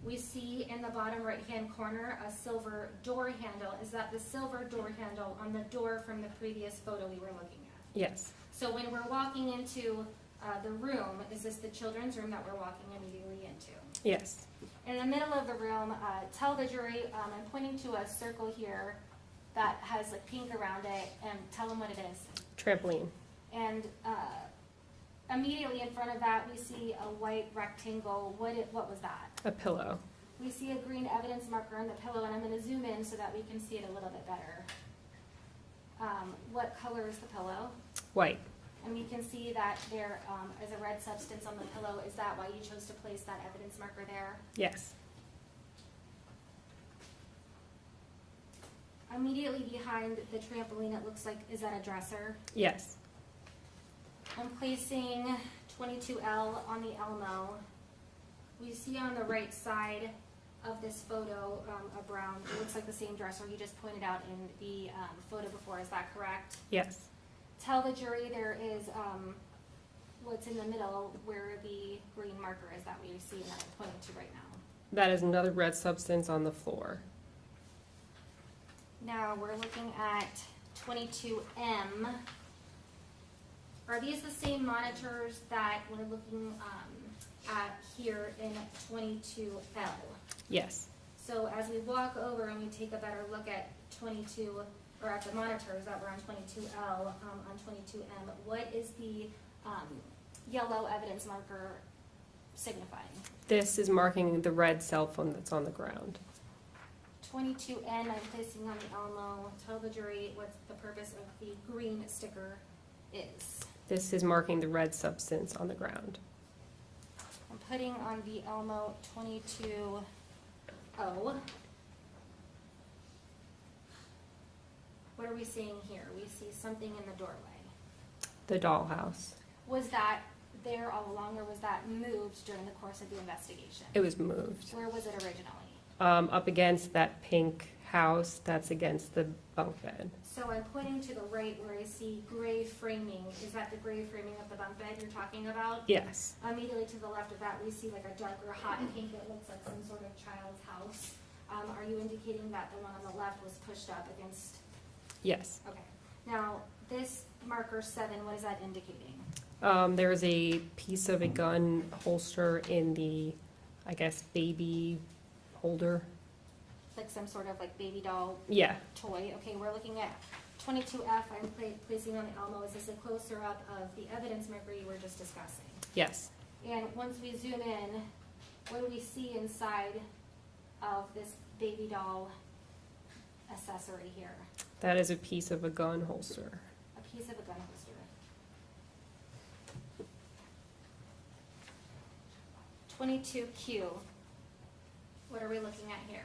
We see in the bottom right-hand corner a silver door handle. Is that the silver door handle on the door from the previous photo we were looking at? Yes. So when we're walking into the room, is this the children's room that we're walking immediately into? Yes. In the middle of the room, tell the jury, I'm pointing to a circle here that has like pink around it, and tell them what it is. Trampoline. And immediately in front of that, we see a white rectangle. What was that? A pillow. We see a green evidence marker on the pillow, and I'm going to zoom in so that we can see it a little bit better. What color is the pillow? White. And we can see that there is a red substance on the pillow. Is that why you chose to place that evidence marker there? Yes. Immediately behind the trampoline, it looks like, is that a dresser? Yes. I'm placing 22L on the Elmo. We see on the right side of this photo a brown, it looks like the same dresser you just pointed out in the photo before. Is that correct? Yes. Tell the jury there is what's in the middle where the green marker is that we see and that I'm pointing to right now. That is another red substance on the floor. Now we're looking at 22M. Are these the same monitors that we're looking at here in 22L? Yes. So as we walk over and we take a better look at 22, or at the monitors that were on 22L, on 22M, what is the yellow evidence marker signifying? This is marking the red cell phone that's on the ground. 22N, I'm placing on the Elmo. Tell the jury what the purpose of the green sticker is. This is marking the red substance on the ground. I'm putting on the Elmo 22O. What are we seeing here? We see something in the doorway. The dollhouse. Was that there all along, or was that moved during the course of the investigation? It was moved. Where was it originally? Up against that pink house that's against the bunk bed. So I'm pointing to the right where I see gray framing. Is that the gray framing of the bunk bed you're talking about? Yes. Immediately to the left of that, we see like a darker hot pink that looks like some sort of child's house. Are you indicating that the one on the left was pushed up against? Yes. Okay. Now, this marker 7, what is that indicating? There's a piece of a gun holster in the, I guess, baby holder. Like some sort of like baby doll Yeah. toy. Okay, we're looking at 22F. I'm placing on the Elmo. Is this a closer up of the evidence marker you were just discussing? Yes. And once we zoom in, what do we see inside of this baby doll accessory here? That is a piece of a gun holster. A piece of a gun holster. 22Q. What are we looking at here?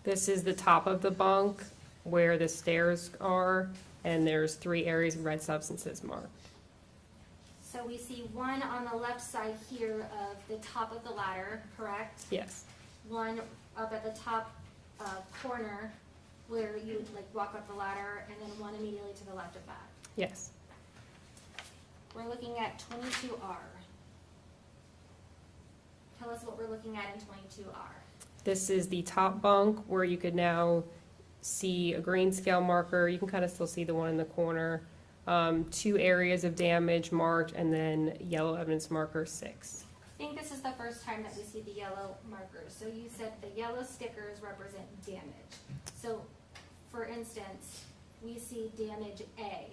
This is the top of the bunk where the stairs are, and there's 3 areas of red substances marked. So we see one on the left side here of the top of the ladder, correct? Yes. One up at the top corner where you like walk up the ladder, and then one immediately to the left of that. Yes. We're looking at 22R. Tell us what we're looking at in 22R. This is the top bunk where you could now see a green scale marker. You can kind of still see the one in the corner. 2 areas of damage marked, and then yellow evidence marker 6. I think this is the first time that we see the yellow markers. So you said the yellow stickers represent damage. So, for instance, we see damage A.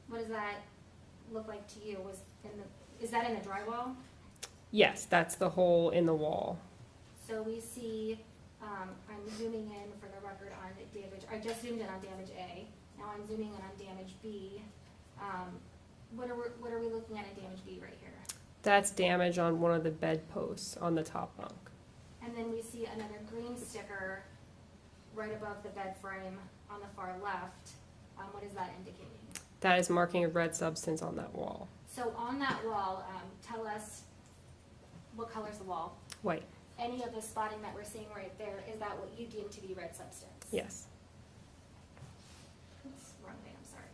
What does that look like to you? Is that in the drywall? Yes, that's the hole in the wall. So we see, I'm zooming in for the record on damage. I just zoomed in on damage A. Now I'm zooming in on damage B. What are we looking at in damage B right here? That's damage on one of the bedposts on the top bunk. And then we see another green sticker right above the bed frame on the far left. What is that indicating? That is marking a red substance on that wall. So on that wall, tell us what color's the wall? White. Any of the spotting that we're seeing right there, is that what you deem to be red substance? Yes. Oops, wrong way, I'm sorry.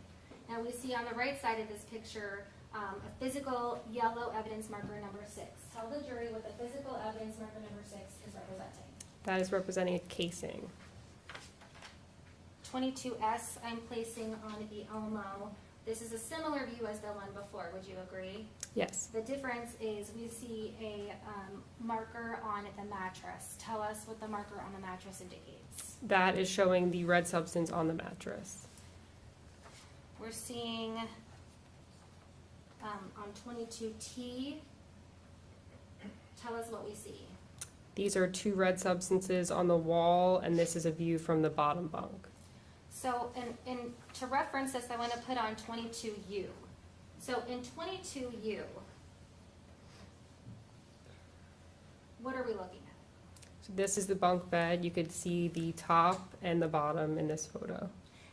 Now we see on the right side of this picture a physical yellow evidence marker number 6. Tell the jury what the physical evidence marker number 6 is representing. That is representing a casing. 22S I'm placing on the Elmo. This is a similar view as the one before, would you agree? Yes. The difference is we see a marker on the mattress. Tell us what the marker on the mattress indicates. That is showing the red substance on the mattress. We're seeing on 22T, tell us what we see. These are 2 red substances on the wall, and this is a view from the bottom bunk. So, and to reference this, I want to put on 22U. So in 22U, what are we looking at? So this is the bunk bed. You could see the top and the bottom in this photo.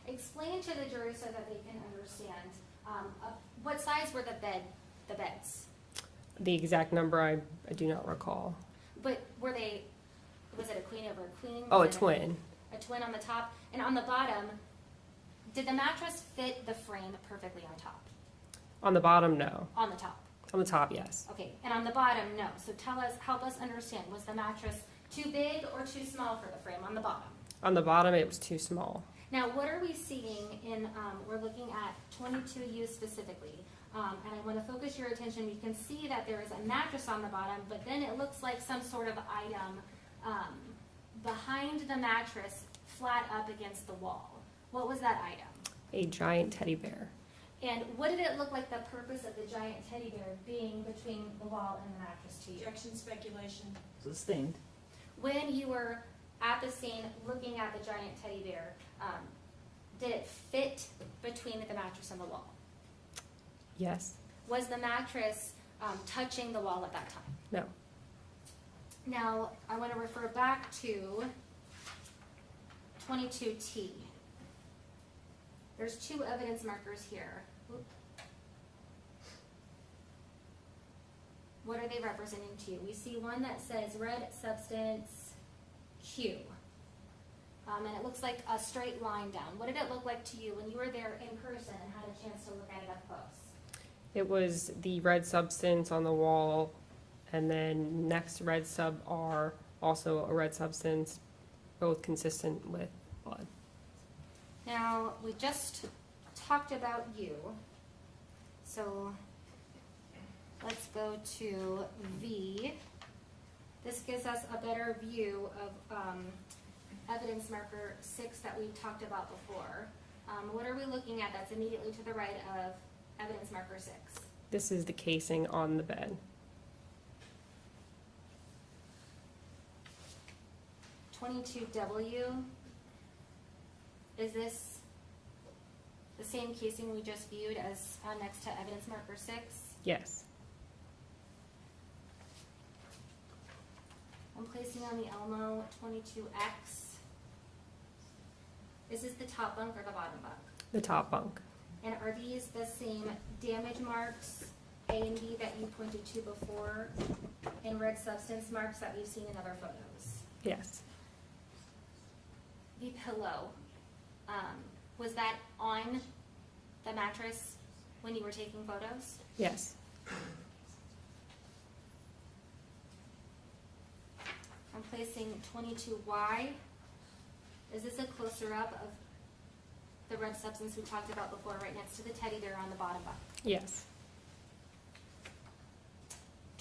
Explain to the jury so that they can understand what size were the beds? The exact number I do not recall. But was it a queen over a queen? Oh, Was a it twin. A twin on the top, and on the bottom, did the mattress fit the frame perfectly on top? On the bottom, no. On the top. On the top, yes. Okay, and on the bottom, no. So help us understand, was the mattress too big or too small for the frame on the bottom? On the bottom, it was too small. Now, what are we seeing in, we're looking at 22U specifically, and I want to focus your attention. You can see that there is a mattress on the bottom, but then it looks like some sort of item behind the mattress, flat up against the wall. What was that item? A giant teddy bear. And what did it look like the purpose of the giant teddy bear being between the wall and the mattress to you? Objection, speculation. Sustained. When you were at the scene, looking at the giant teddy bear, did it fit between the mattress and the wall? Yes. Was the mattress touching the wall at that time? No. Now, I want to refer back to 22T. There's 2 evidence markers here. Oop. What are they representing to you? We see one that says red substance Q. And it looks like a straight line down. What did it look like to you when you were there in person and had a chance to look at it up close? It was the red substance on the wall, and then next red sub R, also a red substance, both consistent with blood. Now, we just talked about you, so let's go to V. This gives us a better view of evidence marker 6 that we talked about before. What are we looking at that's immediately to the right of evidence marker 6? This is the casing on the bed. 22W. Is this the same casing we just viewed as next to evidence marker 6? Yes. I'm placing on the Elmo 22X. Is this the top bunk or the bottom bunk? The top bunk. And are these the same damage marks, A and B, that you pointed to before, and red substance marks that we've seen in other photos? Yes. The pillow, was that on the mattress when you were taking photos? Yes. I'm placing 22Y. Is this a closer up of the red substance we talked about before, right next to the teddy bear on the bottom bunk? Yes.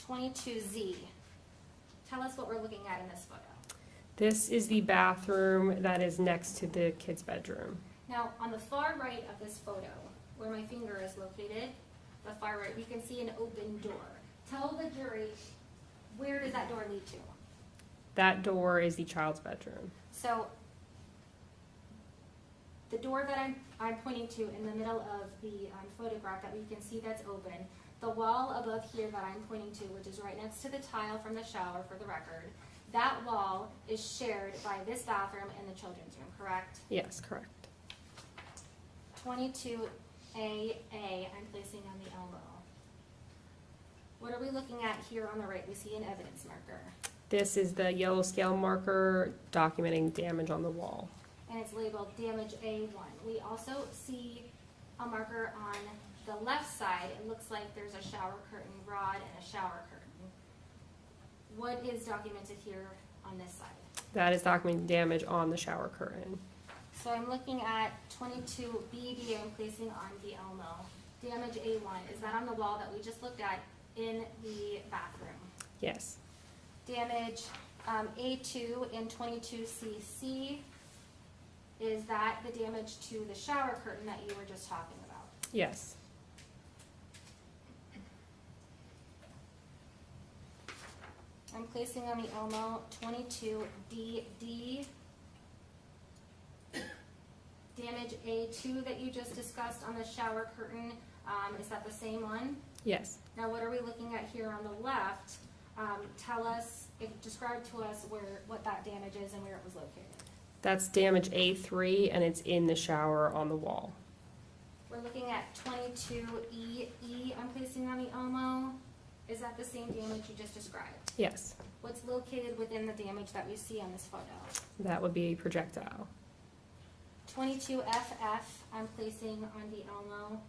22Z. Tell us what we're looking at in this photo. This is the bathroom that is next to the kid's bedroom. Now, on the far right of this photo, where my finger is located, the far right, we can see an open door. Tell the jury, where does that door lead to? That door is the child's bedroom. So, the door that I'm pointing to in the middle of the photograph that we can see that's open, the wall above here that I'm pointing to, which is right next to the tile from the shower for the record, that wall is shared by this bathroom and the children's room, correct? Yes, correct. 22AA, I'm placing on the Elmo. What are we looking at here on the right? We see an evidence marker. This is the yellow scale marker documenting damage on the wall. And it's labeled damage A1. We also see a marker on the left side. It looks like there's a shower curtain rod and a shower curtain. What is documented here on this side? That is documenting damage on the shower curtain. So I'm looking at 22BB I'm placing on the Elmo. Damage A1, is that on the wall that we just looked at in the bathroom? Yes. Damage A2 in 22CC, is that the damage to the shower curtain that you were just talking about? Yes. I'm placing on the Elmo 22DD. Damage A2 that you just discussed on the shower curtain, is that the same one? Yes. Now what are we looking at here on the left? Tell us, describe to us what that damage is and where it was located. That's damage A3, and it's in the shower on the wall. We're looking at 22EE I'm placing on the Elmo. Is that the same damage you just described? Yes. What's located within the damage that we see on this photo? That would be a projectile. 22FF I'm placing on the Elmo.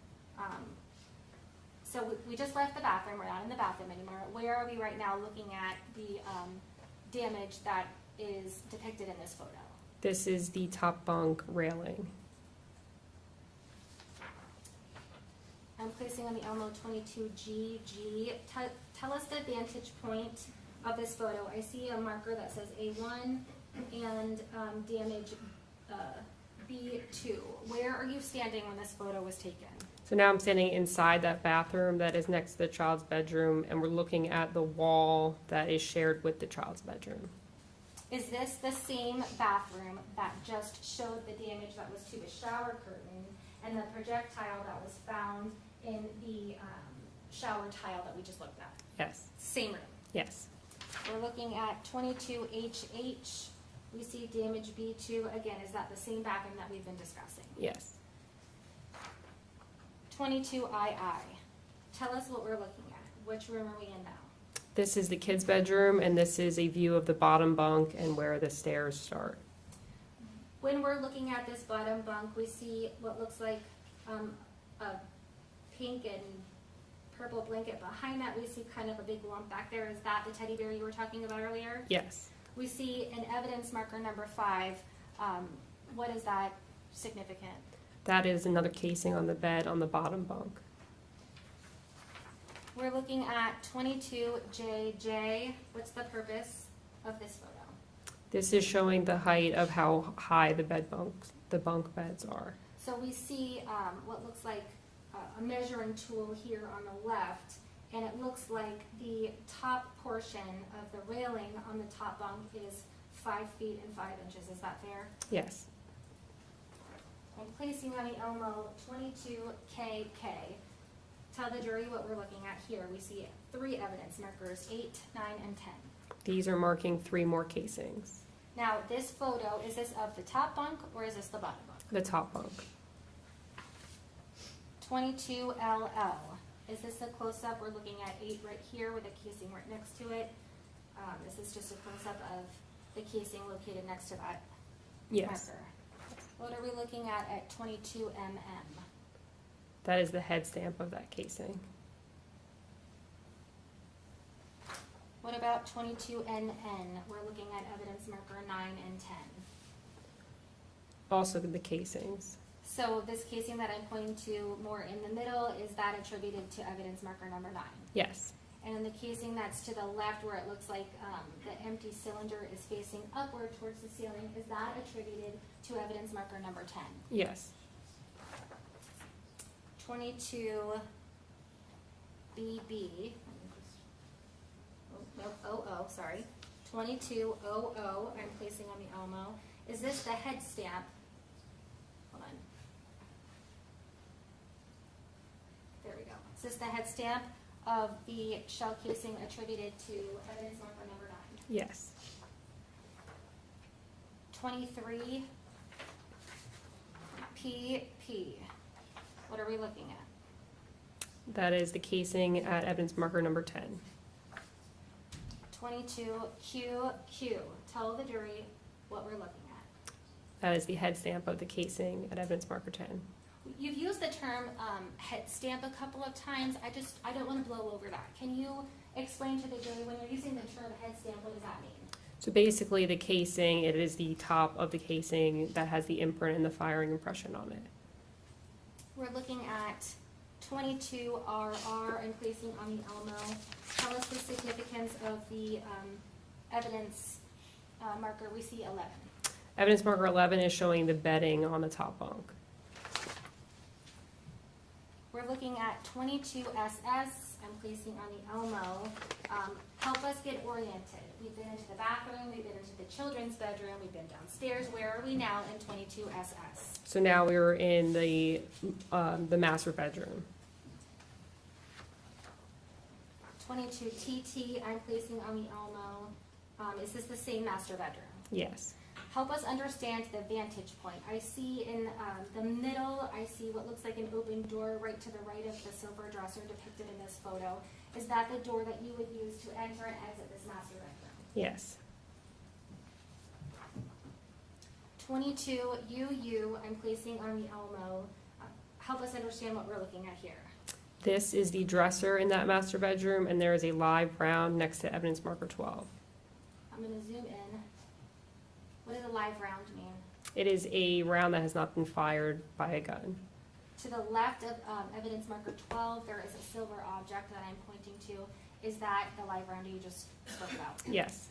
So we just left the bathroom. We're not in the bathroom anymore. Where are we right now looking at the damage that is depicted in this photo? This is the top bunk railing. I'm placing on the Elmo 22GG. Tell us the vantage point of this photo. I see a marker that says A1 and damage B2. Where are you standing when this photo was taken? So now I'm standing inside that bathroom that is next to the child's bedroom, and we're looking at the wall that is shared with the child's bedroom. Is this the same bathroom that just showed the damage that was to the shower curtain and the projectile that was found in the shower tile that we just looked at? Yes. Same room. Yes. We're looking at 22HH. We see damage B2. Again, is that the same bathroom that we've been discussing? Yes. 22II. Tell us what we're looking at. Which room are we in now? This is the kids' bedroom, and this is a view of the bottom bunk and where the stairs start. When we're looking at this bottom bunk, we see what looks like a pink and purple blanket. Behind that, we see kind of a big lump back there. Is that the teddy bear you were talking about earlier? Yes. We see an evidence marker number 5. What is that significant? That is another casing on the bed on the bottom bunk. We're looking at 22JJ. What's the purpose of this photo? This is showing the height of how high the bunk beds are. So we see what looks like a measuring tool here on the left, and it looks like the top portion of the railing on the top bunk is 5 feet and 5 inches. Is that fair? Yes. I'm placing on the Elmo 22KK. Tell the jury what we're looking at here. We see 3 evidence markers, 8, 9, and 10. These are marking 3 more casings. Now, this photo, is this of the top bunk or is this the bottom bunk? The top bunk. 22LL. Is this a close-up? We're looking at 8 right here with a casing right next to it. This is just a close-up of the casing located next to that Yes. marker. What are we looking at 22MM? That is the head stamp of that casing. What about 22NN? We're looking at evidence marker 9 and 10. Also the casings. So this casing that I'm pointing to more in the middle, is that attributed to evidence marker number 9? Yes. And in the casing that's to the left where it looks like the empty cylinder is facing upward towards the ceiling, is that attributed to evidence marker number 10? Yes. 22BB. Oh, sorry. 2200, I'm placing on the Elmo. Is this the head stamp? Hold on. There we go. Is this the head stamp of the shell casing attributed to evidence marker number 9? Yes. 23PP. What are we looking at? That is the casing at evidence marker number 10. 22QQ. Tell the jury what we're looking at. That is the head stamp of the casing at evidence marker 10. You've used the term head stamp a couple of times. I don't want to blow over that. Can you explain to the jury, when you're using the term head stamp, what does that mean? So basically the casing, it is the top of the casing that has the imprint and the firing impression on it. We're looking at 22RR and placing on the Elmo. Tell us the significance of the evidence marker. We see 11. Evidence marker 11 is showing the bedding on the top bunk. We're looking at 22SS. I'm placing on the Elmo. Help us get oriented. We've been into the bathroom, we've been into the children's bedroom, we've been downstairs. Where are we now in 22SS? So now we're in the master bedroom. 22TT, I'm placing on the Elmo. Is this the same master bedroom? Yes. Help us understand the vantage point. I see in the middle, I see what looks like an open door right to the right of the silver dresser depicted in this photo. Is that the door that you would use to enter and exit this master bedroom? Yes. 22UU, I'm placing on the Elmo. Help us understand what we're looking at here. This is the dresser in that master bedroom, and there is a live round next to evidence marker 12. I'm going to zoom in. What does a live round mean? It is a round that has not been fired by a gun. To the left of evidence marker 12, there is a silver object that I'm pointing to. Is that the live round you just spoke about? Yes.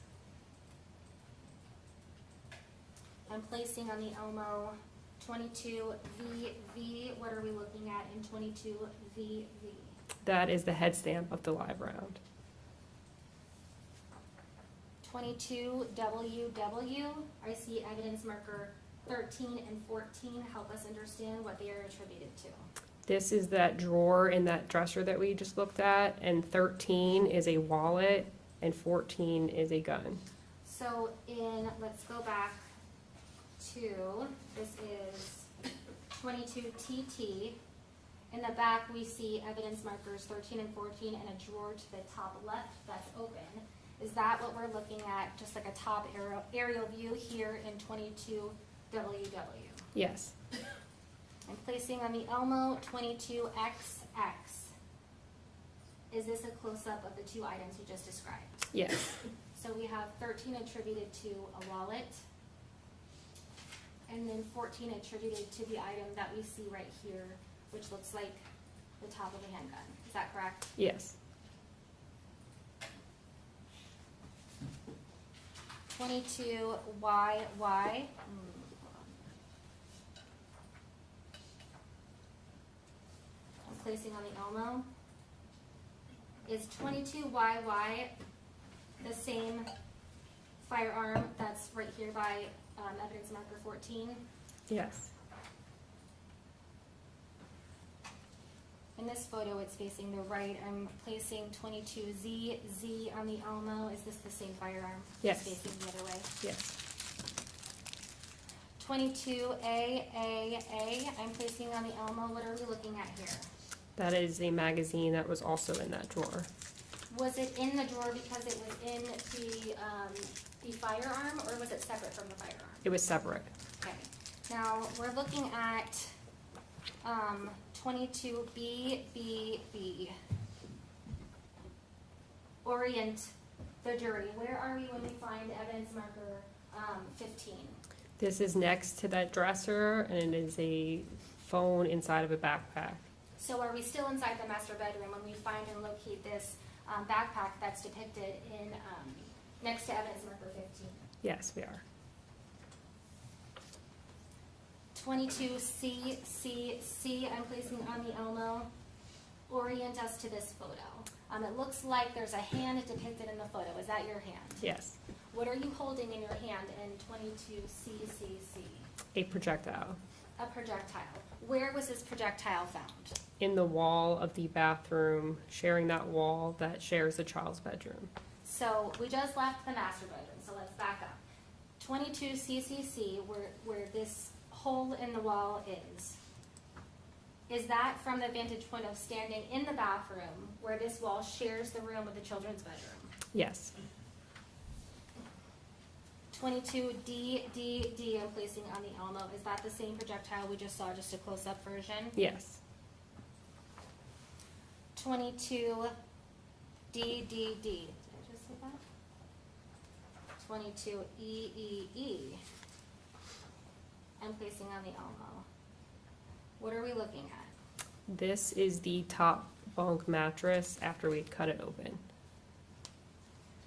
I'm placing on the Elmo 22VV. What are we looking at in 22VV? That is the head stamp of the live round. 22 WW, I see evidence marker 13 and 14. Help us understand what they are attributed to. This is that drawer in that dresser that we just looked at, and 13 is a wallet, and 14 is a gun. So let's go back to, this is 22 TT. In the back, we see evidence markers 13 and 14 and a drawer to the top left that's open. Is that what we're looking at, just like a top aerial view here in 22 WW? Yes. I'm placing on the Elmo 22XX. Is this a close-up of the two items you just described? Yes. So we have 13 attributed to a wallet, and then 14 attributed to the item that we see right here, which looks like the top of a handgun. Is that correct? Yes. 22YY. I'm placing on the Elmo. Is 22YY the same firearm that's right here by evidence marker 14? Yes. In this photo, it's facing the right. I'm placing 22Z on the Elmo. Is this the same firearm? Yes. It's facing the other way. Yes. 22AA. I'm placing on the Elmo. What are we looking at here? That is a magazine that was also in that drawer. Was it in the drawer because it was in the firearm, or was it separate from the firearm? It was separate. Okay. Now we're looking at 22BBB. Orient the jury. Where are we when we find evidence marker 15? This is next to that dresser, and it is a phone inside of a backpack. So are we still inside the master bedroom when we find and locate this backpack that's depicted in next to evidence marker 15? Yes, we are. 22CCC, I'm placing on the Elmo. Orient us to this photo. It looks like there's a hand depicted in the photo. Is that your hand? Yes. What are you holding in your hand in 22CCC? A projectile. A projectile. Where was this projectile found? In the wall of the bathroom, sharing that wall that shares the child's bedroom. So we just left the master bedroom, so let's back up. 22CCC, where this hole in the wall is that from the vantage point of standing in the bathroom where this wall shares the room with the children's bedroom? Yes. 22DDD, I'm placing on the Elmo. Is that the same projectile we just saw, just a close-up version? Yes. 22DDD. Did I just say that? 22EEE. I'm placing on the Elmo. What are we looking at? This is the top bunk mattress after we cut it open.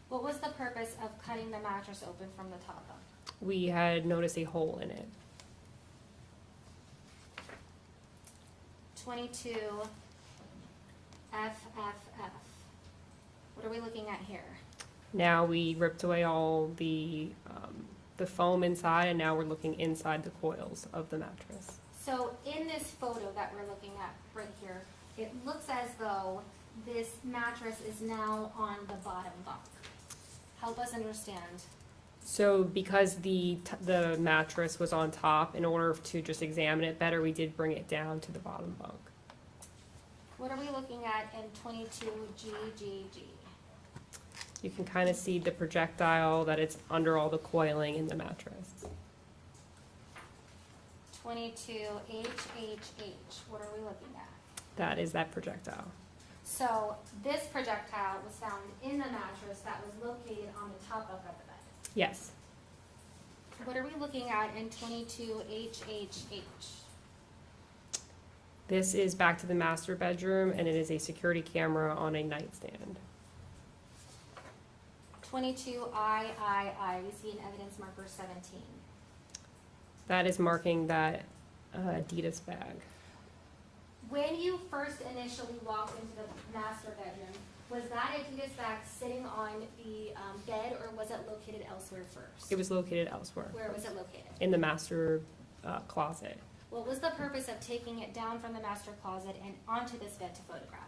What was the purpose of cutting the mattress open from the top up? We had noticed a hole in it. 22FFF. What are we looking at here? Now we ripped away all the foam inside, and now we're looking inside the coils of the mattress. So in this photo that we're looking at right here, it looks as though this mattress is now on the bottom bunk. Help us understand. So because the mattress was on top, in order to just examine it better, we did bring it down to the bottom bunk. What are we looking at in 22GGG? You can kind of see the projectile that it's under all the coiling in the mattress. 22HHH. What are we looking at? That is that projectile. So this projectile was found in the mattress that was located on the top of the bed. Yes. What are we looking at in 22HHH? This is back to the master bedroom, and it is a security camera on a nightstand. 22III. We see an evidence marker 17. That is marking that Adidas bag. When you first initially walked into the master bedroom, Was that Adidas bag sitting on the bed, or was it located elsewhere first? It was located elsewhere. Where was it located? In the master closet. What was the purpose of taking it down from the master closet and onto this bed to photograph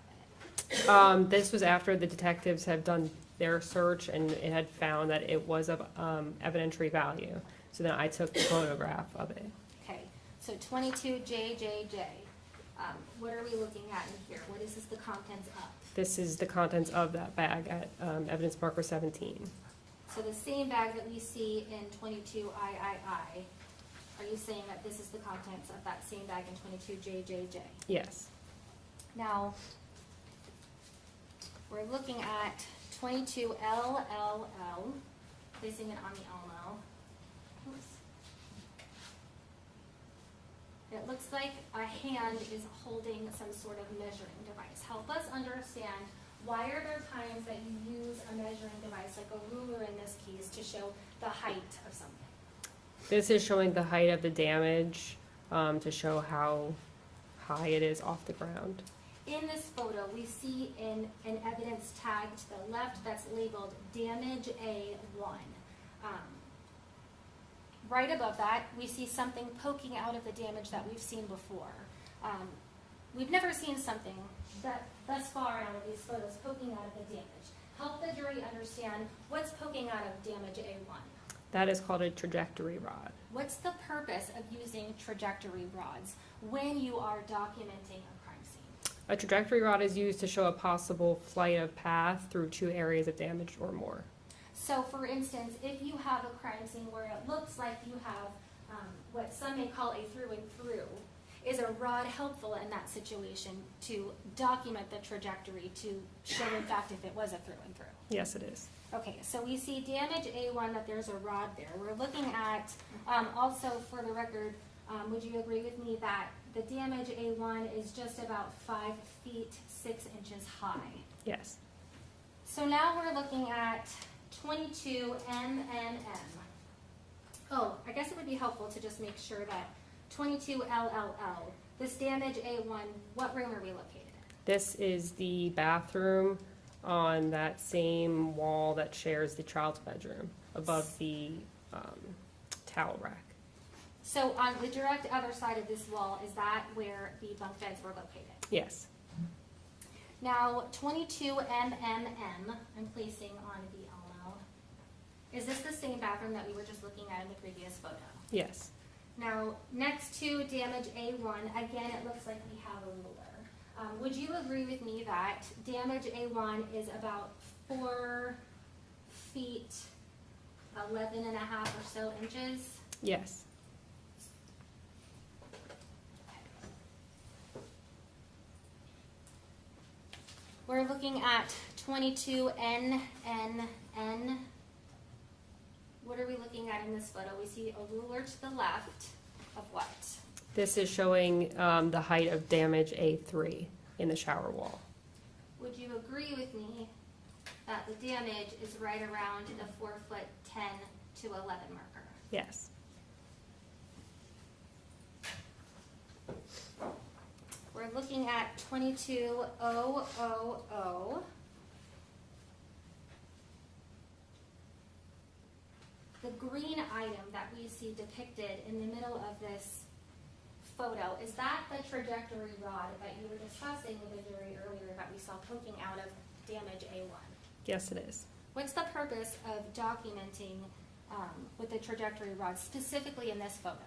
it? This was after the detectives had done their search and it had found that it was of evidentiary value. So then I took the photograph of it. Okay, so 22JJJ. What are we looking at in here? What is this the contents of? This is the contents of that bag at evidence marker 17. So the same bag that we see in 22III, are you saying that this is the contents of that same bag in 22JJJ? Yes. Now, we're looking at 22LLL, placing it on the Elmo. Oops. It looks like a hand is holding some sort of measuring device. Help us understand, why are there times that you use a measuring device, like a ruler in this case, to show the height of something? This is showing the height of the damage to show how high it is off the ground. In this photo, we see in an evidence tag to the left that's labeled damage A1. Right above that, we see something poking out of the damage that we've seen before. We've never seen something that thus far out of these photos poking out of the damage. Help the jury understand what's poking out of damage A1. That is called a trajectory rod. What's the purpose of using trajectory rods when you are documenting a crime scene? A trajectory rod is used to show a possible flight of path through 2 areas of damage or more. So for instance, if you have a crime scene where it looks like you have what some may call a through and through, is a rod helpful in that situation to document the trajectory to show in fact if it was a through and through? Yes, it is. Okay, so we see damage A1, that there's a rod there. We're looking at, also for the record, would you agree with me that the damage A1 is just about 5 feet 6 inches high? Yes. So now we're looking at 22 MMM. Oh, I guess it would be helpful to just make sure that 22 LLL, this damage A1, what room are we located in? This is the bathroom on that same wall that shares the child's bedroom above the towel rack. So on the direct other side of this wall, is that where the bunk beds were located? Yes. Now, 22 MMM, I'm placing on the Elmo. Is this the same bathroom that we were just looking at in the previous photo? Yes. Now, next to damage A1, again, it looks like we have a ruler. Would you agree with me that damage A1 is about 4 feet, 11 and a half or so inches? Yes. We're looking at 22 NNN. What are we looking at in this photo? We see a ruler to the left of what? This is showing the height of damage A3 in the shower wall. Would you agree with me that the damage is right around the 4 foot 10 to 11 marker? Yes. We're looking at 22000. The green item that we see depicted in the middle of this photo, is that the trajectory rod that you were discussing with the jury earlier that we saw poking out of damage A1? Yes, it is. What's the purpose of documenting with the trajectory rod, specifically in this photo?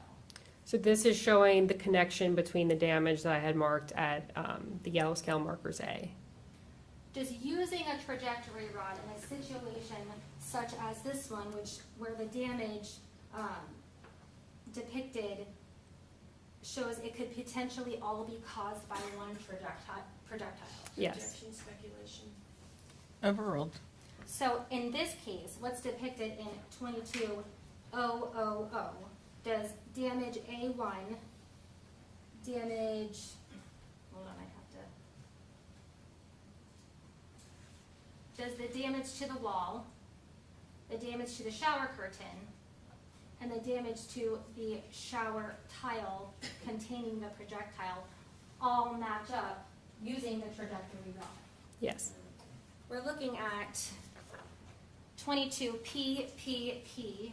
So this is showing the connection between the damage that I had marked at the yellow scale markers A. Does using a trajectory rod in a situation such as this one, where the damage depicted shows it could potentially all be caused by one projectile? Yes. Objection, speculation. Overruled. So in this case, what's depicted in 22000, does damage A1, damage, hold on, I have to, does the damage to the wall, the damage to the shower curtain, and the damage to the shower tile containing the projectile all match up using the trajectory rod? Yes. we're looking at 22 PPP.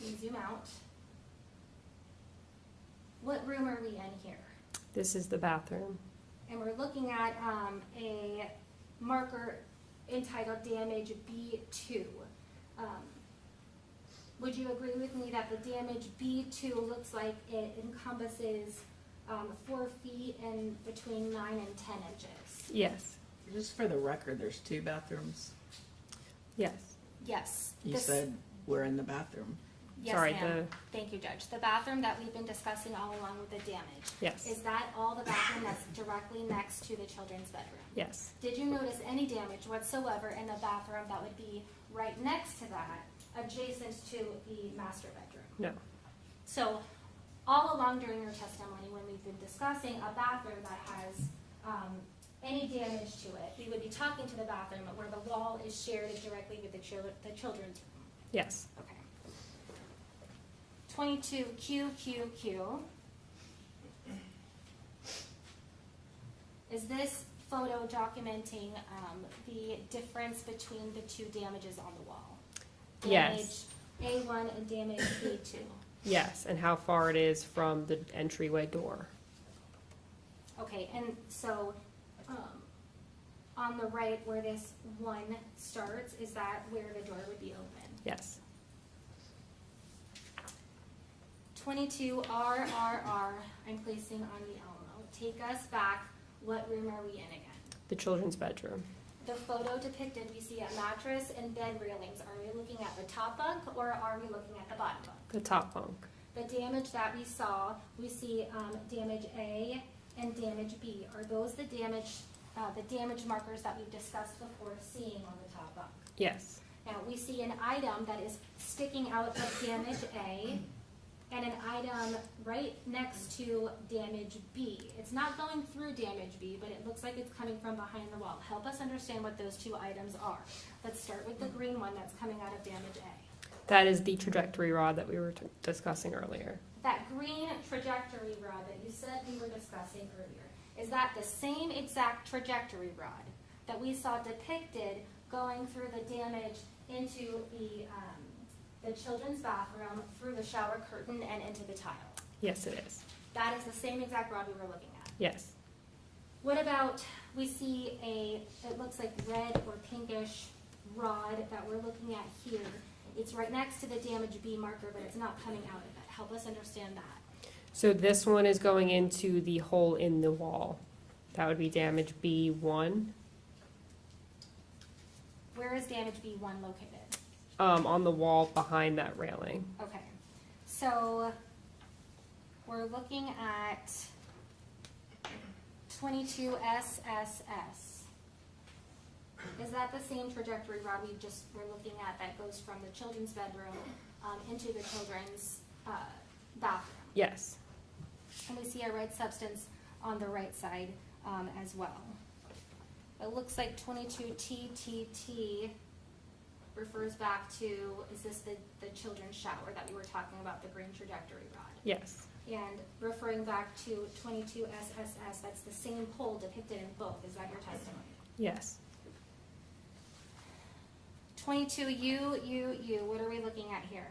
You zoom out. What room are we in here? This is the bathroom. And we're looking at a marker entitled damage B2. Would you agree with me that the damage B2 looks like it encompasses 4 feet and between 9 and 10 inches? Yes. Just for the record, there's 2 bathrooms. Yes. Yes. You said we're in the bathroom. Yes, Sorry, ma'am. Thank you, Judge. The bathroom that we've been discussing all along with the damage. Yes. Is that all the bathroom that's directly next to the children's bedroom? Yes. Did you notice any damage whatsoever in the bathroom that would be right next to that, adjacent to the master bedroom? No. So, all along during your testimony, when we've been discussing a bathroom that has any damage to it, we would be talking to the bathroom where the wall is shared directly with the children's room. Yes. Okay. 22 QQQ. Is this photo documenting the difference between the 2 damages on the wall? Yes. Damage A1 and damage B2. Yes, and how far it is from the entryway door. Okay, and so on the right where this 1 starts, is that where the door would be open? Yes. 22 RRR, I'm placing on the Elmo. Take us back. What room are we in again? The children's bedroom. The photo depicted, we see a mattress and bed railings. Are we looking at the top bunk or are we looking at the bottom bunk? The top bunk. The damage that we saw, we see damage A and damage B. Are those the damage markers that we've discussed before seeing on the top bunk? Yes. Now, we see an item that is sticking out of damage A and an item right next to damage B. It's not going through damage B, but it looks like it's coming from behind the wall. Help us understand what those 2 items are. Let's start with the green one that's coming out of damage A. That is the trajectory rod that we were discussing earlier. That green trajectory rod that you said we were discussing earlier, is that the same exact trajectory rod that we saw depicted going through the damage into the children's bathroom, through the shower curtain, and into the tile? Yes, it is. That is the same exact rod we were looking at. Yes. What about, we see it looks like red or pinkish rod that we're looking at here. It's right next to the damage B marker, but it's not coming out of it. Help us understand that. So this one is going into the hole in the wall. That would be damage B1. Where is damage B1 located? On the wall behind that railing. Okay, so we're looking at 22 SSS. Is that the same trajectory rod we just were looking at that goes from the children's bedroom into the children's bathroom? Yes. And we see a red substance on the right side as well. It looks like 22 TTT refers back to, is this the children's shower that we were talking about, the green trajectory rod? Yes. And referring back to 22 SSS, that's the same pole depicted in both. Is that your testimony? Yes. 22 UUU, what are we looking at here?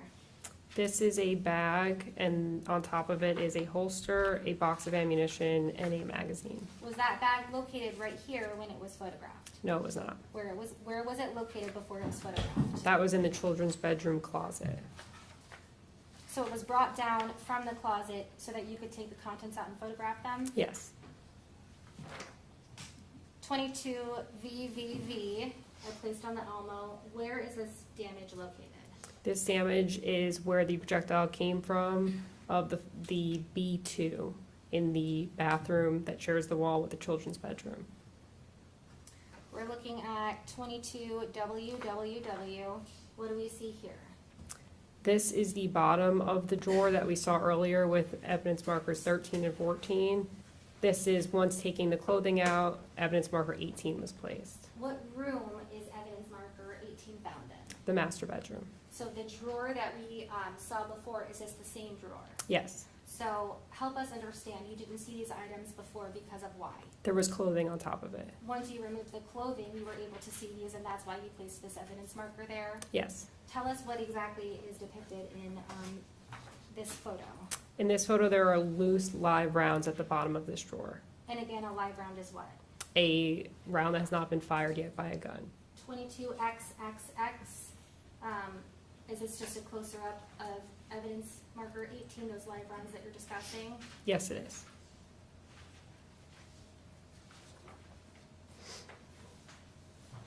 This is a bag, and on top of it is a holster, a box of ammunition, and a magazine. Was that bag located right here when it was photographed? No, it was not. Where was it located before it was photographed? That was in the children's bedroom closet. So it was brought down from the closet so that you could take the contents out and photograph them? Yes. 22 VVV, I placed on the Elmo. Where is this damage located? This damage is where the projectile came from of the B2 in the bathroom that shares the wall with the children's bedroom. We're looking at 22 WWW. What do we see here? This is the bottom of the drawer that we saw earlier with evidence markers 13 and 14. This is once taking the clothing out, evidence marker 18 was placed. What room is evidence marker 18 found in? The master bedroom. So the drawer that we saw before, is this the same drawer? Yes. So help us understand, you didn't see these items before because of why? There was clothing on top of it. Once you removed the clothing, you were able to see these, and that's why you placed this evidence marker there? Yes. Tell us what exactly is depicted in this photo. In this photo, there are loose live rounds at the bottom of this drawer. And again, a live round is what? A round that has not been fired yet by a gun. 22XXX. Is this just a closer up of evidence marker 18, those live rounds that you're discussing? Yes, it is.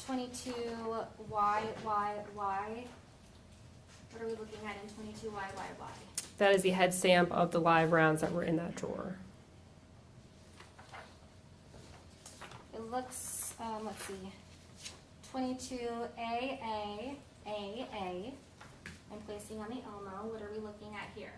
Y. What are we looking at in 22Y? That is the head stamp of the live rounds that were in that drawer. It looks, let's see, 22AA. I'm placing on the Elmo. What are we looking at here?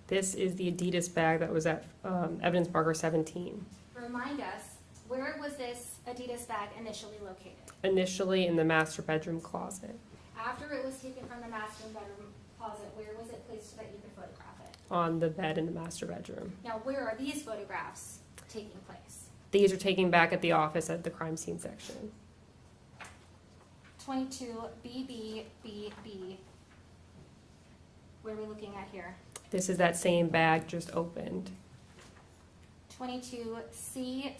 This is the Adidas bag that was at evidence marker 17. Remind us, where was this Adidas bag initially located? Initially in the master bedroom closet. After it was taken from the master bedroom closet, where was it placed so that you could photograph it? On the bed in the master bedroom. Now, where are these photographs taking place? These are taken back at the office at the crime scene section. 22BB. What are we looking at here? This is that same bag just opened. 22C.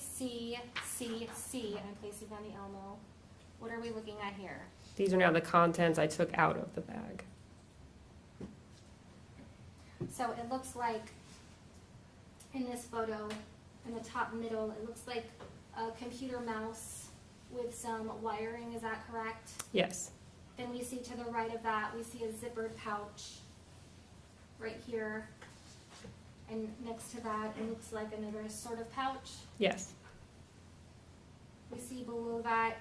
I'm placing on the Elmo. What are we looking at here? These are now the contents I took out of the bag. So it looks like in this photo, in the top middle, it looks like a computer mouse with some wiring. Is that correct? Yes. Then we see to the right of that, we see a zippered pouch right here. And next to that, it looks like another sort of pouch. Yes. We see below that,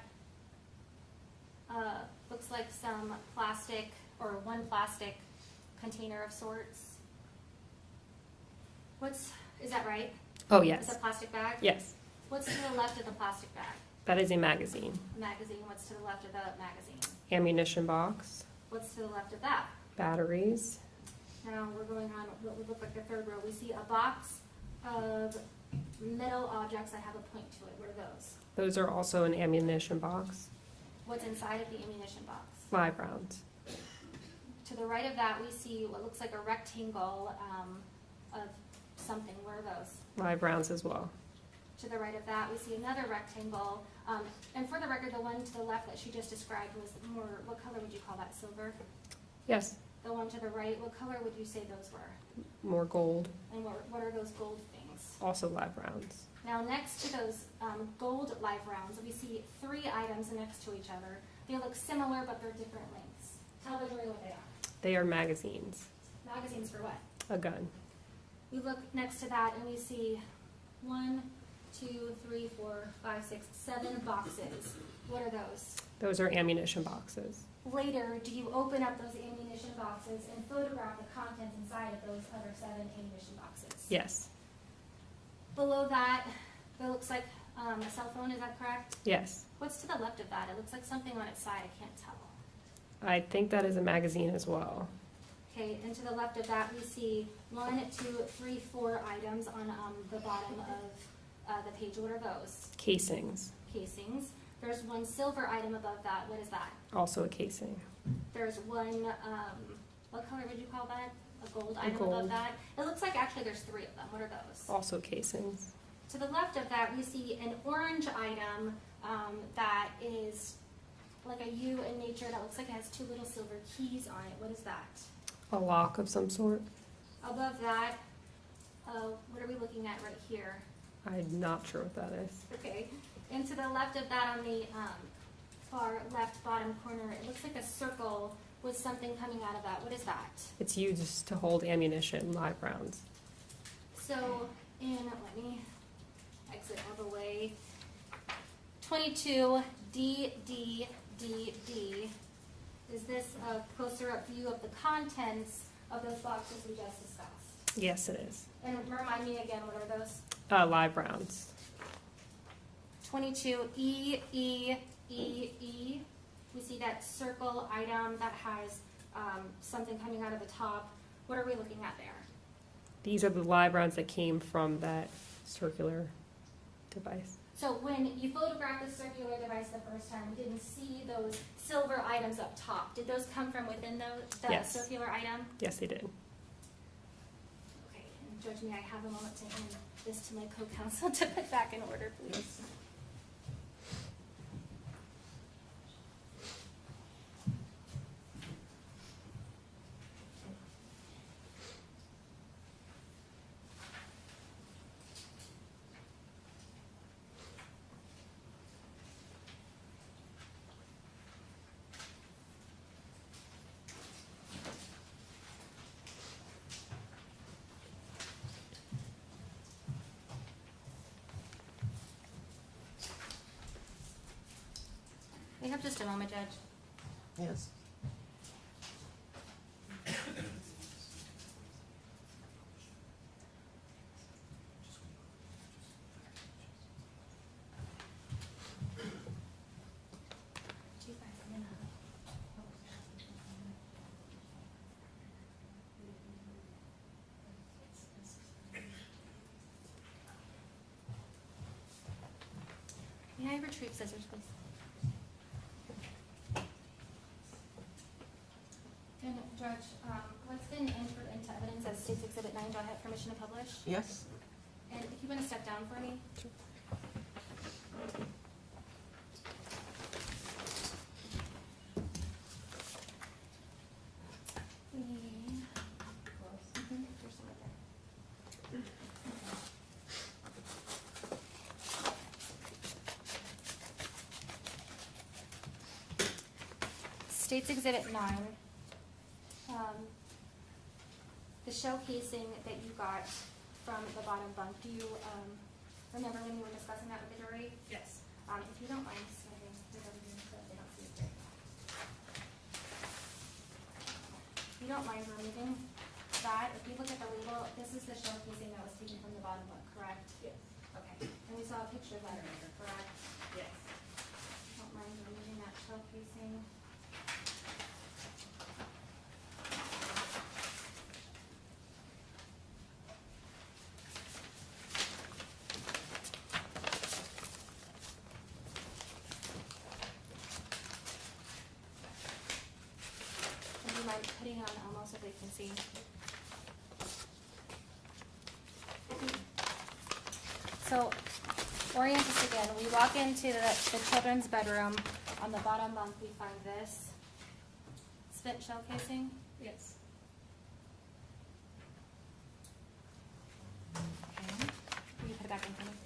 looks like some plastic, or one plastic container of sorts. Is that right? Oh, yes. It's a plastic bag? Yes. What's to the left of the plastic bag? That is a magazine. Magazine. What's to the left of the magazine? Ammunition box. What's to the left of that? Batteries. Now we're going on what would look like the third row. We see a box of metal objects that have a point to it. What are those? Those are also an ammunition box. What's inside of the ammunition box? Live rounds. To the right of that, we see what looks like a rectangle of something. What are those? Live rounds as well. To the right of that, we see another rectangle. And for the record, the one to the left that she just described was more, what color would you call that, silver? Yes. The one to the right, what color would you say those were? More gold. And what are those gold things? Also live rounds. Now next to those gold live rounds, we see 3 items next to each other. They look similar, but they're different lengths. Tell the jury what they are. They are magazines. Magazines for what? A gun. We look next to that and we see 1, 2, 3, 4, 5, 6, 7 boxes. What are those? Those are ammunition boxes. Later, do you open up those ammunition boxes and photograph the contents inside of those other 7 ammunition boxes? Yes. Below that, it looks like a cell phone, is that correct? Yes. What's to the left of that? It looks like something on its side, I can't tell. I think that is a magazine as well. Okay, and to the left of that, we see 1, 2, 3, 4 items on the bottom of the page. What are those? Casings. Casings. There's 1 silver item above that. What is that? Also a casing. There's 1, what color would you call that? A gold A item gold. above that? It looks like actually there's 3 of them. What are those? Also casings. To the left of that, we see an orange item that is like a U in nature that looks like it has 2 little silver keys on it. What is that? A lock of some sort. Above that, what are we looking at right here? I'm not sure what that is. Okay. And to the left of that on the far left bottom corner, it looks like a circle with something coming out of that. What is that? It's used to hold ammunition, live rounds. So let me exit all the way. 22 D. Is this a closer up view of the contents of those boxes we just discussed? Yes, it is. And remind me again, what are those? Live rounds. 22 E. We see that circle item that has something coming out of the top. What are we looking at there? These are the live rounds that came from that circular device. So when you photographed the circular device the first time, we didn't see those silver items up top. Did those come from within the Yes. circular item? Yes, they did. Okay, and Judge, may I have a moment to hand this to my co-counsel to put back in order, please? We have just a moment, Judge. Yes. May I retrieve scissors, please? And Judge, what's been entered into evidence as State's Exhibit 9, do I have permission to publish? Yes. And if you want to step down for me? There's some right there. State's Exhibit 9, the show casing that you got from the bottom bunk, do you remember when you were discussing that with the jury? Yes. If you don't mind, sliding it over here so they don't see it very well. If you don't mind removing that, if you look at the label, this is the show casing that was taken from the bottom bunk, correct? Yes. Okay, and we saw a picture of that earlier, correct? Yes. Don't mind removing that shell casing. Would you mind putting it on Elmo so they can see? So, orient us again. We walk into the children's bedroom. On the bottom bunk, we find this spent shell casing. Yes. Okay. Will you put it back in front of me?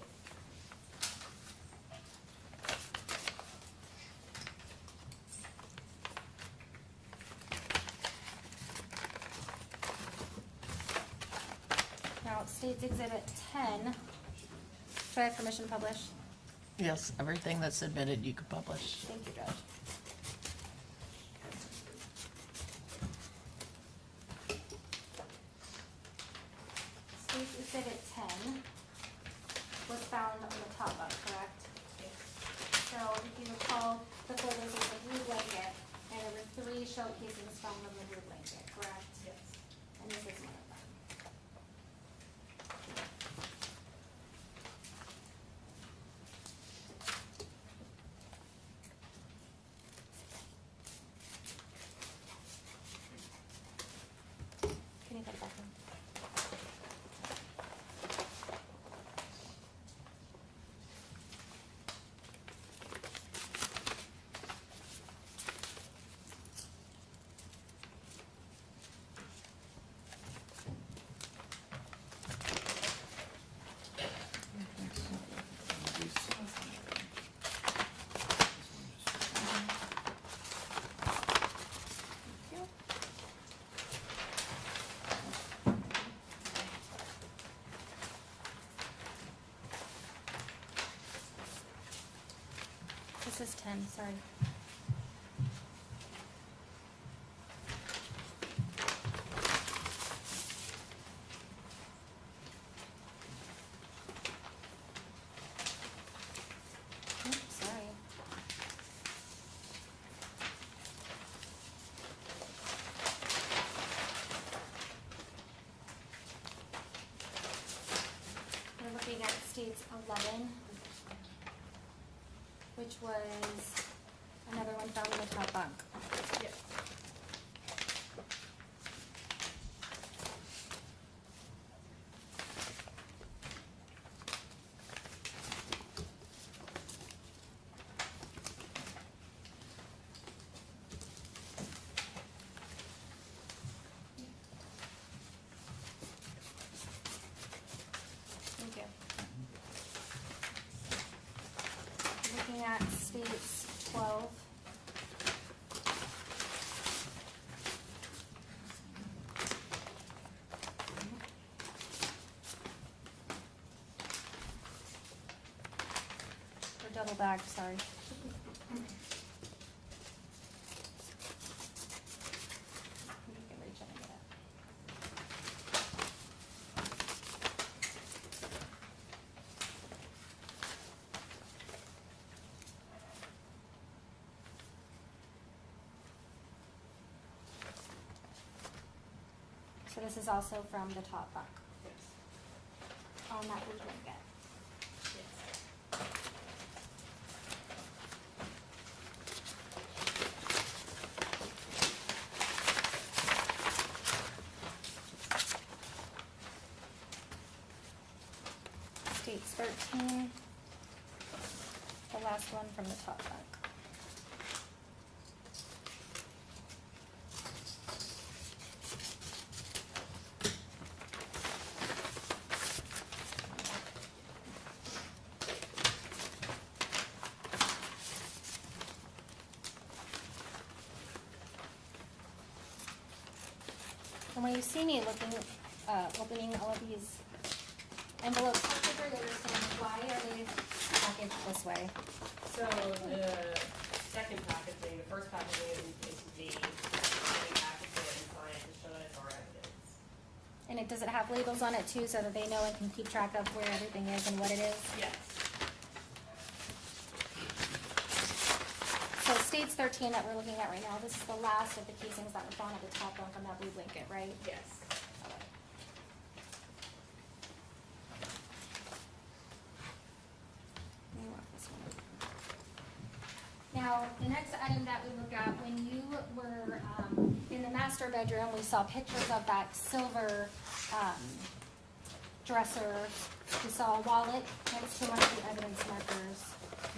Now, State's Exhibit 10. Do I have permission to publish? Yes, everything that's submitted you could publish. Thank you, Judge. State's Exhibit 10 was found on the top bunk, correct? Yes. So if you recall, the photos of the blue blanket, and there were 3 shell casings found on the blue blanket, correct? Yes. And this is one of them. Can you put it back in? This is 10, sorry. Oops, sorry. at states 11, which was another one found in the top bunk. Yes. Thank you. Looking at states 12. Or double bagged, sorry. You can reach in and get it. So this is also from the top bunk. On that blue blanket. States 13, the last one from the top bunk. And when you see me opening all of these envelopes, they were saying, why are they packaged this way? So the second packaging, the first packaging is me, and package it and sign it to show that it's our evidence. And does it have labels on it too, so that they know and can keep track of where everything is and what it is? Yes. So states 13 that we're looking at right now, this is the last of the casings that were found at the top bunk on that blue blanket, right? Yes. Okay. Let me mark this one. Now, the next item that we look at, when you were in the master bedroom, we saw pictures of that silver dresser. We saw a wallet next to one of the evidence markers.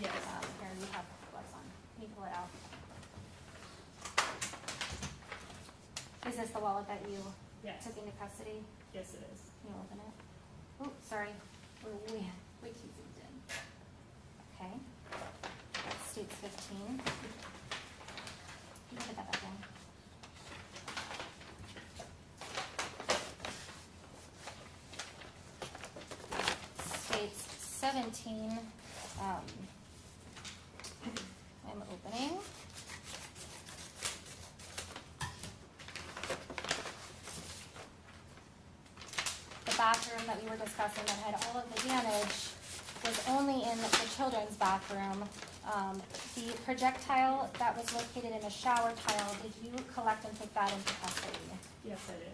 Yes. Here, you have what's on. Can you pull it out? Is this the wallet that you Yes. took into custody? Yes, it is. Can you open it? Oh, sorry. We're way too zoomed in. Okay. That's states 15. You can put that back in. States 17. I'm opening. The bathroom that we were discussing that had all of the damage was only in the children's bathroom. The projectile that was located in the shower tile, did you collect and take that into custody? Yes, I did.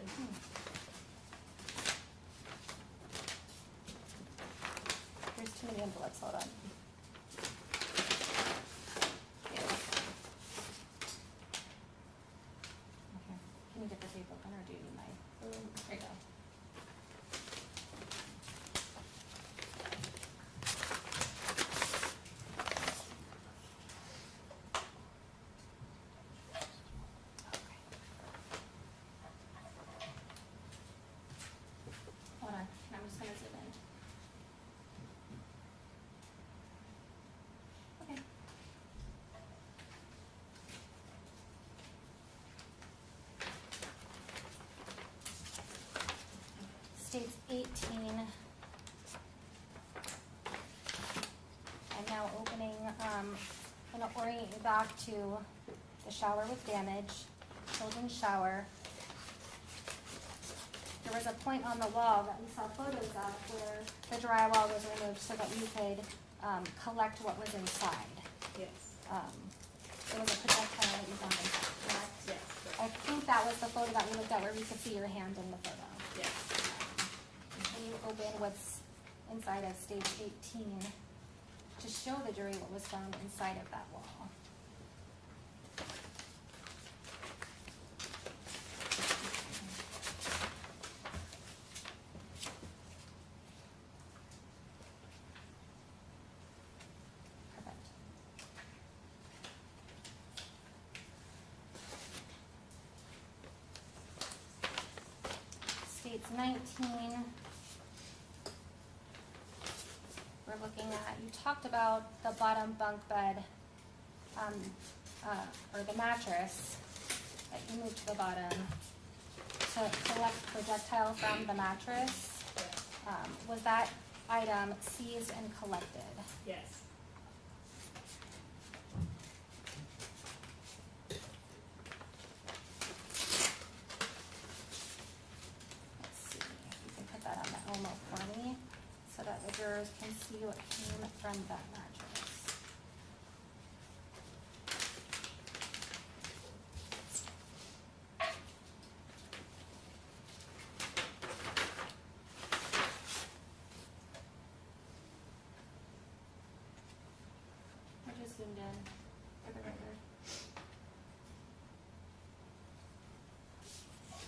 There's too many envelopes, hold on. Okay. Can you get the tape open, or do you need my, there you go. Hold on, I'm just gonna zoom in. Okay. States 18. I'm now opening, I'm gonna orient you back to the shower with damage, children's shower. There was a point on the wall that we saw photos of where the drywall was removed so that you could collect what was inside. Yes. There was a projectile that you found inside, correct? Yes. I think that was the photo that we looked at where we could see your hand in the photo. Yes. Can you open what's inside of stage 18 to show the jury what was found inside of that wall. States 19, we're looking at, you talked about the bottom bunk bed, or the mattress that you moved to the bottom to collect projectile from the mattress. Was that item seized and collected? Yes. For me, so that the jurors can see what came from that mattress. I just zoomed in for the record.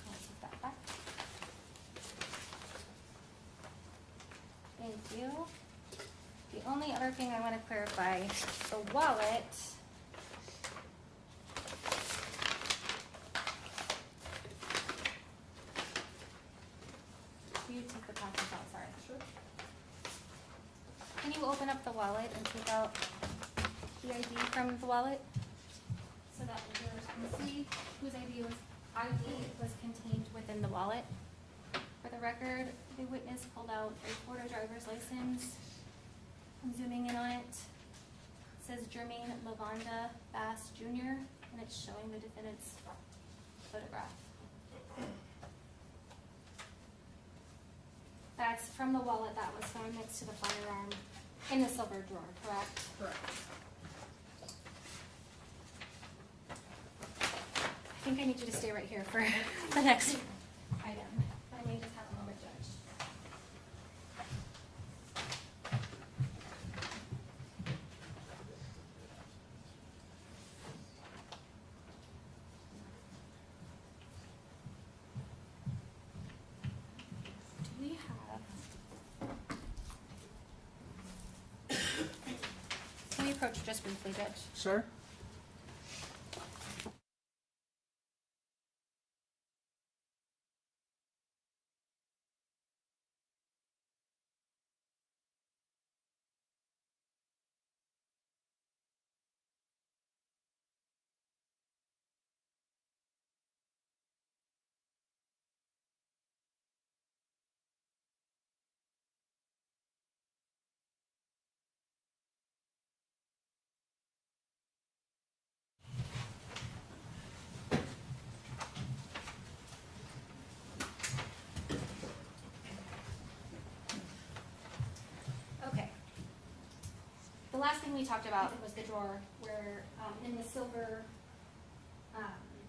I'll take that back. Thank you. The only other thing I want to clarify, the wallet. You take the package out, sorry. Sure. Can you open up the wallet and take out the ID from the wallet? So that the jurors can see whose ID was contained within the wallet. For the record, the witness pulled out a Florida driver's license. I'm zooming in on it. It says Jermaine Bass Jr. and it's showing the defendant's photograph. That's from the wallet that was found next to the firearm in the silver drawer, correct? Correct. I think I need you to stay right here for the next item. I may just have a moment, Judge. Do we have... Can we approach just briefly, Judge? Sure. The last thing we talked about was the drawer where in the silver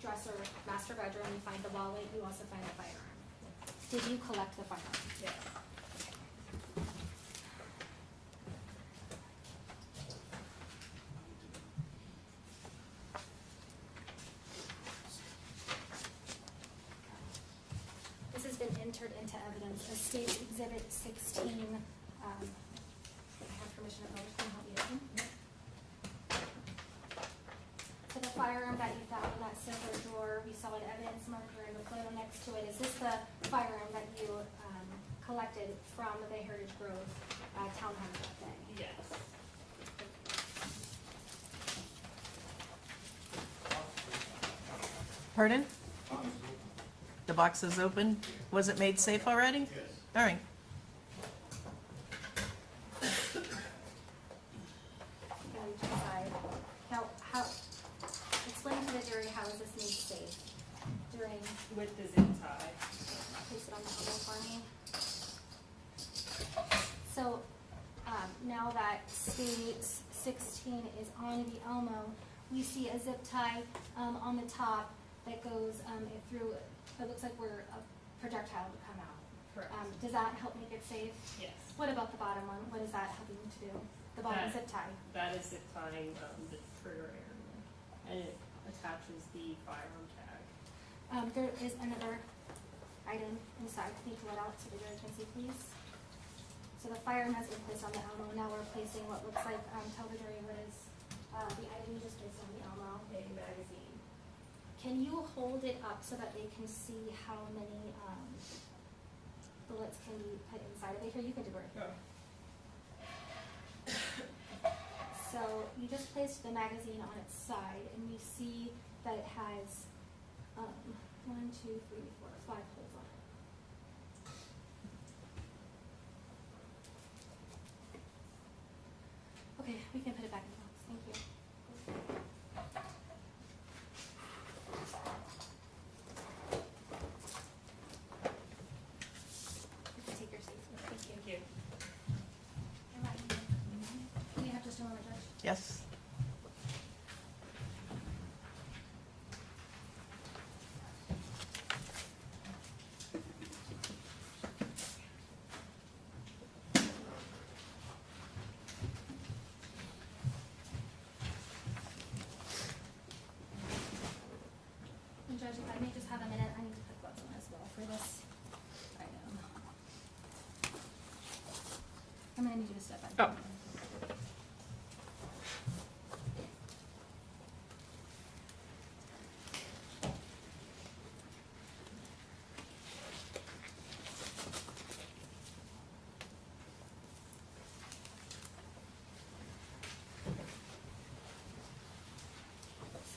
dresser master bedroom you find the wallet, you also find the firearm. Did you collect the firearm? Yes. This has been entered into evidence as State Exhibit 16. I have permission of others to help you open. So the firearm that you found in that silver drawer, we saw an evidence marker in the photo next to it. Is this the firearm that you collected from the Heritage Grove townhome that day? Yes. Pardon? The box is open. Was it made safe already? Yes. All right. Explain to the jury how is this made safe during... With the zip tie. Place it on the elbow for me. So now that State 16 is on the Elmo, we see a zip tie on the top that goes through, it looks like where a projectile would come out. Correct. Does that help make it safe? Yes. What about the bottom one? What is that helping to do? The bottom zip tie? That is zip tying the trigger area, and it attaches the firearm tag. There is another item inside. Can you pull it out so the jury can see, please? So the firearm has been placed on the ammo. Now we're placing what looks like, tell the jury what is the item you just placed on the ammo. A magazine. Can you hold it up so that they can see how many bullets can be put inside of it? Here, you can do it. Go. So you just placed the magazine on its side, and we see that it has 1, 2, 3, 4, 5 holes on it. Okay, we can put it back in the box. Thank you. You can take your seats. Thank you. Can you have just a moment, Judge? Yes. And Judge, if I may just have a minute, I need to put gloves on as well for this item. I'm gonna need you to step back. Oh.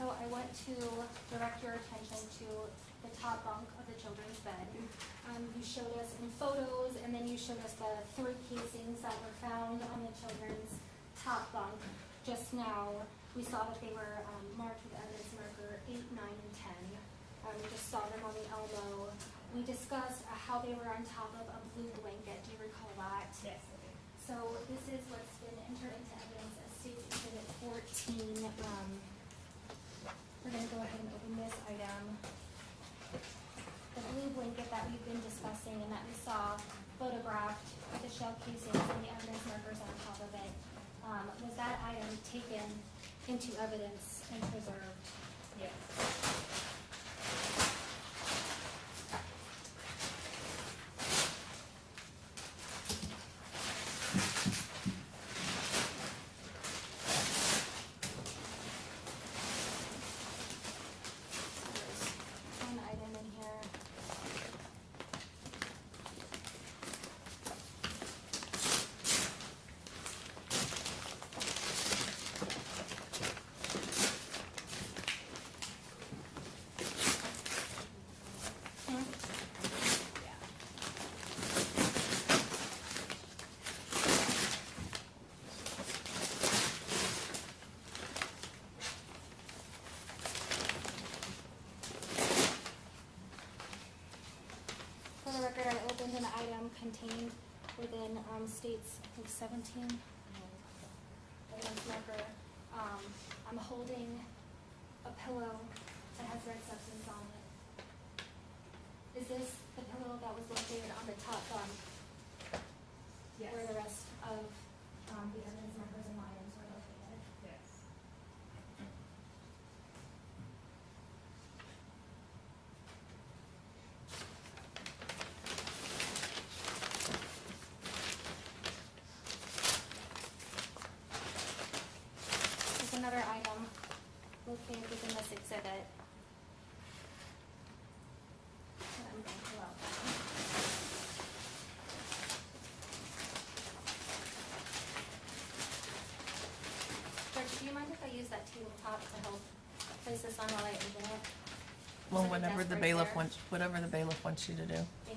So I want to direct your attention to the top bunk of the children's bed. You showed us in photos, and then you showed us the 3 casings that were found on the children's top bunk. Just now, we saw that they were marked with evidence marker 8, 9, and 10. We just saw them on the elbow. We discussed how they were on top of a blue blanket. Do you recall that? Yes, I do. So this is what's been entered into evidence as State's Exhibit 14. We're going to go ahead and open this item. The blue blanket that we've been discussing and that we saw photographed with the shell casings and the evidence markers on top of it, was that item taken into evidence and preserved? Yes. One item in here. For the record, I opened an item contained within State's, I think, 17 evidence marker. I'm holding a pillow that has red substance on it. Is this the pillow that was located on the top bunk? Yes. Where the rest of the evidence markers and items were located? Yes. There's another item located within this exhibit. that I'm going to pull out now. George, do you mind if I use that tabletop to help place this on while I open it? Well, Is there a whatever desk the right bailiff there? wants, whatever the bailiff wants you to do. Thank you.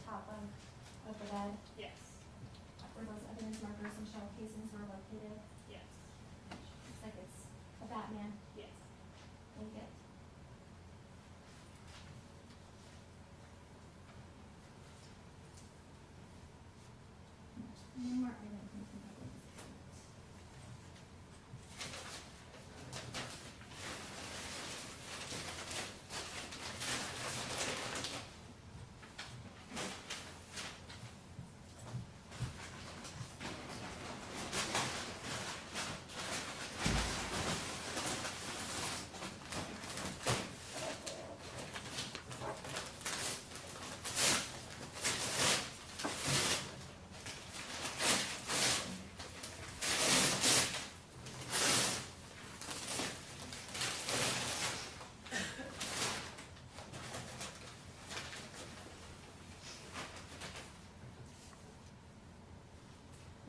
top bunk of the bed? Yes. Where those evidence markers and shell casings were located? Yes. Looks like it's a Batman. Yes. Blanket. One more item.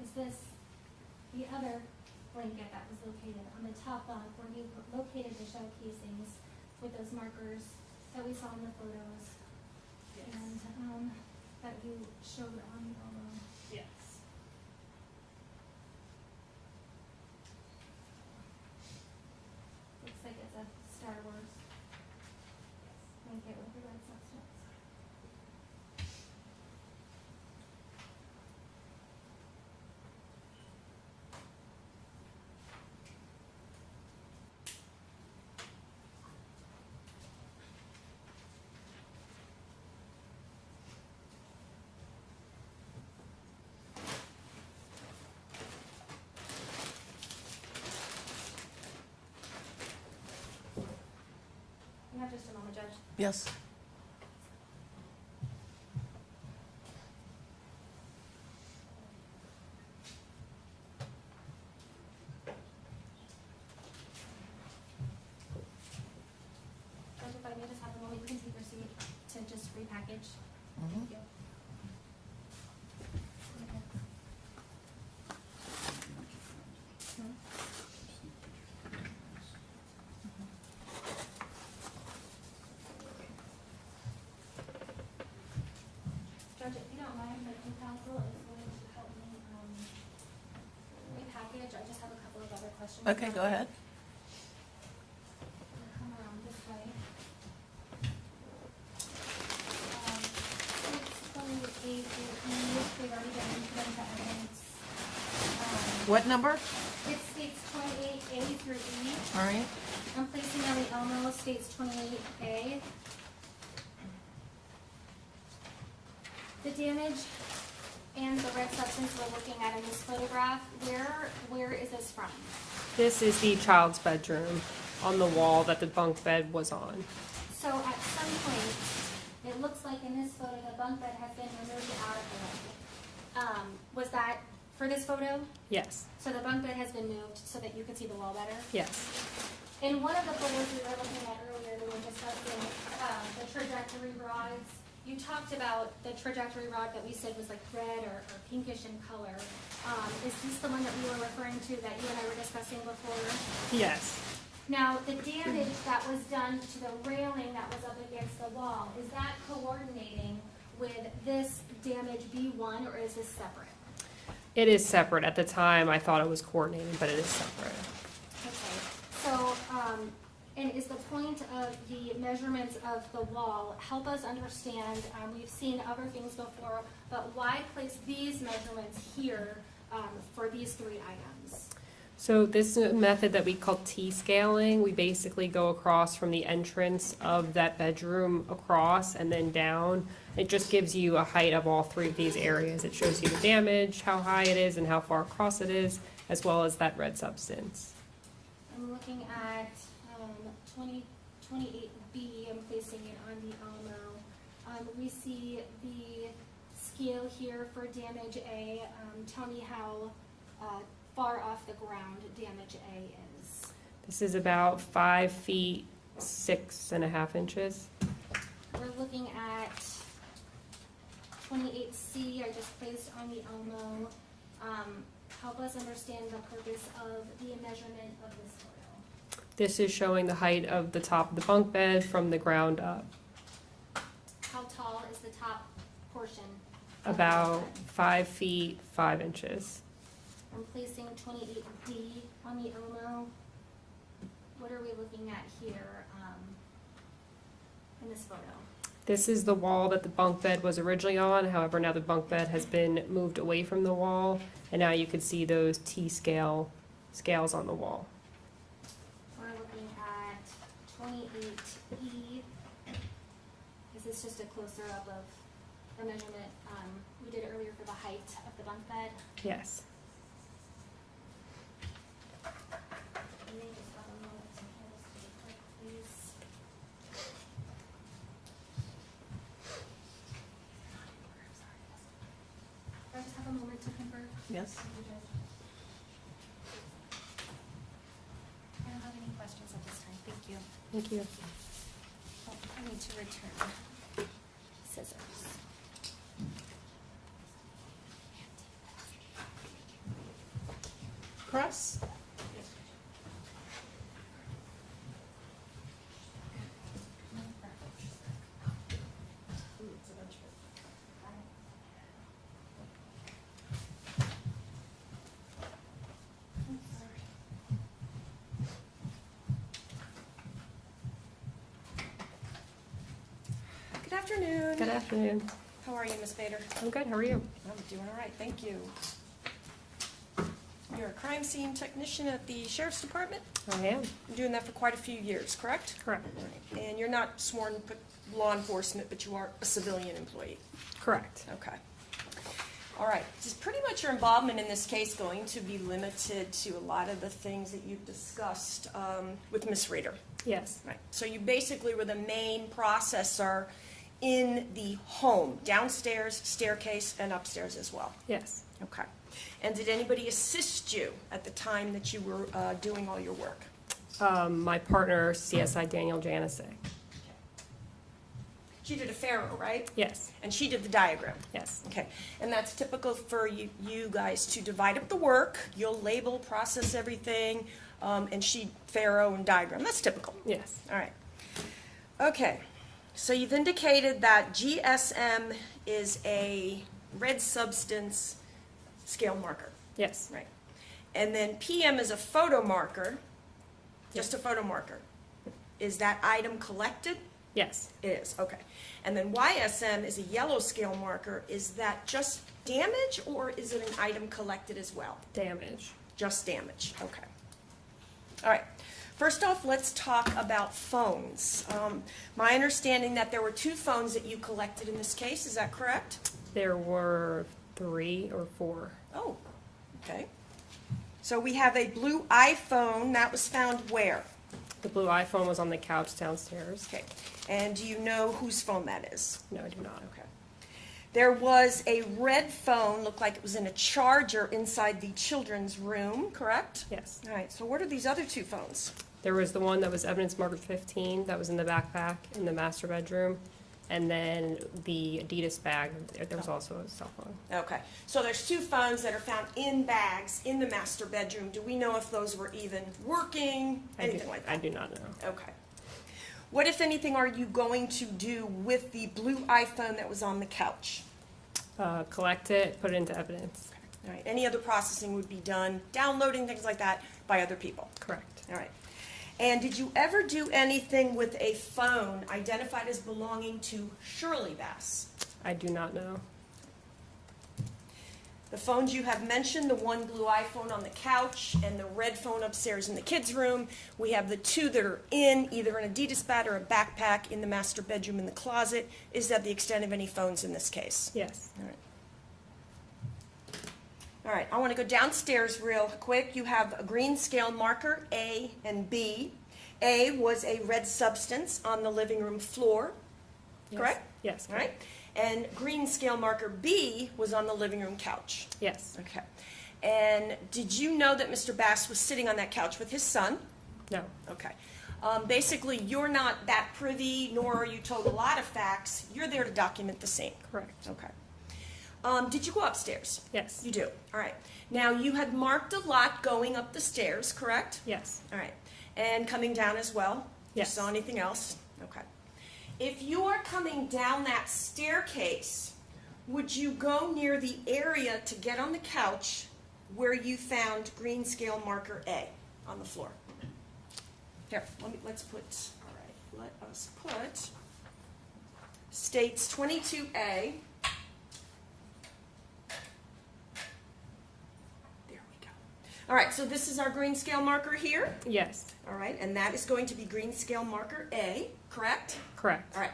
Is this the other blanket that was located on the top bunk where you located the shell casings with those markers that we saw in the photos? Yes. And that you showed on the elbow? Yes. Looks like it's a Star Wars blanket with the red substance. You have just a moment, Judge. Yes. Judge, if I may just have a moment, you can take your seat to just repackage. Thank you. Judge, if you don't mind, the counsel is going to help me repackage. I just have a couple of other questions. Okay, go ahead. Come around this way. 628 they've already been put into evidence. What number? It states 28A through E. All right. I'm placing on the Elmo states 28A. The damage and the red substance we're looking at in this photograph, where is this from? This is the child's bedroom on the wall that the bunk bed was on. So at some point, it looks like in this photo, the bunk bed has been removed out of the bed. Was that for this photo? Yes. So the bunk bed has been moved so that you could see the wall better? Yes. In one of the photos we were looking at earlier, we were discussing the trajectory rods. You talked about the trajectory rod that we said was like red or pinkish in color. Is this the one that we were referring to that you and I were discussing before? Yes. Now, the damage that was done to the railing that was up against the wall, is that coordinating with this damage B1 or is this separate? It is separate. At the time, I thought it was coordinated, but it is separate. Okay, so, and is the point of the measurements of the wall, help us understand, we've seen other things before, but why place these measurements here for these three items? So this is a method that we call T-scaling. We basically go across from the entrance of that bedroom across and then down. It just gives you a height of all three of these areas. It shows you the damage, how high it is, and how far across it is, as well as that red substance. I'm looking at 28B, I'm placing it on the Alamo. We see the scale here for damage A. Tell me how far off the ground damage A is. This is about 5 feet 6.5 inches. We're looking at 28C, I just placed on the Elmo. Help us understand the purpose of the measurement of this photo. This is showing the height of the top of the bunk bed from the ground up. How tall is the top portion? About 5 feet, 5 inches. I'm placing 28D on the Omo. What are we looking at here in this photo? This is the wall that the bunk bed was originally on. However, now the bunk bed has been moved away from the wall, and now you can see those T-scale scales on the wall. We're looking at 28E. Is this just a closer up of a measurement we did earlier for the height of the bunk bed? Yes. And then just have a moment to hold this really quick, please. I just have a moment to confirm. Yes. I don't have any questions at this time. Thank you. Thank you. Oh, I need to return scissors. Press. Good afternoon. Good afternoon. How are you, Ms. Bader? I'm good. How are you? I'm doing all right, thank you. You're a crime scene technician at the Sheriff's Department? I am. You're doing that for quite a few years, correct? Correct. And you're not sworn law enforcement, but you are a civilian employee? Correct. Okay. All right, just pretty much your involvement in this case going to be limited to a lot of the things that you've discussed with Ms. Reeder? Yes. Right, so you basically were the main processor in the home, downstairs, staircase, and upstairs as well? Yes. Okay. And did anybody assist you at the time that you were doing all your work? My partner, CSI Danielle Janizik. She did a Pharaoh, right? Yes. And she did the diagram? Yes. Okay. And that's typical for you guys to divide up the work. You'll label, process everything, and she Pharaoh and diagram. That's typical. Yes. All right. Okay. So you've indicated that GSM is a red substance scale marker. Yes. Right. And then PM is a photo marker, just a photo marker. Is that item collected? Yes. It is, okay. And then YSM is a yellow scale marker. Is that just damage or is it an item collected as well? Damage. Just damage, okay. All right. First off, let's talk about phones. My understanding that there were 2 phones that you collected in this case, is that correct? There were 3 or 4. Oh, okay. So we have a blue iPhone that was found where? The blue iPhone was on the couch downstairs. Okay. And do you know whose phone that is? No, I do not. Okay. There was a red phone, looked like it was in a charger inside the children's room, correct? Yes. All right, so what are these other 2 phones? There was the one that was evidence marker 15 that was in the backpack in the master bedroom. And then the Adidas bag, there was also a cell phone. Okay, so there's 2 phones that are found in bags in the master bedroom. Do we know if those were even working, anything like that? I do not know. Okay. What, if anything, are you going to do with the blue iPhone that was on the couch? Collect it, put it into evidence. All right, any other processing would be done, downloading, things like that, by other people? Correct. All right. And did you ever do anything with a phone identified as belonging to Shirley Bass? I do not know. The phones you have mentioned, the one blue iPhone on the couch and the red phone upstairs in the kids' room. We have the 2 that are in either an Adidas bag or a backpack in the master bedroom in the closet. Is that the extent of any phones in this case? Yes. All right. All right, I want to go downstairs real quick. You have a green scale marker, A and B. A was a red substance on the living room floor, Yes. correct? Yes. All right. And green scale marker B was on the living room couch. Yes. Okay. And did you know that Mr. Bass was sitting on that couch with his son? No. Okay. Basically, you're not that privy, nor are you told a lot of facts. You're there to document the scene. Correct. Okay. Did you go upstairs? Yes. You do. All right. Now, you had marked a lot going up the stairs, correct? Yes. All right. And coming down as well? Yes. You saw anything else? Okay. If you are coming down that staircase, would you go near the area to get on the couch where you found green scale marker A on the floor? Here, let's put, all right, let us put states 22A. There we go. All right, so this is our green scale marker here? Yes. All right, and that is going to be green scale marker A, correct? Correct. All right.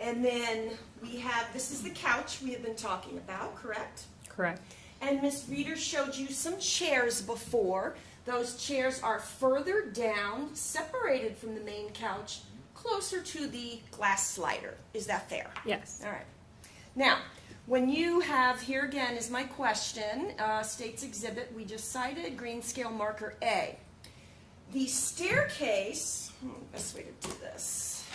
And then we have, this is the couch we have been talking about, correct? Correct. And Ms. Reeder showed you some chairs before. Those chairs are further down, separated from the main couch, closer to the glass slider. Is that fair? Yes. All right. Now, when you have, here again is my question, State's Exhibit, we just cited green scale marker A. The staircase, best way to do this.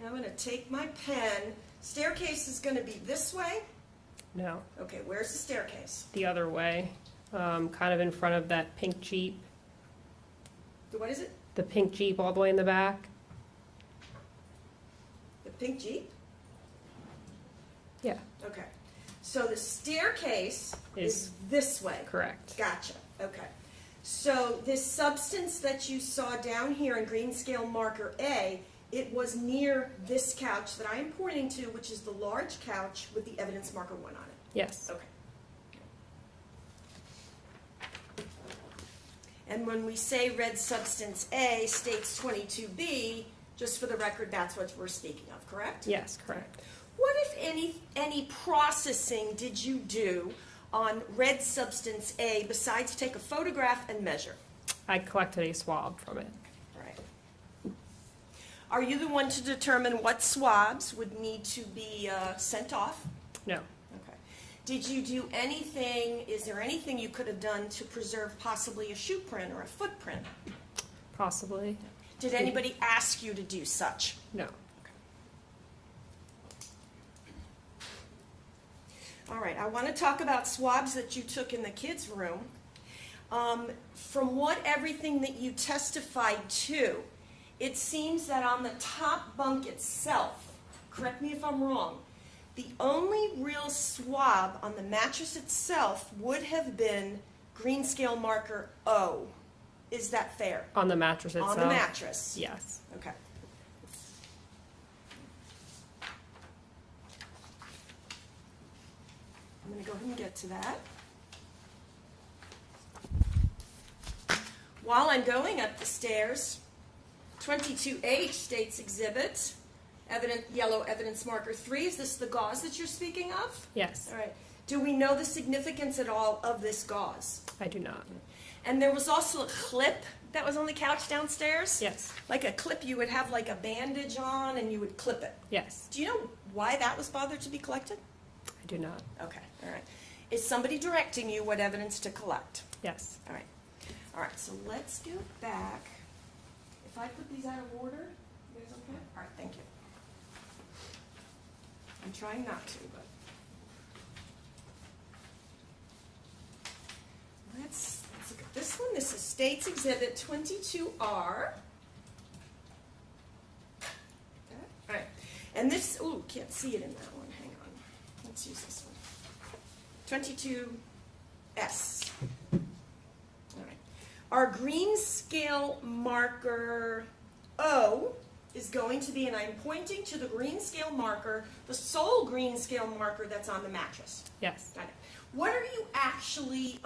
I'm going to take my pen. Staircase is going to be this way. No. Okay, where's the staircase? The other way, kind of in front of that pink Jeep. What is it? The pink Jeep all the way in the back. The pink Jeep? Yeah. Okay. So the staircase is this way. Correct. Gotcha. Okay. So this substance that you saw down here in green scale marker A, it was near this couch that I am pointing to, which is the large couch with the evidence marker 1 on it. Yes. Okay. And when we say red substance A states 22B, just for the record, that's what we're speaking of, correct? Yes, correct. What, if any processing did you do on red substance A besides take a photograph and measure? I collected a swab from it. Right. Are you the one to determine what swabs would need to be sent off? No. Okay. Did you do anything, is there anything you could have done to preserve possibly a shoe print or a footprint? Possibly. Did anybody ask you to do such? No. All right, I want to talk about swabs that you took in the kids' room. From what everything that you testified to, it seems that on the top bunk itself, correct me if I'm wrong, the only real swab on the mattress itself would have been green scale marker O. Is that fair? On the mattress itself? On the mattress. Yes. Okay. I'm going to go ahead and get to that. While I'm going up the stairs, 22H states exhibit, yellow evidence marker 3. Is this the gauze that you're speaking of? Yes. All right. Do we know the significance at all of this gauze? I do not. And there was also a clip that was on the couch downstairs? Yes. Like a clip you would have like a bandage on and you would clip it? Yes. Do you know why that was bothered to be collected? I do not. Okay, all right. Is somebody directing you what evidence to collect? Yes. All right. All right, so let's go back. If I put these out of order, you guys okay? All right, thank you. I'm trying not to, but. Let's look at this one. This is State's Exhibit 22R. All right. And this, ooh, can't see it in that one. Hang on. Let's use this one. 22S. All right. Our green scale marker O is going to be, and I'm pointing to the green scale marker, the sole green scale marker that's on the mattress. Yes. Got it. What are you actually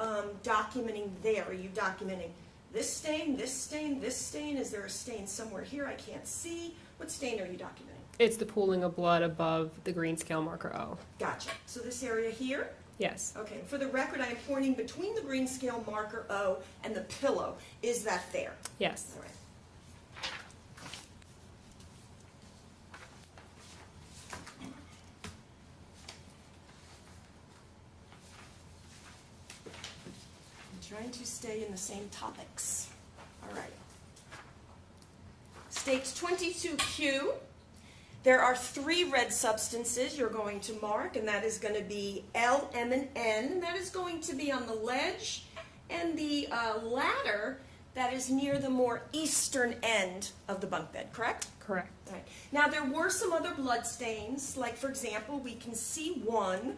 documenting there? Are you documenting this stain, this stain, this stain? Is there a stain somewhere here I can't see? What stain are you documenting? It's the pooling of blood above the green scale marker O. Gotcha. So this area here? Yes. Okay. For the record, I am pointing between the green scale marker O and the pillow. Is that fair? Yes. All right. Trying to stay in the same topics. All right. States 22Q. There are 3 red substances you're going to mark, and that is going to be L, M, and N. And that is going to be on the ledge and the ladder that is near the more eastern end of the bunk bed, correct? Correct. Right. Now, there were some other blood stains, like, for example, we can see one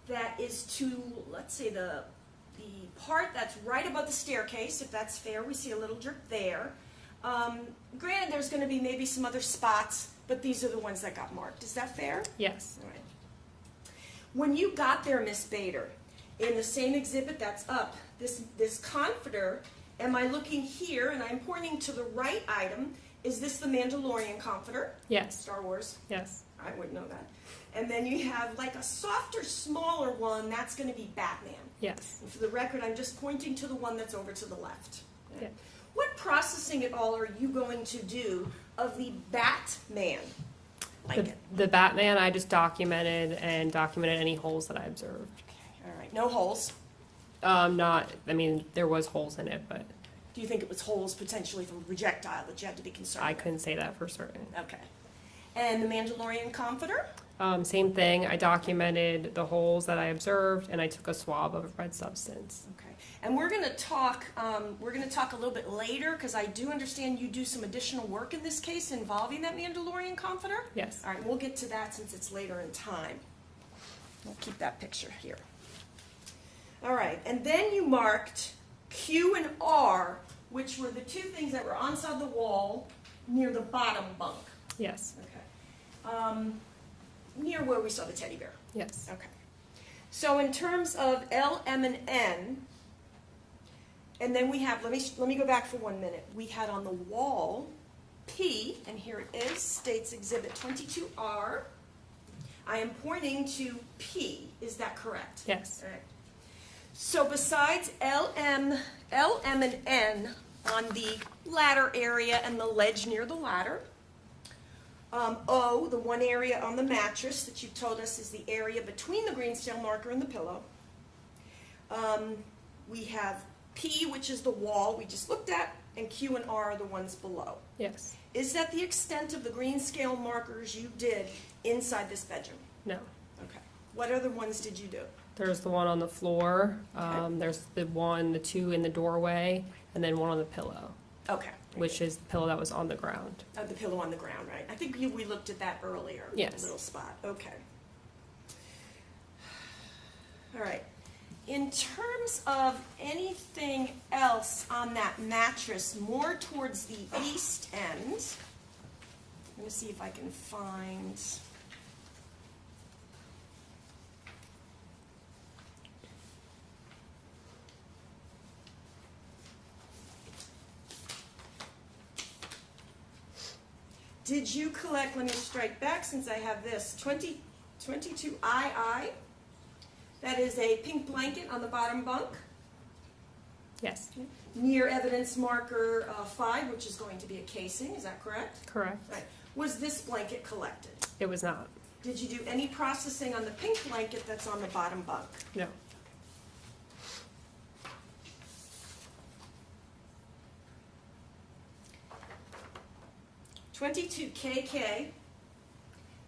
that is to, let's say, the part that's right above the staircase, if that's fair. We see a little drip there. Granted, there's going to be maybe some other spots, but these are the ones that got marked. Is that fair? Yes. All right. When you got there, Miss Bader, in the same exhibit that's up, this comforter, am I looking here, and I'm pointing to the right item, is this the Mandalorian comforter? Yes. Star Wars? Yes. I wouldn't know that. And then you have like a softer, smaller one, that's going to be Batman. Yes. And for the record, I'm just pointing to the one that's over to the left. Yeah. What processing at all are you going to do of the Batman blanket? The Batman, I just documented any holes that I observed. All right, no holes. There was holes in it, but Do you think it was holes potentially from projectile that you had to be concerned I with? couldn't say that for certain. Okay. And the Mandalorian comforter? Same thing. I documented the holes that I observed, and I took a swab of red substance. Okay. And we're going to talk a little bit later, because I do understand you do some additional work in this case involving that Mandalorian comforter? Yes. All right, we'll get to that since it's later in time. We'll keep that picture here. All right, and then you marked Q and R, which were the two things that were onside the wall near the bottom bunk. Yes. Okay. Near where we saw the teddy bear. Yes. Okay. So in terms of L, M, and N, and then we have, let me go back for 1 minute. We had on the wall P, and here it is, States Exhibit 22R. I am pointing to P. Is that correct? Yes. All right. So besides L, M, and N on the ladder area and the ledge near the ladder, O, the one area on the mattress that you've told us is the area between the green scale marker and the pillow. We have P, which is the wall we just looked at, and Q and R are the ones below. Yes. Is that the extent of the green scale markers you did inside this bedroom? No. Okay. What other ones did you do? There's the one on the floor. Okay. There's the two in the doorway, and then one on the pillow. Okay. Which is the pillow that was on the ground. The pillow on the ground, right? I think we looked at that earlier. Yes. The little spot. Okay. All right. In terms of anything else on that mattress, more towards the east end, I'm going to see if I can find. Did you collect, let me strike back since I have this, 22II. That is a pink blanket on the bottom bunk. Yes. Near evidence marker 5, which is going to be a casing, is that correct? Correct. Right. Was this blanket collected? It was not. Did you do any processing on the pink blanket that's on the bottom bunk? No. (22KK).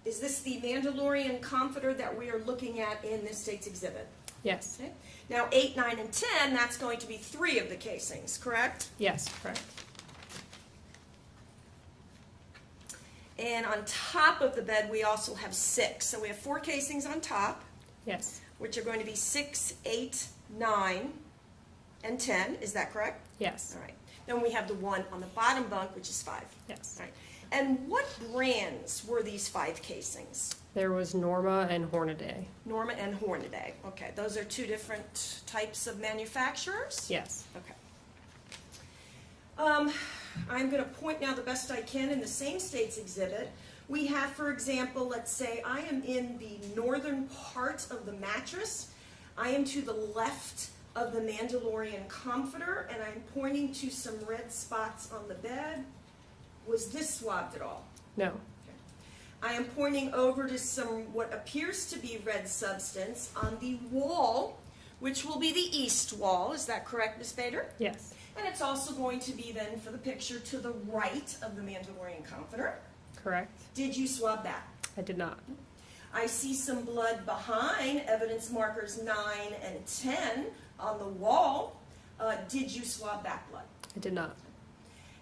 Is this the Mandalorian comforter that we are looking at in this state's exhibit? Yes. Okay. Now 8, 9, and 10, that's going to be 3 of the casings, correct? Yes, correct. And on top of the bed, we also have 6. So we have 4 casings on top. Yes. Which are going to be 6, 8, 9, and 10. Is that correct? Yes. All right. Then we have the one on the bottom bunk, which is 5. Yes. All right. And what brands were these 5 casings? There was Norma and Hornaday. Norma and Hornaday. Okay. Those are 2 different types of manufacturers? Yes. Okay. I'm going to point now the best I can in the same state's exhibit. We have, for example, let's say I am in the northern part of the mattress. I am to the left of the Mandalorian comforter, and I'm pointing to some red spots on the bed. Was this swabbed at all? No. Okay. I am pointing over to some what appears to be red substance on the wall, which will be the east wall. Is that correct, Ms. Bader? Yes. And it's also going to be then for the picture to the right of the Mandalorian comforter. Correct. Did you swab that? I did not. I see some blood behind evidence markers 9 and 10 on the wall. Did you swab that blood? I did not.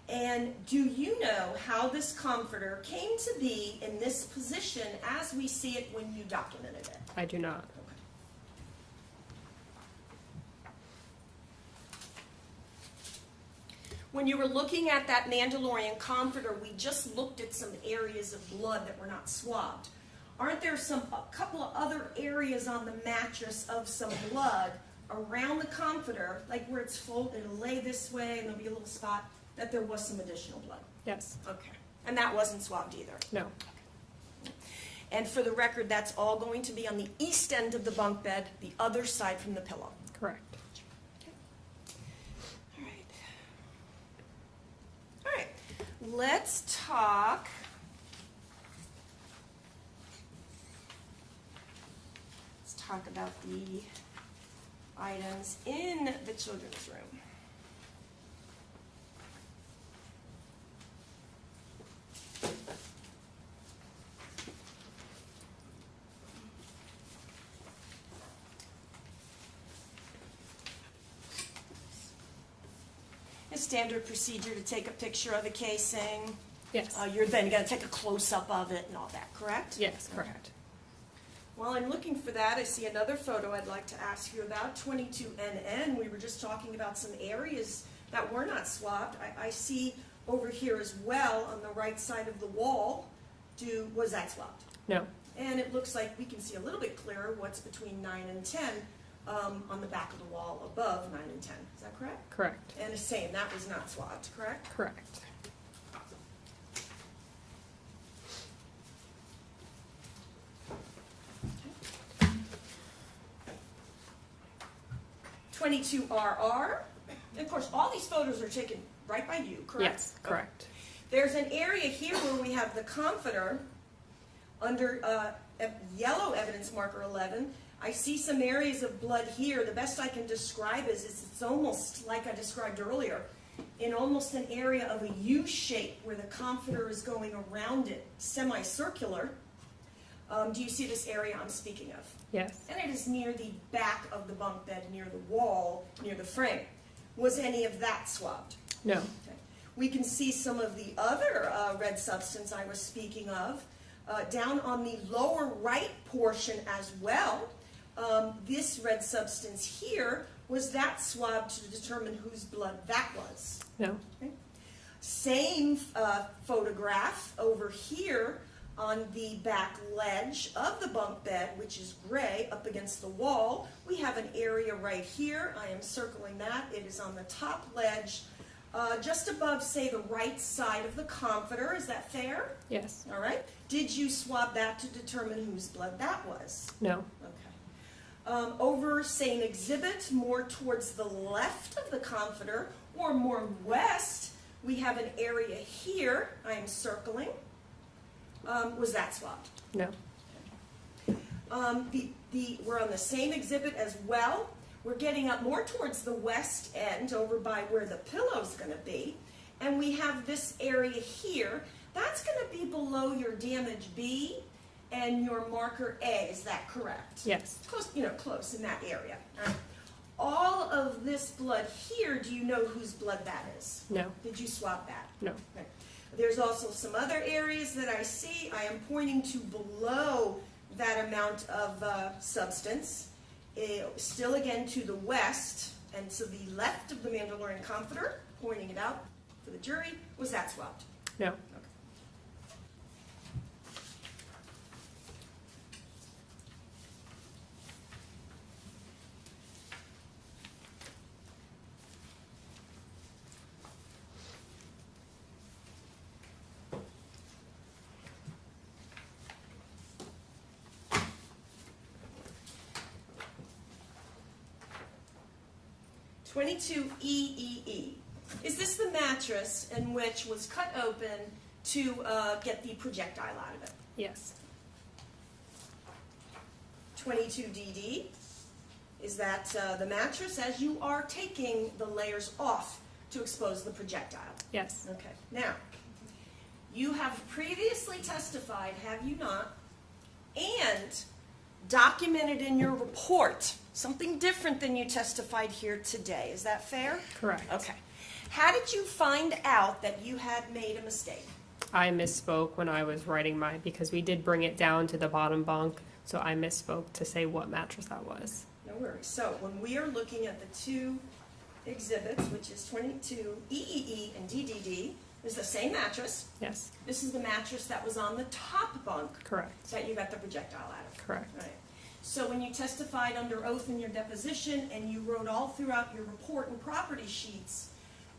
And do you know how this comforter came to be in this position as we see it when you documented it? I do not. When you were looking at that Mandalorian comforter, we just looked at some areas of blood that were not swabbed. Aren't there a couple of other areas on the mattress of some blood around the comforter, like where it's folded, it'll lay this way and there'll be a little spot, that there was some additional blood? Yes. Okay. And that wasn't swabbed either? No. And for the record, that's all going to be on the east end of the bunk bed, the other side from the pillow? Correct. All right, let's talk. Let's talk about the items in the children's room. A standard procedure to take a picture of the casing. Yes. You're then going to take a close-up of it and all that, correct? Yes, correct. While I'm looking for that, I see another photo I'd like to ask you about, 22NN. We were just talking about some areas that were not swabbed. I see over here as well on the right side of the wall. Was that swabbed? No. And it looks like we can see a little bit clearer what's between 9 and 10 on the back of the wall above 9 and 10. Is that correct? Correct. And the same, that was not swabbed, correct? Correct. 22RR. And of course, all these photos are taken right by you, correct? Yes, correct. There's an area here where we have the comforter under yellow evidence marker 11. I see some areas of blood here. The best I can describe is it's almost like I described earlier, in almost an area of a U shape where the comforter is going around it, semicircular. Do you see this area I'm speaking of? Yes. And it is near the back of the bunk bed, near the wall, near the frame. Was any of that swabbed? No. Okay. We can see some of the other red substance I was speaking of down on the lower right portion as well. This red substance here, was that swabbed to determine whose blood that was? No. Okay. Same photograph over here on the back ledge of the bunk bed, which is gray, up against the wall. We have an area right here. I am circling that. It is on the top ledge, just above, say, the right side of the comforter. Is that fair? Yes. All right. Did you swab that to determine whose blood that was? No. Okay. Over same exhibit, more towards the left of the comforter, or more west, we have an area here I am circling. Was that swabbed? No. We're on the same exhibit as well. We're getting up more towards the west end, over by where the pillow's going to be. And we have this area here. That's going to be below your damage B and your marker A. Is that correct? Yes. Close, close in that area. All of this blood here, do you know whose blood that is? No. Did you swab that? No. Okay. There's also some other areas that I see. I am pointing to below that amount of substance. Still again to the west, and to the left of the Mandalorian comforter, pointing it out for the jury. Was that swabbed? No. Okay. (22EEE). Is this the mattress in which was cut open to get the projectile out of it? Yes. 22DD. Is that the mattress as you are taking the layers off to expose the projectile? Yes. Okay. Now, you have previously testified, have you not, and documented in your report something different than you testified here today. Is that fair? Correct. Okay. How did you find out that you had made a mistake? I misspoke when I was writing mine because we did bring it down to the bottom bunk, so I misspoke to say what mattress that was. No worries. So when we are looking at the two exhibits, which is 22 EEE and DDD, is the same mattress. Yes. This is the mattress that was on the top bunk. Correct. That you got the projectile out of. Correct. Right. So when you testified under oath in your deposition and you wrote all throughout your report and property sheets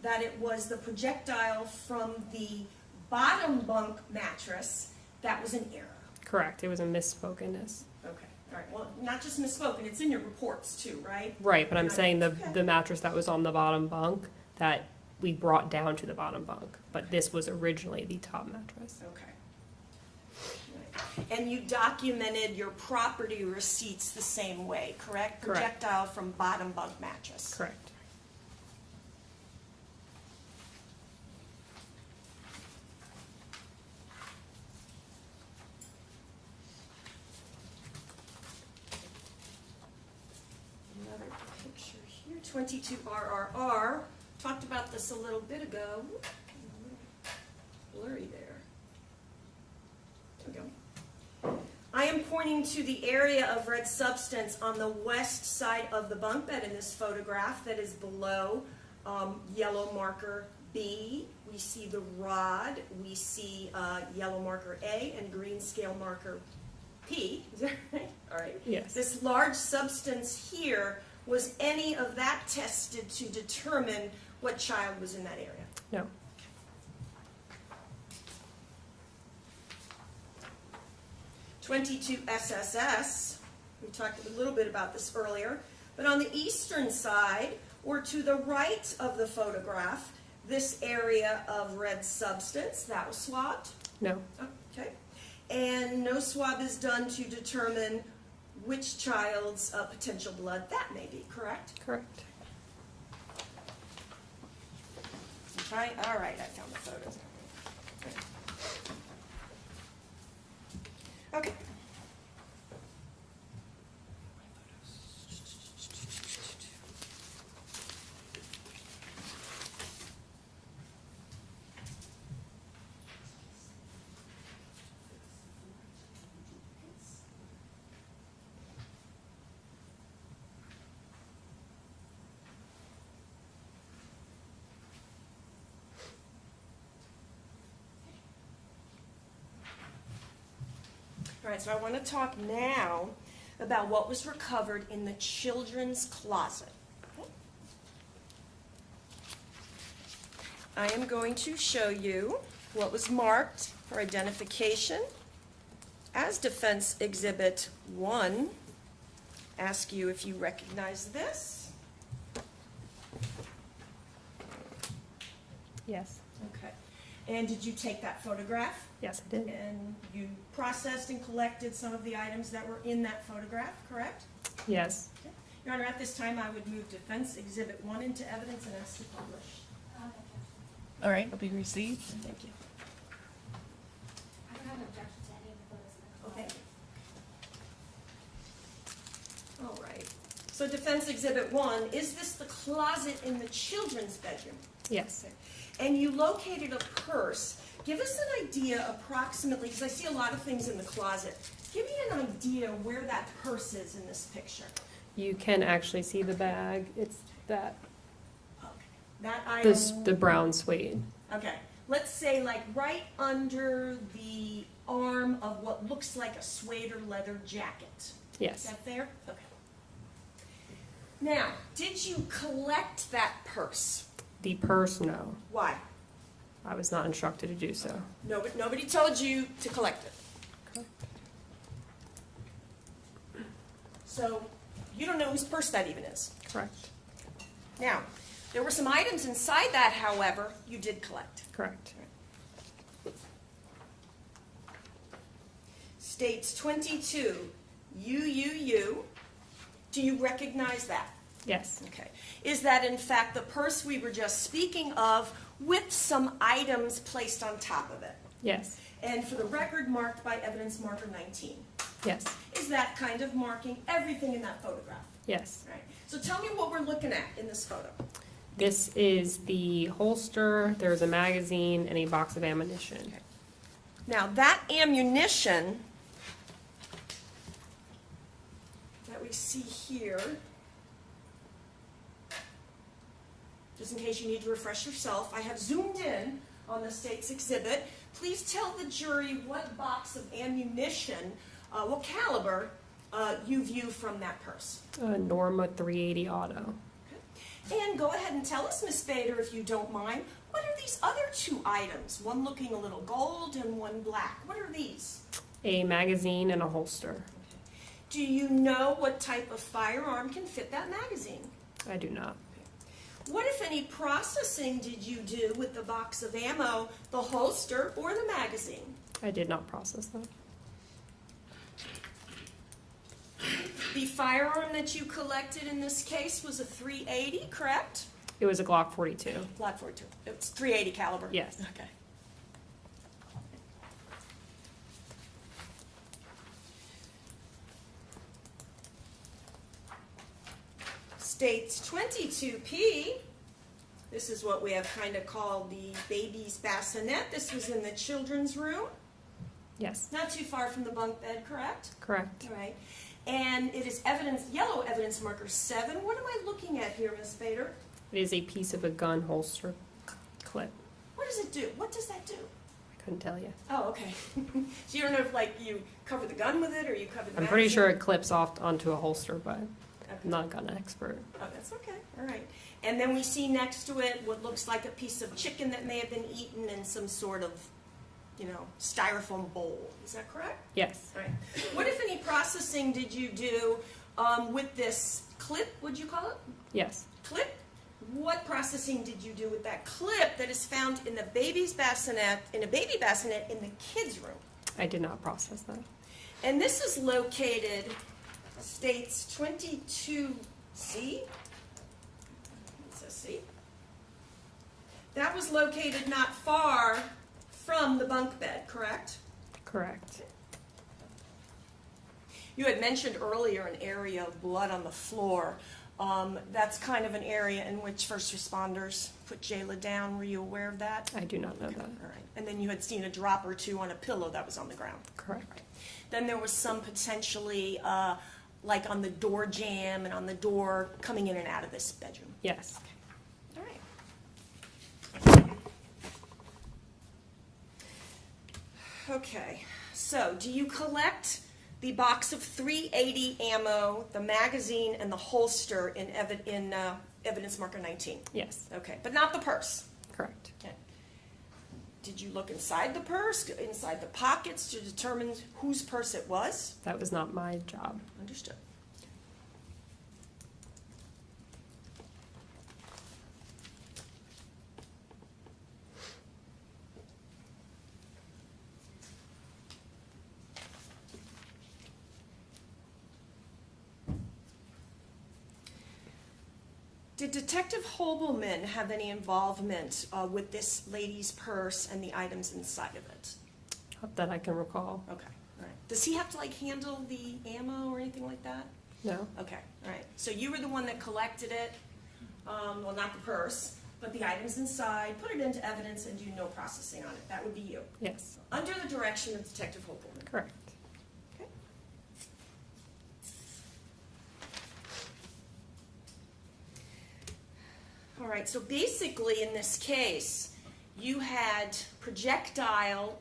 that it was the projectile from the bottom bunk mattress, that was an error. Correct. It was a misspokenness. Okay. All right. Well, not just misspoken, it's in your reports too, right? Right, but I'm Right. saying Okay. the mattress that was on the bottom bunk that we brought down to the bottom bunk, but this was originally the top mattress. Okay. Right. And you documented your property receipts the same way, correct? Correct. Projectile from bottom bunk mattress. Correct. Another picture here, 22 RRR. Talked about this a little bit ago. Blurry there. There we go. I am pointing to the area of red substance on the west side of the bunk bed in this photograph that is below yellow marker B. We see the rod. We see yellow marker A and green scale marker P. Is that right? All right. Yes. This large substance here, was any of that tested to determine what child was in that area? No. .22 SSS, we talked a little bit about this earlier, but on the eastern side, or to the right of the photograph, this area of red substance, that was swabbed? No. Okay. And no swab is done to determine which child's potential blood that may be, correct? Correct. Right. All right, I found the photos. Okay. All right, so I want to talk now about what was recovered in the children's closet. Okay. I am going to show you what was marked for identification as Defense Exhibit 1. Ask you if you recognize this. Yes. Okay. And did you take that photograph? Yes, I did. And you processed and collected some of the items that were in that photograph, correct? Yes. Okay. Your Honor, at this time, I would move Defense Exhibit 1 into evidence and ask to publish. All right, it'll be received. Thank you. I don't have an objection to any of the photos. Okay. All right. So Defense Exhibit 1, is this the closet in the children's bedroom? Yes. Okay. And you located a purse. Give us an idea approximately, because I see a lot of things in the closet. Give me an idea where that purse is in this picture. You can actually see the bag. It's that, That item. the brown suede. Okay. Let's say like right under the arm of what looks like a suede or leather jacket. Yes. Is that fair? Okay. Now, did you collect that purse? The purse, no. Why? I was not instructed to do so. Nobody told you to collect it. Correct. So you don't know whose purse that even is. Correct. Now, there were some items inside that, however, you did collect. Correct. States 22, UUU. Do you recognize that? Yes. Okay. Is that in fact the purse we were just speaking of with some items placed on top of it? Yes. And for the record, marked by evidence marker 19. Yes. Is that kind of marking everything in that photograph? Yes. Right. So tell me what we're looking at in this photo. This is the holster, there's a magazine, and a box of ammunition. Now, that ammunition that we see here, just in case you need to refresh yourself, I have zoomed in on the state's exhibit. Please tell the jury what box of ammunition, what caliber you view from that purse. Norma 380 Auto. And go ahead and tell us, Miss Bader, if you don't mind, what are these other two items? One looking a little gold and one black. What are these? A magazine and a holster. Do you know what type of firearm can fit that magazine? I do not. What, if any, processing did you do with the box of ammo, the holster, or the magazine? I did not process that. The firearm that you collected in this case was a .380, correct? It was a Glock 42. Glock 42. It's .380 caliber. Yes. Okay. States 22P. This is what we have kind of called the baby's bassinet. This was in the children's room. Yes. Not too far from the bunk bed, correct? Correct. All right. And it is evidence, yellow evidence marker 7. What am I looking at here, Miss Bader? It is a piece of a gun holster clip. What does it do? What does that do? I couldn't tell you. Oh, okay. So you don't know if, like, you cover the gun with it or you cover the I'm pretty magazine? sure it clips off onto a holster, but Okay. I'm not a gun expert. Oh, that's okay. All right. And then we see next to it what looks like a piece of chicken that may have been eaten in some sort of, styrofoam bowl. Is that correct? Yes. All right. What, if any, processing did you do with this clip, would you call it? Yes. Clip? What processing did you do with that clip that is found in the baby's bassinet, in a baby bassinet in the kids' room? I did not process that. And this is located, states 22C. It says C. That was located not far from the bunk bed, correct? Correct. You had mentioned earlier an area of blood on the floor. That's kind of an area in which first responders put Jayla down. Were you aware of that? I do not know that. All right. And then you had seen a drop or two on a pillow that was on the ground. Correct. Then there was some potentially, like on the door jamb and on the door coming in and out of this bedroom. Yes. All right. Okay. So, do you collect the box of .380 ammo, the magazine, and the holster in evidence marker 19? Yes. Okay, but not the purse. Correct. Okay. Did you look inside the purse, inside the pockets to determine whose purse it was? That was not my job. Understood. Did Detective Hobelman have any involvement with this lady's purse and the items inside of it? Not that I can recall. Okay, all right. Does he have to handle the ammo or anything like that? No. Okay, all right. So you were the one that collected it, well, not the purse, but the items inside, put it into evidence, and do no processing on it. That would be you. Yes. Under the direction of Detective Hobelman. Correct. Okay. All right, so basically in this case, you had projectile,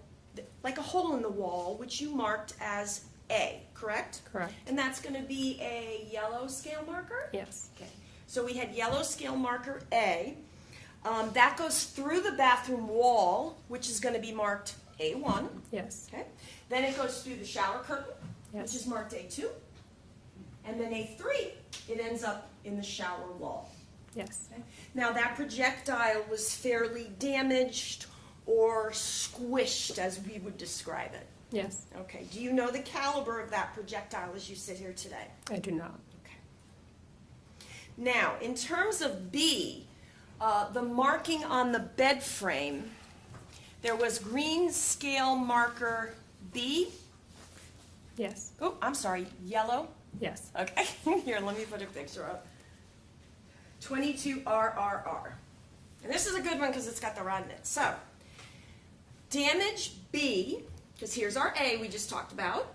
like a hole in the wall, which you marked as A, correct? Correct. And that's going to be a yellow scale marker? Yes. Okay, so we had yellow scale marker A. That goes through the bathroom wall, which is going to be marked A1. Yes. Okay. Then it goes through the shower curtain, Yes. which is marked A2. And then A3, it ends up in the shower wall. Yes. Okay. Now that projectile was fairly damaged or squished, as we would describe it. Yes. Okay. Do you know the caliber of that projectile as you sit here today? I do not. Okay. Now, in terms of B, the marking on the bed frame, there was green scale marker B. Yes. Oh, I'm sorry, yellow? Yes. Okay. Here, let me put a picture up. 22 RRR. And this is a good one because it's got the rod in it. So, damage B, because here's our A we just talked about,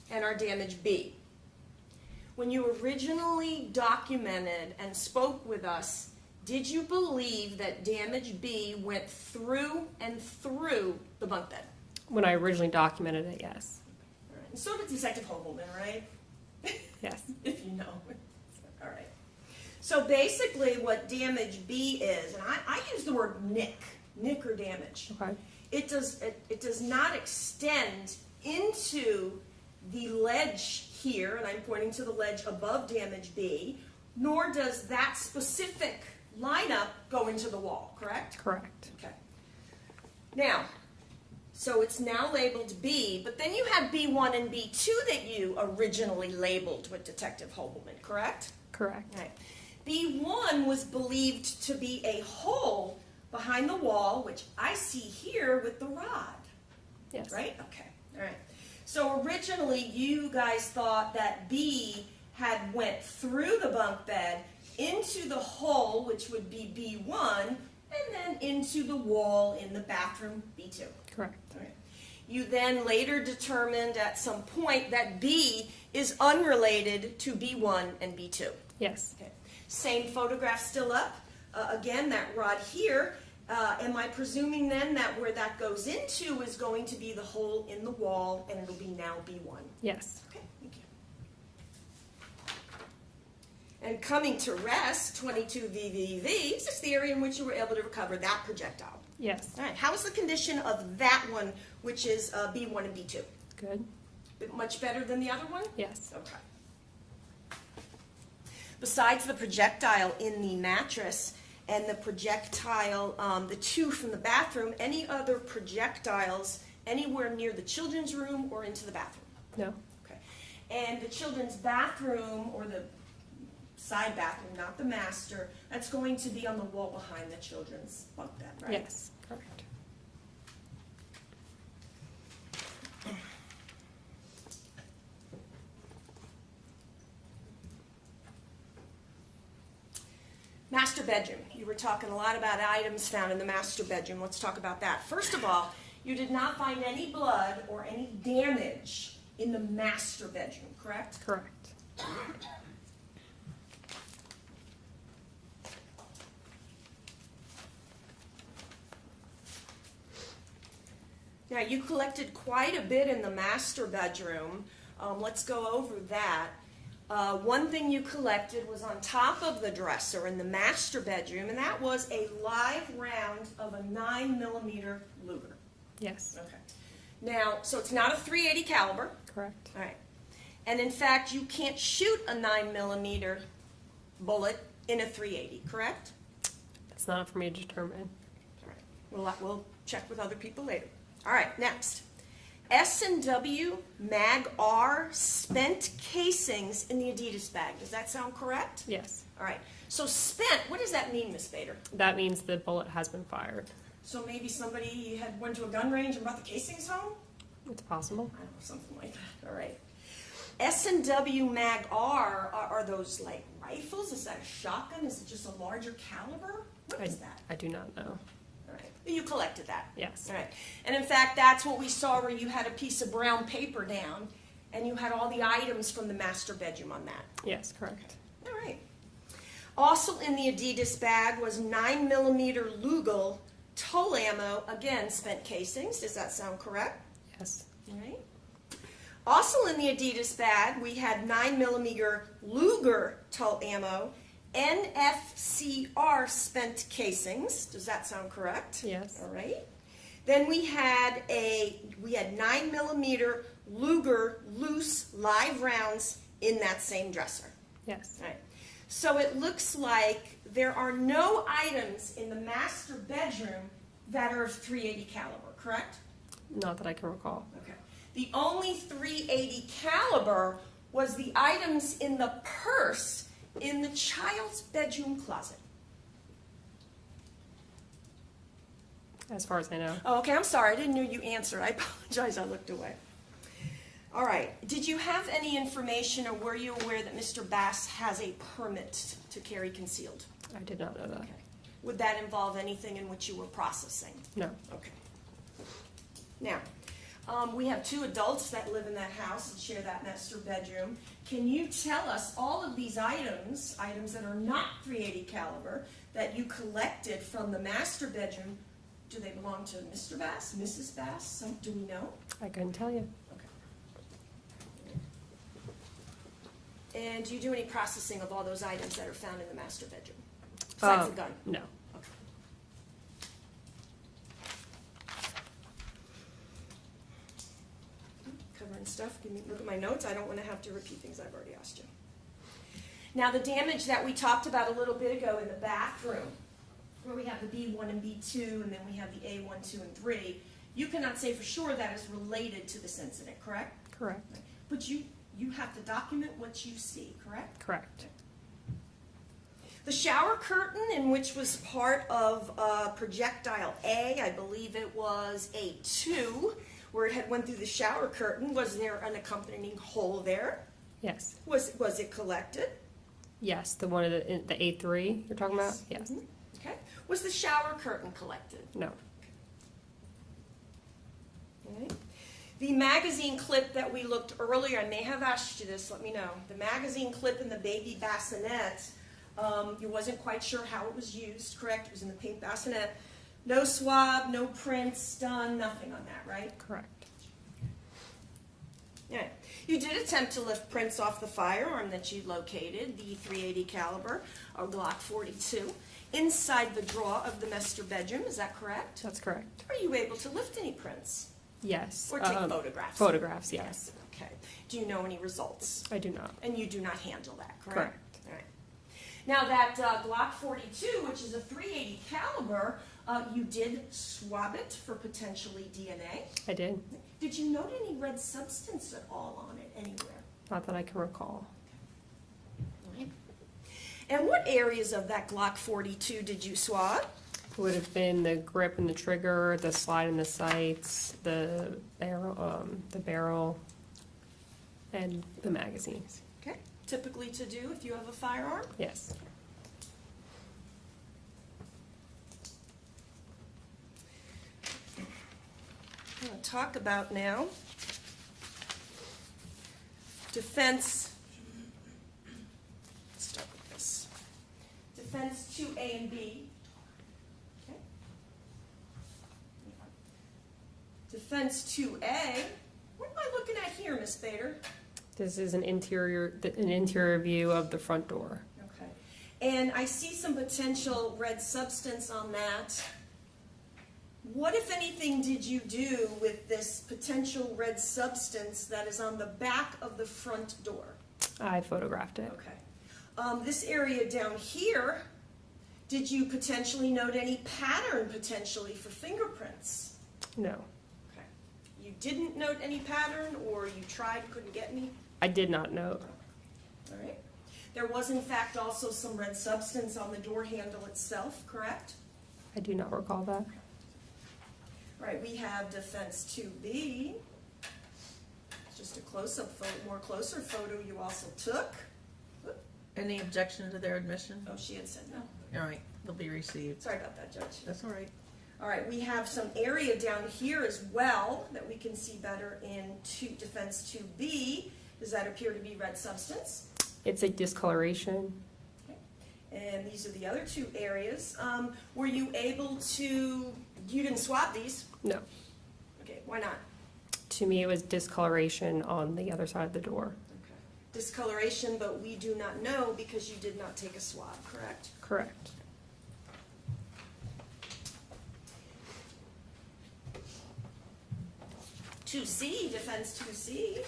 and our damage B. When you originally documented and spoke with us, did you believe that damage B went through and through the bunk bed? When I originally documented it, yes. All right. And so did Detective Hogelman, right? Yes. If you know. All right. So basically what damage B is, and I use the word nick or damage. Okay. It does not extend into the ledge here, and I'm pointing to the ledge above damage B, nor does that specific lineup go into the wall, correct? Correct. Okay. Now, so it's now labeled B, but then you have B1 and B2 that you originally labeled with Detective Hogelman, correct? Correct. Right. B1 was believed to be a hole behind the wall, which I see here with the rod. Yes. Right? Okay. All right. So originally you guys thought that B had went through the bunk bed into the hole, which would be B1, and then into the wall in the bathroom, B2. Correct. All right. You then later determined at some point that B is unrelated to B1 and B2. Yes. Okay. Same photograph still up. Again, that rod here. Am I presuming then that where that goes into is going to be the hole in the wall, and it'll be now B1? Yes. Okay, thank you. And coming to rest, 22 VVV, is this the area in which you were able to recover that projectile? Yes. All right, how is the condition of that one, which is B1 and B2? Good. Much better than the other one? Yes. Okay. Besides the projectile in the mattress and the projectile, the two from the bathroom, any other projectiles anywhere near the children's room or into the bathroom? No. Okay. And the children's bathroom, or the side bathroom, not the master, that's going to be on the wall behind the children's bunk bed, right? Yes. Correct. Master bedroom. You were talking a lot about items found in the master bedroom. Let's talk about that. First of all, you did not find any blood or any damage in the master bedroom, correct? Correct. Now, you collected quite a bit in the master bedroom. Let's go over that. One thing you collected was on top of the dresser in the master bedroom, and that was a live round of a 9mm Luger. Yes. Okay. Now, so it's not a .380 caliber. Correct. All right. And in fact, you can't shoot a 9mm bullet in a .380, correct? That's not for me to determine. All right. We'll check with other people later. All right, next. S&W Mag R spent casings in the Adidas bag. Does that sound correct? Yes. All right. So spent, what does that mean, Miss Bader? That means the bullet has been fired. So maybe somebody had went to a gun range and brought the casings home? It's possible. I don't know, something like that. All right. S&W Mag R, are those like rifles? Is that a shotgun? Is it just a larger caliber? What is that? I do not know. All right. You collected that? Yes. All right. And in fact, that's what we saw where you had a piece of brown paper down and you had all the items from the master bedroom on that. Yes, correct. All right. Also in the Adidas bag was 9mm Lugal toll ammo, again, spent casings. Does that sound correct? Yes. All right. Also in the Adidas bag, we had 9mm Luger toll ammo, NFCR spent casings. Does that sound correct? Yes. All right. Then we had 9mm Luger loose live rounds in that same dresser. Yes. All right. So it looks like there are no items in the master bedroom that are of .380 caliber, correct? Not that I can recall. Okay. The only .380 caliber was the items in the purse in the child's bedroom closet. As far as I know. Oh, okay, I'm sorry. I didn't know you answered. I apologize. I looked away. All right. Did you have any information, or were you aware that Mr. Bass has a permit to carry concealed? I did not know that. Okay. Would that involve anything in which you were processing? No. Okay. Now, we have 2 adults that live in that house and share that master bedroom. Can you tell us all of these items that are not .380 caliber, that you collected from the master bedroom? Do they belong to Mr. Bass, Mrs. Bass? Do we know? I couldn't tell you. And do you do any processing of all those items that are found in the master bedroom? Besides the gun? No. Okay. Covering stuff. Look at my notes. I don't want to have to repeat things I've already asked you. Now, the damage that we talked about a little bit ago in the bathroom, where we have the B1 and B2, and then we have the A1, 2, and 3, you cannot say for sure that is related to this incident, correct? Correct. But you have to document what you see, correct? Correct. The shower curtain, in which was part of projectile A, I believe it was A2, where it had went through the shower curtain, was there an accompanying hole there? Yes. Was it collected? Yes, the one of the A3 you're talking about? Yes. Mm-hmm. Okay. Was the shower curtain collected? No. Okay. The magazine clip that we looked earlier, I may have asked you this, let me know. The magazine clip in the baby bassinet, you wasn't quite sure how it was used, correct? It was in the pink bassinet. No swab, no prints done, nothing on that, right? Correct. Yeah. You did attempt to lift prints off the firearm that you located, the .380 caliber, or Glock 42, inside the drawer of the master bedroom, is that correct? That's correct. Are you able to lift any prints? Yes. Or take photographs? Photographs, yes. Okay. Do you know any results? I do not. And you do not handle that, correct? Correct. All right. Now that Glock 42, which is a .380 caliber, you did swab it for potentially DNA. I did. Did you note any red substance at all on it anywhere? Not that I can recall. Okay. And what areas of that Glock 42 did you swab? It would have been the grip and the trigger, the slide and the sights, the barrel, and the magazines. Okay. Typically to do if you have a firearm? Yes. I'm going to talk about now defense. Let's start with this. Defense 2A and B. Okay. Defense 2A. What am I looking at here, Miss Bader? This is an interior view of the front door. Okay. And I see some potential red substance on that. What, if anything, did you do with this potential red substance that is on the back of the front door? I photographed it. Okay. This area down here, did you potentially note any pattern potentially for fingerprints? No. Okay. You didn't note any pattern, or you tried, couldn't get any? I did not note. All right. There was, in fact, also some red substance on the door handle itself, correct? I do not recall that. All right, we have defense 2B. Just a close-up photo, more closer photo you also took. Any objection to their admission? Oh, she had said no. All right, they'll be received. Sorry about that, Judge. That's all right. All right, we have some area down here as well that we can see better in defense 2B. Does that appear to be red substance? It's a discoloration. Okay. And these are the other 2 areas. Were you able to, you didn't swab these? No. Okay, why not? To me, it was discoloration on the other side of the door. Okay. Discoloration, but we do not know because you did not take a swab, correct? Correct. Defense 2C.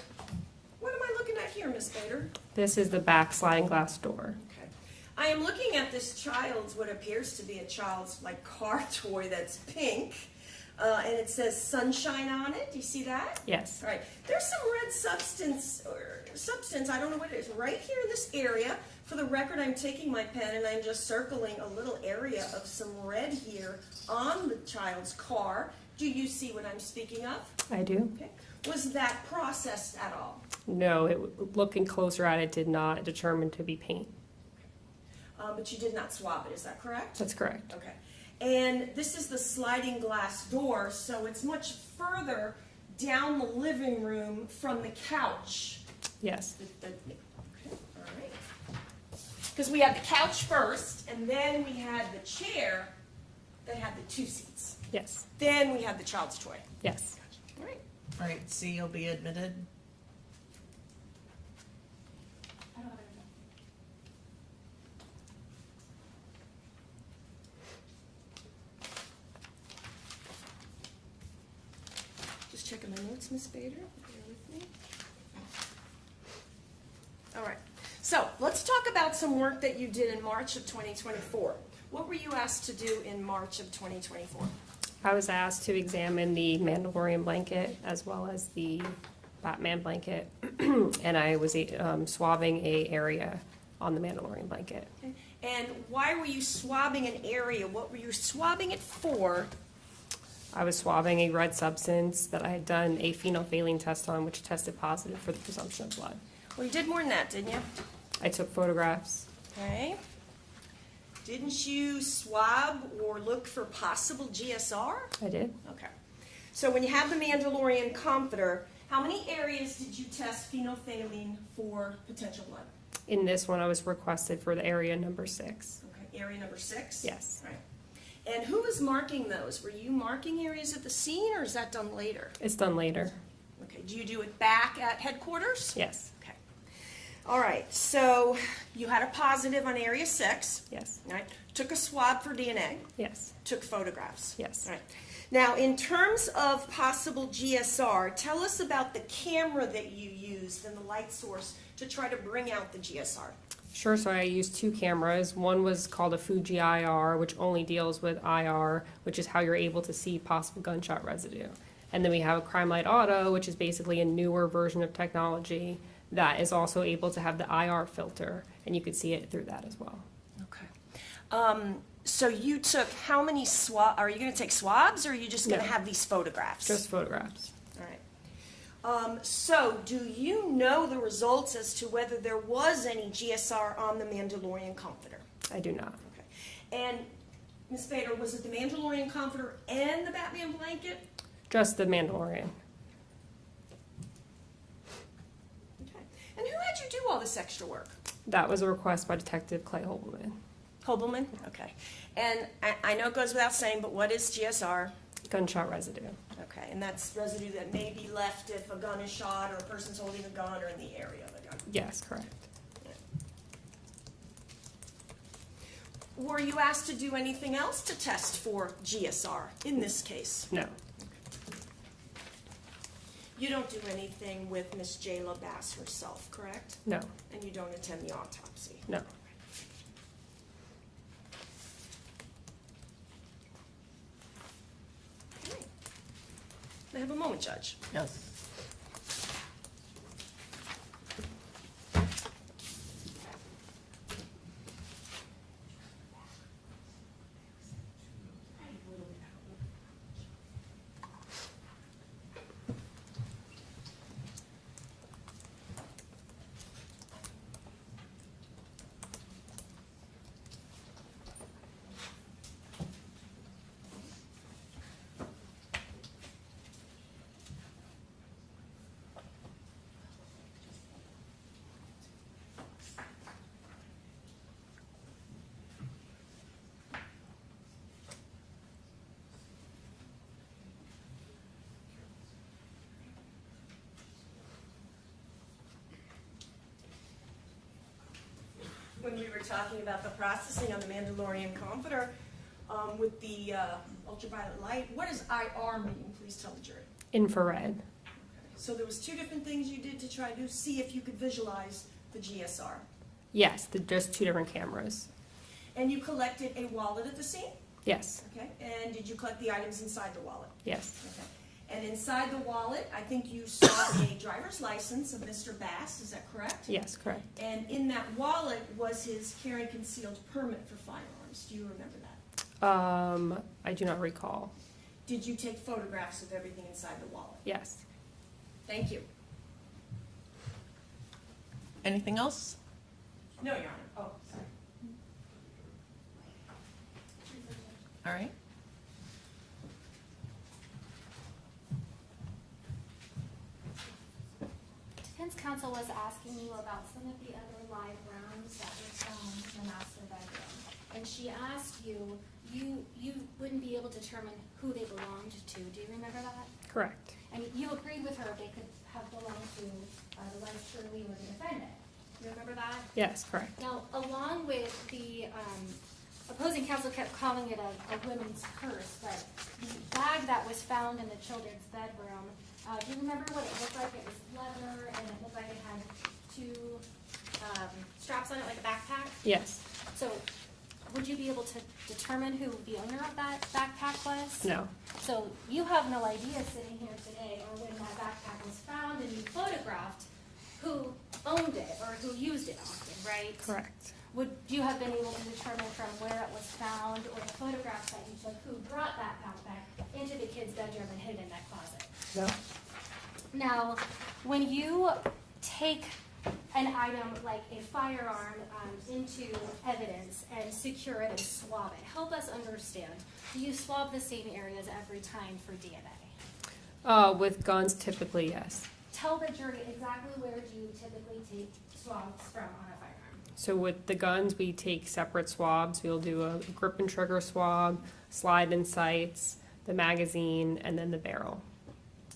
What am I looking at here, Miss Bader? This is the back sliding glass door. Okay. I am looking at this child's, what appears to be a child's like car toy that's pink, and it says sunshine on it. Do you see that? Yes. All right. There's some red substance, I don't know what it is, right here in this area. For the record, I'm taking my pen and I'm just circling a little area of some red here on the child's car. Do you see what I'm speaking of? I do. Okay. Was that processed at all? No, looking closer at it did not determine to be paint. but you did not swab it, is that correct? That's correct. Okay. And this is the sliding glass door, so it's much further down the living room from the couch. Yes. Okay, all right. Because we had the couch first, and then we had the chair that had the 2 seats. Yes. Then we had the child's toy. Yes. All right. All right, C will be admitted. Just checking my notes, Miss Bader. Bear with me. All right. So let's talk about some work that you did in March of 2024. What were you asked to do in March of 2024? I was asked to examine the Mandalorian blanket as well as the Batman blanket, and I was swabbing a area on the Mandalorian blanket. Okay. And why were you swabbing an area? What were you swabbing it for? I was swabbing a red substance that I had done a phenolphthalein test on, which tested positive for the presumption of blood. Well, you did more than that, didn't you? I took photographs. Okay. Didn't you swab or look for possible GSR? I did. Okay. So when you have the Mandalorian comforter, how many areas did you test phenolphthalein for potential blood? In this one, I was requested for the area number 6. Okay, area number 6? Yes. Right. And who was marking those? Were you marking areas at the scene, or is that done later? It's done later. Okay, do you do it back at headquarters? Yes. Okay. All right, so you had a positive on area 6. Yes. Right. Took a swab for DNA. Yes. Took photographs. Yes. Right. Now, in terms of possible GSR, tell us about the camera that you used and the light source to try to bring out the GSR. Sure, so I used 2 cameras. One was called a Fuji IR, which only deals with IR, which is how you're able to see possible gunshot residue. And then we have a Crime Light Auto, which is basically a newer version of technology that is also able to have the IR filter, and you could see it through that as well. Okay. So you took how many swabs? Are you going to take swabs, or are you just going to No. have these photographs? Just photographs. All right. So do you know the results as to whether there was any GSR on the Mandalorian comforter? I do not. Okay. And Ms. Bader, was it the Mandalorian comforter and the Batman blanket? Just the Mandalorian. Okay. And who had you do all this extra work? That was a request by Detective Clay Holbman. Hobelman? Okay. And I know it goes without saying, but what is GSR? Gunshot residue. Okay, and that's residue that may be left if a gun is shot or a person's holding a gun or in the area of a gun. Yes, correct. Were you asked to do anything else to test for GSR in this case? No. You don't do anything with Miss Jayla Bass herself, correct? No. And you don't attend the autopsy? No. Okay. May I have a moment, Judge? Yes. When we were talking about the processing on the Mandalorian comforter with the ultraviolet light, what does IR mean? Please tell the jury. Infrared. So there was 2 different things you did to try to see if you could visualize the GSR. Yes, just 2 different cameras. And you collected a wallet at the scene? Yes. Okay. And did you collect the items inside the wallet? Yes. Okay. And inside the wallet, I think you saw a driver's license of Mr. Bass, is that correct? Yes, correct. And in that wallet was his carry concealed permit for firearms. Do you remember that? I do not recall. Did you take photographs of everything inside the wallet? Yes. Thank you. Anything else? No, Your Honor. Oh, sorry. All right. Defense counsel was asking you about some of the other live rounds that were found in the master bedroom. And she asked you, you wouldn't be able to determine who they belonged to. Do you remember that? Correct. And you agreed with her they could have belonged to the wife Shirley or the defendant. You remember that? Yes, correct. Now, along with the opposing counsel kept calling it a women's purse, but the bag that was found in the children's bedroom, do you remember what it looked like? It was leather and it looked like it had two straps on it, like a backpack? Yes. So would you be able to determine who the owner of that backpack was? No. So you have no idea sitting here today or when that backpack was found and you photographed who owned it or who used it often, right? Correct. Would you have been able to determine from where it was found or the photographs that you took who brought that backpack into the kid's bedroom and hid it in that closet? No. Now, when you take an item like a firearm into evidence and secure it and swab it, help us understand. Do you swab the same areas every time for DNA? With guns, typically, yes. Tell the jury exactly where do you typically take swabs from on a firearm? So with the guns, we take separate swabs. We'll do a grip and trigger swab, slide and sights, the magazine, and then the barrel.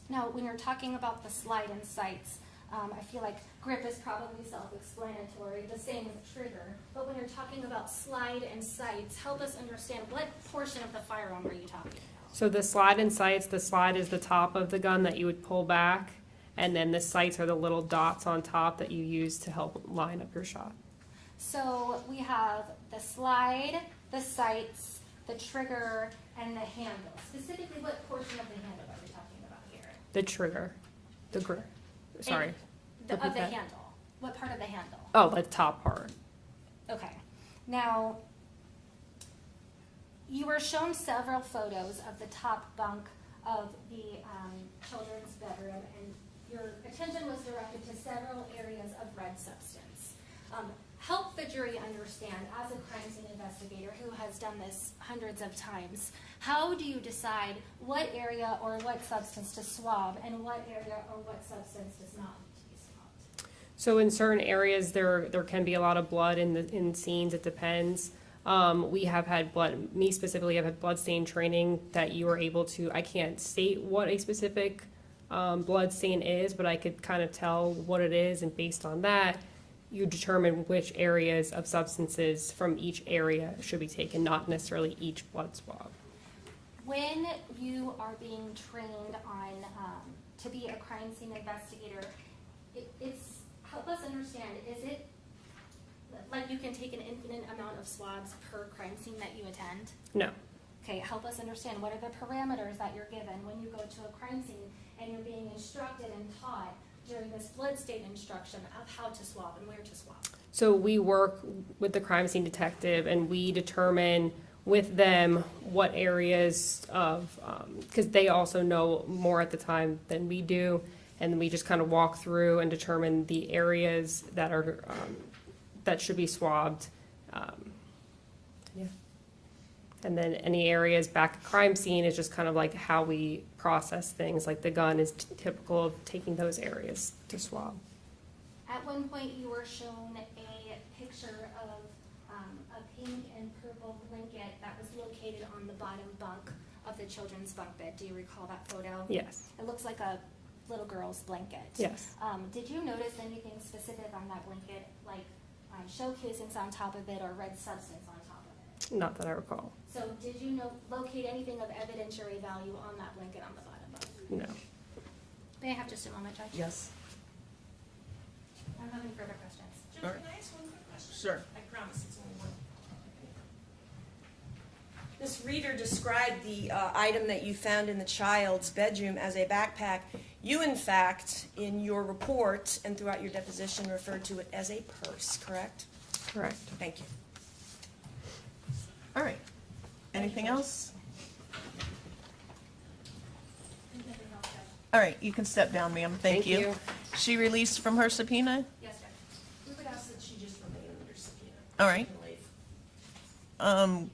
Now, when you're talking about the slide and sights, I feel like grip is probably self-explanatory, the same with trigger. But when you're talking about slide and sights, help us understand what portion of the firearm are you talking about? So the slide and sights, the slide is the top of the gun that you would pull back, and then the sights are the little dots on top that you use to help line up your shot. So we have the slide, the sights, the trigger, and the handle. Specifically, what portion of the handle are we talking about here? The trigger, the grip. Sorry. Of repeat the that. handle. What part of the handle? Oh, the top part. Okay. Now, you were shown several photos of the top bunk of the children's bedroom, and your attention was directed to several areas of red substance. Help the jury understand, as a crime scene investigator who has done this hundreds of times, how do you decide what area or what substance to swab and what area or what substance does not need to be swabbed? So in certain areas, there can be a lot of blood in scenes. It depends. We have had blood. Me specifically, I've had blood stain training that you are able to. I can't state what a specific blood stain is, but I could kind of tell what it is, and based on that, you determine which areas of substances from each area should be taken, not necessarily each blood swab. When you are being trained on to be a crime scene investigator, it's help us understand, is it like you can take an infinite amount of swabs per crime scene that you attend? No. Okay, help us understand, what are the parameters that you're given when you go to a crime scene and you're being instructed and taught during this blood stain instruction of how to swab and where to swab? So we work with the crime scene detective, and we determine with them what areas of, because they also know more at the time than we do, and we just kind of walk through and determine the areas that are that should be swabbed. Yeah. And then any areas back at crime scene is just kind of like how we process things. Like the gun is typical of taking those areas to swab. At one point, you were shown a picture of a pink and purple blanket that was located on the bottom bunk of the children's bunk bed. Do you recall that photo? Yes. It looks like a little girl's blanket. Yes. Did you notice anything specific on that blanket, like shell casings on top of it or red substance on top of it? Not that I recall. So did you locate anything of evidentiary value on that blanket on the bottom bunk? No. May I have just a moment, Judge? Yes. I don't have any further questions. Judge, Sure. can I ask one quick question? Sure. I promise it's only one. This reader described the item that you found in the child's bedroom as a backpack. You, in fact, in your report and throughout your deposition, referred to it as a purse, correct? Correct. Thank you. All right. Anything else? All right, you can step down, ma'am. Thank you. She released from her subpoena? Yes, Judge. We would ask that she just remain under subpoena. All right. She can leave.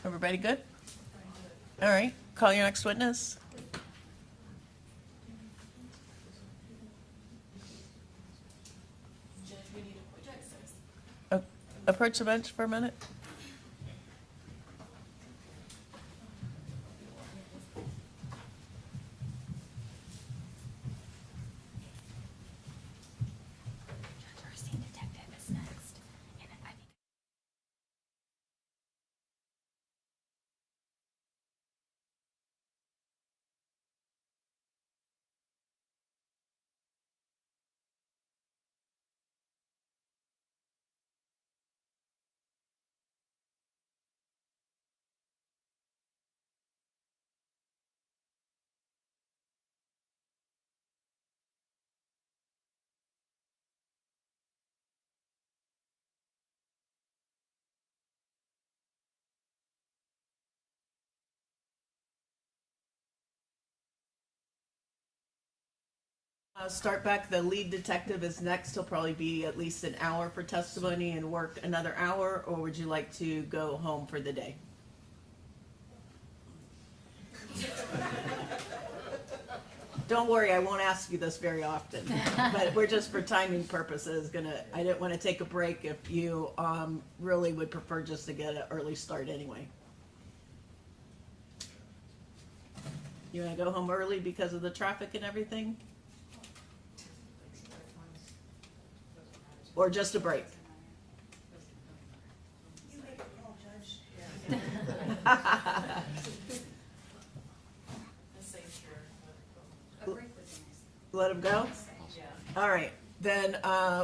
Everybody good? All right, call your next witness. Approach the bench for a minute. Our scene detective is next. And I think Start back, the lead detective is next. He'll probably be at least an hour for testimony and work another hour, or would you like to go home for the day? Don't worry, I won't ask you this very often, but we're just for timing purposes I didn't want to take a break if you really would prefer just to get an early start anyway. You want to go home early because of the traffic and everything? Or just a break? You make a call, Judge. Let him go? All right, then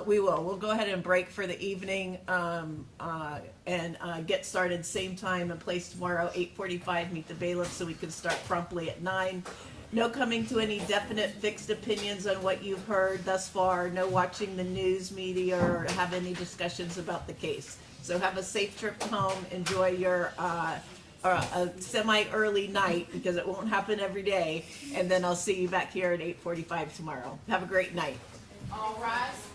we'll go ahead and break for the evening and get started same time and place tomorrow, 8:45, meet the bailiff so we can start promptly at 9. No coming to any definite fixed opinions on what you've heard thus far. No watching the news media or have any discussions about the case. So have a safe trip home. Enjoy your a semi-early night because it won't happen every day. And then I'll see you back here at 8:45 tomorrow. Have a great night. All rise.